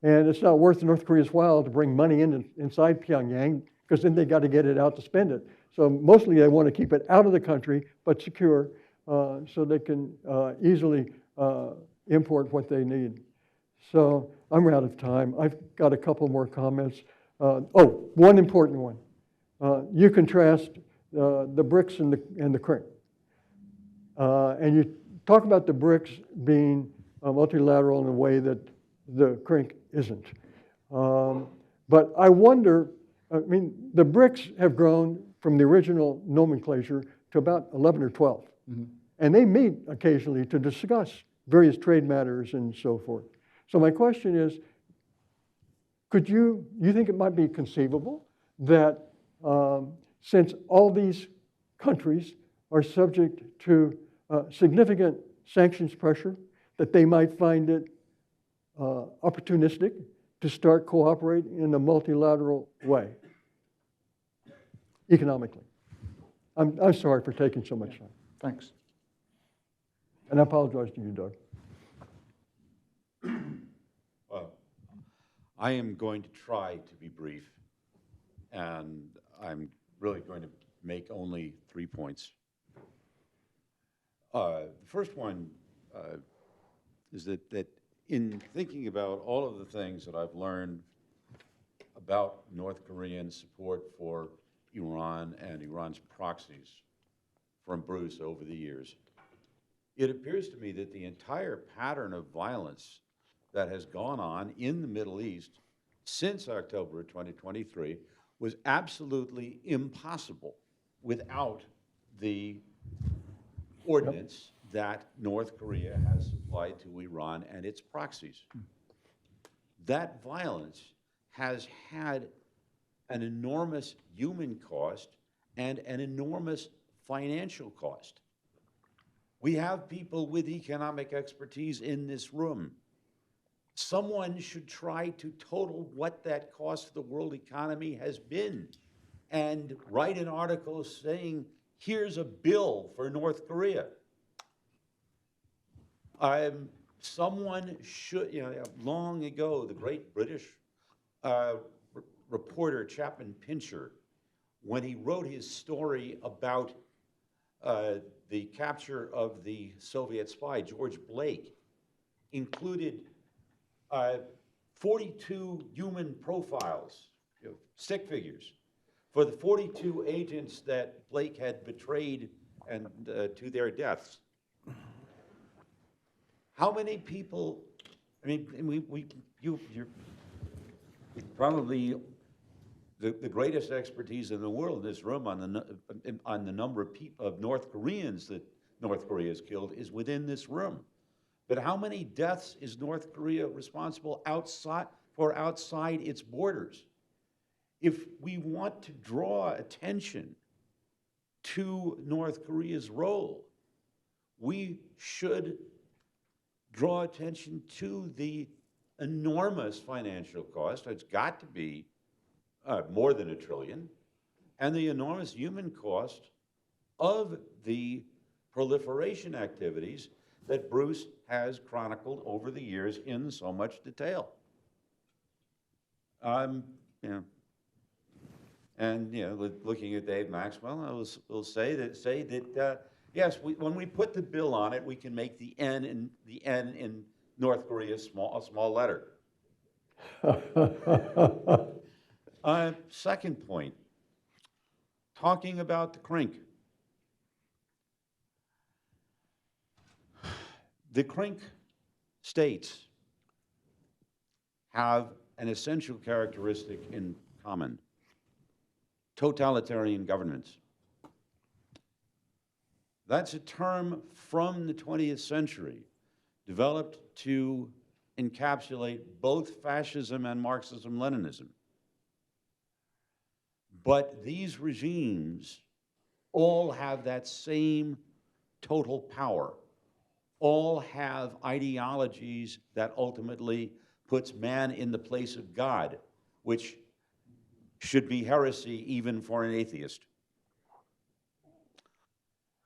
And it's not worth North Korea's while to bring money inside Pyongyang, because then they got to get it out to spend it. So mostly they want to keep it out of the country, but secure, so they can easily import what they need. So I'm out of time. I've got a couple more comments. One important one. You contrast the BRICS and the CRNK. And you talk about the BRICS being multilateral in a way that the CRNK isn't. But I wonder, the BRICS have grown from the original nomenclature to about 11 or 12. Mm-hmm. And they meet occasionally to discuss various trade matters and so forth. So my question is, you think it might be conceivable that since all these countries are subject to significant sanctions pressure, that they might find it opportunistic to start cooperating in a multilateral way, economically? I'm sorry for taking so much time. Thanks. And I apologize to you, Doug. I am going to try to be brief, and I'm really going to make only 3 points. The first one is that in thinking about all of the things that I've learned about North Korean support for Iran and Iran's proxies from Bruce over the years, it appears to me that the entire pattern of violence that has gone on in the Middle East since October of 2023 was absolutely impossible without the ordnance that North Korea has supplied to Iran and its proxies. That violence has had an enormous human cost and an enormous financial cost. We have people with economic expertise in this room. Someone should try to total what that cost to the world economy has been and write an article saying, here's a bill for North Korea. Someone should, long ago, the great British reporter Chapman Pincher, when he wrote his story about the capture of the Soviet spy, George Blake, included 42 human profiles, stick figures, for the 42 agents that Blake had betrayed and to their deaths. How many people? You're probably the greatest expertise in the world in this room on the number of of North Koreans that North Korea has killed is within this room. But how many deaths is North Korea responsible outside its borders? If we want to draw attention to North Korea's role, we should draw attention to the enormous financial cost. It's got to be more than $1 trillion, and the enormous human cost of the proliferation activities that Bruce has chronicled over the years in so much detail. Looking at Dave Maxwell, I will say that yes, when we put the bill on it, we can make the N in North Korea a small letter. Second point, talking about the CRNK. The CRNK states have an essential characteristic in common: totalitarian governments. That's a term from the 20th century, developed to encapsulate both fascism and Marxism-Leninism. But these regimes all have that same total power, all have ideologies that ultimately puts man in the place of God, which should be heresy even for an atheist.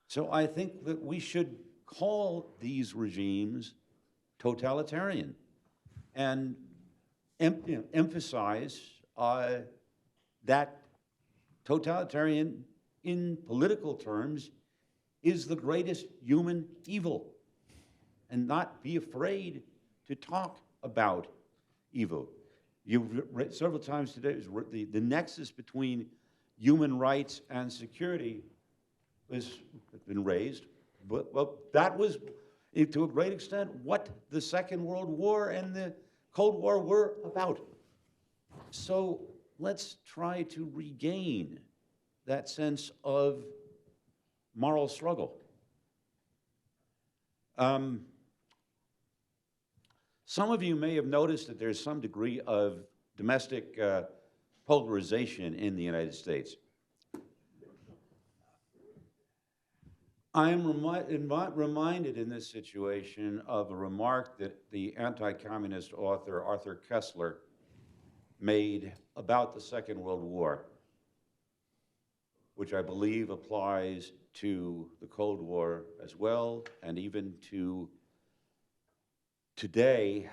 So I think that we should call these regimes totalitarian and emphasize that totalitarian, in political terms, is the greatest human evil, and not be afraid to talk about evil. You've read several times today, the nexus between human rights and security has been raised. But, well, that was, to a great extent, what the Second World War and the Cold War were about. So let's try to regain that sense of moral struggle. Some of you may have noticed that there's some degree of domestic polarization in the United States. I am reminded in this situation of a remark that the anti-communist author Arthur Koestler made about the Second World War, which I believe applies to the Cold War as well, and even to today,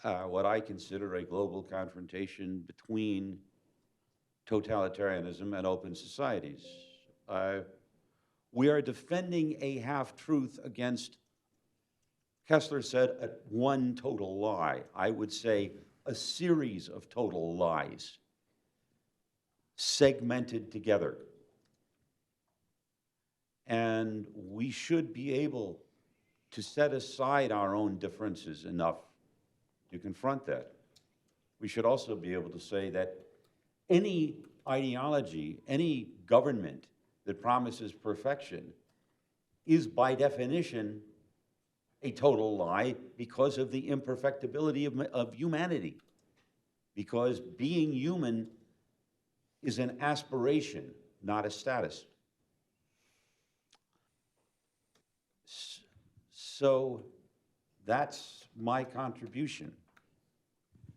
what I consider a global confrontation between totalitarianism and open societies. We are defending a half-truth against, Koestler said, one total lie. I would say a series of total lies, segmented together. And we should be able to set aside our own differences enough to confront that. We should also be able to say that any ideology, any government that promises perfection is by definition a total lie because of the imperfectibility of humanity. Because being human is an aspiration, not a status. So that's my contribution.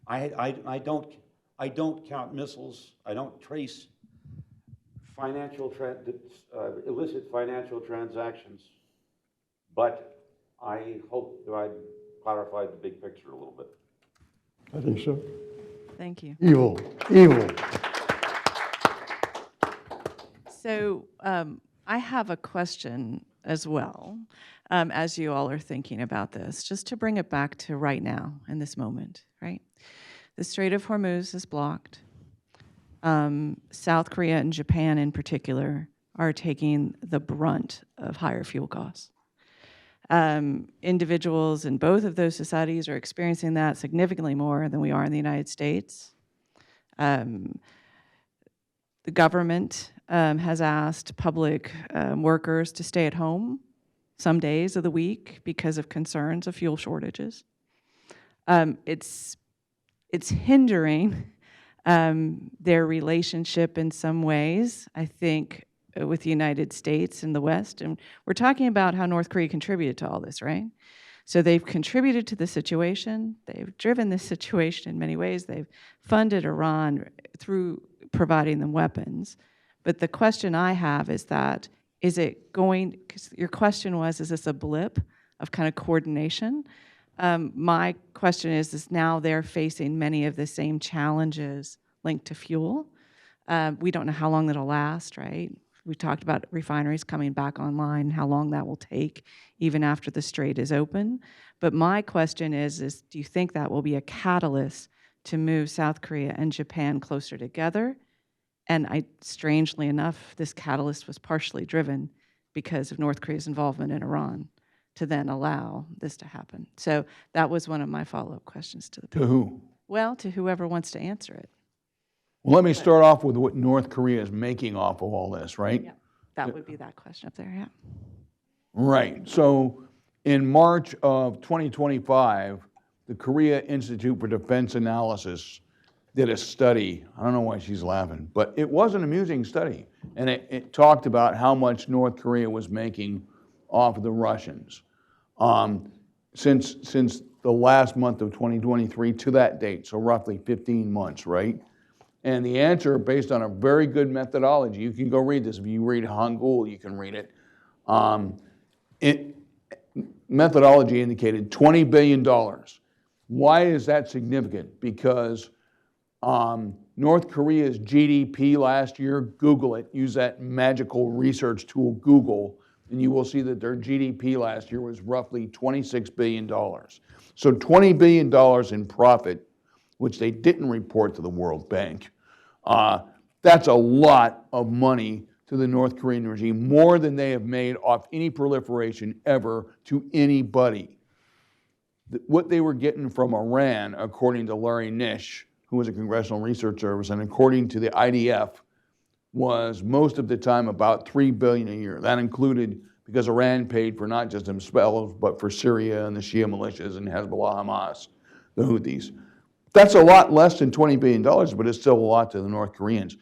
I don't count missiles. I don't trace illicit financial transactions, but I hope that I clarified the big picture a little bit. I think so. Thank you. Evil, evil. So I have a question as well, as you all are thinking about this, just to bring it back to right now, in this moment, right? The Strait of Hormuz is blocked. South Korea and Japan in particular are taking the brunt of higher fuel costs. Individuals in both of those societies are experiencing that significantly more than we are in the United States. The government has asked public workers to stay at home some days of the week because of concerns of fuel shortages. It's hindering their relationship in some ways, I think, with the United States and the West. And we're talking about how North Korea contributed to all this, right? So they've contributed to the situation. They've driven this situation in many ways. They've funded Iran through providing them weapons. But the question I have is that, is it going, because your question was, is this a blip of kind of coordination? My question is now they're facing many of the same challenges linked to fuel. We don't know how long that'll last, right? We talked about refineries coming back online, how long that will take, even after the strait is open. But my question is do you think that will be a catalyst to move South Korea and Japan closer together And strangely enough, this catalyst was partially driven because of North Korea's involvement in Iran to then allow this to happen. So that was one of my follow-up questions to the To who? Well, to whoever wants to answer it. Well, let me start off with what North Korea is making off of all this, right? Yeah, that would be that question up there, yeah. Right. So in March of 2025, the Korea Institute for Defense Analysis did a study. I don't know why she's laughing, but it was an amusing study. And it talked about how much North Korea was making off of the Russians since the last month of 2023 to that date, so roughly 15 months, right? And the answer, based on a very good methodology, you can go read this. If you read Hangul, you can read it. Methodology indicated $20 billion. Why is that significant? Because North Korea's GDP last year, Google it, use that magical research tool, Google, and you will see that their GDP last year was roughly $26 billion. So $20 billion in profit, which they didn't report to the World Bank. That's a lot of money to the North Korean regime, more than they have made off any proliferation ever to anybody. What they were getting from Iran, according to Larry Nish, who was a Congressional Research Service, and according to the IDF, was most of the time about $3 billion a year. That included, because Iran paid for not just themselves, but for Syria and the Shia militias and Hezbollah, Hamas, the Houthis. That's a lot less than $20 billion, but it's still a lot to the North Koreans.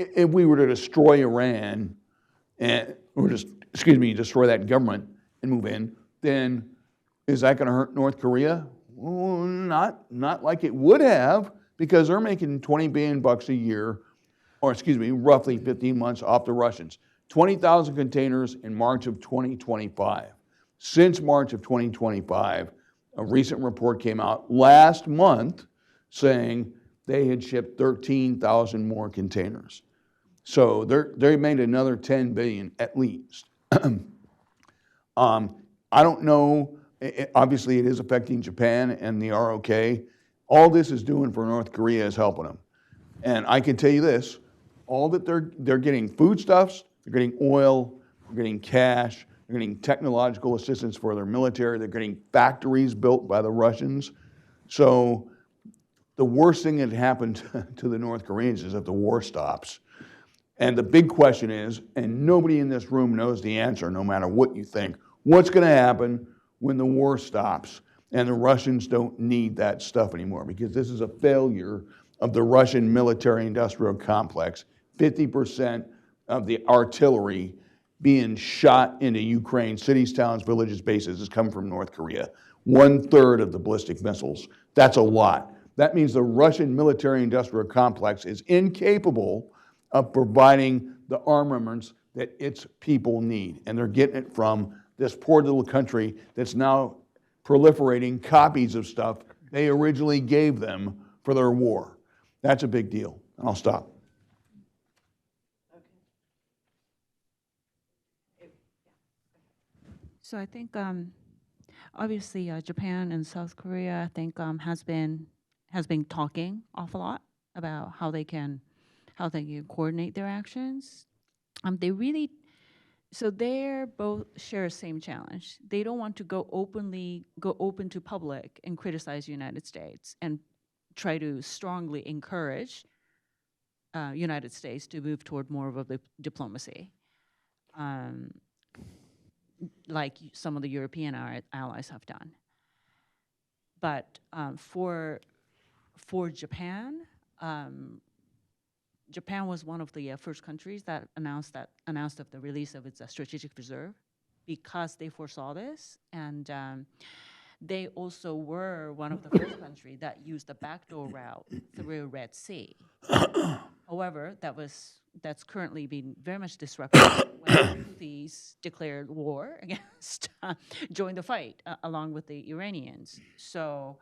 If we were to destroy Iran, destroy that government and move in, then is that going to hurt North Korea? Well, not like it would have, because they're making $20 billion a year, or roughly 15 months off the Russians. 20,000 containers in March of 2025. Since March of 2025, a recent report came out last month saying they had shipped 13,000 more containers. So they made another 10 billion at least. I don't know, obviously it is affecting Japan and the ROK. All this is doing for North Korea is helping them. And I can tell you this, all that they're getting foodstuffs, they're getting oil, they're getting cash, they're getting technological assistance for their military, they're getting factories built by the Russians. So the worst thing that happened to the North Koreans is if the war stops. And the big question is, and nobody in this room knows the answer, no matter what you think, what's going to happen when the war stops and the Russians don't need that stuff anymore? Because this is a failure of the Russian military-industrial complex. 50% of the artillery being shot into Ukraine, cities, towns, villages, bases, is coming from North Korea. 1/3 of the ballistic missiles. That's a lot. That means the Russian military-industrial complex is incapable of providing the armaments that its people need. And they're getting it from this poor little country that's now proliferating copies of stuff they originally gave them for their war. That's a big deal. And I'll stop. So I think obviously Japan and South Korea, I think has been talking awful lot about how they can coordinate their actions. So they're both share the same challenge. They don't want to go open to public and criticize the United States and try to strongly encourage United States to move toward more of a diplomacy, like some of the European allies have done. But for Japan, Japan was one of the first countries that announced of the release of its strategic reserve because they foresaw this, and they also were one of the first countries that used the backdoor route through Red Sea. However, that's currently been very much disrupted when the Houthis declared war against, joined the fight along with the Iranians. So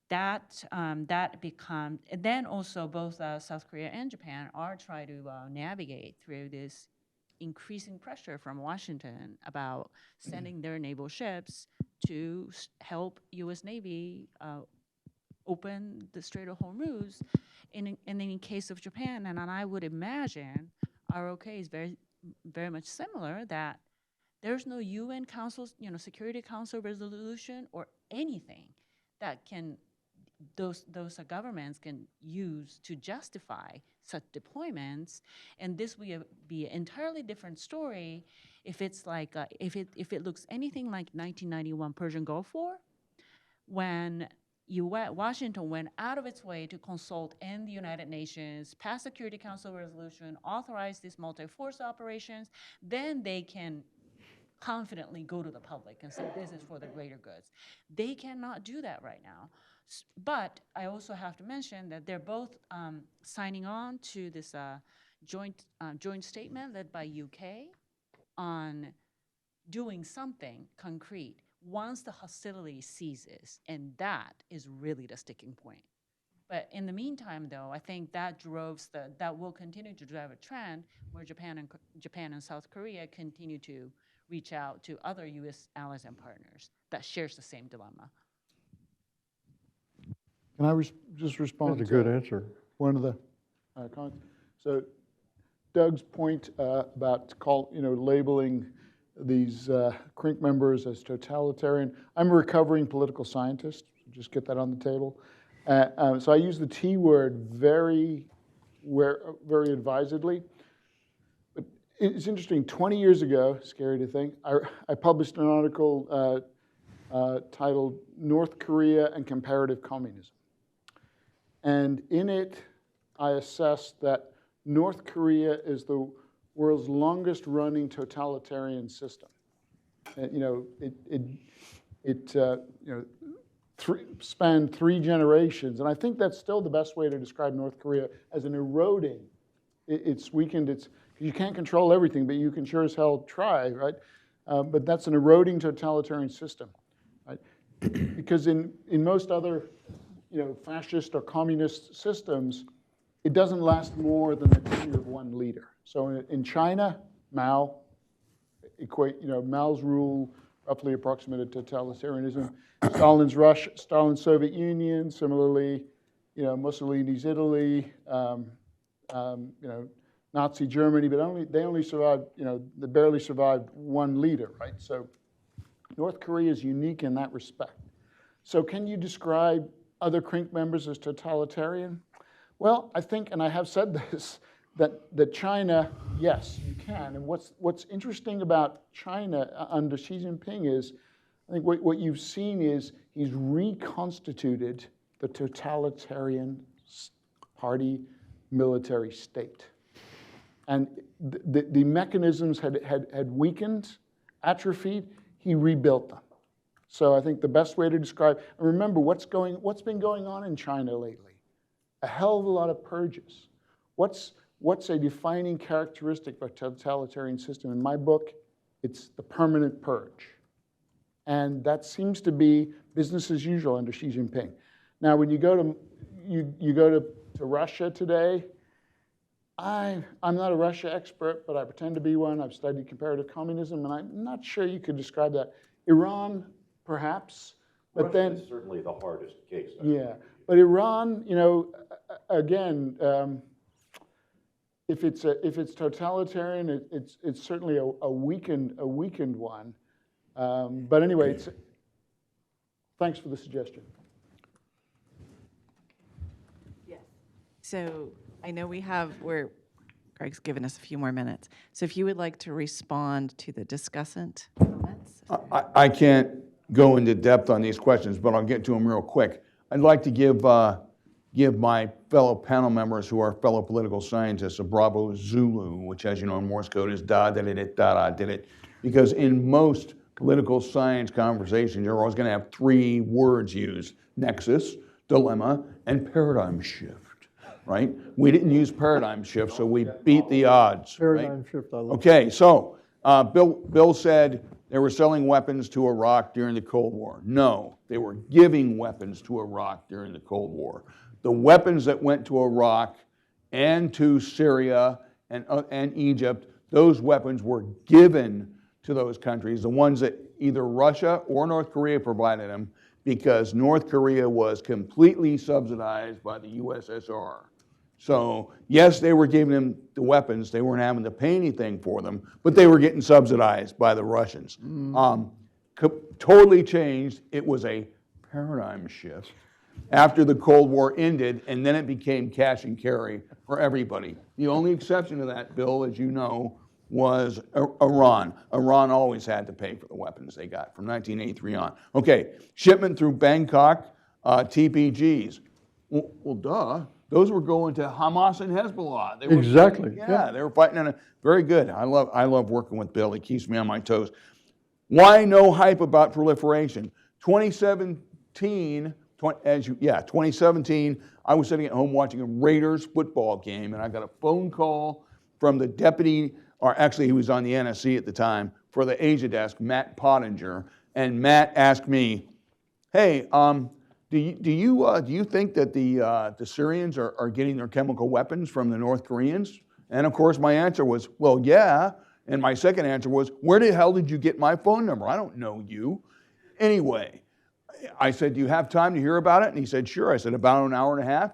that become, and then also both South Korea and Japan are trying to navigate through this increasing pressure from Washington about sending their naval ships to help U.S. Navy open the Strait of Hormuz. And in case of Japan, and I would imagine ROK is very much similar, that there's no UN Council, Security Council resolution or anything that can those governments can use to justify such deployments, and this will be an entirely different story if it's like if it looks anything like 1991 Persian Gulf War, when Washington went out of its way to consult in the United Nations, pass Security Council resolution, authorize these multi-force operations, then they can confidently go to the public and say this is for the greater goods. They cannot do that right now. But I also have to mention that they're both signing on to this joint statement led by UK on doing something concrete once the hostility ceases, and that is really the sticking point. But in the meantime, though, I think that will continue to drive a trend where Japan and South Korea continue to reach out to other U.S. allies and partners that shares the same dilemma. Can I just respond? That's a good answer. One of the comments. So, Doug's point about labeling these CRNK members as totalitarian. I'm a recovering political scientist. So just get that on the table. So I use the T word very advisedly. But it's interesting. 20 years ago, scary to think, I published an article titled "North Korea and Comparative Communism." And in it, I assessed that North Korea is the world's longest-running totalitarian system. And, it spanned 3 generations, and I think that's still the best way to describe North Korea, as an eroding. It's weakened. You can't control everything, but you can sure as hell try, right? But that's an eroding totalitarian system, right? Because in most other fascist or communist systems, it doesn't last more than the tenure of one leader. So in China, Mao, Mao's rule roughly approximated totalitarianism. Stalin's Russia, Stalin's Soviet Union, similarly, Mussolini's Italy, Nazi Germany, but they only survived, they barely survived one leader, right? So North Korea is unique in that respect. So can you describe other CRNK members as totalitarian? Well, I think, and I have said this, that China, yes, you can. And what's interesting about China under Xi Jinping is, I think what you've seen is he's reconstituted the totalitarian party military state. And the mechanisms had weakened, atrophied, he rebuilt them. So I think the best way to describe, and remember what's been going on in China lately? A hell of a lot of purges. What's a defining characteristic of a totalitarian system? In my book, it's the permanent purge. And that seems to be business as usual under Xi Jinping. Now, when you go to Russia today, I'm not a Russia expert, but I pretend to be one. I've studied comparative communism, and I'm not sure you could describe that. Iran, perhaps, but Russia then is certainly the hardest case. Yeah, but Iran, again, if it's totalitarian, it's certainly a weakened one. But anyway, thanks for the suggestion. Yes. So I know Greg's given us a few more minutes. So if you would like to respond to the discussant comments. I can't go into depth on these questions, but I'll get to them real quick. I'd like to give my fellow panel members who are fellow political scientists a bravo Zulu, which, as you know, in Morse code is da da da da da da da. Because in most political science conversations, you're always going to have 3 words used: nexus, dilemma, and paradigm shift, right? We didn't use paradigm shift, so we beat the odds. Paradigm right? shift, I love. Okay, so Bill said they were selling weapons to Iraq during the Cold War. No, they were giving weapons to Iraq during the Cold War. The weapons that went to Iraq and to Syria and Egypt, those weapons were given to those countries, the ones that either Russia or North Korea provided them. because North Korea was completely subsidized by the USSR. So yes, they were giving them the weapons. They weren't having to pay anything for them, but they were getting subsidized by the Russians. Totally changed. It was a paradigm shift after the Cold War ended, and then it became cash and carry for everybody. The only exception to that, Bill, as you know, was Iran. Iran always had to pay for the weapons they got from 1983 on. Okay, shipment through Bangkok, TPGs. Well, duh. Those were going to Hamas and Hezbollah. They were Exactly. Yeah, they were fighting in a very good. I love working with Bill. He keeps me on my toes. Why no hype about proliferation? 2017, I was sitting at home watching a Raiders football game, and I got a phone call from the deputy, or actually he was on the NSC at the time, for the Asia desk, Matt Pottinger, and Matt asked me, hey, do you think that the Syrians are getting their chemical weapons from the North Koreans? And of course my answer was, well, yeah. And my second answer was, where the hell did you get my phone number? I don't know you. Anyway, I said, do you have time to hear about it? And he said, sure. I said, about an hour and a half?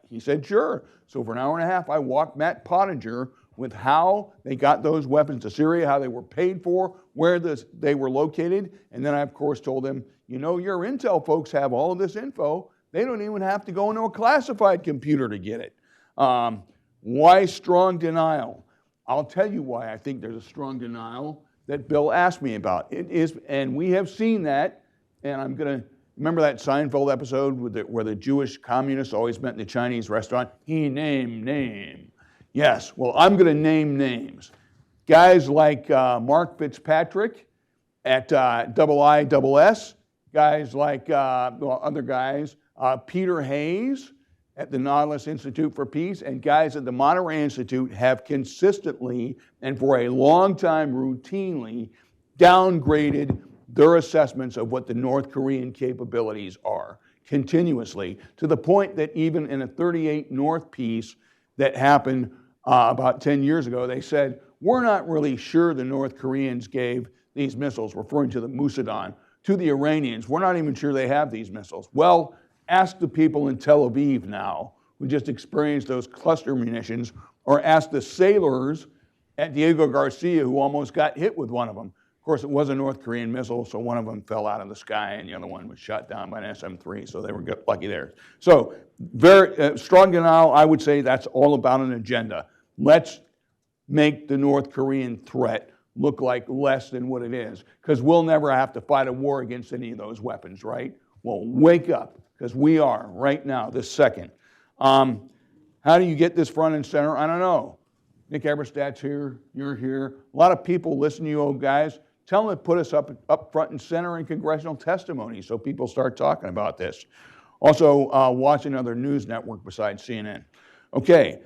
He said, sure. So for an hour and a half, I walked Matt Pottinger with how they got those weapons to Syria, how they were paid for, where they were located. And then I, of course, told him, you know, your intel folks have all of this info. They don't even have to go into a classified computer to get it. Why strong denial? I'll tell you why I think there's a strong denial that Bill asked me about. It is, and we have seen that, and I'm going to, remember that Seinfeld episode where the Jewish communists always met in the Chinese restaurant? He named name. Yes, well, I'm going to name names. Guys like Mark Fitzpatrick at IISS, guys like other guys, Peter Hayes at the Nautilus Institute for Peace, and guys at the Monterey Institute have consistently and for a long time routinely downgraded their assessments of what the North Korean capabilities are continuously, to the point that even in a 38 North piece that happened about 10 years ago, they said, we're not really sure the North Koreans gave these missiles, referring to the Musadon, to the Iranians. We're not even sure they have these missiles. Well, ask the people in Tel Aviv now who just experienced those cluster munitions, or ask the sailors at Diego Garcia who almost got hit with one of them. Of course, it was a North Korean missile, so one of them fell out of the sky and the other one was shot down by an SM-3, so they were lucky there. So very strong denial. I would say that's all about an agenda. Let's make the North Korean threat look like less than what it is, because we'll never have to fight a war against any of those weapons, right? Well, wake up, because we are right now, this second. How do you get this front and center? I don't know. Nick Eberstadt's here, you're here. A lot of people listen to you old guys. Tell them to put us up front and center in congressional testimony so people start talking about this. Also, watch another news network besides CNN. Okay,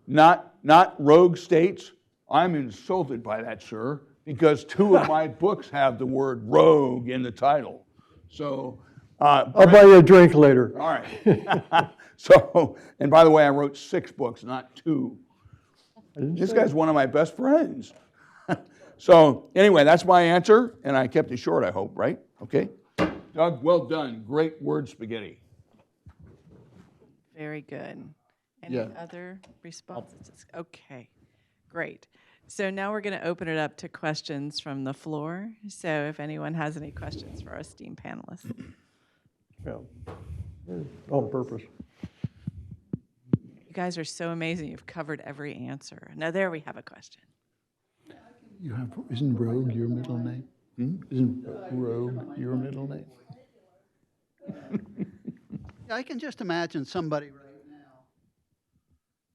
not rogue states. I'm insulted by that, sir, because 2 of my books have the word rogue in the title. So, I'll buy you a drink later. all right. So, and by the way, I wrote 6 books, not 2. This guy's one of my best friends. So anyway, that's my answer, and I kept it short, I hope, right? Okay. Doug, well done. Great word spaghetti. Very good. Any other responses? Okay, great. So now we're going to open it up to questions from the floor. So if anyone has any questions for our esteemed panelists. Yeah. On purpose. You guys are so amazing. You've covered every answer. Now there we have a question. Isn't Rogue your middle name? Isn't Rogue your middle name? I can just imagine somebody right now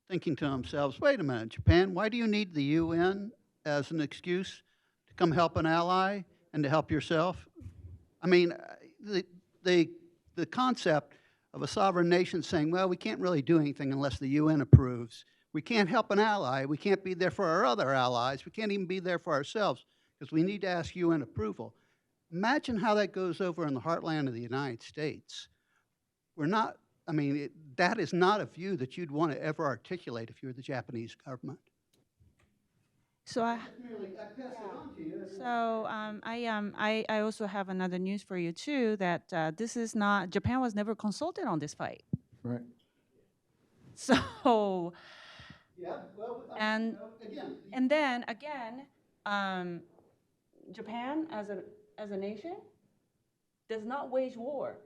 thinking to themselves, wait a minute, Japan, why do you need the UN as an excuse to come help an ally and to help yourself? I mean, the concept of a sovereign nation saying, well, we can't really do anything unless the UN approves. We can't help an ally. We can't be there for our other allies. We can't even be there for ourselves because we need to ask UN approval. Imagine how that goes over in the heartland of the United States. We're not, I mean, that is not a view that you'd want to ever articulate if you were the Japanese government. So I pass it on to you. So I also have another news for you too, that this is not, Japan was never consulted on this fight. Right. So, Yeah, well, and, again, and then again, Japan as a nation does not wage war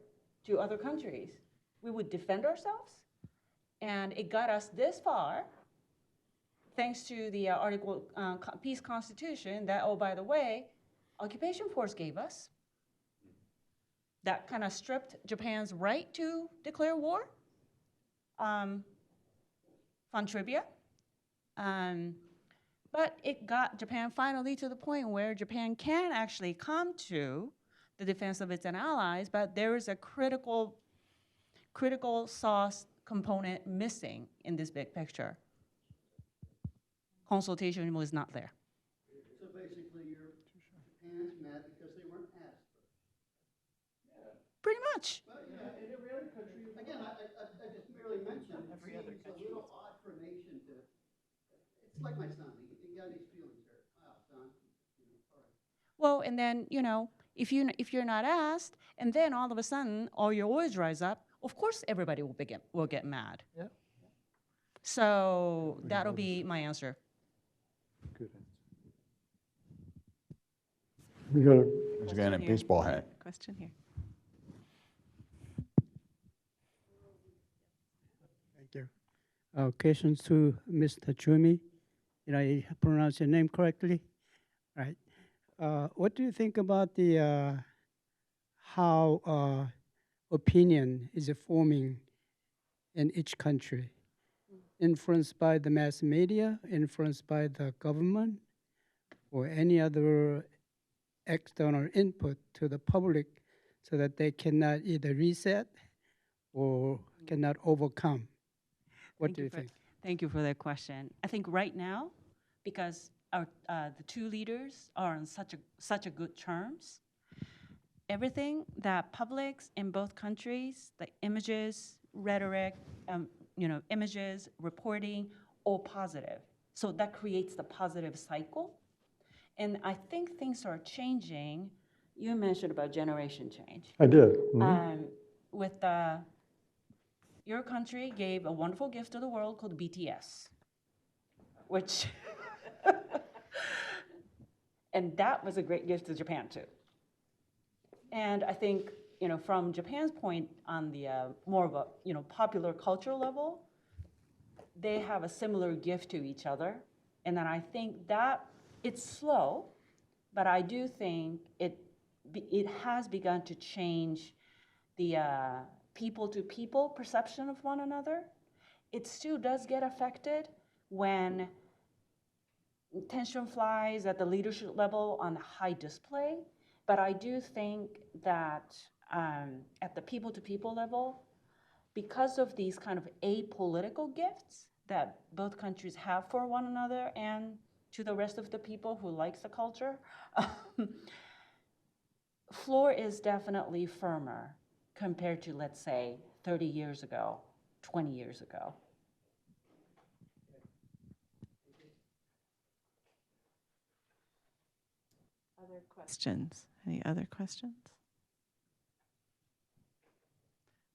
to other countries. We would defend ourselves, and it got us this far thanks to the Peace Constitution that, oh, by the way, occupation force gave us. That kind of stripped Japan's right to declare war. Fun trivia. But it got Japan finally to the point where Japan can actually come to the defense of its allies, but there is a critical sauce component missing in this big picture. Consultation was not there. So basically, Japan's mad because they weren't asked. Pretty much. Well, yeah, in every other country. Again, I just merely mentioned every other country. It's a little odd for a nation to. It's like my son. He got these feelings hurt. Wow, son. All right. Well, and then, if you're not asked, and then all of a sudden all your oil dries up, of course everybody will get mad. Yeah. So that'll be my answer. Good. We got a guy in a baseball hat. Question here. Thank you. Questions to Mr. Chumi. Did I pronounce your name correctly? Right. What do you think about the how opinion is forming in each country? Influenced by the mass media, influenced by the government, or any other external input to the public so that they cannot either reset or cannot overcome? What do you think? Thank you for that question. I think right now, because the two leaders are on such a good terms, everything that publics in both countries, the images, rhetoric, images, reporting, all positive. So that creates the positive cycle. And I think things are changing. You mentioned about generation change. I did. With your country gave a wonderful gift to the world called BTS, which, and that was a great gift to Japan too. And I think, from Japan's point on the more of a, popular cultural level, they have a similar gift to each other. And then I think that it's slow, but I do think it has begun to change the people-to-people perception of one another. It still does get affected when tension flies at the leadership level on high display. But I do think that at the people-to-people level, because of these kind of apolitical gifts that both countries have for one another and to the rest of the people who likes the culture, floor is definitely firmer compared to, let's say, 30 years ago, 20 years ago. Other questions? Any other questions?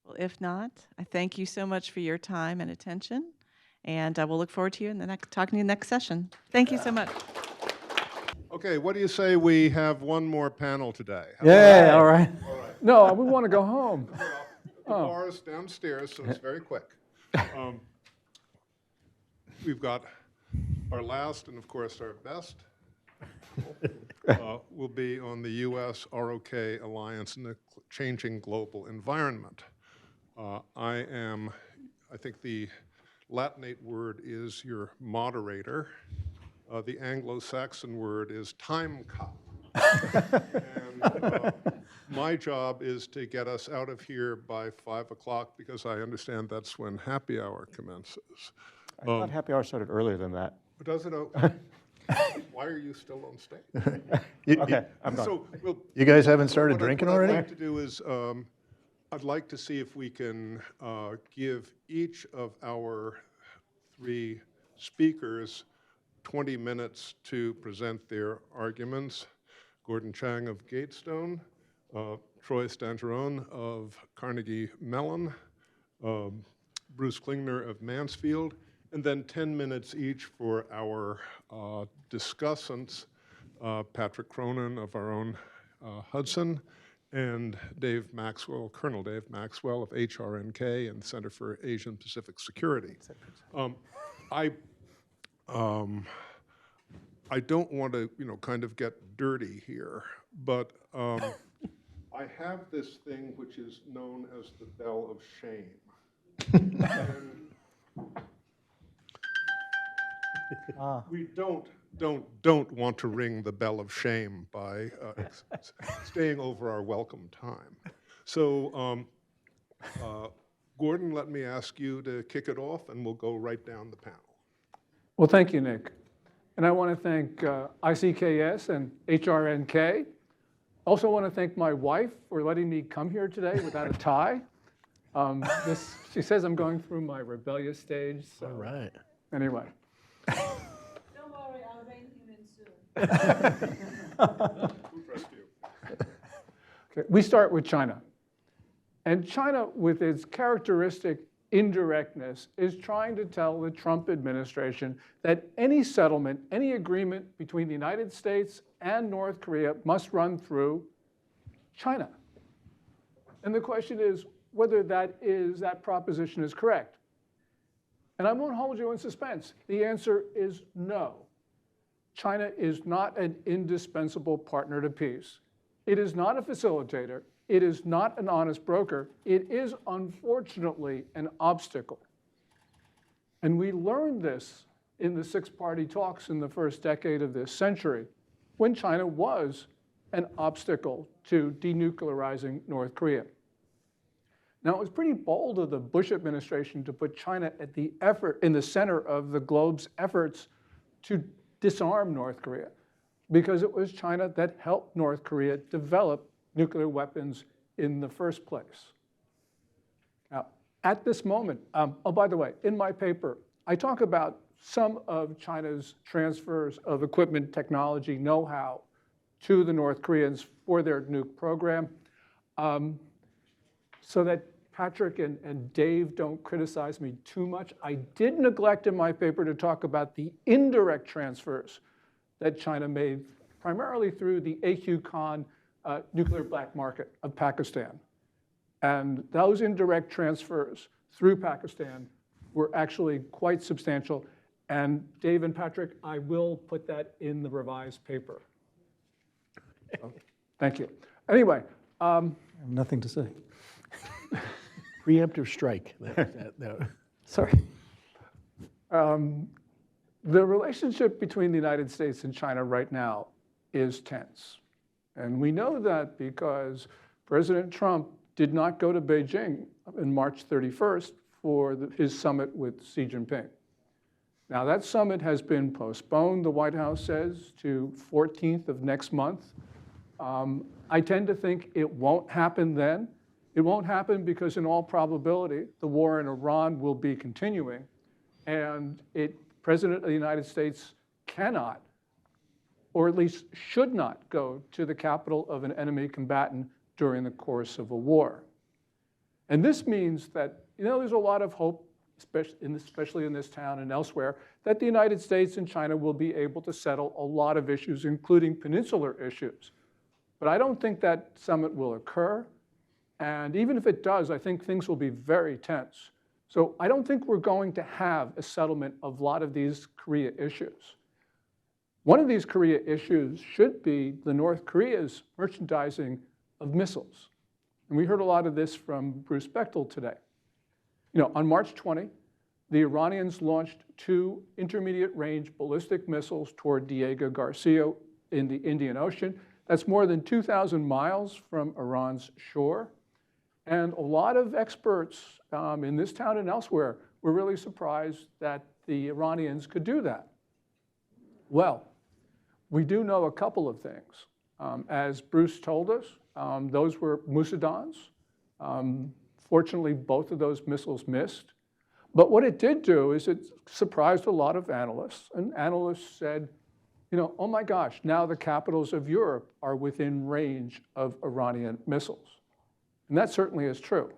Well, if not, I thank you so much for your time and attention, and I will look forward to you in the talking to you next session. Thank you so much. Okay, what do you say we have one more panel today? Yeah, all right. No, we want to go home. The bar is downstairs, so it's very quick. We've got our last and, of course, our best will be on the US-ROK alliance and the changing global environment. I think the Latinate word is your moderator. The Anglo-Saxon word is time cop. And my job is to get us out of here by 5 o'clock because I understand that's when happy hour commences. I thought happy hour started earlier than that. Does it? Why are you still on stage? Okay, I'm done. So, You guys haven't started what drinking I'd already? like to do is, I'd like to see if we can give each of our 3 speakers 20 minutes to present their arguments. Gordon Chang of Gatestone, Troy Stangerone of Carnegie Mellon, Bruce Klingner of Mansfield, and then 10 minutes each for our discussants, Patrick Cronin of our own Hudson, and Dave Maxwell, Colonel Dave Maxwell of HRNK and Center for Asian Pacific Security. I don't want to, kind of get dirty here, but I have this thing which is known as the bell of shame. We don't want to ring the bell of shame by staying over our welcome time. So, Gordon, let me ask you to kick it off, and we'll go right down the panel. Well, thank you, Nick. And I want to thank ICKS and HRNK. Also want to thank my wife for letting me come here today without a tie. She says I'm going through my rebellious stage. So. All right. Anyway. Don't worry, I'll rein him in soon. Who trust you? Okay, we start with China. And China, with its characteristic indirectness, is trying to tell the Trump administration that any settlement, any agreement between the United States and North Korea must run through China. And the question is whether that proposition is correct. And I won't hold you in suspense. The answer is no. China is not an indispensable partner to peace. It is not a facilitator. It is not an honest broker. It is, unfortunately, an obstacle. And we learned this in the six-party talks in the first decade of this century, when China was an obstacle to denuclearizing North Korea. Now, it was pretty bold of the Bush administration to put China in the center of the globe's efforts to disarm North Korea, because it was China that helped North Korea develop nuclear weapons in the first place. Now, at this moment, oh, by the way, in my paper, I talk about some of China's transfers of equipment, technology, know-how to the North Koreans for their nuke program, so that Patrick and Dave don't criticize me too much. I did neglect in my paper to talk about the indirect transfers that China made, primarily through the AQ Khan nuclear black market of Pakistan. And those indirect transfers through Pakistan were actually quite substantial. And Dave and Patrick, I will put that in the revised paper. So, thank you. Anyway. I have nothing to say. Preemptive strike. Sorry. The relationship between the United States and China right now is tense. And we know that because President Trump did not go to Beijing on March 31st for his summit with Xi Jinping. Now, that summit has been postponed, the White House says, to 14th of next month. I tend to think it won't happen then. It won't happen because, in all probability, the war in Iran will be continuing, and President of the United States cannot, or at least should not, go to the capital of an enemy combatant during the course of a war. And this means that, there's a lot of hope, especially in this town and elsewhere, that the United States and China will be able to settle a lot of issues, including peninsular issues. But I don't think that summit will occur. And even if it does, I think things will be very tense. So I don't think we're going to have a settlement of a lot of these Korea issues. One of these Korea issues should be the North Korea's merchandising of missiles. And we heard a lot of this from Bruce Bechtel today. On March 20, the Iranians launched 2 intermediate-range ballistic missiles toward Diego Garcia in the Indian Ocean. That's more than 2,000 miles from Iran's shore. And a lot of experts in this town and elsewhere were really surprised that the Iranians could do that. Well, we do know a couple of things. As Bruce told us, those were Musadans. Fortunately, both of those missiles missed. But what it did do is it surprised a lot of analysts, and analysts said, you know, oh my gosh, now the capitals of Europe are within range of Iranian missiles. And that certainly is true.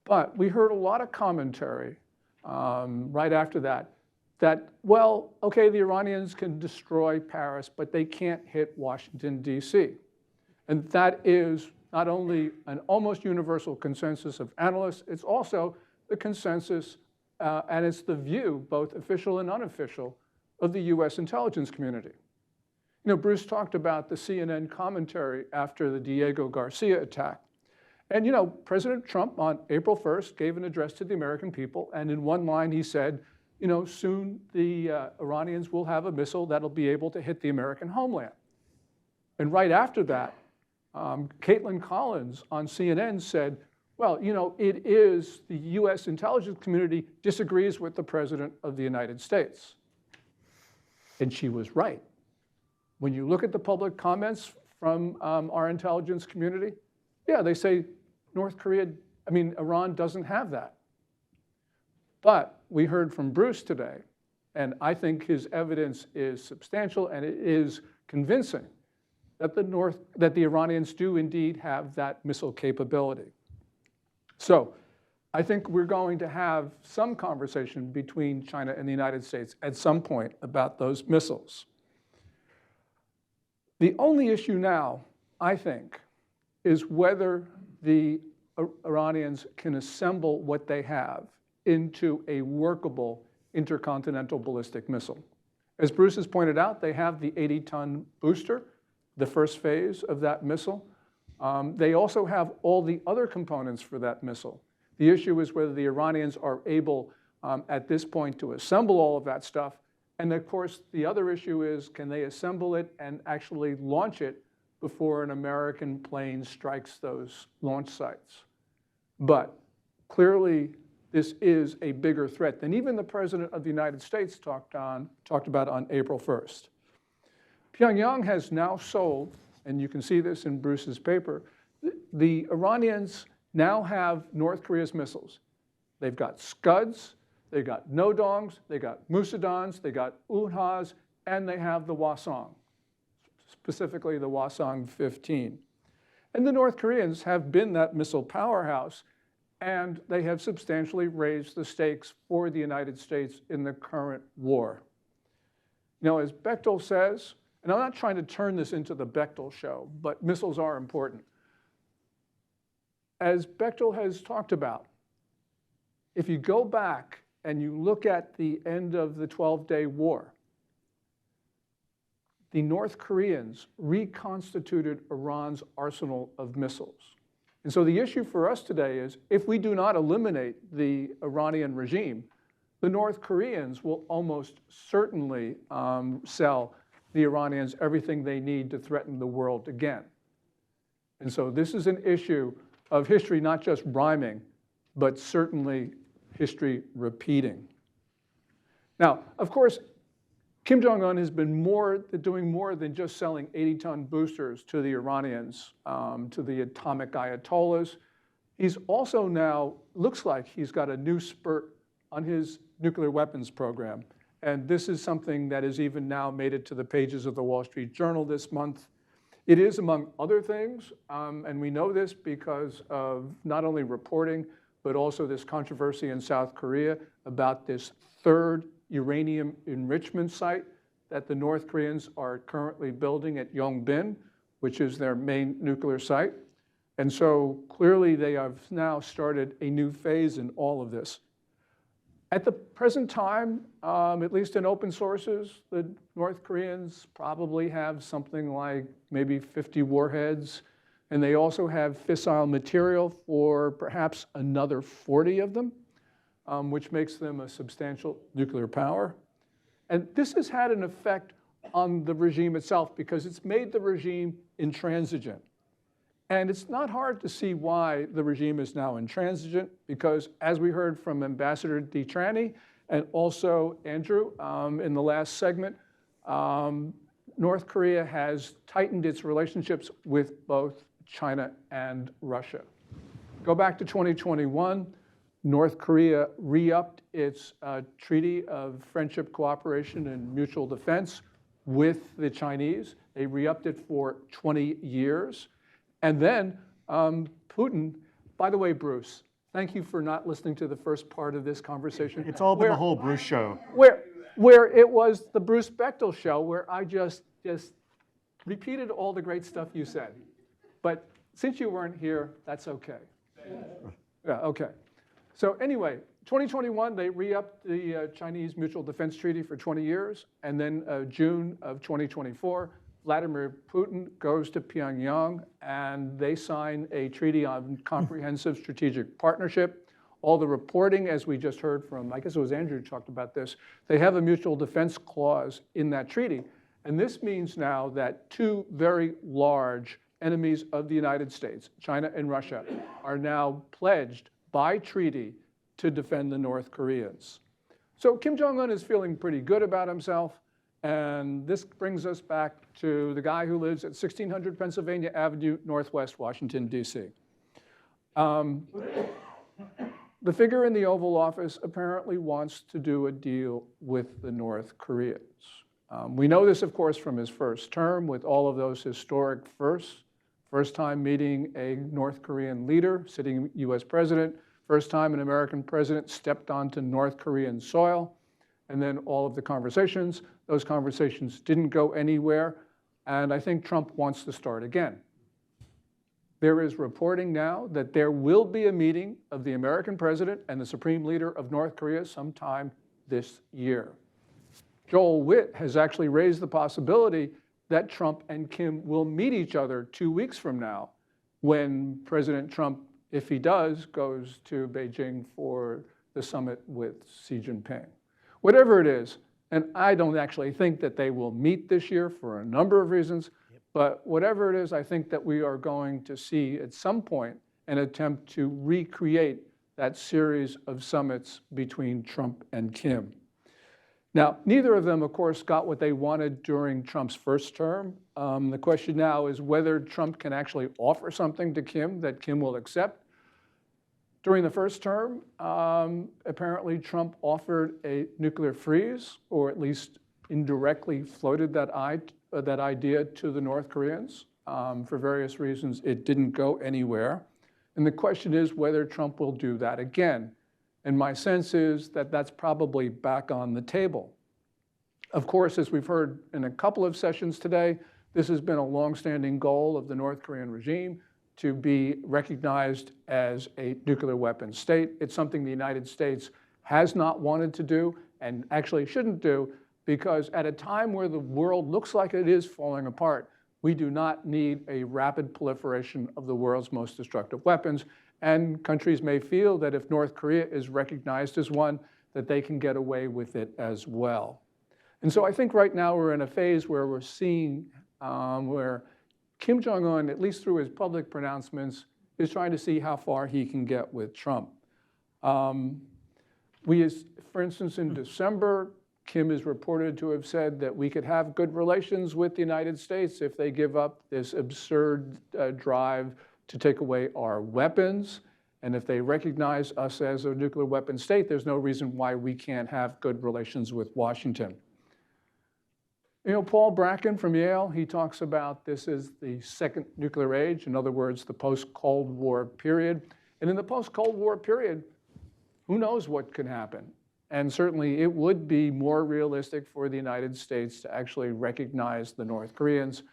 But we heard a lot of commentary right after that, well, okay, the Iranians can destroy Paris, but they can't hit Washington, D.C. And that is not only an almost universal consensus of analysts, it's also the consensus, and it's the view, both official and unofficial, of the US intelligence community. You know, Bruce talked about the CNN commentary after the Diego Garcia attack. And you know, President Trump on April 1st gave an address to the American people, and in one line he said, you know, soon the Iranians will have a missile that'll be able to hit the American homeland. And right after that, Caitlin Collins on CNN said, well, you know, it is the US intelligence community disagrees with the President of the United States. And she was right. When you look at the public comments from our intelligence community, yeah, they say Iran doesn't have that. But we heard from Bruce today, and I think his evidence is substantial and it is convincing that the Iranians do indeed have that missile capability. So I think we're going to have some conversation between China and the United States at some point about those missiles. The only issue now, I think, is whether the Iranians can assemble what they have into a workable intercontinental ballistic missile. As Bruce has pointed out, they have the 80-ton booster, the first phase of that missile. They also have all the other components for that missile. The issue is whether the Iranians are able, at this point, to assemble all of that stuff. And of course, the other issue is, can they assemble it and actually launch it before an American plane strikes those launch sites? But clearly, this is a bigger threat than even the President of the United States talked about on April 1st. Pyongyang has now sold, and you can see this in Bruce's paper, the Iranians now have North Korea's missiles. They've got Scuds, they've got Nodongs, they've got Musadans, they've got Unhas, and they have the Hwasong, specifically the Hwasong-15. And the North Koreans have been that missile powerhouse, and they have substantially raised the stakes for the United States in the current war. Now, as Bechtel says, and I'm not trying to turn this into the Bechtel show, but missiles are important. As Bechtel has talked about, if you go back and you look at the end of the 12-day war, the North Koreans reconstituted Iran's arsenal of missiles. And so the issue for us today is, if we do not eliminate the Iranian regime, the North Koreans will almost certainly sell the Iranians everything they need to threaten the world again. And so this is an issue of history not just rhyming, but certainly history repeating. Now, of course, Kim Jong-un has been doing more than just selling 80-ton boosters to the Iranians, to the atomic ayatollahs. He's also now, looks like he's got a new spurt on his nuclear weapons program. And this is something that has even now made it to the pages of the Wall Street Journal this month. It is, among other things, and we know this because of not only reporting, but also this controversy in South Korea about this third uranium enrichment site that the North Koreans are currently building at Yongbin, which is their main nuclear site. And so clearly they have now started a new phase in all of this. At the present time, at least in open sources, the North Koreans probably have something like maybe 50 warheads, and they also have fissile material for perhaps another 40 of them, which makes them a substantial nuclear power. And this has had an effect on the regime itself because it's made the regime intransigent. And it's not hard to see why the regime is now intransigent, because as we heard from Ambassador DeTrani and also Andrew in the last segment, North Korea has tightened its relationships with both China and Russia. Go back to 2021, North Korea re-upped its Treaty of Friendship, Cooperation, and Mutual Defense with the Chinese. They re-upped it for 20 years. And then Putin, by the way, Bruce, thank you for not listening to the first part of this conversation. It's all been the whole Bruce show. Where it was the Bruce Bechtel show, where I just repeated all the great stuff you said. But since you weren't here, that's okay. Yeah, okay. So anyway, 2021, they re-upped the Chinese Mutual Defense Treaty for 20 years. And then June of 2024, Vladimir Putin goes to Pyongyang and they sign a treaty on comprehensive strategic partnership. All the reporting, as we just heard from, I guess it was Andrew who talked about this, they have a mutual defense clause in that treaty. And this means now that two very large enemies of the United States, China and Russia, are now pledged by treaty to defend the North Koreans. So Kim Jong-un is feeling pretty good about himself. And this brings us back to the guy who lives at 1600 Pennsylvania Avenue, Northwest Washington, D.C. The figure in the Oval Office apparently wants to do a deal with the North Koreans. We know this, of course, from his first term with all of those historic firsts. First time meeting a North Korean leader, sitting US president. First time an American president stepped onto North Korean soil. And then all of the conversations. Those conversations didn't go anywhere. And I think Trump wants to start again. There is reporting now that there will be a meeting of the American president and the supreme leader of North Korea sometime this year. Joel Witt has actually raised the possibility that Trump and Kim will meet each other 2 weeks from now when President Trump, if he does, goes to Beijing for the summit with Xi Jinping. Whatever it is, and I don't actually think that they will meet this year for a number of reasons, but whatever it is, I think that we are going to see at some point an attempt to recreate that series of summits between Trump and Kim. Now, neither of them, of course, got what they wanted during Trump's first term. The question now is whether Trump can actually offer something to Kim that Kim will accept. During the first term, apparently Trump offered a nuclear freeze, or at least indirectly floated that idea to the North Koreans. For various reasons, it didn't go anywhere. And the question is whether Trump will do that again. And my sense is that that's probably back on the table. Of course, as we've heard in a couple of sessions today, this has been a longstanding goal of the North Korean regime to be recognized as a nuclear weapons state. It's something the United States has not wanted to do and actually shouldn't do, because at a time where the world looks like it is falling apart, we do not need a rapid proliferation of the world's most destructive weapons. And countries may feel that if North Korea is recognized as one, that they can get away with it as well. And so I think right now we're in a phase where we're seeing where Kim Jong-un, at least through his public pronouncements, is trying to see how far he can get with Trump. For instance, in December, Kim is reported to have said that we could have good relations with the United States if they give up this absurd drive to take away our weapons. And if they recognize us as a nuclear weapon state, there's no reason why we can't have good relations with Washington. You know, Paul Bracken from Yale, he talks about this as the second nuclear age, in other words, the post-Cold War period. And in the post-Cold War period, who knows what could happen? And certainly it would be more realistic for the United States to actually recognize the North Koreans.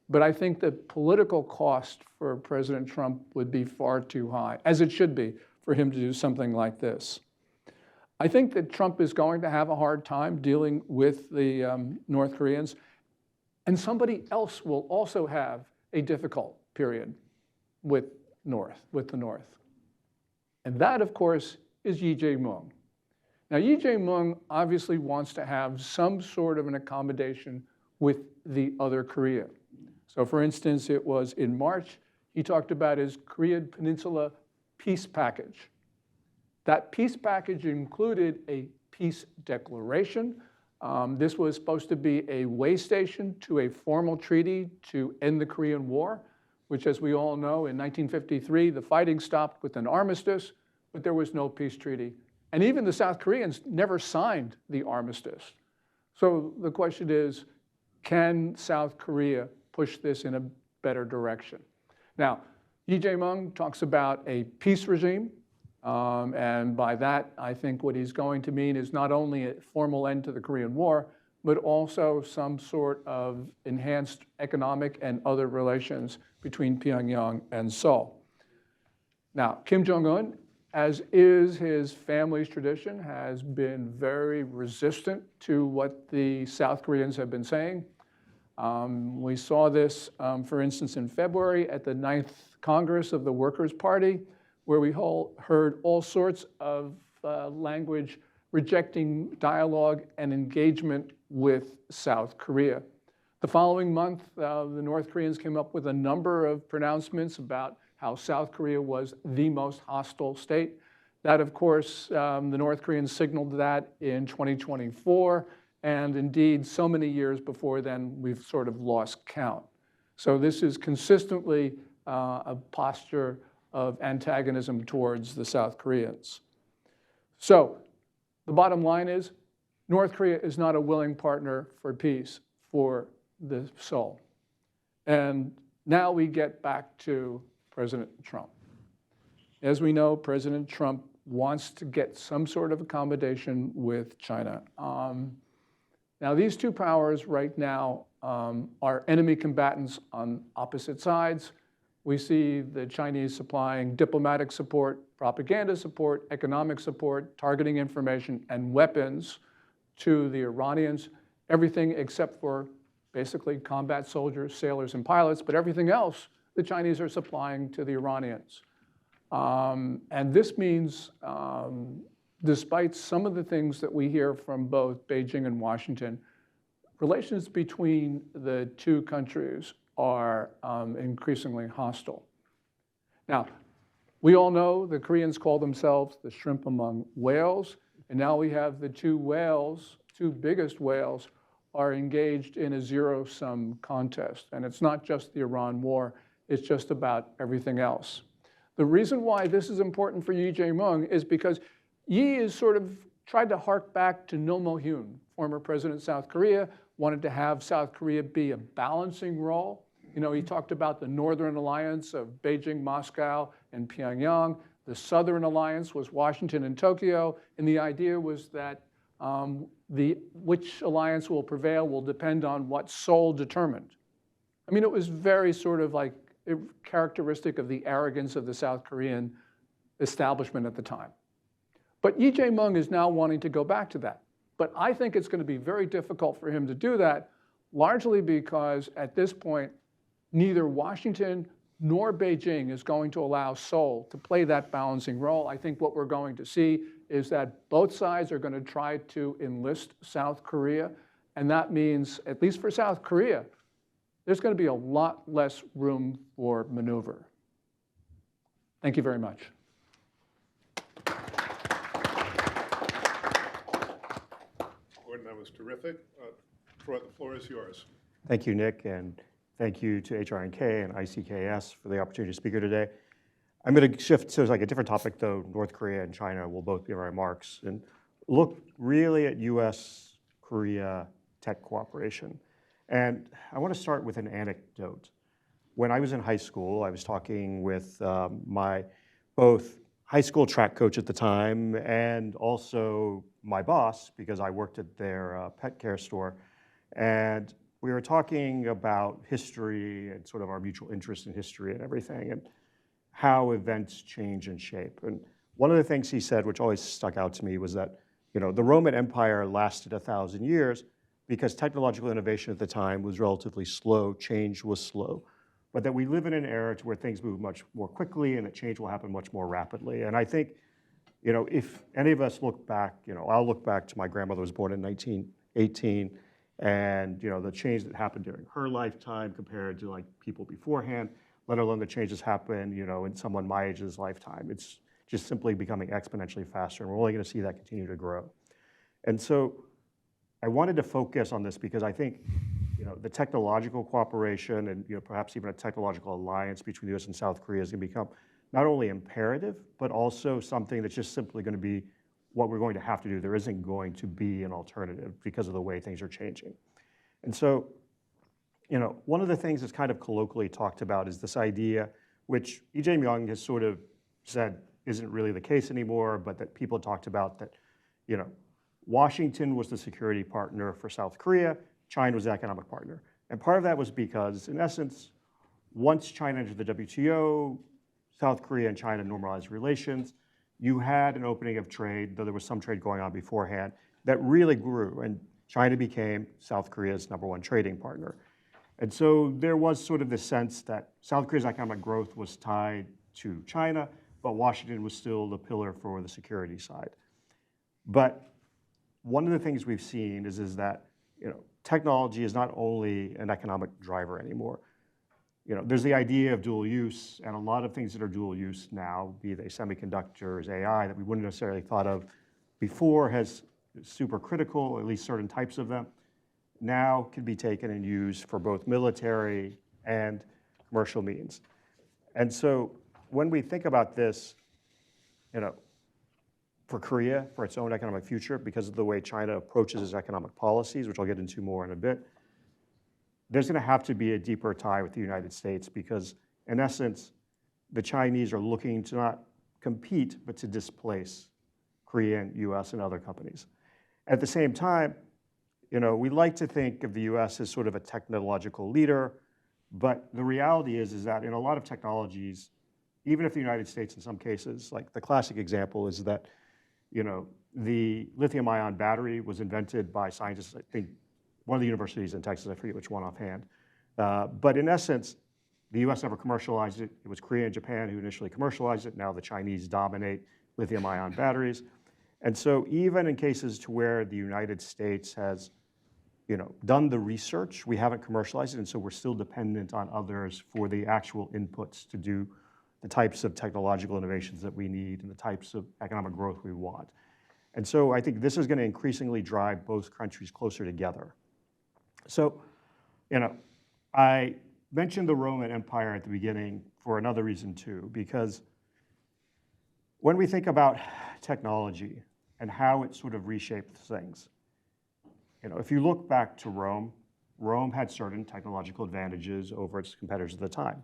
But I think the political cost for President Trump would be far too high, as it should be, for him to do something like this. I think that Trump is going to have a hard time dealing with the North Koreans, and somebody else will also have a difficult period with the North. And that, of course, is Yi Jae-myung. Now, Yi Jae-myung obviously wants to have some sort of an accommodation with the other Korea. So for instance, it was in March, he talked about his Korean Peninsula peace package. That peace package included a peace declaration. This was supposed to be a way station to a formal treaty to end the Korean War, which, as we all know, in 1953, the fighting stopped with an armistice. but there was no peace treaty. And even the South Koreans never signed the armistice. So the question is, can South Korea push this in a better direction? Now, Lee Jae-myung talks about a peace regime, and by that, I think what he's going to mean is not only a formal end to the Korean War, but also some sort of enhanced economic and other relations between Pyongyang and Seoul. Now, Kim Jong-un, as is his family's tradition, has been very resistant to what the South Koreans have been saying. We saw this, for instance, in February at the 9th Congress of the Workers' Party, where we heard all sorts of language rejecting dialogue and engagement with South Korea. The following month, the North Koreans came up with a number of pronouncements about how South Korea was the most hostile state. That, of course, the North Koreans signaled that in 2024, and indeed, so many years before then, we've sort of lost count. So this is consistently a posture of antagonism towards the South Koreans. So the bottom line is, North Korea is not a willing partner for peace for the Seoul. And now we get back to President Trump. As we know, President Trump wants to get some sort of accommodation with China. Now, these two powers right now are enemy combatants on opposite sides. We see the Chinese supplying diplomatic support, propaganda support, economic support, targeting information, and weapons to the Iranians, everything except for basically combat soldiers, sailors, and pilots, but everything else the Chinese are supplying to the Iranians. And this means, despite some of the things that we hear from both Beijing and Washington, relations between the two countries are increasingly hostile. Now, we all know the Koreans call themselves the shrimp among whales, and now we have the two biggest whales are engaged in a zero-sum contest. And it's not just the Iran war, it's just about everything else. The reason why this is important for Lee Jae-myung is because Yi has sort of tried to hark back to Roh Moo-hyun, former president of South Korea, wanted to have South Korea be a balancing role. You know, he talked about the Northern Alliance of Beijing, Moscow, and Pyongyang. The Southern Alliance was Washington and Tokyo, and the idea was that which alliance will prevail will depend on what Seoul determined. I mean, it was very sort of like characteristic of the arrogance of the South Korean establishment at the time. But Lee Jae-myung is now wanting to go back to that. But I think it's going to be very difficult for him to do that, largely because at this point, neither Washington nor Beijing is going to allow Seoul to play that balancing role. I think what we're going to see is that both sides are going to try to enlist South Korea, and that means, at least for South Korea, there's going to be a lot less room for maneuver. Thank you very much. Gordon, that was terrific. Troy, the floor is yours. Thank you, Nick, and thank you to HRNK and ICKS for the opportunity to speak here today. I'm going to shift to like a different topic, though. North Korea and China will both be my remarks, and look really at US-Korea tech cooperation. And I want to start with an anecdote. When I was in high school, I was talking with my both high school track coach at the time and also my boss, because I worked at their pet care store. And we were talking about history and sort of our mutual interest in history and everything, and how events change and shape. And one of the things he said, which always stuck out to me, was that, you know, the Roman Empire lasted 1,000 years because technological innovation at the time was relatively slow, change was slow, but that we live in an era where things move much more quickly and that change will happen much more rapidly. And I think, you know, if any of us look back, you know, I'll look back to my grandmother was born in 1918, and, you know, the change that happened during her lifetime compared to like people beforehand, let alone the changes happen, you know, in someone my age's lifetime. It's just simply becoming exponentially faster, and we're only going to see that continue to grow. And so I wanted to focus on this because I think, you know, the technological cooperation and, you know, perhaps even a technological alliance between the US and South Korea is going to become not only imperative, but also something that's just simply going to be what we're going to have to do. There isn't going to be an alternative because of the way things are changing. And so, one of the things that's kind of colloquially talked about is this idea, which E.J. Myung has sort of said isn't really the case anymore, but that people talked about that, Washington was the security partner for South Korea, China was the economic partner. And part of that was because, in essence, once China entered the WTO, South Korea and China normalized relations, you had an opening of trade, though there was some trade going on beforehand, that really grew, and China became South Korea's #1 trading partner. And so there was sort of this sense that South Korea's economic growth was tied to China, but Washington was still the pillar for the security side. But one of the things we've seen is that technology is not only an economic driver anymore. There's the idea of dual use, and a lot of things that are dual use now, be they semiconductors, AI, that we wouldn't necessarily thought of before as super critical, at least certain types of them, now can be taken and used for both military and commercial means. And so when we think about this, for Korea, for its own economic future, because of the way China approaches its economic policies, which I'll get into more in a bit, there's going to have to be a deeper tie with the United States because, in essence, the Chinese are looking to not compete, but to displace Korean, US, and other companies. At the same time, we like to think of the US as sort of a technological leader, but the reality is that in a lot of technologies, even if the United States in some cases, like the classic example is that, the lithium-ion battery was invented by scientists, I think, one of the universities in Texas, I forget which one offhand. But in essence, the US never commercialized it. It was Korea and Japan who initially commercialized it. Now the Chinese dominate lithium-ion batteries. And so even in cases to where the United States has done the research, we haven't commercialized it, and so we're still dependent on others for the actual inputs to do the types of technological innovations that we need and the types of economic growth we want. And so I think this is going to increasingly drive both countries closer together. So, I mentioned the Roman Empire at the beginning for another reason too, because when we think about technology and how it sort of reshaped things, if you look back to Rome, Rome had certain technological advantages over its competitors at the time.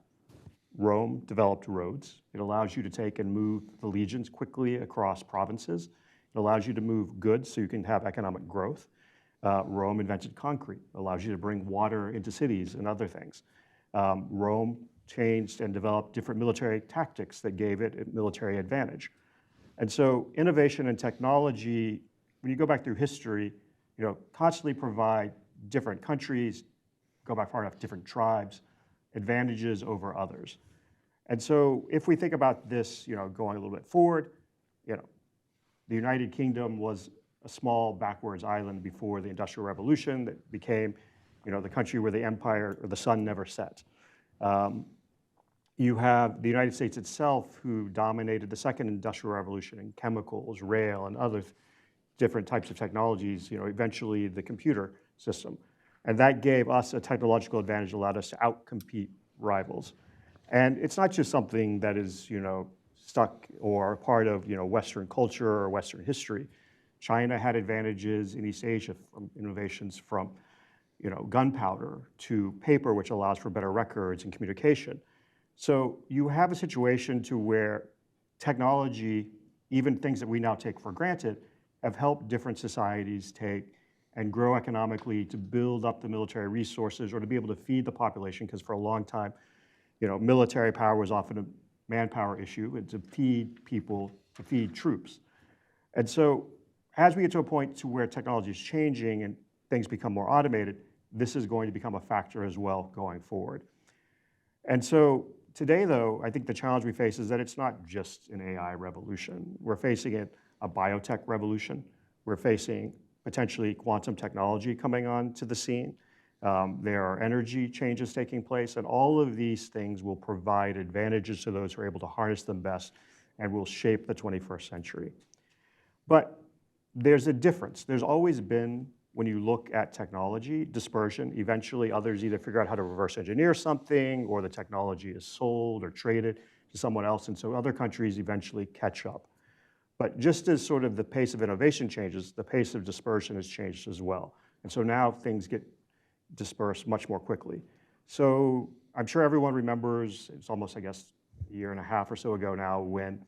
Rome developed roads. It allows you to take and move the legions quickly across provinces. It allows you to move goods so you can have economic growth. Rome invented concrete, allows you to bring water into cities and other things. Rome changed and developed different military tactics that gave it a military advantage. And so innovation and technology, when you go back through history, constantly provide different countries, go back far enough, different tribes, advantages over others. And so if we think about this, going a little bit forward, the United Kingdom was a small backwards island before the Industrial Revolution that became, the country where the empire or the sun never set. You have the United States itself, who dominated the second Industrial Revolution in chemicals, rail, and other different types of technologies, eventually the computer system. And that gave us a technological advantage, allowed us to outcompete rivals. And it's not just something that is, stuck or part of, Western culture or Western history. China had advantages in East Asia from innovations from, gunpowder to paper, which allows for better records and communication. So you have a situation to where technology, even things that we now take for granted, have helped different societies take and grow economically to build up the military resources or to be able to feed the population, because for a long time, military power was often a manpower issue, and to feed people, to feed troops. And so as we get to a point to where technology is changing and things become more automated, this is going to become a factor as well going forward. And so today, though, I think the challenge we face is that it's not just an AI revolution. We're facing a biotech revolution. We're facing potentially quantum technology coming onto the scene. There are energy changes taking place, and all of these things will provide advantages to those who are able to harness them best and will shape the 21st century. But there's a difference. There's always been, when you look at technology, dispersion. Eventually, others either figure out how to reverse engineer something, or the technology is sold or traded to someone else, and so other countries eventually catch up. But just as sort of the pace of innovation changes, the pace of dispersion has changed as well. And so now things get dispersed much more quickly. So I'm sure everyone remembers, it's almost, I guess, a year and a half or so ago now, when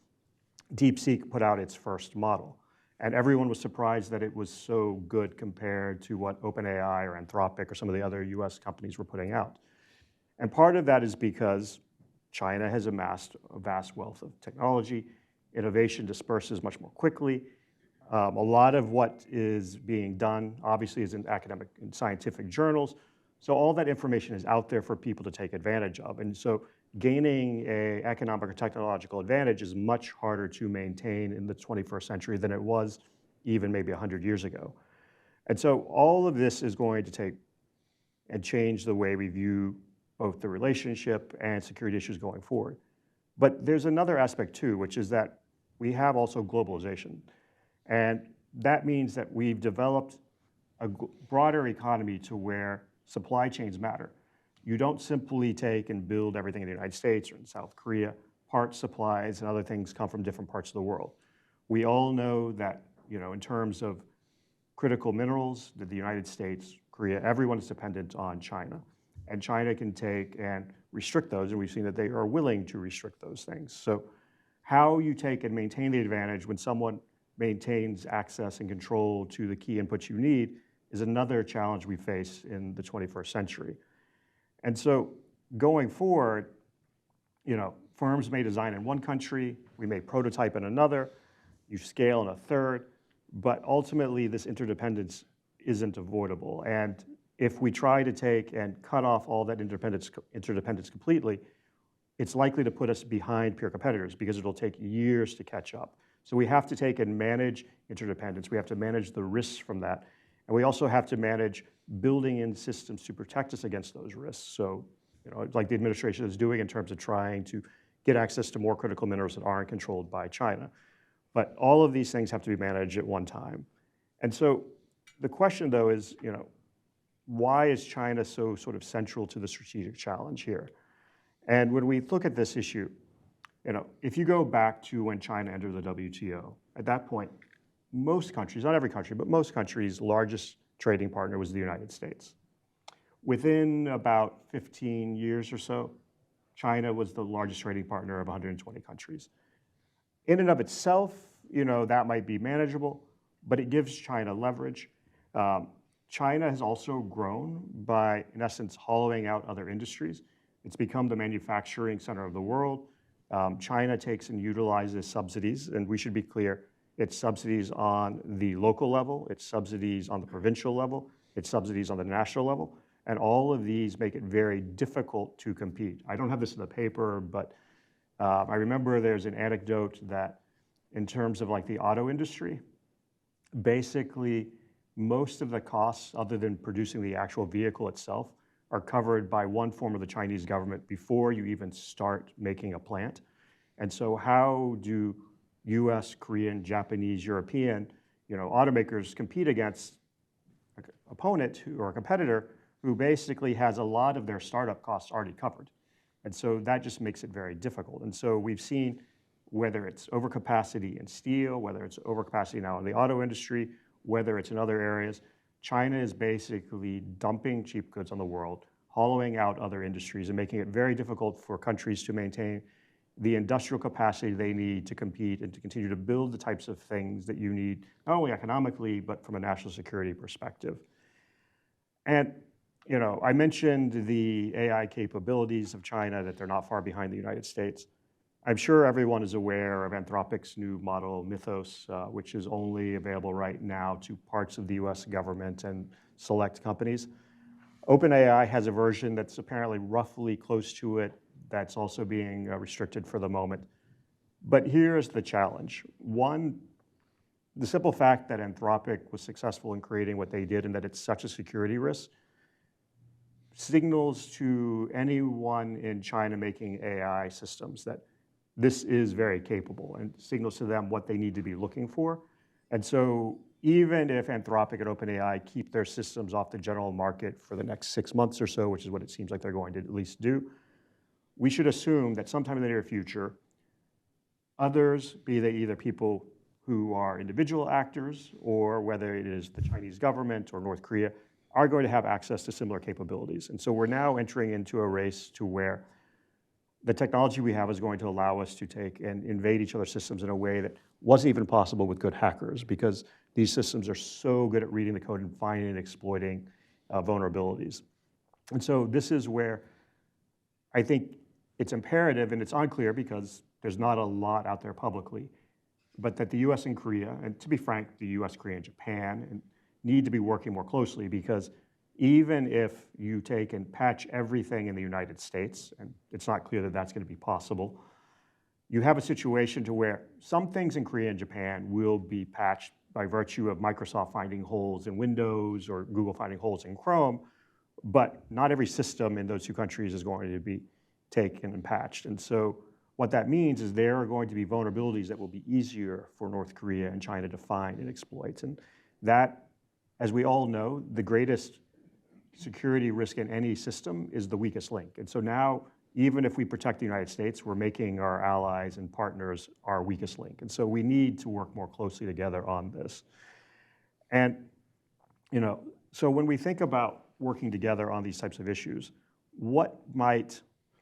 DeepSeek put out its first model. And everyone was surprised that it was so good compared to what OpenAI or Anthropic or some of the other US companies were putting out. And part of that is because China has amassed a vast wealth of technology. Innovation disperses much more quickly. A lot of what is being done, obviously, is in academic and scientific journals. So all that information is out there for people to take advantage of. And so gaining an economic or technological advantage is much harder to maintain in the 21st century than it was even maybe 100 years ago. And so all of this is going to take and change the way we view both the relationship and security issues going forward. But there's another aspect too, which is that we have also globalization. And that means that we've developed a broader economy to where supply chains matter. You don't simply take and build everything in the United States or in South Korea. Parts, supplies, and other things come from different parts of the world. We all know that, in terms of critical minerals, that the United States, Korea, everyone is dependent on China. And China can take and restrict those, and we've seen that they are willing to restrict those things. So how you take and maintain the advantage when someone maintains access and control to the key inputs you need is another challenge we face in the 21st century. And so going forward, firms may design in one country, we may prototype in another, you scale in a third, but ultimately this interdependence isn't avoidable. And if we try to take and cut off all that interdependence completely, it's likely to put us behind peer competitors because it'll take years to catch up. So we have to take and manage interdependence. We have to manage the risks from that. And we also have to manage building in systems to protect us against those risks. So, like the administration is doing in terms of trying to get access to more critical minerals that aren't controlled by China. But all of these things have to be managed at one time. And so the question, though, is, why is China so sort of central to the strategic challenge here? And when we look at this issue, if you go back to when China entered the WTO, at that point, most countries, not every country, but most countries' largest trading partner was the United States. Within about 15 years or so, China was the largest trading partner of 120 countries. In and of itself, that might be manageable, but it gives China leverage. China has also grown by, in essence, hollowing out other industries. It's become the manufacturing center of the world. China takes and utilizes subsidies, and we should be clear, it's subsidies on the local level, it's subsidies on the provincial level, it's subsidies on the national level, and all of these make it very difficult to compete. I don't have this in the paper, but I remember there's an anecdote that in terms of like the auto industry, basically most of the costs other than producing the actual vehicle itself are covered by one form of the Chinese government before you even start making a plant. And so how do US, Korean, Japanese, European, automakers compete against an opponent or a competitor who basically has a lot of their startup costs already covered? And so that just makes it very difficult. And so we've seen whether it's overcapacity in steel, whether it's overcapacity now in the auto industry, whether it's in other areas, China is basically dumping cheap goods on the world, hollowing out other industries and making it very difficult for countries to maintain the industrial capacity they need to compete and to continue to build the types of things that you need, not only economically, but from a national security perspective. And, I mentioned the AI capabilities of China, that they're not far behind the United States. I'm sure everyone is aware of Anthropic's new model, Mythos, which is only available right now to parts of the US government and select companies. OpenAI has a version that's apparently roughly close to it that's also being restricted for the moment. But here's the challenge. One, the simple fact that Anthropic was successful in creating what they did and that it's such a security risk signals to anyone in China making AI systems that this is very capable and signals to them what they need to be looking for. And so even if Anthropic and OpenAI keep their systems off the general market for the next 6 months or so, which is what it seems like they're going to at least do, we should assume that sometime in the near future, others, be they either people who are individual actors or whether it is the Chinese government or North Korea, are going to have access to similar capabilities. And so we're now entering into a race to where the technology we have is going to allow us to take and invade each other's systems in a way that wasn't even possible with good hackers, because these systems are so good at reading the code and finding and exploiting vulnerabilities. And so this is where I think it's imperative, and it's unclear because there's not a lot out there publicly, but that the US and Korea, and to be frank, the US, Korea, and Japan need to be working more closely, because even if you take and patch everything in the United States, and it's not clear that that's going to be possible, you have a situation to where some things in Korea and Japan will be patched by virtue of Microsoft finding holes in Windows or Google finding holes in Chrome, but not every system in those two countries is going to be taken and patched. And so what that means is there are going to be vulnerabilities that will be easier for North Korea and China to find and exploit. And that, as we all know, the greatest security risk in any system is the weakest link. And so now, even if we protect the United States, we're making our allies and partners our weakest link. And so we need to work more closely together on this. And, so when we think about working together on these types of issues, what might,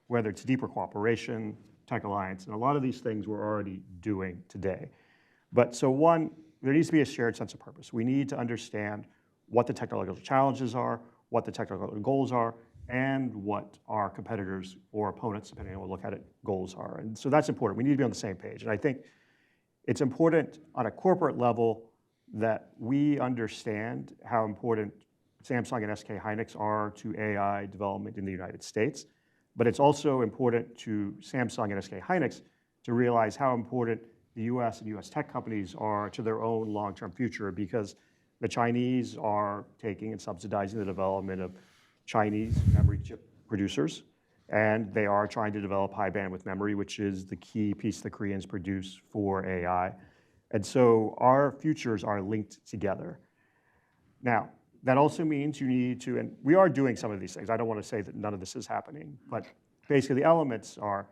whether it's deeper cooperation, tech alliance, and a lot of these things we're already doing today. But so one, there needs to be a shared sense of purpose. We need to understand what the technological challenges are, what the technological goals are, and what our competitors or opponents, depending on how we look at it, goals are. And so that's important. We need to be on the same page. And I think it's important on a corporate level that we understand how important Samsung and SK Hynix are to AI development in the United States. But it's also important to Samsung and SK Hynix to realize how important the US and US tech companies are to their own long-term future, because the Chinese are taking and subsidizing the development of Chinese memory chip producers, and they are trying to develop high bandwidth memory, which is the key piece the Koreans produce for AI. And so our futures are linked together. Now, that also means you need to, and we are doing some of these things. I don't want to say that none of this is happening, but basically the elements are,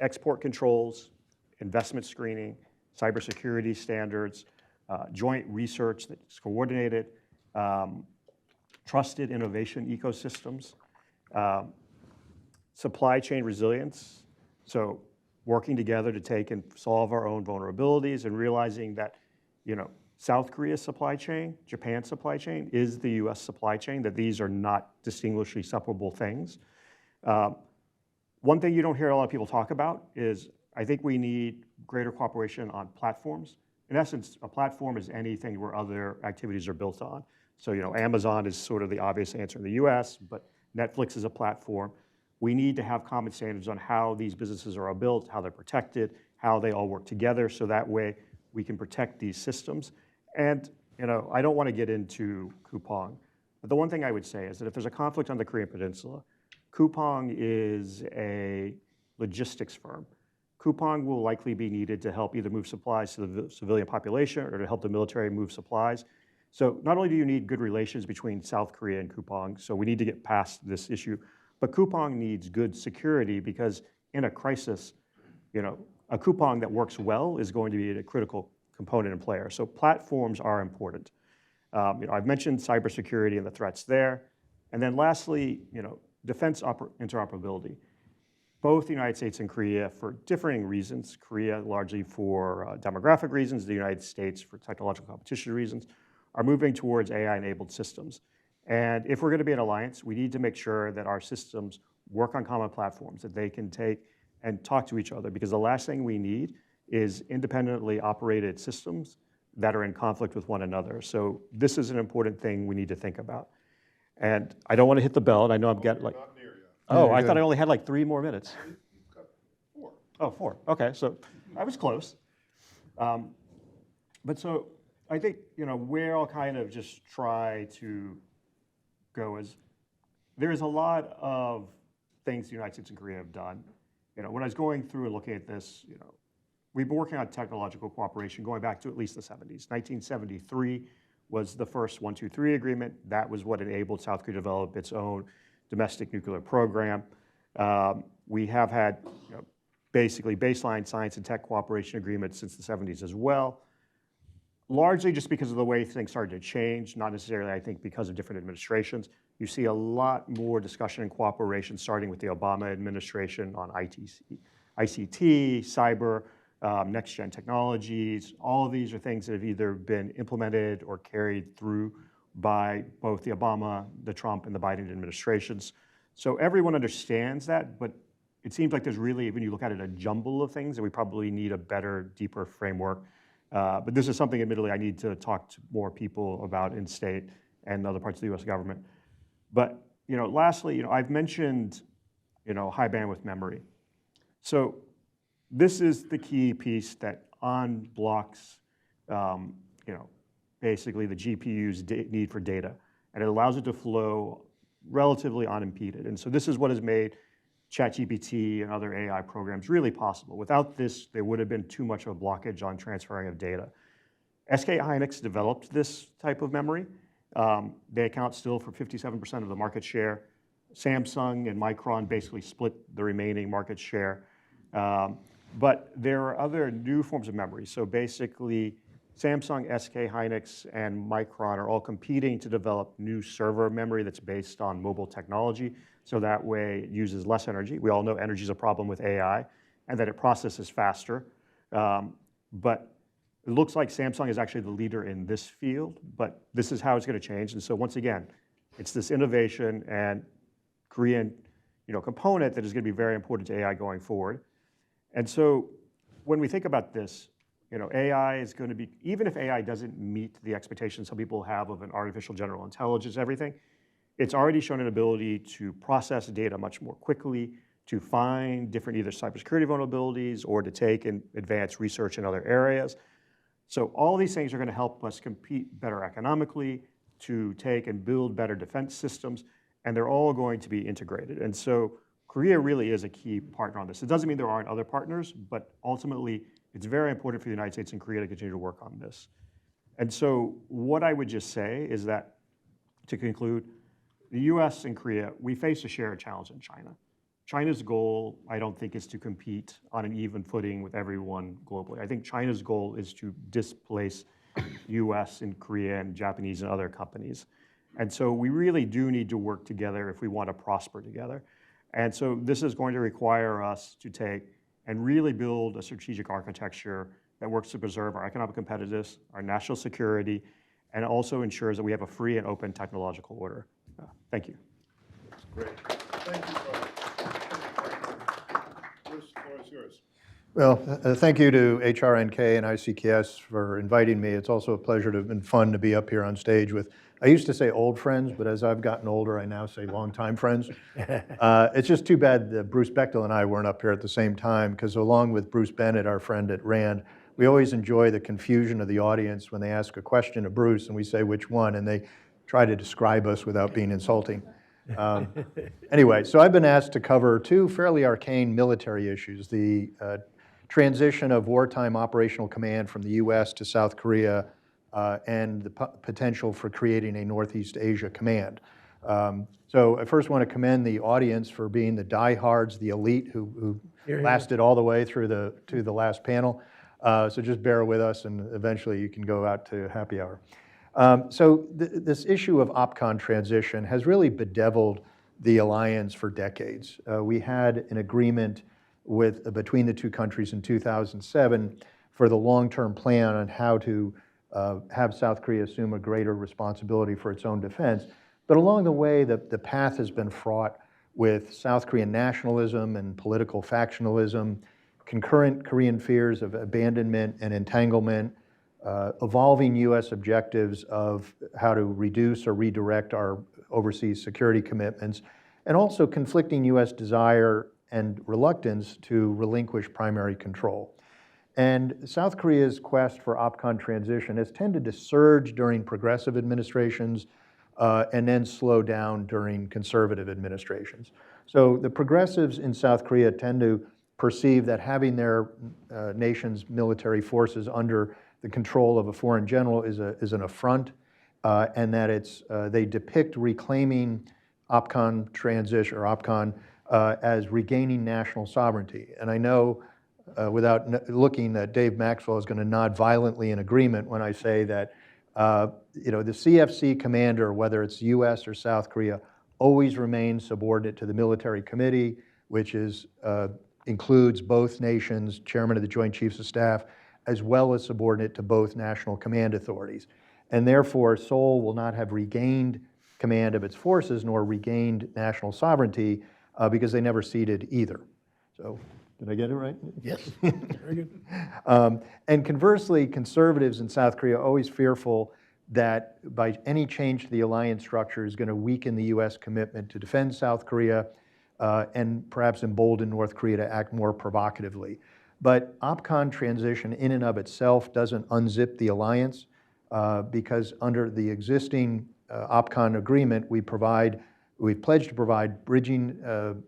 export controls, investment screening, cybersecurity standards, joint research that's coordinated, trusted innovation ecosystems, supply chain resilience, so working together to take and solve our own vulnerabilities and realizing that, South Korea's supply chain, Japan's supply chain is the US supply chain, that these are not distinguishably separable things. One thing you don't hear a lot of people talk about is I think we need greater cooperation on platforms. In essence, a platform is anything where other activities are built on. So, Amazon is sort of the obvious answer in the US, but Netflix is a platform. We need to have common standards on how these businesses are built, how they're protected, how they all work together, so that way we can protect these systems. And, I don't want to get into Coupang, but the one thing I would say is that if there's a conflict on the Korean Peninsula, Coupang is a logistics firm. Coupang will likely be needed to help either move supplies to the civilian population or to help the military move supplies. So not only do you need good relations between South Korea and Coupang, so we need to get past this issue, but Coupang needs good security, because in a crisis, a Coupang that works well is going to be a critical component and player. So platforms are important. I've mentioned cybersecurity and the threats there. And then lastly, defense interoperability. Both the United States and Korea, for differing reasons, Korea largely for demographic reasons, the United States for technological competition reasons, are moving towards AI-enabled systems. And if we're going to be an alliance, we need to make sure that our systems work on common platforms, that they can take and talk to each other, because the last thing we need is independently operated systems that are in conflict with one another. So this is an important thing we need to think about. And I don't want to hit the bell, and I know I'm getting like, oh, I thought I only had like 3 more minutes. You've got 4. Oh, 4, okay, so I was close. But so I think, where I'll kind of just try to go is, there's a lot of things the United States and Korea have done. When I was going through and looking at this, we've been working on technological cooperation going back to at least the 70s. 1973 was the first 1-2-3 agreement. That was what enabled South Korea to develop its own domestic nuclear program. We have had basically baseline science and tech cooperation agreements since the 70s as well, largely just because of the way things started to change, not necessarily, I think, because of different administrations. You see a lot more discussion and cooperation starting with the Obama administration on ICT, cyber, next-gen technologies. All of these are things that have either been implemented or carried through by both the Obama, the Trump, and the Biden administrations. So everyone understands that, but it seems like there's really, when you look at it, a jumble of things, and we probably need a better, deeper framework. But this is something, admittedly, I need to talk to more people about in state and other parts of the U.S. government. But lastly, I've mentioned high bandwidth memory. So this is the key piece that unblocks basically the GPU's need for data, and it allows it to flow relatively unimpeded. And so this is what has made ChatGPT and other AI programs really possible. Without this, there would have been too much of a blockage on transferring of data. SK hynix developed this type of memory. They account still for 57% of the market share. Samsung and Micron basically split the remaining market share. But there are other new forms of memory. So basically, Samsung, SK hynix, and Micron are all competing to develop new server memory that's based on mobile technology. So that way it uses less energy. We all know energy is a problem with AI, and that it processes faster. But it looks like Samsung is actually the leader in this field, but this is how it's going to change. And so once again, it's this innovation and Korean component that is going to be very important to AI going forward. And so when we think about this, AI is going to be, even if AI doesn't meet the expectations some people have of an artificial general intelligence, everything, it's already shown an ability to process data much more quickly, to find different either cybersecurity vulnerabilities or to take and advance research in other areas. So all these things are going to help us compete better economically, to take and build better defense systems, and they're all going to be integrated. And so Korea really is a key partner on this. It doesn't mean there aren't other partners, but ultimately it's very important for the United States and Korea to continue to work on this. And so what I would just say is that, to conclude, the US and Korea, we face a shared challenge in China. China's goal, I don't think, is to compete on an even footing with everyone globally. I think China's goal is to displace US and Korea and Japanese and other companies. And so we really do need to work together if we want to prosper together. And so this is going to require us to take and really build a strategic architecture that works to preserve our economic competitiveness, our national security, and also ensures that we have a free and open technological order. Thank you. That's great. Thank you, Brian. Bruce, the floor is yours. Well, thank you to HRNK and ICKS for inviting me. It's also a pleasure and fun to be up here on stage with, I used to say old friends, but as I've gotten older, I now say longtime friends. It's just too bad that Bruce Bechtel and I weren't up here at the same time, because along with Bruce Bennett, our friend at RAND, we always enjoy the confusion of the audience when they ask a question of Bruce and we say which one, and they try to describe us without being insulting. Anyway, so I've been asked to cover two fairly arcane military issues: the transition of wartime operational command from the US to South Korea, and the potential for creating a Northeast Asia command. So I first want to commend the audience for being the diehards, the elite who lasted all the way through to the last panel. So just bear with us, and eventually you can go out to happy hour. So this issue of OPCON transition has really bedeviled the alliance for decades. We had an agreement between the two countries in 2007 for the long-term plan on how to have South Korea assume a greater responsibility for its own defense. But along the way, the path has been fraught with South Korean nationalism and political factionalism, concurrent Korean fears of abandonment and entanglement, evolving US objectives of how to reduce or redirect our overseas security commitments, and also conflicting US desire and reluctance to relinquish primary control. And South Korea's quest for OPCON transition has tended to surge during progressive administrations and then slow down during conservative administrations. So the progressives in South Korea tend to perceive that having their nation's military forces under the control of a foreign general is an affront, and that they depict reclaiming OPCON transition or OPCON as regaining national sovereignty. And I know without looking that Dave Maxwell is going to nod violently in agreement when I say that the CFC commander, whether it's US or South Korea, always remains subordinate to the military committee, which includes both nations, chairman of the Joint Chiefs of Staff, as well as subordinate to both national command authorities. And therefore, Seoul will not have regained command of its forces nor regained national sovereignty because they never ceded either. So, did I get it right? Yes, very good. And conversely, conservatives in South Korea are always fearful that by any change to the alliance structure is going to weaken the US commitment to defend South Korea and perhaps embolden North Korea to act more provocatively. But OPCON transition in and of itself doesn't unzip the alliance because under the existing OPCON agreement, we've pledged to provide bridging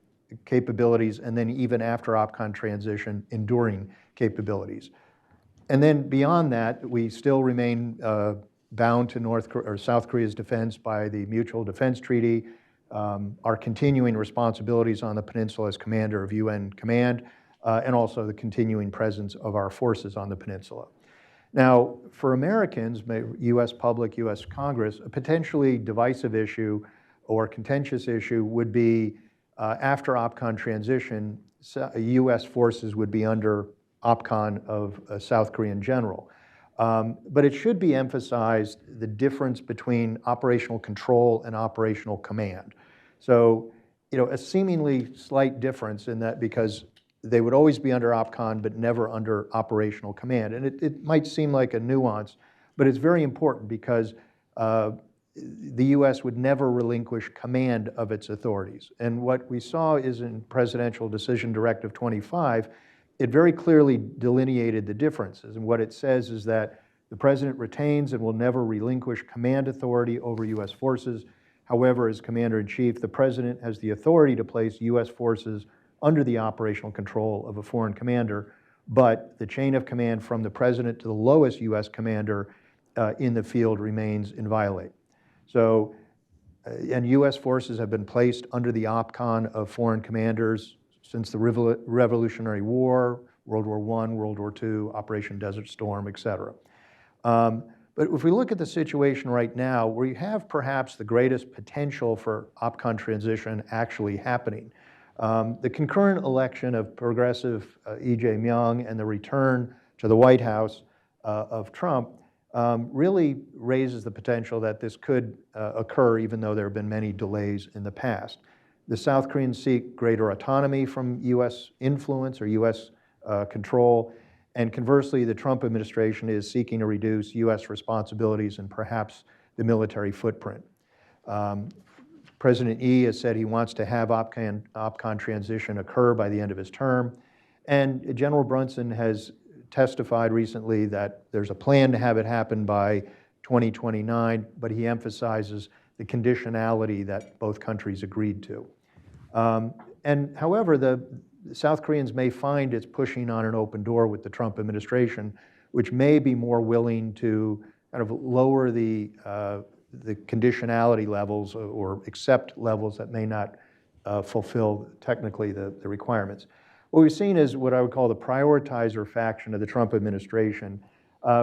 capabilities, and then even after OPCON transition, enduring capabilities. And then beyond that, we still remain bound to South Korea's defense by the Mutual Defense Treaty, our continuing responsibilities on the peninsula as commander of UN Command, and also the continuing presence of our forces on the peninsula. Now, for Americans, US public, US Congress, a potentially divisive issue or contentious issue would be after OPCON transition, US forces would be under OPCON of a South Korean general. But it should be emphasized the difference between operational control and operational command. So, a seemingly slight difference in that because they would always be under OPCON but never under operational command. And it might seem like a nuance, but it's very important because the US would never relinquish command of its authorities. And what we saw is in Presidential Decision Directive 25, it very clearly delineated the differences. And what it says is that the President retains and will never relinquish command authority over US forces. However, as Commander-in-Chief, the President has the authority to place US forces under the operational control of a foreign commander, but the chain of command from the President to the lowest US commander in the field remains inviolate. So, and US forces have been placed under the OPCON of foreign commanders since the Revolutionary War, World War I, World War II, Operation Desert Storm, et cetera. But if we look at the situation right now, we have perhaps the greatest potential for OPCON transition actually happening. The concurrent election of progressive Lee Jae-myung and the return to the White House of Trump really raises the potential that this could occur even though there have been many delays in the past. The South Koreans seek greater autonomy from US influence or US control, and conversely, the Trump administration is seeking to reduce US responsibilities and perhaps the military footprint. President Lee has said he wants to have OPCON transition occur by the end of his term, and General Brunson has testified recently that there's a plan to have it happen by 2029, but he emphasizes the conditionality that both countries agreed to. And however, the South Koreans may find it's pushing on an open door with the Trump administration, which may be more willing to kind of lower the conditionality levels or accept levels that may not fulfill technically the requirements. What we've seen is what I would call the prioritizer faction of the Trump administration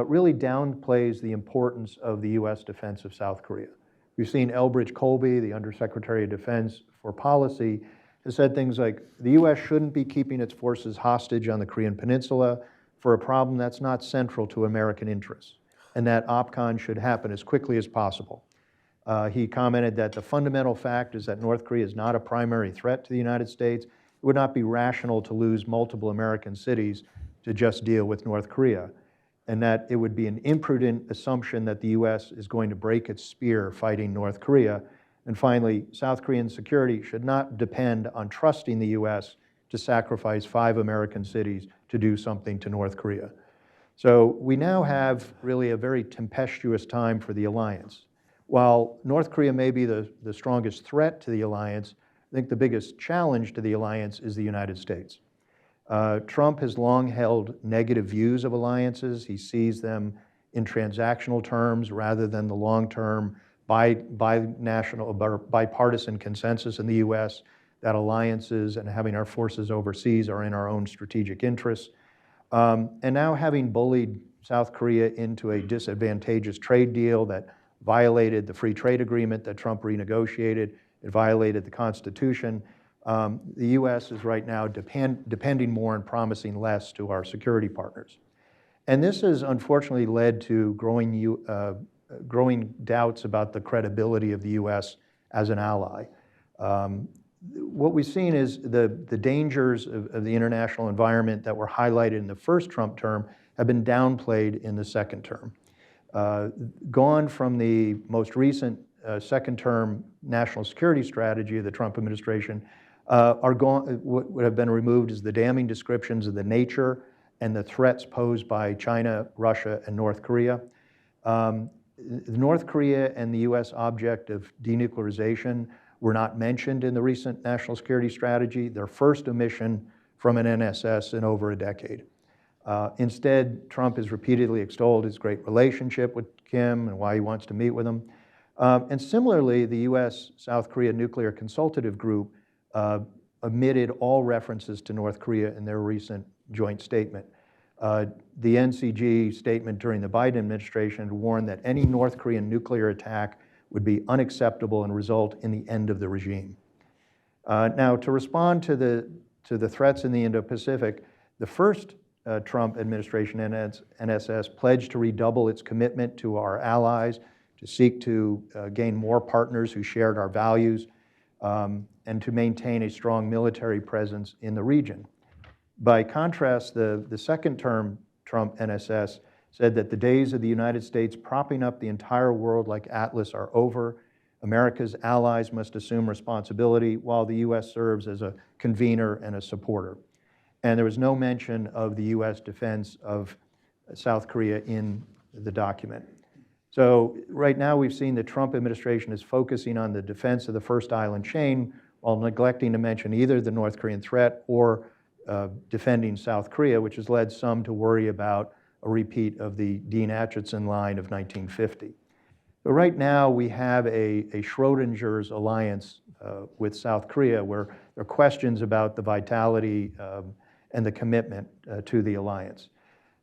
really downplays the importance of the US defense of South Korea. We've seen Elbridge Colby, the Undersecretary of Defense for Policy, has said things like, the US shouldn't be keeping its forces hostage on the Korean Peninsula for a problem that's not central to American interests, and that OPCON should happen as quickly as possible. He commented that the fundamental fact is that North Korea is not a primary threat to the United States. It would not be rational to lose multiple American cities to just deal with North Korea, and that it would be an imprudent assumption that the US is going to break its spear fighting North Korea. And finally, South Korean security should not depend on trusting the US to sacrifice 5 American cities to do something to North Korea. So we now have really a very tempestuous time for the alliance. While North Korea may be the strongest threat to the alliance, I think the biggest challenge to the alliance is the United States. Trump has long held negative views of alliances. He sees them in transactional terms rather than the long-term bipartisan consensus in the US that alliances and having our forces overseas are in our own strategic interests. And now having bullied South Korea into a disadvantageous trade deal that violated the free trade agreement that Trump renegotiated, it violated the Constitution. The U.S. is right now depending more and promising less to our security partners. And this has unfortunately led to growing doubts about the credibility of the U.S. as an ally. What we've seen is the dangers of the international environment that were highlighted in the first Trump term have been downplayed in the second term. Gone from the most recent second term national security strategy of the Trump administration are gone. What would have been removed is the damning descriptions of the nature and the threats posed by China, Russia, and North Korea. North Korea and the U.S. object of denuclearization were not mentioned in the recent national security strategy, their first omission from an NSS in over a decade. Instead, Trump has repeatedly extolled his great relationship with Kim and why he wants to meet with him. And similarly, the U.S.-South Korea Nuclear Consultative Group omitted all references to North Korea in their recent joint statement. The NCG statement during the Biden administration warned that any North Korean nuclear attack would be unacceptable and result in the end of the regime. Now, to respond to the threats in the Indo-Pacific, the first Trump administration NSS pledged to redouble its commitment to our allies, to seek to gain more partners who shared our values, and to maintain a strong military presence in the region. By contrast, the second term Trump NSS said that the days of the United States propping up the entire world like Atlas are over. America's allies must assume responsibility while the U.S. serves as a convener and a supporter. And there was no mention of the U.S. defense of South Korea in the document. So right now we've seen the Trump administration is focusing on the defense of the first island chain while neglecting to mention either the North Korean threat or defending South Korea, which has led some to worry about a repeat of the Dean Acheson line of 1950. But right now we have a Schrodinger's alliance with South Korea where there are questions about the vitality and the commitment to the alliance.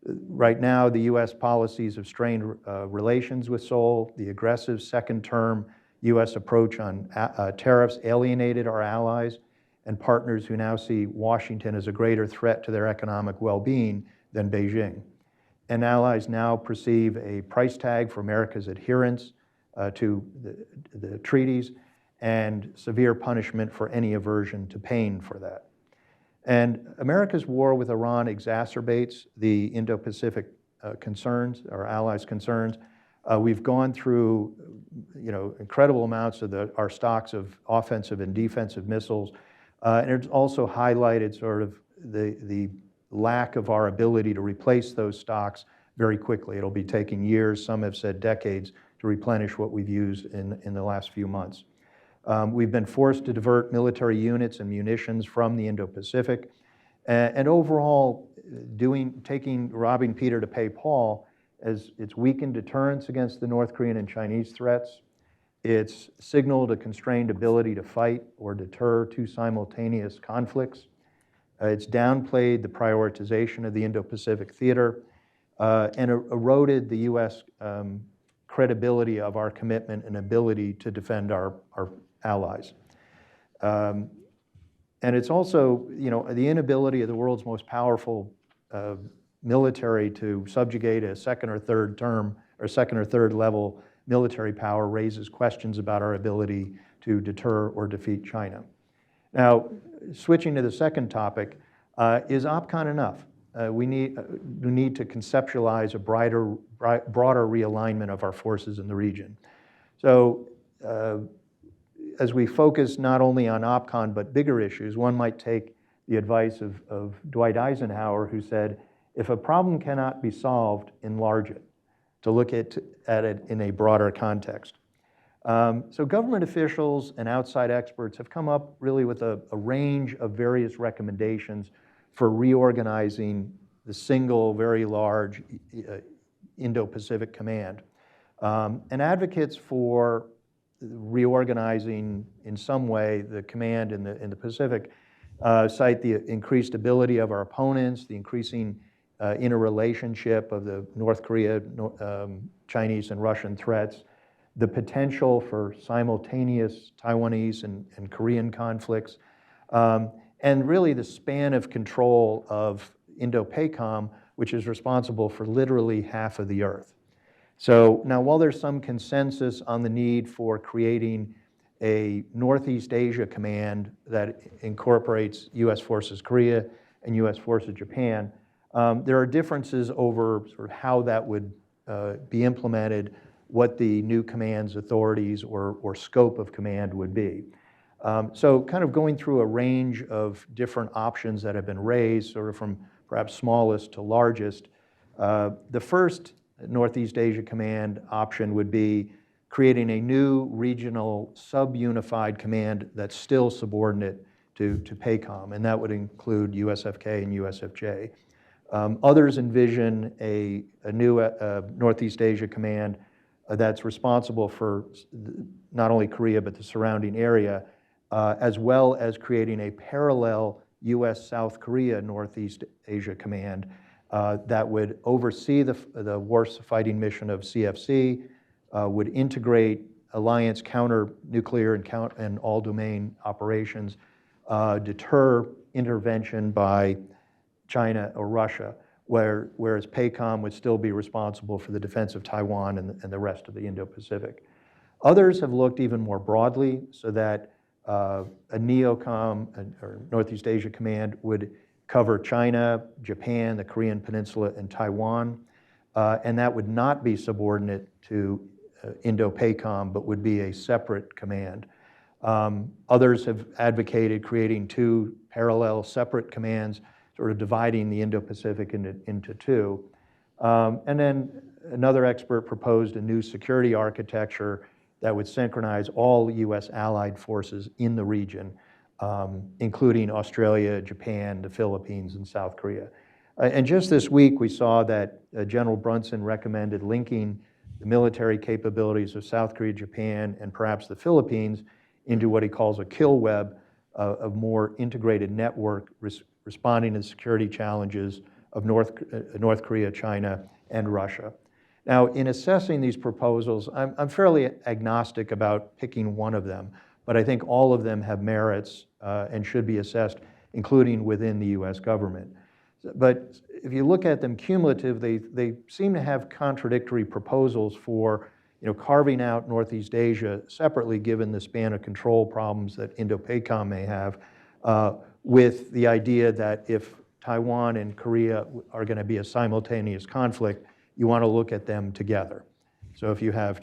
Right now, the U.S. policies have strained relations with Seoul. The aggressive second-term U.S. approach on tariffs alienated our allies and partners who now see Washington as a greater threat to their economic well-being than Beijing. And allies now perceive a price tag for America's adherence to the treaties and severe punishment for any aversion to pain for that. And America's war with Iran exacerbates the Indo-Pacific concerns, our allies' concerns. We've gone through, incredible amounts of our stocks of offensive and defensive missiles, and it's also highlighted sort of the lack of our ability to replace those stocks very quickly. It'll be taking years, some have said decades, to replenish what we've used in the last few months. We've been forced to divert military units and munitions from the Indo-Pacific, and overall, robbing Peter to pay Paul, as it's weakened deterrence against the North Korean and Chinese threats. It's signaled a constrained ability to fight or deter two simultaneous conflicts. It's downplayed the prioritization of the Indo-Pacific theater and eroded the U.S. credibility of our commitment and ability to defend our allies. And it's also, the inability of the world's most powerful military to subjugate a second or third level military power raises questions about our ability to deter or defeat China. Now, switching to the second topic, is OPCON enough? We need to conceptualize a broader realignment of our forces in the region. So as we focus not only on OPCON but bigger issues, one might take the advice of Dwight Eisenhower, who said, if a problem cannot be solved, enlarge it, to look at it in a broader context. So government officials and outside experts have come up really with a range of various recommendations for reorganizing the single, very large Indo-Pacific Command. And advocates for reorganizing in some way the command in the Pacific, cite the increased ability of our opponents, the increasing interrelationship of the North Korea, Chinese and Russian threats, the potential for simultaneous Taiwanese and Korean conflicts, and really the span of control of Indo-PACOM, which is responsible for literally half of the Earth. So now, while there's some consensus on the need for creating a Northeast Asia command that incorporates U.S. Forces Korea and U.S. Forces Japan, there are differences over sort of how that would be implemented, what the new command's authorities or scope of command would be. So kind of going through a range of different options that have been raised, sort of from perhaps smallest to largest. The first Northeast Asia Command option would be creating a new regional sub-unified command that's still subordinate to PACOM, and that would include USFK and USFJ. Others envision a new Northeast Asia Command that's responsible for not only Korea but the surrounding area, as well as creating a parallel US-South Korea Northeast Asia Command that would oversee the war-fighting mission of CFC, would integrate alliance counter-nuclear and all-domain operations, deter intervention by China or Russia, whereas PACOM would still be responsible for the defense of Taiwan and the rest of the Indo-Pacific. Others have looked even more broadly, so that a NEOCOM, or Northeast Asia Command, would cover China, Japan, the Korean Peninsula, and Taiwan, and that would not be subordinate to Indo-PACOM, but would be a separate command. Others have advocated creating two parallel separate commands, sort of dividing the Indo-Pacific into two. And then another expert proposed a new security architecture that would synchronize all US allied forces in the region, including Australia, Japan, the Philippines, and South Korea. And just this week, we saw that General Brunson recommended linking the military capabilities of South Korea, Japan, and perhaps the Philippines into what he calls a kill web of more integrated network responding to the security challenges of North Korea, China, and Russia. Now, in assessing these proposals, I'm fairly agnostic about picking one of them, but I think all of them have merits and should be assessed, including within the US government. But if you look at them cumulatively, they seem to have contradictory proposals for carving out Northeast Asia separately, given the span of control problems that Indo-PACOM may have, with the idea that if Taiwan and Korea are going to be a simultaneous conflict, you want to look at them together. So if you have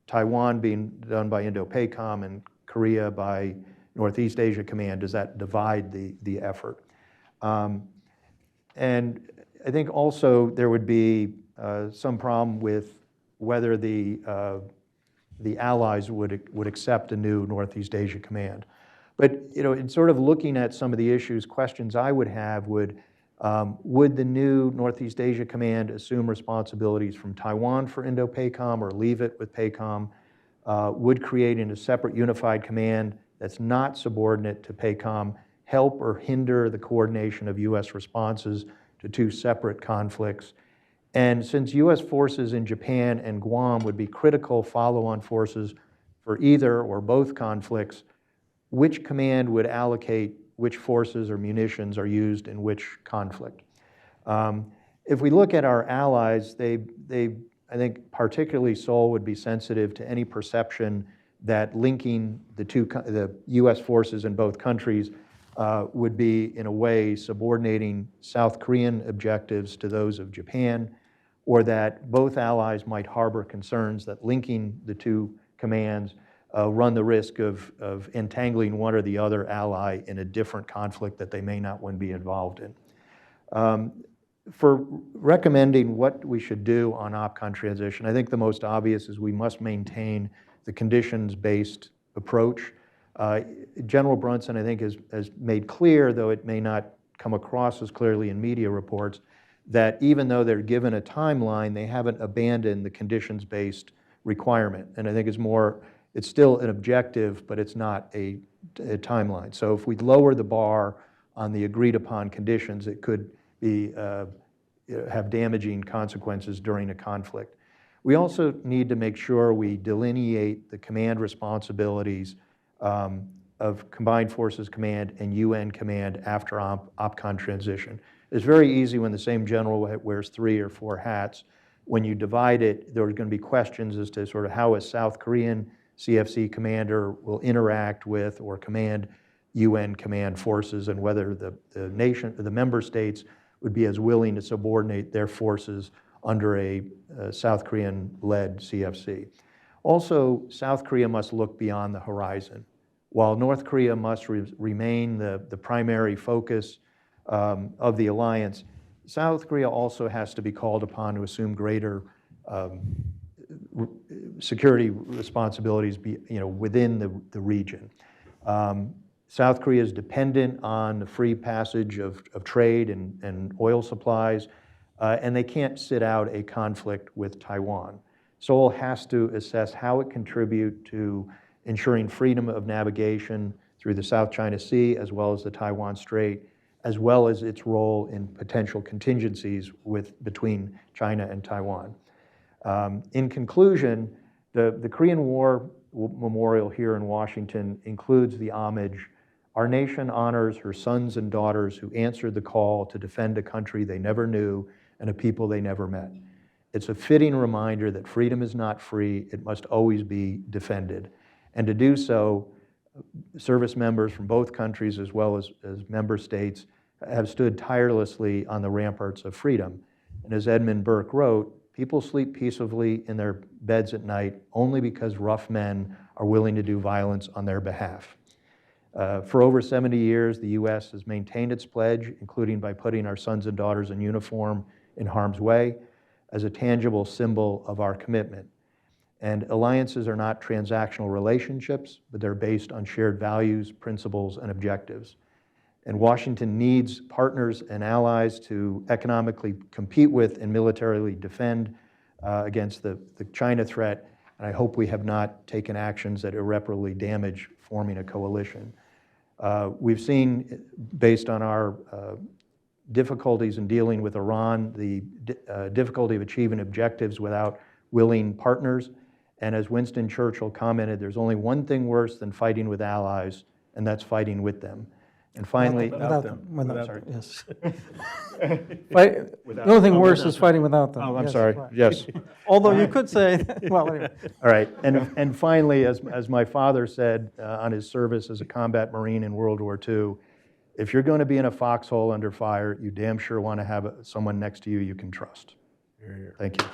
Taiwan being done by Indo-PACOM and Korea by Northeast Asia Command, does that divide the effort? And I think also there would be some problem with whether the allies would accept a new Northeast Asia Command. But in sort of looking at some of the issues, questions I would have would the new Northeast Asia Command assume responsibilities from Taiwan for Indo-PACOM or leave it with PACOM? Would creating a separate unified command that's not subordinate to PACOM help or hinder the coordination of US responses to two separate conflicts? And since US forces in Japan and Guam would be critical follow-on forces for either or both conflicts, which command would allocate which forces or munitions are used in which conflict? If we look at our allies, I think particularly Seoul would be sensitive to any perception that linking the US forces in both countries would be, in a way, subordinating South Korean objectives to those of Japan, or that both allies might harbor concerns that linking the two commands run the risk of entangling one or the other ally in a different conflict that they may not want to be involved in. For recommending what we should do on OPCON transition, I think the most obvious is we must maintain the conditions-based approach. General Brunson, I think, has made clear, though it may not come across as clearly in media reports, that even though they're given a timeline, they haven't abandoned the conditions-based requirement. And I think it's more It's still an objective, but it's not a timeline. So if we lower the bar on the agreed upon conditions, it could be, have damaging consequences during a conflict. We also need to make sure we delineate the command responsibilities of Combined Forces Command and UN Command after OPCON transition. It's very easy when the same general wears 3 or 4 hats. When you divide it, there's going to be questions as to sort of how a South Korean CFC commander will interact with or command UN command forces, and whether the member states would be as willing to subordinate their forces under a South Korean-led CFC. Also, South Korea must look beyond the horizon. While North Korea must remain the primary focus of the alliance, South Korea also has to be called upon to assume greater security responsibilities within the region. South Korea is dependent on the free passage of trade and oil supplies, and they can't sit out a conflict with Taiwan. Seoul has to assess how it contributes to ensuring freedom of navigation through the South China Sea as well as the Taiwan Strait, as well as its role in potential contingencies between China and Taiwan. In conclusion, the Korean War Memorial here in Washington includes the homage. Our nation honors her sons and daughters who answered the call to defend a country they never knew and a people they never met. It's a fitting reminder that freedom is not free, it must always be defended. And to do so, service members from both countries as well as member states have stood tirelessly on the ramparts of freedom. And as Edmund Burke wrote, people sleep peacefully in their beds at night only because rough men are willing to do violence on their behalf. For over 70 years, the U.S. has maintained its pledge, including by putting our sons and daughters in uniform in harm's way, as a tangible symbol of our commitment. And alliances are not transactional relationships, but they're based on shared values, principles, and objectives. And Washington needs partners and allies to economically compete with and militarily defend against the China threat. And I hope we have not taken actions that irreparably damage forming a coalition. We've seen, based on our difficulties in dealing with Iran, the difficulty of achieving objectives without willing partners. And as Winston Churchill commented, there's only one thing worse than fighting with allies, and that's fighting with them. And finally, without them. Sorry. Yes. The only thing worse is fighting without them. Oh, I'm Yes, sorry. right. Yes. Although you could say, well, anyway. All right. And finally, as my father said on his service as a combat Marine in World War II, if you're going to be in a foxhole under fire, you damn sure want to have someone next to you you can trust. Thank you.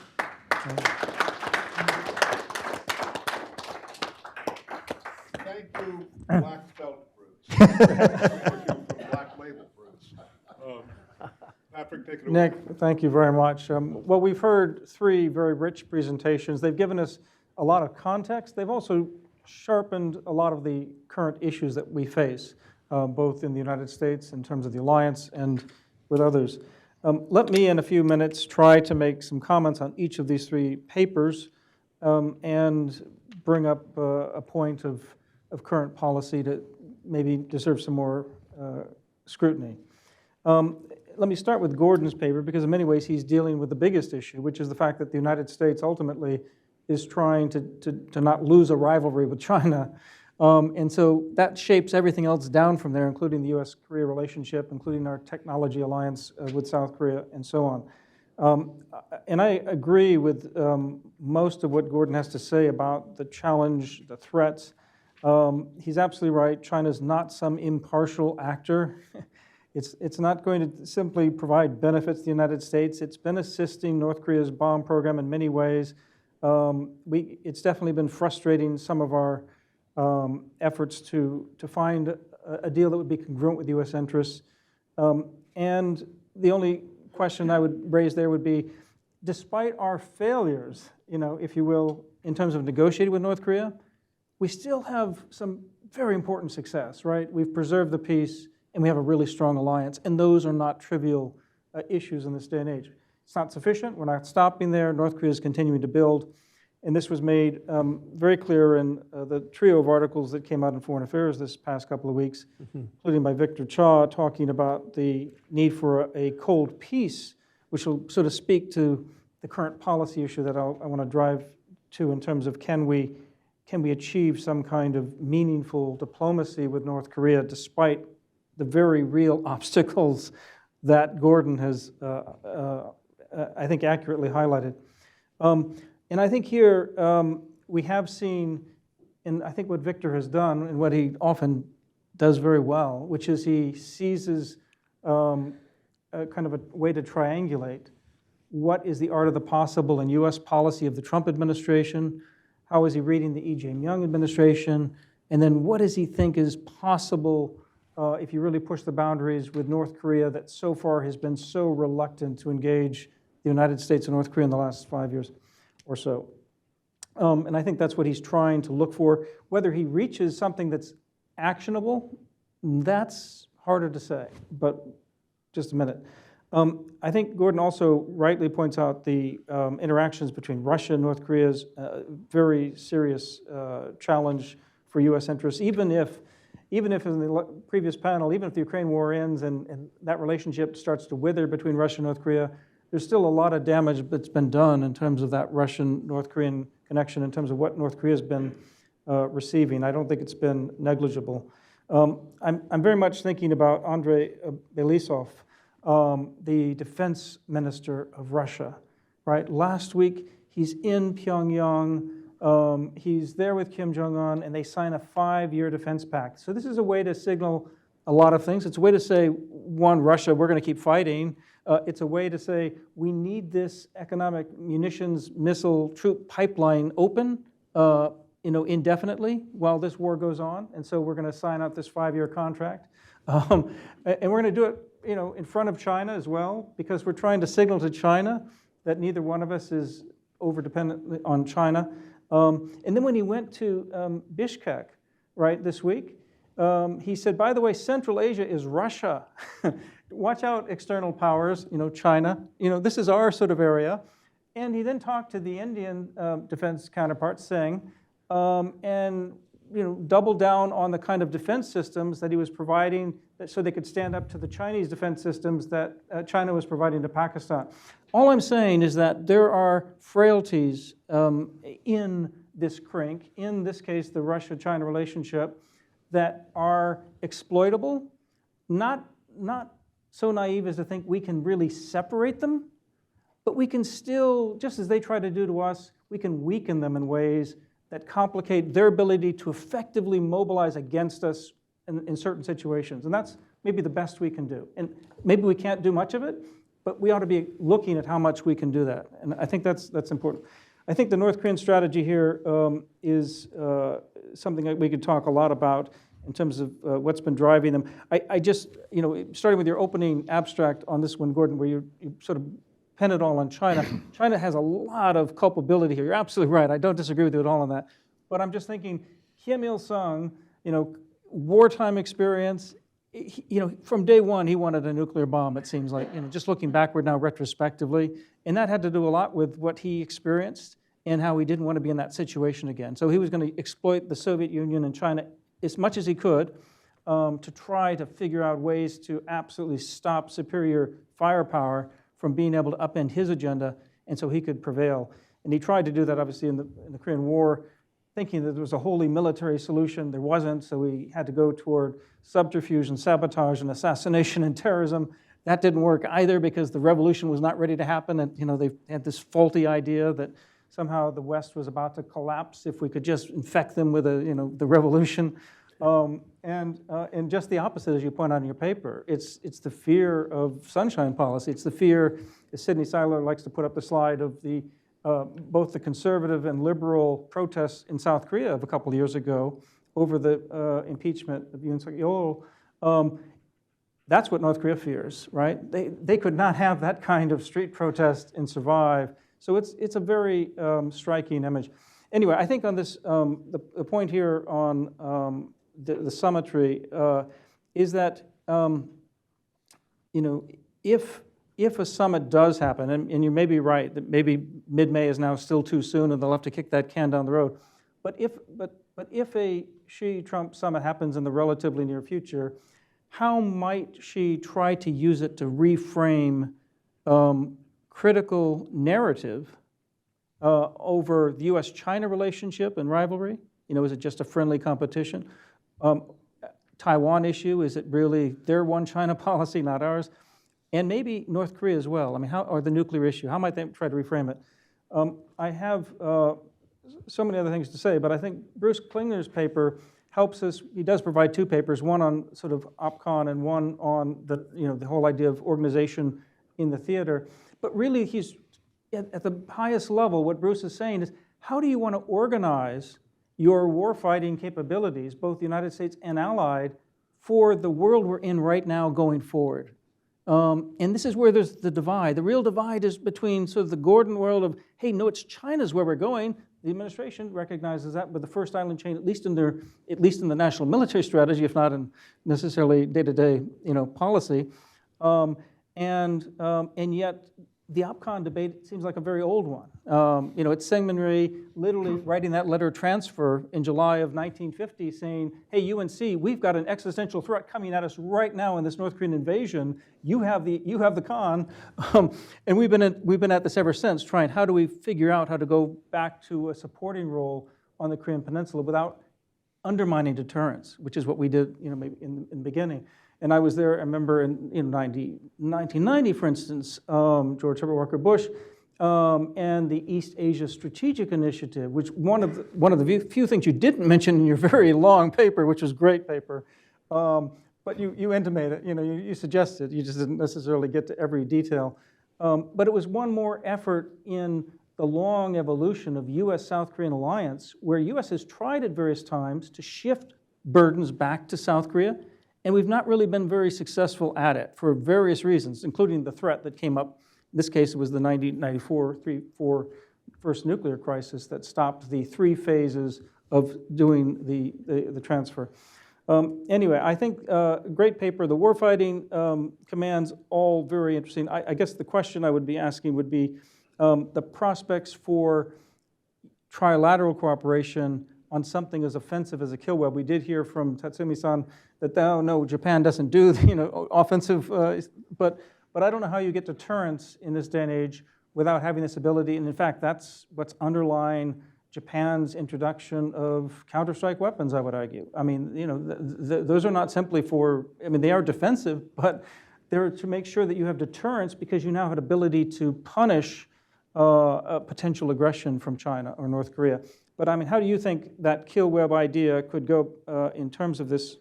Thank you, Black Felt Fruits. Thank you for Black Label Fruits. Patrick, take it away. Nick, thank you very much. Well, we've heard 3 very rich presentations. They've given us a lot of context. They've also sharpened a lot of the current issues that we face, both in the United States in terms of the alliance and with others. Let me, in a few minutes, try to make some comments on each of these 3 papers and bring up a point of current policy that maybe deserves some more scrutiny. Let me start with Gordon's paper, because in many ways he's dealing with the biggest issue, which is the fact that the United States ultimately is trying to not lose a rivalry with China. And so that shapes everything else down from there, including the US-Korea relationship, including our technology alliance with South Korea, and so on. And I agree with most of what Gordon has to say about the challenge, the threats. He's absolutely right. China's not some impartial actor. It's not going to simply provide benefits to the United States. It's been assisting North Korea's bomb program in many ways. It's definitely been frustrating some of our efforts to find a deal that would be congruent with U.S. interests. And the only question I would raise there would be, despite our failures, if you will, in terms of negotiating with North Korea, we still have some very important success, right? We've preserved the peace, and we have a really strong alliance, and those are not trivial issues in this day and age. It's not sufficient. We're not stopping there. North Korea is continuing to build. And this was made very clear in the trio of articles that came out in Foreign Affairs this past couple of weeks, including by Victor Cha, talking about the need for a cold peace, which will sort of speak to the current policy issue that I want to drive to in terms of can we achieve some kind of meaningful diplomacy with North Korea despite the very real obstacles that Gordon has, I think, accurately highlighted. And I think here we have seen, and I think what Victor has done, and what he often does very well, which is he seizes a kind of a way to triangulate what is the art of the possible in U.S. policy of the Trump administration, how is he reading the E. Jae-myung administration, and then what does he think is possible if you really push the boundaries with North Korea that so far has been so reluctant to engage the United States and North Korea in the last 5 years or so. And I think that's what he's trying to look for. Whether he reaches something that's actionable, that's harder to say, but just a minute. I think Gordon also rightly points out the interactions between Russia and North Korea's very serious challenge for U.S. interests, even if in the previous panel, even if the Ukraine war ends and that relationship starts to wither between Russia and North Korea, there's still a lot of damage that's been done in terms of that Russian-North Korean connection, in terms of what North Korea's been receiving. I don't think it's been negligible. I'm very much thinking about Andrei Belisov, the defense minister of Russia, right? Last week, he's in Pyongyang. He's there with Kim Jong-un, and they sign a 5-year defense pact. So this is a way to signal a lot of things. It's a way to say, one, Russia, we're going to keep fighting. It's a way to say, we need this economic munitions missile troop pipeline open indefinitely while this war goes on. And so we're going to sign out this 5-year contract. And we're going to do it in front of China as well, because we're trying to signal to China that neither one of us is over-dependent on China. And then when he went to Bishkek, right, this week, he said, by the way, Central Asia is Russia. Watch out, external powers, China. This is our sort of area. And he then talked to the Indian defense counterparts saying, and doubled down on the kind of defense systems that he was providing so they could stand up to the Chinese defense systems that China was providing to Pakistan. All I'm saying is that there are frailties in this CRNK, in this case, the Russia-China relationship, that are exploitable, not so naive as to think we can really separate them, but we can still, just as they try to do to us, we can weaken them in ways that complicate their ability to effectively mobilize against us in certain situations. And that's maybe the best we can do. And maybe we can't do much of it, but we ought to be looking at how much we can do that. And I think that's important. I think the North Korean strategy here is something that we could talk a lot about in terms of what's been driving them. I just, starting with your opening abstract on this one, Gordon, where you sort of pin it all on China. China has a lot of culpability here. You're absolutely right. I don't disagree with you at all on that. But I'm just thinking, Kim Il-sung, wartime experience, from day one, he wanted a nuclear bomb, it seems like, just looking backward now retrospectively. And that had to do a lot with what he experienced and how he didn't want to be in that situation again. So he was going to exploit the Soviet Union and China as much as he could to try to figure out ways to absolutely stop superior firepower from being able to upend his agenda, and so he could prevail. And he tried to do that, obviously, in the Korean War, thinking that there was a wholly military solution. There wasn't, so he had to go toward subterfuge and sabotage and assassination and terrorism. That didn't work either because the revolution was not ready to happen, and they had this faulty idea that somehow the West was about to collapse if we could just infect them with the revolution. And just the opposite, as you point out in your paper. It's the fear of sunshine policy. It's the fear, as Sidney Seiler likes to put up the slide, of both the conservative and liberal protests in South Korea of a couple of years ago over the impeachment of Yoon Suk-yeol. That's what North Korea fears, right? They could not have that kind of street protest and survive. So it's a very striking image. Anyway, I think on this, the point here on the symmetry is that, if if a summit does happen, and you may be right, that maybe mid-May is now still too soon and they'll have to kick that can down the road, but if a Xi-Trump summit happens in the relatively near future, how might Xi try to use it to reframe critical narrative over the US-China relationship and rivalry? Is it just a friendly competition? Taiwan issue, is it really their one China policy, not ours? And maybe North Korea as well. I mean, or the nuclear issue, how might they try to reframe it? I have so many other things to say, but I think Bruce Klingner's paper helps us. He does provide two papers, one on sort of OPCON and one on the whole idea of organization in the theater. But really, he's at the highest level, what Bruce is saying is, how do you want to organize your warfighting capabilities, both the United States and allied, for the world we're in right now going forward? And this is where there's the divide. The real divide is between sort of the Gordon world of, hey, no, it's China's where we're going. The administration recognizes that with the first island chain, at least in the national military strategy, if not in necessarily day-to-day policy. And yet the OPCON debate seems like a very old one. It's Syngman Rhee literally writing that letter of transfer in July of 1950 saying, hey, UNC, we've got an existential threat coming at us right now in this North Korean invasion. You have the con. And we've been at this ever since, trying how do we figure out how to go back to a supporting role on the Korean Peninsula without undermining deterrence, which is what we did maybe in the beginning. And I was there, I remember in 1990, for instance, George Herbert Walker Bush and the East Asia Strategic Initiative, which one of the few things you didn't mention in your very long paper, which was a great paper, but you intimated, you suggested, you just didn't necessarily get to every detail. But it was one more effort in the long evolution of U.S.-South Korean alliance, where U.S. has tried at various times to shift burdens back to South Korea, and we've not really been very successful at it for various reasons, including the threat that came up. In this case, it was the 1994 first nuclear crisis that stopped the 3 phases of doing the transfer. Anyway, I think great paper. The warfighting commands, all very interesting. I guess the question I would be asking would be the prospects for trilateral cooperation on something as offensive as a kill web. We did hear from Tatsumi-san that, no, Japan doesn't do offensive, but I don't know how you get deterrence in this day and age without having this ability. And in fact, that's what's underlying Japan's introduction of counter-strike weapons, I would argue. I mean, those are not simply they are defensive, but they're to make sure that you have deterrence because you now have an ability to punish a potential aggression from China or North Korea. But I mean, how do you think that kill web idea could go in terms of this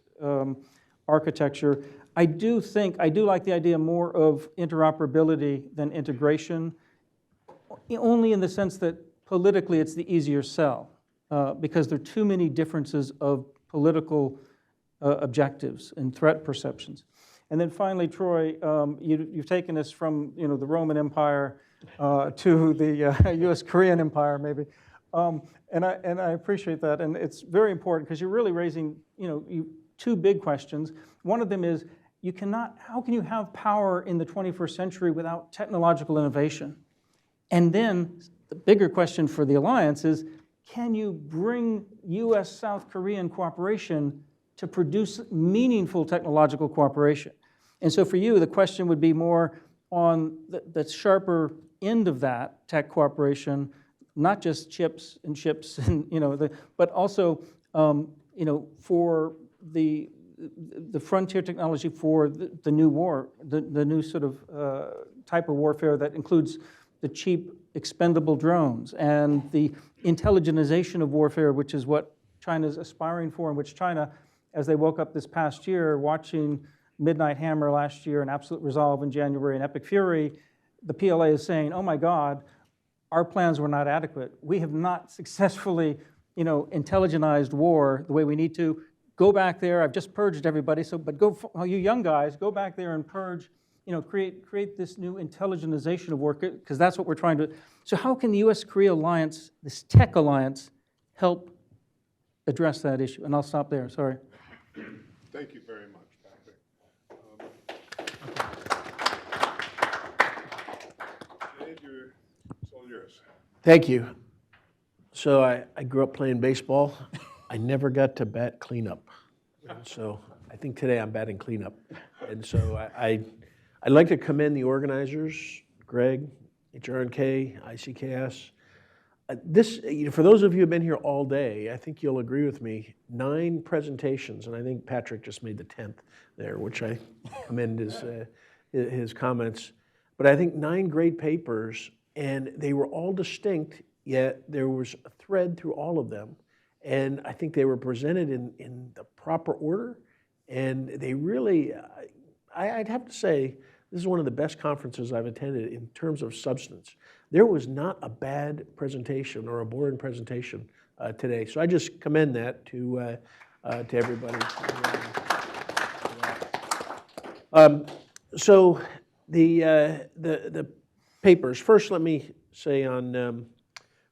architecture? I do like the idea more of interoperability than integration, only in the sense that politically it's the easier sell, because there are too many differences of political objectives and threat perceptions. And then finally, Troy, you've taken us from the Roman Empire to the US-Korean Empire, maybe. And I appreciate that, and it's very important because you're really raising, two big questions. One of them is, how can you have power in the 21st century without technological innovation? And then the bigger question for the alliance is, can you bring US-South Korean cooperation to produce meaningful technological cooperation? And so for you, the question would be more on the sharper end of that tech cooperation, not just chips and ships, and but also for the frontier technology for the new war, the new sort of type of warfare that includes the cheap expendable drones and the intelligentization of warfare, which is what China's aspiring for, and which China, as they woke up this past year, watching Midnight Hammer last year and Absolute Resolve in January and Epic Fury, the PLA is saying, oh my God, our plans were not adequate. We have not successfully, intelligentized war the way we need to. Go back there. I've just purged everybody. But go, you young guys, go back there and purge. Create this new intelligentization of war, because that's what we're trying to. So how can the U.S.-Korea alliance, this tech alliance, help address that issue? And I'll stop there. Sorry. Thank you very much, Patrick. All yours. Thank you. So I grew up playing baseball. I never got to bat cleanup. And so I think today I'm batting cleanup. And so I'd like to commend the organizers, Greg, HRNK, ICKS. This, for those of you who have been here all day, I think you'll agree with me, 9 presentations, and I think Patrick just made the 10th there, which I commend his comments. But I think 9 great papers, and they were all distinct, yet there was a thread through all of them. And I think they were presented in the proper order, and they really, I'd have to say, this is one of the best conferences I've attended in terms of substance. There was not a bad presentation or a boring presentation today. So I just commend that to everybody. So the papers, first let me say on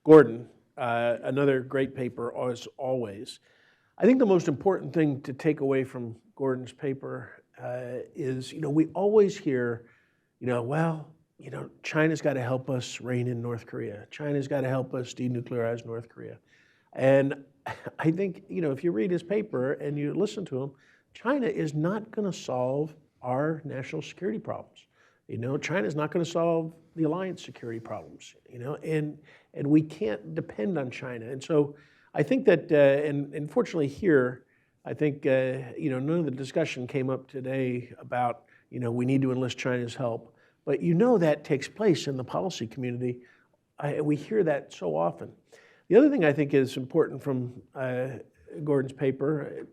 Gordon, another great paper as always. I think the most important thing to take away from Gordon's paper is, we always hear, China's got to help us rein in North Korea. China's got to help us denuclearize North Korea. And I think, if you read his paper and you listen to him, China is not going to solve our national security problems. China's not going to solve the alliance security problems, and we can't depend on China. And so I think that, and fortunately here, I think, none of the discussion came up today about, we need to enlist China's help. But that takes place in the policy community. We hear that so often. The other thing I think is important from Gordon's paper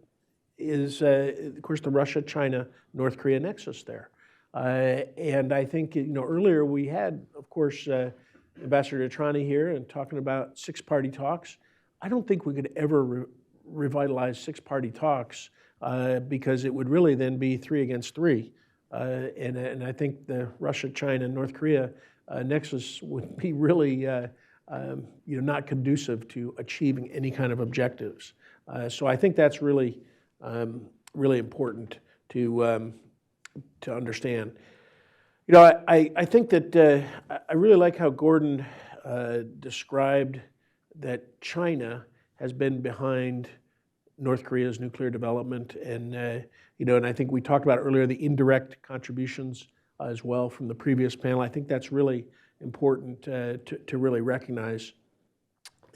is, of course, the Russia-China, North Korea nexus there. And I think, earlier we had, of course, Ambassador Detrani here and talking about 6-party talks. I don't think we could ever revitalize 6-party talks because it would really then be 3 against 3. And I think the Russia, China, North Korea nexus would be really not conducive to achieving any kind of objectives. So I think that's really, really important to understand. I think that I really like how Gordon described that China has been behind North Korea's nuclear development, and and I think we talked about earlier the indirect contributions as well from the previous panel. I think that's really important to really recognize,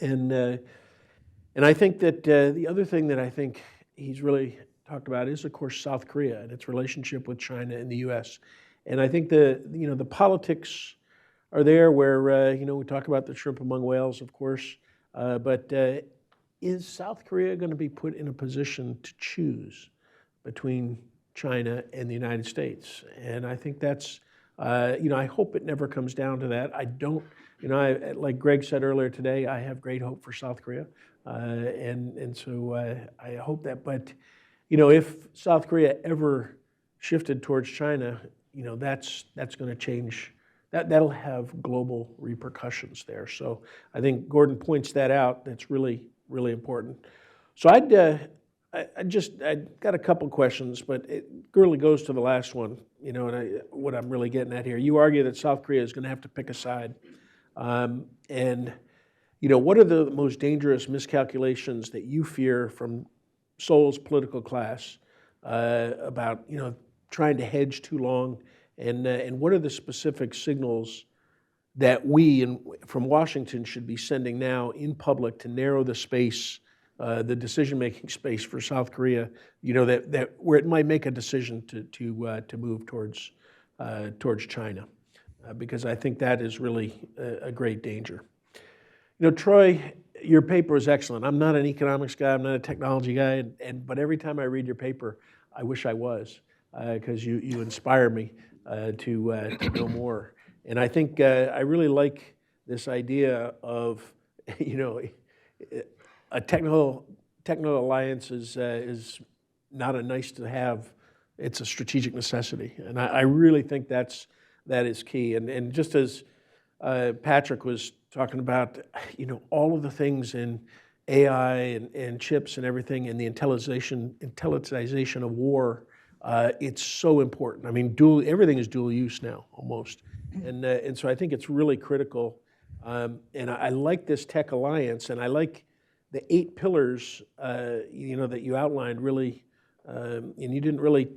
and I think that the other thing that I think he's really talked about is, of course, South Korea and its relationship with China and the U.S. And I think the politics are there where we talk about the shrimp among whales, of course, but is South Korea going to be put in a position to choose between China and the United States? And I think that's, I hope it never comes down to that. I don't, like Greg said earlier today, I have great hope for South Korea. And so I hope that, but, if South Korea ever shifted towards China, that's going to change. That'll have global repercussions there. So I think Gordon points that out. That's really, really important. So I got a couple questions, but it really goes to the last one, and what I'm really getting at here. You argue that South Korea is going to have to pick a side. And, what are the most dangerous miscalculations that you fear from Seoul's political class about, trying to hedge too long? And what are the specific signals that we from Washington should be sending now in public to narrow the space, the decision-making space for South Korea, that where it might make a decision to move towards China, because I think that is really a great danger. Troy, your paper is excellent. I'm not an economics guy. I'm not a technology guy, but every time I read your paper, I wish I was, because you inspire me to know more. And I think I really like this idea of, a technical alliance is not a nice to have, it's a strategic necessity. And I really think that is key. And just as Patrick was talking about, all of the things in AI and chips and everything, and the intelligentization of war, it's so important. I mean, everything is dual use now, almost. And so I think it's really critical And I like this tech alliance, and I like the 8 pillars, you know, that you outlined really, and you didn't really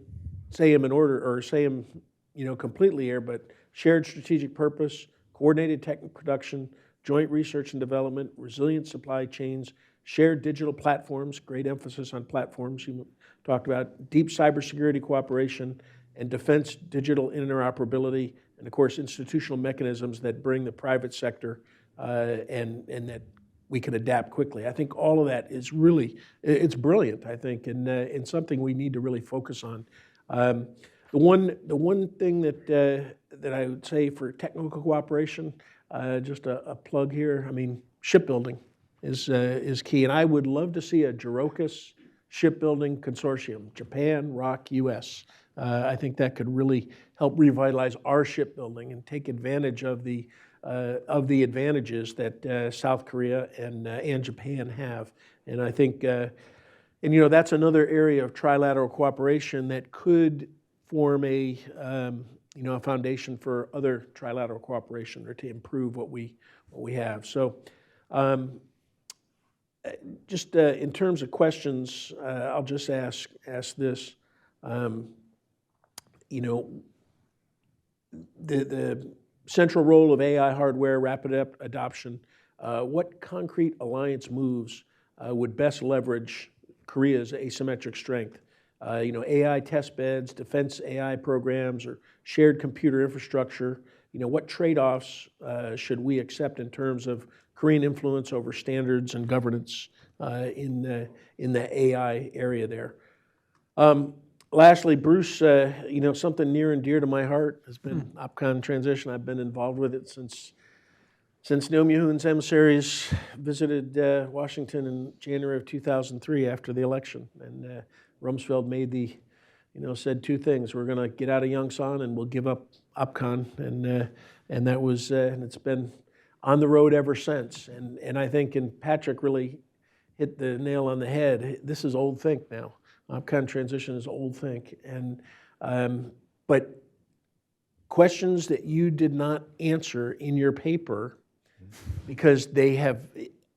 say them in order or say them, you know, completely here, but shared strategic purpose, coordinated technical production, joint research and development, resilient supply chains, shared digital platforms, great emphasis on platforms you talked about, deep cybersecurity cooperation, and defense digital interoperability, and of course institutional mechanisms that bring the private sector and that we can adapt quickly. I think all of that is really, it's brilliant, I think, and something we need to really focus on. The one thing that I would say for technical cooperation, just a plug here, I mean, shipbuilding is key, and I would love to see a JROKUS shipbuilding consortium, Japan, ROK, US. I think that could really help revitalize our shipbuilding and take advantage of the advantages that South Korea and Japan have. And I think, and you know, that's another area of trilateral cooperation that could form a you know, a foundation for other trilateral cooperation or to improve what we have. So, just in terms of questions, I'll just ask this. You know, the central role of AI hardware, rapid adoption, what concrete alliance moves would best leverage Korea's asymmetric strength? You know, AI test beds, defense AI programs, or shared computer infrastructure. You know, what trade-offs should we accept in terms of Korean influence over standards and governance in the AI area there? Lastly, Bruce, you know, something near and dear to my heart has been OPCON transition. I've been involved with it since Roh Moo-hoon's emissaries visited Washington in January of 2003 after the election. And Rumsfeld made you know, said 2 things. We're going to get out of Yongsan and we'll give up OPCON. And that was, and it's been on the road ever since. And I think, and Patrick really hit the nail on the head, this is old think now. OPCON transition is old think. And, but questions that you did not answer in your paper, because they have,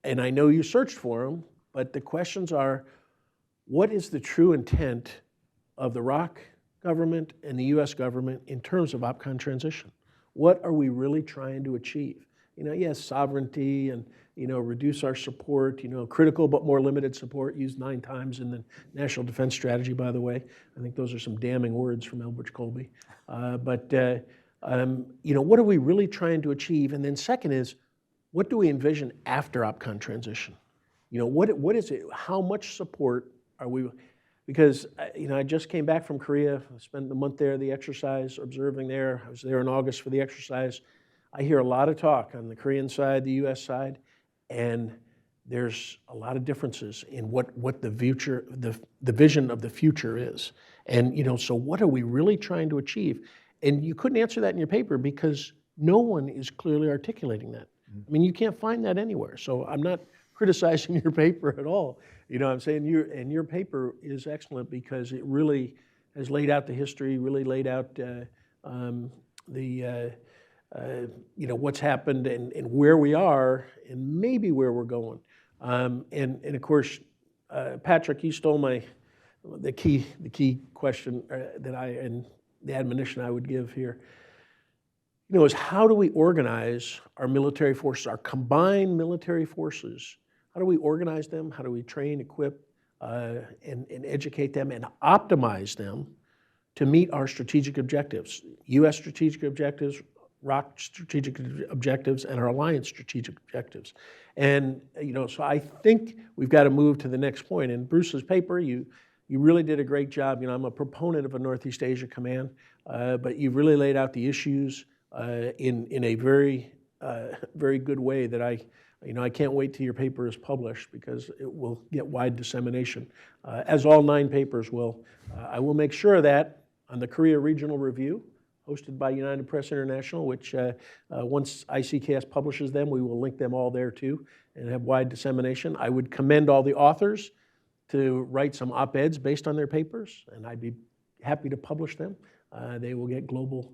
and I know you searched for them, but the questions are, what is the true intent of the ROK government and the US government in terms of OPCON transition? What are we really trying to achieve? You know, yes, sovereignty and, you know, reduce our support, you know, critical but more limited support, used 9 times in the National Defense Strategy, by the way. I think those are some damning words from Elbridge Colby. You know, what are we really trying to achieve? And then second is, what do we envision after OPCON transition? You know, what is it? How much support are we? Because, you know, I just came back from Korea. I spent the month there, the exercise, observing there. I was there in August for the exercise. I hear a lot of talk on the Korean side, the US side, and there's a lot of differences in what the future, the vision of the future is. And, you know, so what are we really trying to achieve? And you couldn't answer that in your paper because no one is clearly articulating that. I mean, you can't find that anywhere. So I'm not criticizing your paper at all. You know, I'm saying your paper is excellent because it really has laid out the history, really laid out you know, what's happened and where we are and maybe where we're going. And of course, Patrick, you stole the key question and the admonition I would give here. You know, is how do we organize our military forces, our combined military forces? How do we organize them? How do we train, equip, and educate them and optimize them to meet our strategic objectives? US strategic objectives, ROK strategic objectives, and our alliance strategic objectives. And, you know, so I think we've got to move to the next point. In Bruce's paper, you really did a great job. You know, I'm a proponent of a Northeast Asia command, but you've really laid out the issues in a very, very good way that I can't wait till your paper is published because it will get wide dissemination, as all 9 papers will. I will make sure that on the Korea Regional Review, hosted by United Press International, which once ICKS publishes them, we will link them all there too and have wide dissemination. I would commend all the authors to write some op-eds based on their papers, and I'd be happy to publish them. They will get global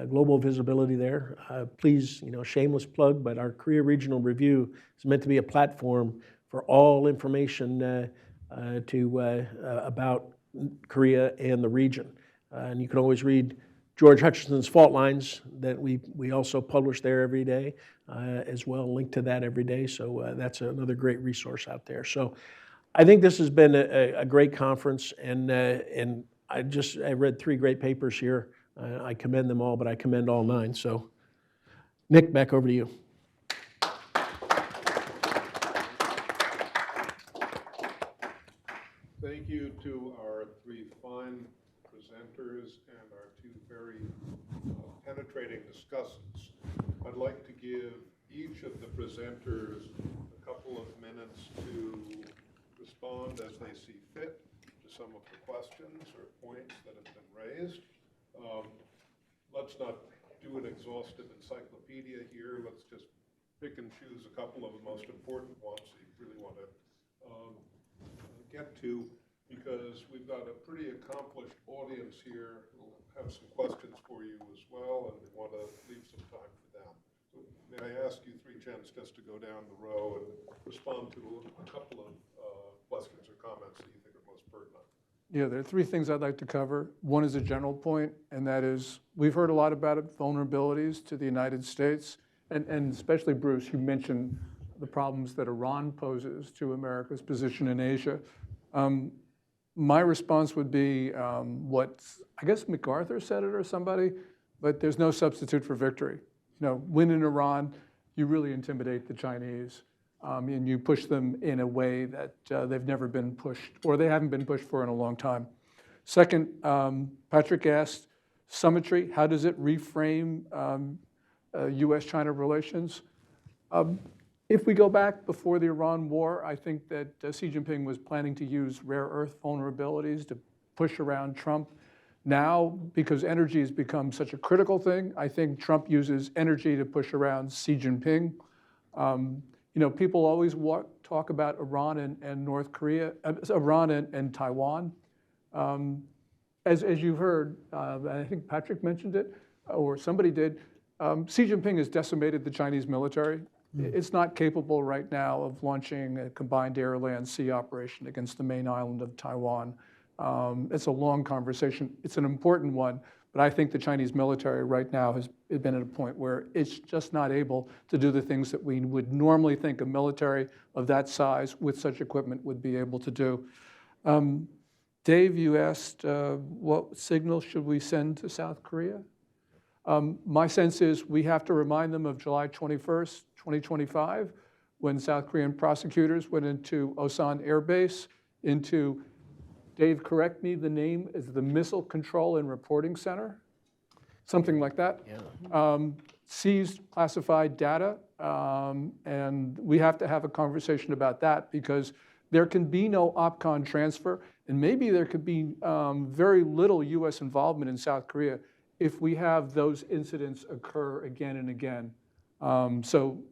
global visibility there. Please, shameless plug, but our Korea Regional Review is meant to be a platform for all information about Korea and the region. And you can always read George Hutchinson's Fault Lines that we also publish there every day as well, link to that every day. So that's another great resource out there. So I think this has been a great conference, and I read 3 great papers here. I commend them all, but I commend all 9. So Nick, back over to you. Thank you to our 3 fine presenters and our 2 very penetrating discussants. I'd like to give each of the presenters a couple of minutes to respond as they see fit to some of the questions or points that have been raised. Let's not do an exhaustive encyclopedia here. Let's just pick and choose a couple of the most important ones that you really want to get to, because we've got a pretty accomplished audience here who'll have some questions for you as well, and we want to leave some time for them. So may I ask you 3 gents just to go down the row and respond to a couple of questions or comments that you think are most pertinent. Yeah, there are 3 things I'd like to cover. One is a general point, and that is we've heard a lot about vulnerabilities to the United States, and especially Bruce, you mentioned the problems that Iran poses to America's position in Asia. My response would be what I guess MacArthur said it or somebody, but there's no substitute for victory. Win in Iran, you really intimidate the Chinese. And you push them in a way that they've never been pushed, or they haven't been pushed for in a long time. Second, Patrick asked, symmetry, how does it reframe US-China relations? If we go back before the Iran war, I think that Xi Jinping was planning to use rare earth vulnerabilities to push around Trump. Now, because energy has become such a critical thing, I think Trump uses energy to push around Xi Jinping. People always talk about Iran and North Korea, Iran and Taiwan. As you've heard, I think Patrick mentioned it, or somebody did, Xi Jinping has decimated the Chinese military. It's not capable right now of launching a combined air, land, sea operation against the main island of Taiwan. It's a long conversation. It's an important one. But I think the Chinese military right now has been at a point where it's just not able to do the things that we would normally think a military of that size with such equipment would be able to do. Dave, you asked what signal should we send to South Korea? My sense is we have to remind them of July 21st, 2025, when South Korean prosecutors went into Osan Air Base, into Dave, correct me, the name is the Missile Control and Reporting Center, something like that. Yeah. Seized classified data, and we have to have a conversation about that because there can be no OPCON transfer, and maybe there could be very little US involvement in South Korea if we have those incidents occur again and again. So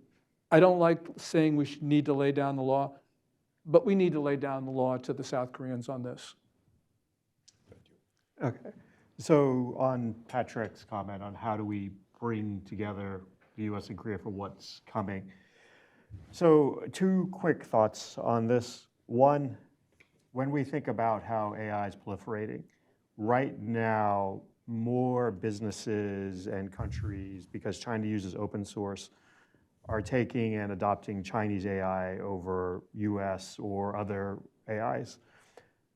I don't like saying we need to lay down the law, but we need to lay down the law to the South Koreans on this. Okay. So on Patrick's comment on how do we bring together the US and Korea for what's coming. So 2 quick thoughts on this. One, when we think about how AI is proliferating, right now, more businesses and countries, because China uses open source, are taking and adopting Chinese AI over US or other AIs.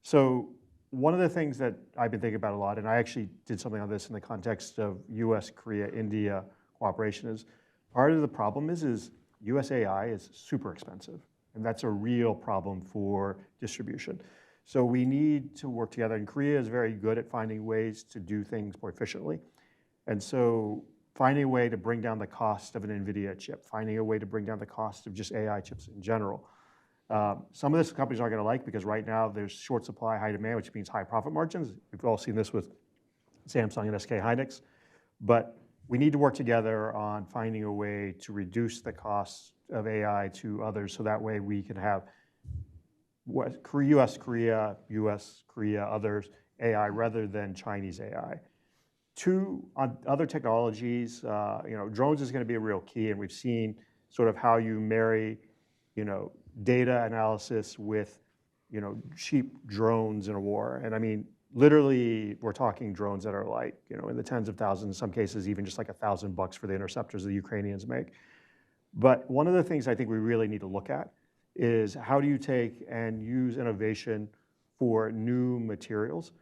So one of the things that I've been thinking about a lot, and I actually did something on this in the context of US, Korea, India cooperation, is part of the problem is US AI is super expensive. And that's a real problem for distribution. So we need to work together. And Korea is very good at finding ways to do things more efficiently. And so finding a way to bring down the cost of an NVIDIA chip, finding a way to bring down the cost of just AI chips in general. Some of this companies aren't going to like because right now there's short supply, high demand, which means high profit margins. We've all seen this with Samsung and SK Hynix. But we need to work together on finding a way to reduce the cost of AI to others so that way we can have US, Korea, others AI rather than Chinese AI. On other technologies, drones is going to be a real key, and we've seen sort of how you marry, data analysis with, cheap drones in a war. And I mean, literally, we're talking drones that are like, in the tens of thousands, in some cases, even just like $1,000 for the interceptors the Ukrainians make. But one of the things I think we really need to look at is how do you take and use innovation for new materials?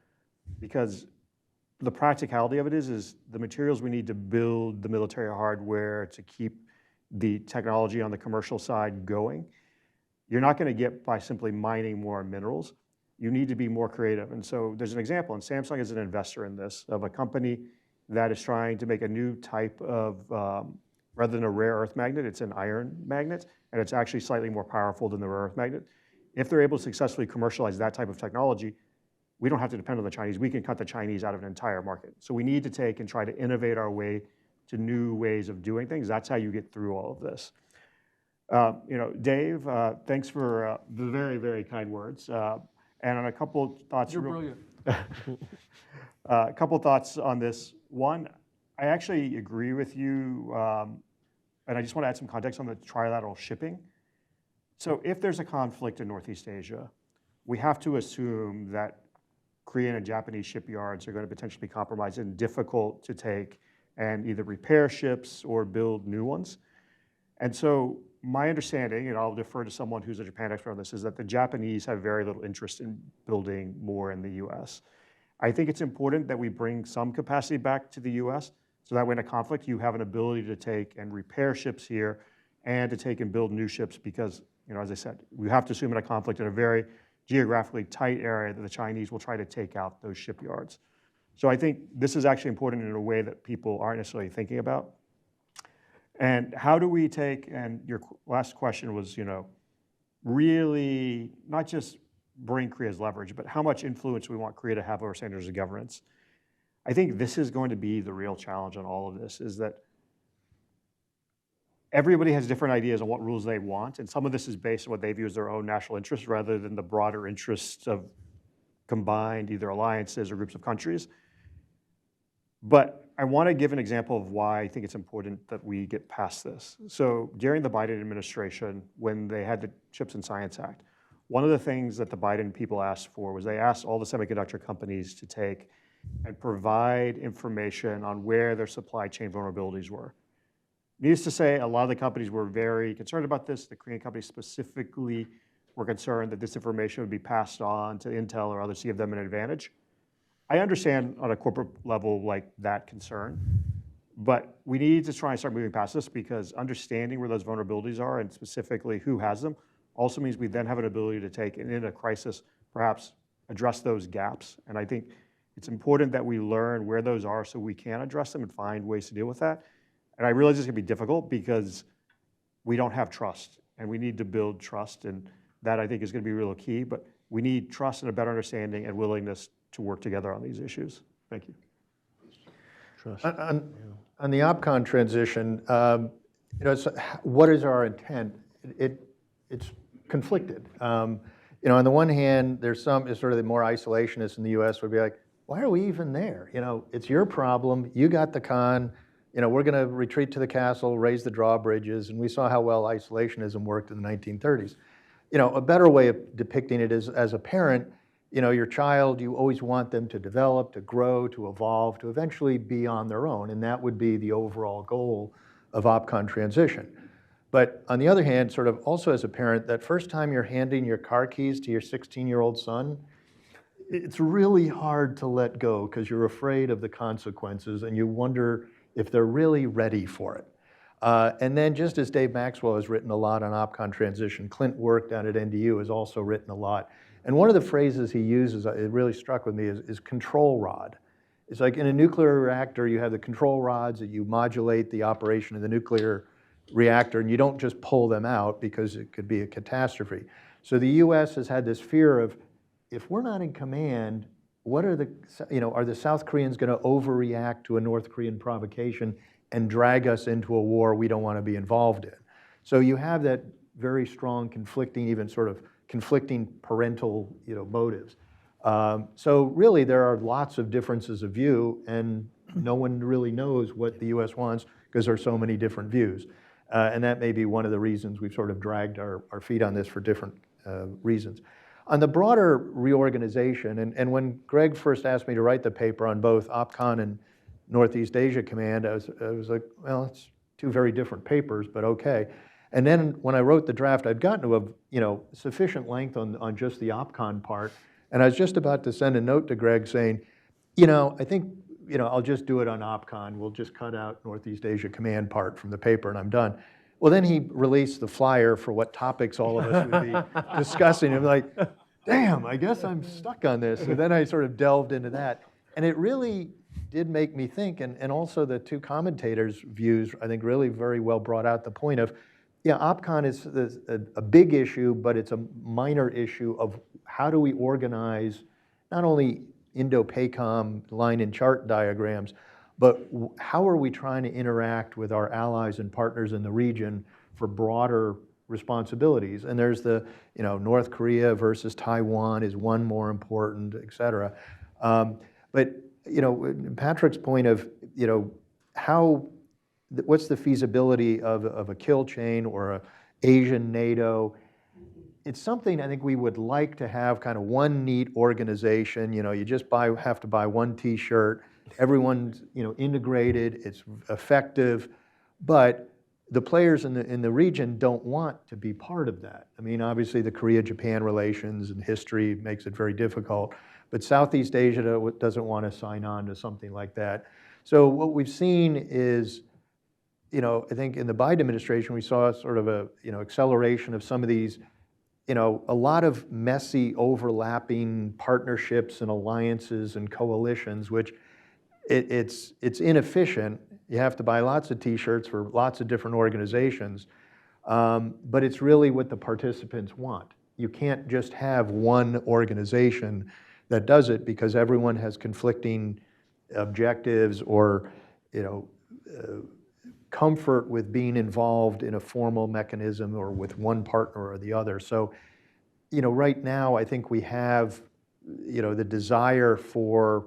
Because the practicality of it is the materials we need to build the military hardware to keep the technology on the commercial side going, you're not going to get by simply mining more minerals. You need to be more creative. And so there's an example, and Samsung is an investor in this, of a company that is trying to make a new type of, rather than a rare earth magnet, it's an iron magnet, and it's actually slightly more powerful than the rare earth magnet. If they're able to successfully commercialize that type of technology, we don't have to depend on the Chinese. We can cut the Chinese out of an entire market. So we need to take and try to innovate our way to new ways of doing things. That's how you get through all of this. Dave, thanks for the very, very kind words. And on a couple thoughts. You're brilliant. A couple thoughts on this. One, I actually agree with you, and I just want to add some context on the trilateral shipping. So if there's a conflict in Northeast Asia, we have to assume that Korean and Japanese shipyards are going to potentially be compromised and difficult to take and either repair ships or build new ones. And so my understanding, and I'll defer to someone who's a Japan expert on this, is that the Japanese have very little interest in building more in the US. I think it's important that we bring some capacity back to the US so that when a conflict, you have an ability to take and repair ships here and to take and build new ships because, as I said, we have to assume in a conflict in a very geographically tight area that the Chinese will try to take out those shipyards. So I think this is actually important in a way that people aren't necessarily thinking about. And how do we take, and your last question was, really not just bring Korea's leverage, but how much influence we want Korea to have over standards of governance. I think this is going to be the real challenge on all of this, is that everybody has different ideas on what rules they want, and some of this is based on what they view as their own national interests rather than the broader interests of combined either alliances or groups of countries. But I want to give an example of why I think it's important that we get past this. So during the Biden administration, when they had the Chips and Science Act, one of the things that the Biden people asked for was they asked all the semiconductor companies to take and provide information on where their supply chain vulnerabilities were. Needless to say, a lot of the companies were very concerned about this. The Korean companies specifically were concerned that this information would be passed on to Intel or others to give them an advantage. I understand on a corporate level like that concern, but we need to try and start moving past this because understanding where those vulnerabilities are and specifically who has them also means we then have an ability to take and in a crisis perhaps address those gaps. And I think it's important that we learn where those are so we can address them and find ways to deal with that. And I realize it's going to be difficult because we don't have trust and we need to build trust, and that I think is going to be real key, but we need trust and a better understanding and willingness to work together on these issues. Thank you. Trust. On the OPCON transition, what is our intent? It's conflicted. On the one hand, there's some sort of the more isolationists in the U.S. would be like, why are we even there? It's your problem. You got the con. We're going to retreat to the castle, raise the drawbridges, and we saw how well isolationism worked in the 1930s. A better way of depicting it is, as a parent, your child, you always want them to develop, to grow, to evolve, to eventually be on their own, and that would be the overall goal of OPCON transition. But on the other hand, sort of also as a parent, that first time you're handing your car keys to your 16-year-old son, it's really hard to let go because you're afraid of the consequences and you wonder if they're really ready for it. And then just as Dave Maxwell has written a lot on OPCON transition, Clint Work down at NDU has also written a lot. And one of the phrases he uses, it really struck with me, is control rod. It's like in a nuclear reactor, you have the control rods that you modulate the operation of the nuclear reactor, and you don't just pull them out because it could be a catastrophe. So the US has had this fear of, if we're not in command, are the South Koreans going to overreact to a North Korean provocation and drag us into a war we don't want to be involved in? So you have that very strong conflicting, even sort of conflicting parental motives. So really there are lots of differences of view, and no one really knows what the US wants because there are so many different views. And that may be one of the reasons we've sort of dragged our feet on this for different reasons. On the broader reorganization, and when Greg first asked me to write the paper on both OPCON and Northeast Asia Command, I was like, well, it's two very different papers, but okay. And then when I wrote the draft, I'd gotten to a sufficient length on just the OPCON part, and I was just about to send a note to Greg saying, I think I'll just do it on OPCON. We'll just cut out Northeast Asia Command part from the paper, and I'm done. Well, then he released the flyer for what topics all of us would be discussing. I'm like, damn, I guess I'm stuck on this. So then I sort of delved into that. And it really did make me think, and also the two commentators' views, I think, really very well brought out the point of, yeah, OPCON is a big issue, but it's a minor issue of how do we organize not only Indo-PACOM line and chart diagrams, but how are we trying to interact with our allies and partners in the region for broader responsibilities? And there's the, North Korea versus Taiwan is one more important, et cetera. But, Patrick's point of, what's the feasibility of a kill chain or a Asian NATO? It's something I think we would like to have kind of one neat organization. You just have to buy one T-shirt. Everyone's integrated. It's effective, but the players in the region don't want to be part of that. I mean, obviously the Korea-Japan relations and history makes it very difficult, but Southeast Asia doesn't want to sign on to something like that. So what we've seen is, I think in the Biden administration we saw sort of a acceleration of some of these, a lot of messy overlapping partnerships and alliances and coalitions, which it's inefficient. You have to buy lots of T-shirts for lots of different organizations, but it's really what the participants want. You can't just have one organization that does it because everyone has conflicting objectives or, comfort with being involved in a formal mechanism or with one partner or the other. So, right now I think we have, the desire for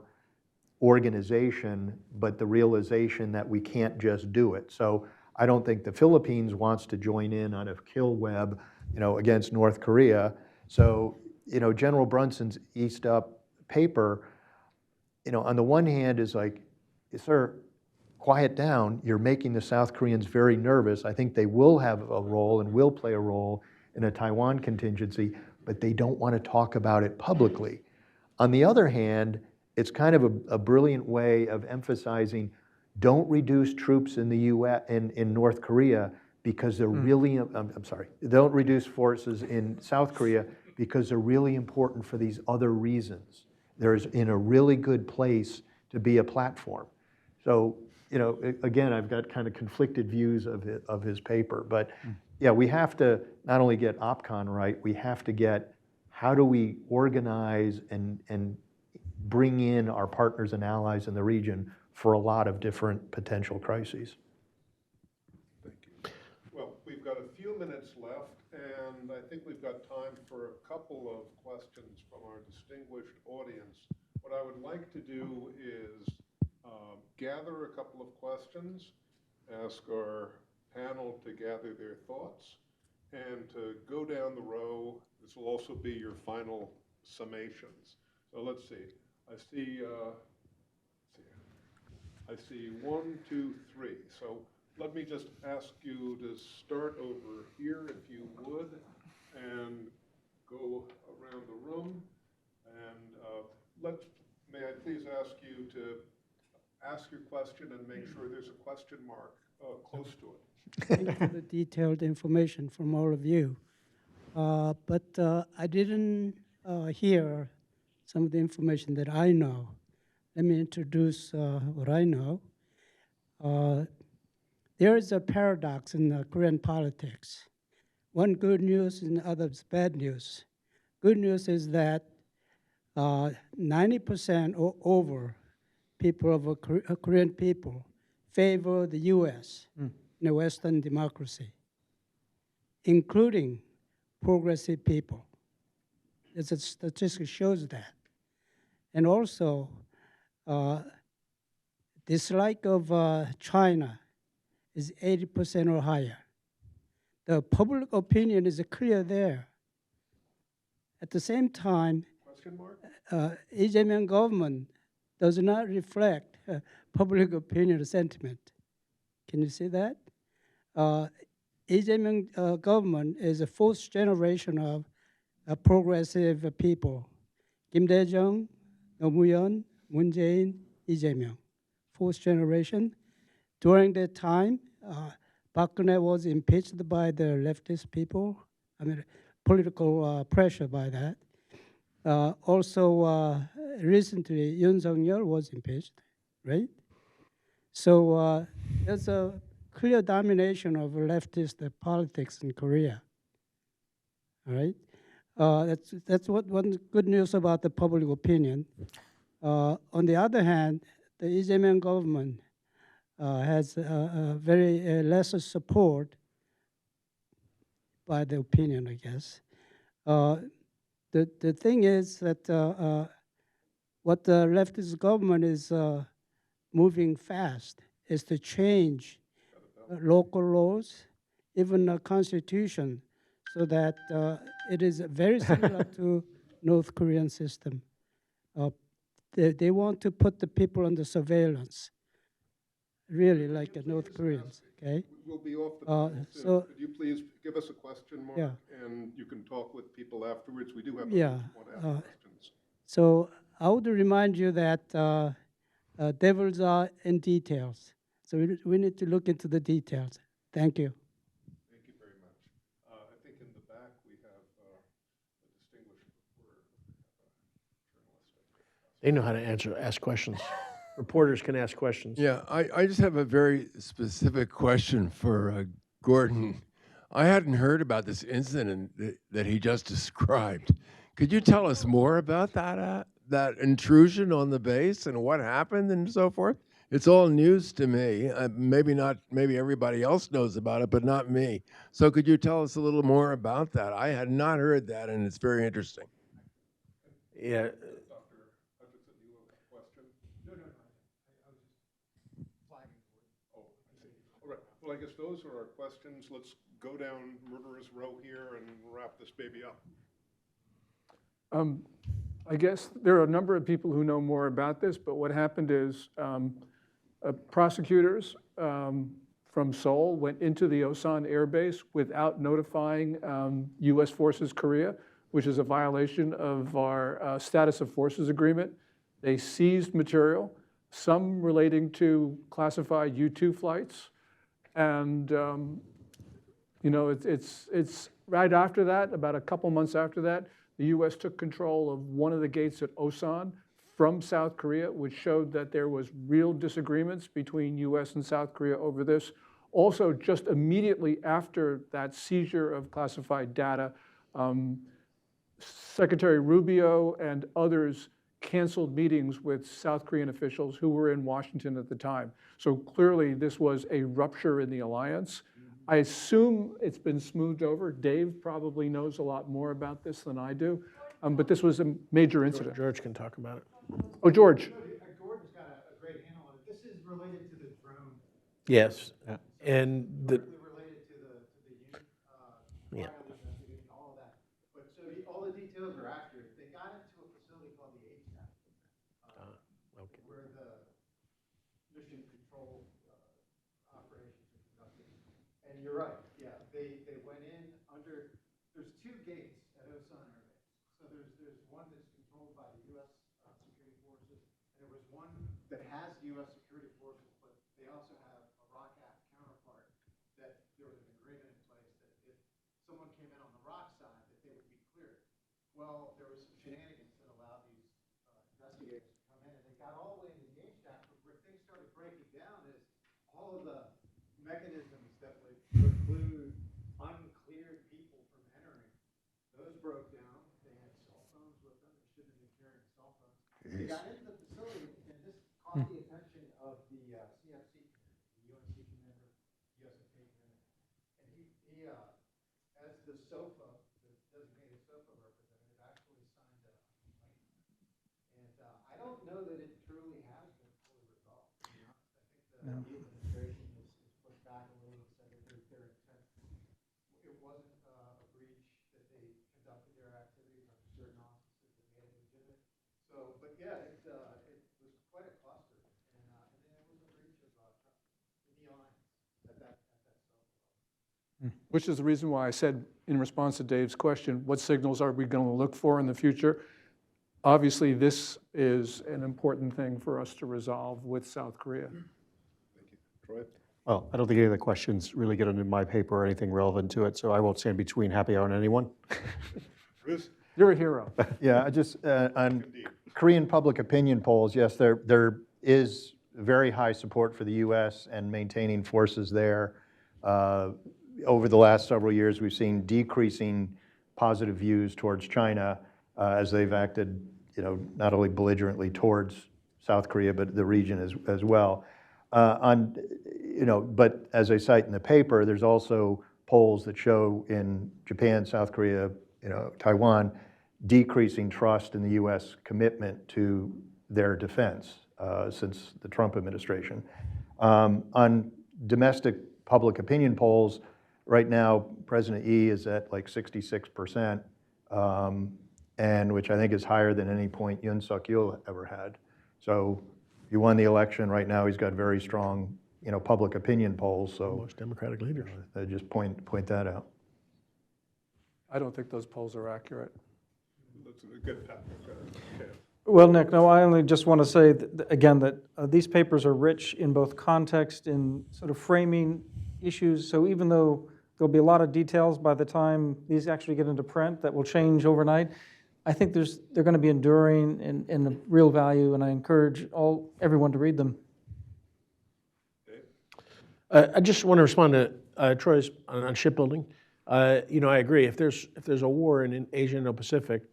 organization, but the realization that we can't just do it. So I don't think the Philippines wants to join in on a kill web, against North Korea. So, General Brunson's East Up paper, on the one hand is like, sir, quiet down. You're making the South Koreans very nervous. I think they will have a role and will play a role in a Taiwan contingency, but they don't want to talk about it publicly. On the other hand, it's kind of a brilliant way of emphasizing, don't reduce troops in the US, in North Korea, because they're really, I'm sorry, don't reduce forces in South Korea because they're really important for these other reasons. They're in a really good place to be a platform. So, again, I've got kind of conflicted views of his paper, but yeah, we have to not only get OPCON right, we have to get how do we organize and bring in our partners and allies in the region for a lot of different potential crises. Thank you. Well, we've got a few minutes left, and I think we've got time for a couple of questions from our distinguished audience. What I would like to do is gather a couple of questions, ask our panel to gather their thoughts, and to go down the row. This will also be your final summations. So let's see. I see 1, 2, 3. So let me just ask you to start over here, if you would, and go around the room. And may I please ask you to ask your question and make sure there's a question mark close to it. Thank you for the detailed information from all of you. But I didn't hear some of the information that I know. Let me introduce what I know. There is a paradox in Korean politics. One good news and the other is bad news. Good news is that 90% or over people of Korean people favor the US in a Western democracy, including progressive people. There's a statistic shows that. And also, dislike of China is 80% or higher. The public opinion is clear there. At the same time, Lee Jae-myung government does not reflect public opinion sentiment. Can you see that? Lee Jae-myung government is a fourth generation of progressive people. Kim Dae-jung, Roh Moo-hyun, Moon Jae-in, Lee Jae-myung. Fourth generation. During that time, Park Geun-hye was impeached by the leftist people. I mean, political pressure by that. Also, recently, Yoon Suk-yeol was impeached, right? So there's a clear domination of leftist politics in Korea. All right, that's what one good news about the public opinion. On the other hand, the Lee Jae-myung government has very less support by the opinion, I guess. The thing is that what the leftist government is moving fast is to change local laws, even the constitution, so that it is very similar to North Korean system. They want to put the people under surveillance, really like North Koreans, okay? We'll be off the panel soon. So, Could you please give us a question, Mark? Yeah. And you can talk with people afterwards. We do have yeah. others who want to ask questions. So I would remind you that devils are in details. So we need to look into the details. Thank you. Thank you very much. I think in the back we have a distinguished reporter, journalist. They know how to ask questions. Reporters can ask questions. Yeah, I just have a very specific question for Gordon. I hadn't heard about this incident that he just described. Could you tell us more about that intrusion on the base and what happened and so forth? It's all news to me. Maybe everybody else knows about it, but not me. So could you tell us a little more about that? I had not heard that, and it's very interesting. Yeah. Well, I guess those are our questions. Let's go down murderer's row here and wrap this baby up. I guess there are a number of people who know more about this, but what happened is prosecutors from Seoul went into the Osan Air Base without notifying US Forces Korea, which is a violation of our status of forces agreement. They seized material, some relating to classified U-2 flights. And you know, it's right after that, about a couple months after that, the US took control of one of the gates at Osan from South Korea, which showed that there was real disagreements between US and South Korea over this. Also, just immediately after that seizure of classified data, Secretary Rubio and others canceled meetings with South Korean officials who were in Washington at the time. So clearly this was a rupture in the alliance. I assume it's been smoothed over. Dave probably knows a lot more about this than I do, but this was a major incident. George can talk about it. Oh, George. Gordon's got a great handle on it. This is related to the drone. Yes, and Related to the unit, yeah. all of that. But so all the details are accurate. They got into a facility called the HRNK, Okay. where the mission control operations are conducted. And you're right, yeah, they went in under, there's two gates at Osan Air Base. So there's one that's controlled by the U.S. Security Forces, and there was one that has U.S. Security Forces, but they also have a ROK Act counterpart that there was an agreement in place that if someone came in on the ROK side, that they would be cleared. Well, there was some shenanigans that allowed these investigators to come in, and they got all the way into the HDAC, but where things started breaking down is all of the mechanisms that would preclude uncleared people from entering. Those broke down. They had cell phones with them. They shouldn't have been carrying cell phones. They got into the facility, and this caught the attention of the CFC commander, the UNC commander, US-ROK commander. And he as the SOFA, the designated SOFA representative, actually signed a complaint. And I don't know that it truly has been fully resolved. Yeah. The administration has pushed back a little and said that their intent, it wasn't a breach, that they conducted their activities under certain auspices that made it legitimate. So, but yeah, it was quite a cluster, and then it was a breach of the alliance at that level. Which is the reason why I said, in response to Dave's question, what signals are we going to look for in the future? Obviously, this is an important thing for us to resolve with South Korea. Troy? Well, I don't think any of the questions really get into my paper or anything relevant to it, so I won't stand between happy hour and anyone. Bruce? You're a hero. Yeah, I just, on Korean public opinion polls, yes, there is very high support for the U.S. and maintaining forces there. Over the last several years, we've seen decreasing positive views towards China as they've acted, not only belligerently towards South Korea, but the region as well. But as I cite in the paper, there's also polls that show in Japan, South Korea, Taiwan, decreasing trust in the U.S. commitment to their defense since the Trump administration. On domestic public opinion polls, right now, President Yi is at like 66%, and which I think is higher than any point Yoon Suk-yeol ever had. So he won the election. Right now, he's got very strong, public opinion polls. So Most Democratic leaders. I just point that out. I don't think those polls are accurate. That's a good topic. Okay. Well, Nick, no, I only just want to say, again, that these papers are rich in both context, in sort of framing issues. So even though there'll be a lot of details by the time these actually get into print that will change overnight, I think they're going to be enduring and of real value, and I encourage everyone to read them. I just want to respond to Troy's on shipbuilding. I agree. If there's a war in Asia and Indo-Pacific,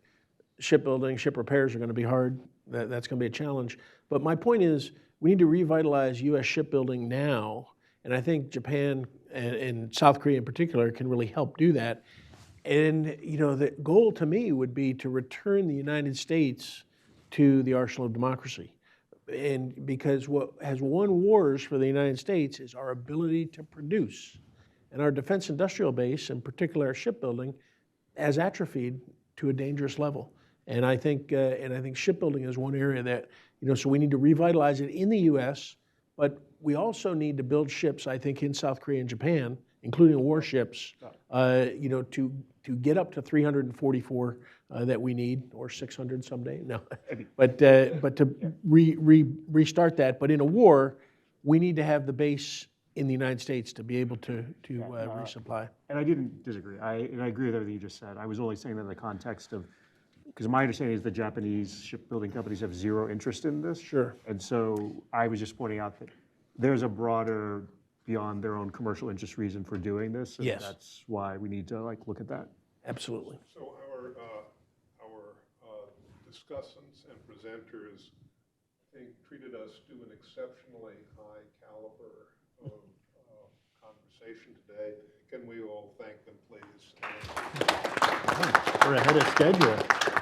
shipbuilding, ship repairs are going to be hard. That's going to be a challenge. But my point is, we need to revitalize U.S. shipbuilding now, and I think Japan and South Korea in particular can really help do that. And the goal to me would be to return the United States to the arsenal of democracy. And because what has won wars for the United States is our ability to produce. And our defense industrial base, in particular our shipbuilding, has atrophied to a dangerous level. And I think shipbuilding is one area that, so we need to revitalize it in the U.S., but we also need to build ships, I think, in South Korea and Japan, including warships, to get up to 344 that we need, or 600 someday. No, but to restart that. But in a war, we need to have the base in the United States to be able to resupply. And I didn't disagree. I agree with everything you just said. I was only saying that in the context of, because my understanding is the Japanese shipbuilding companies have zero interest in this. Sure. And so I was just pointing out that there's a broader, beyond their own commercial interest reason for doing this. And Yes. that's why we need to look at that. Absolutely. So our discussants and presenters, I think, treated us to an exceptionally high caliber of conversation today. Can we all thank them, please? We're ahead of schedule.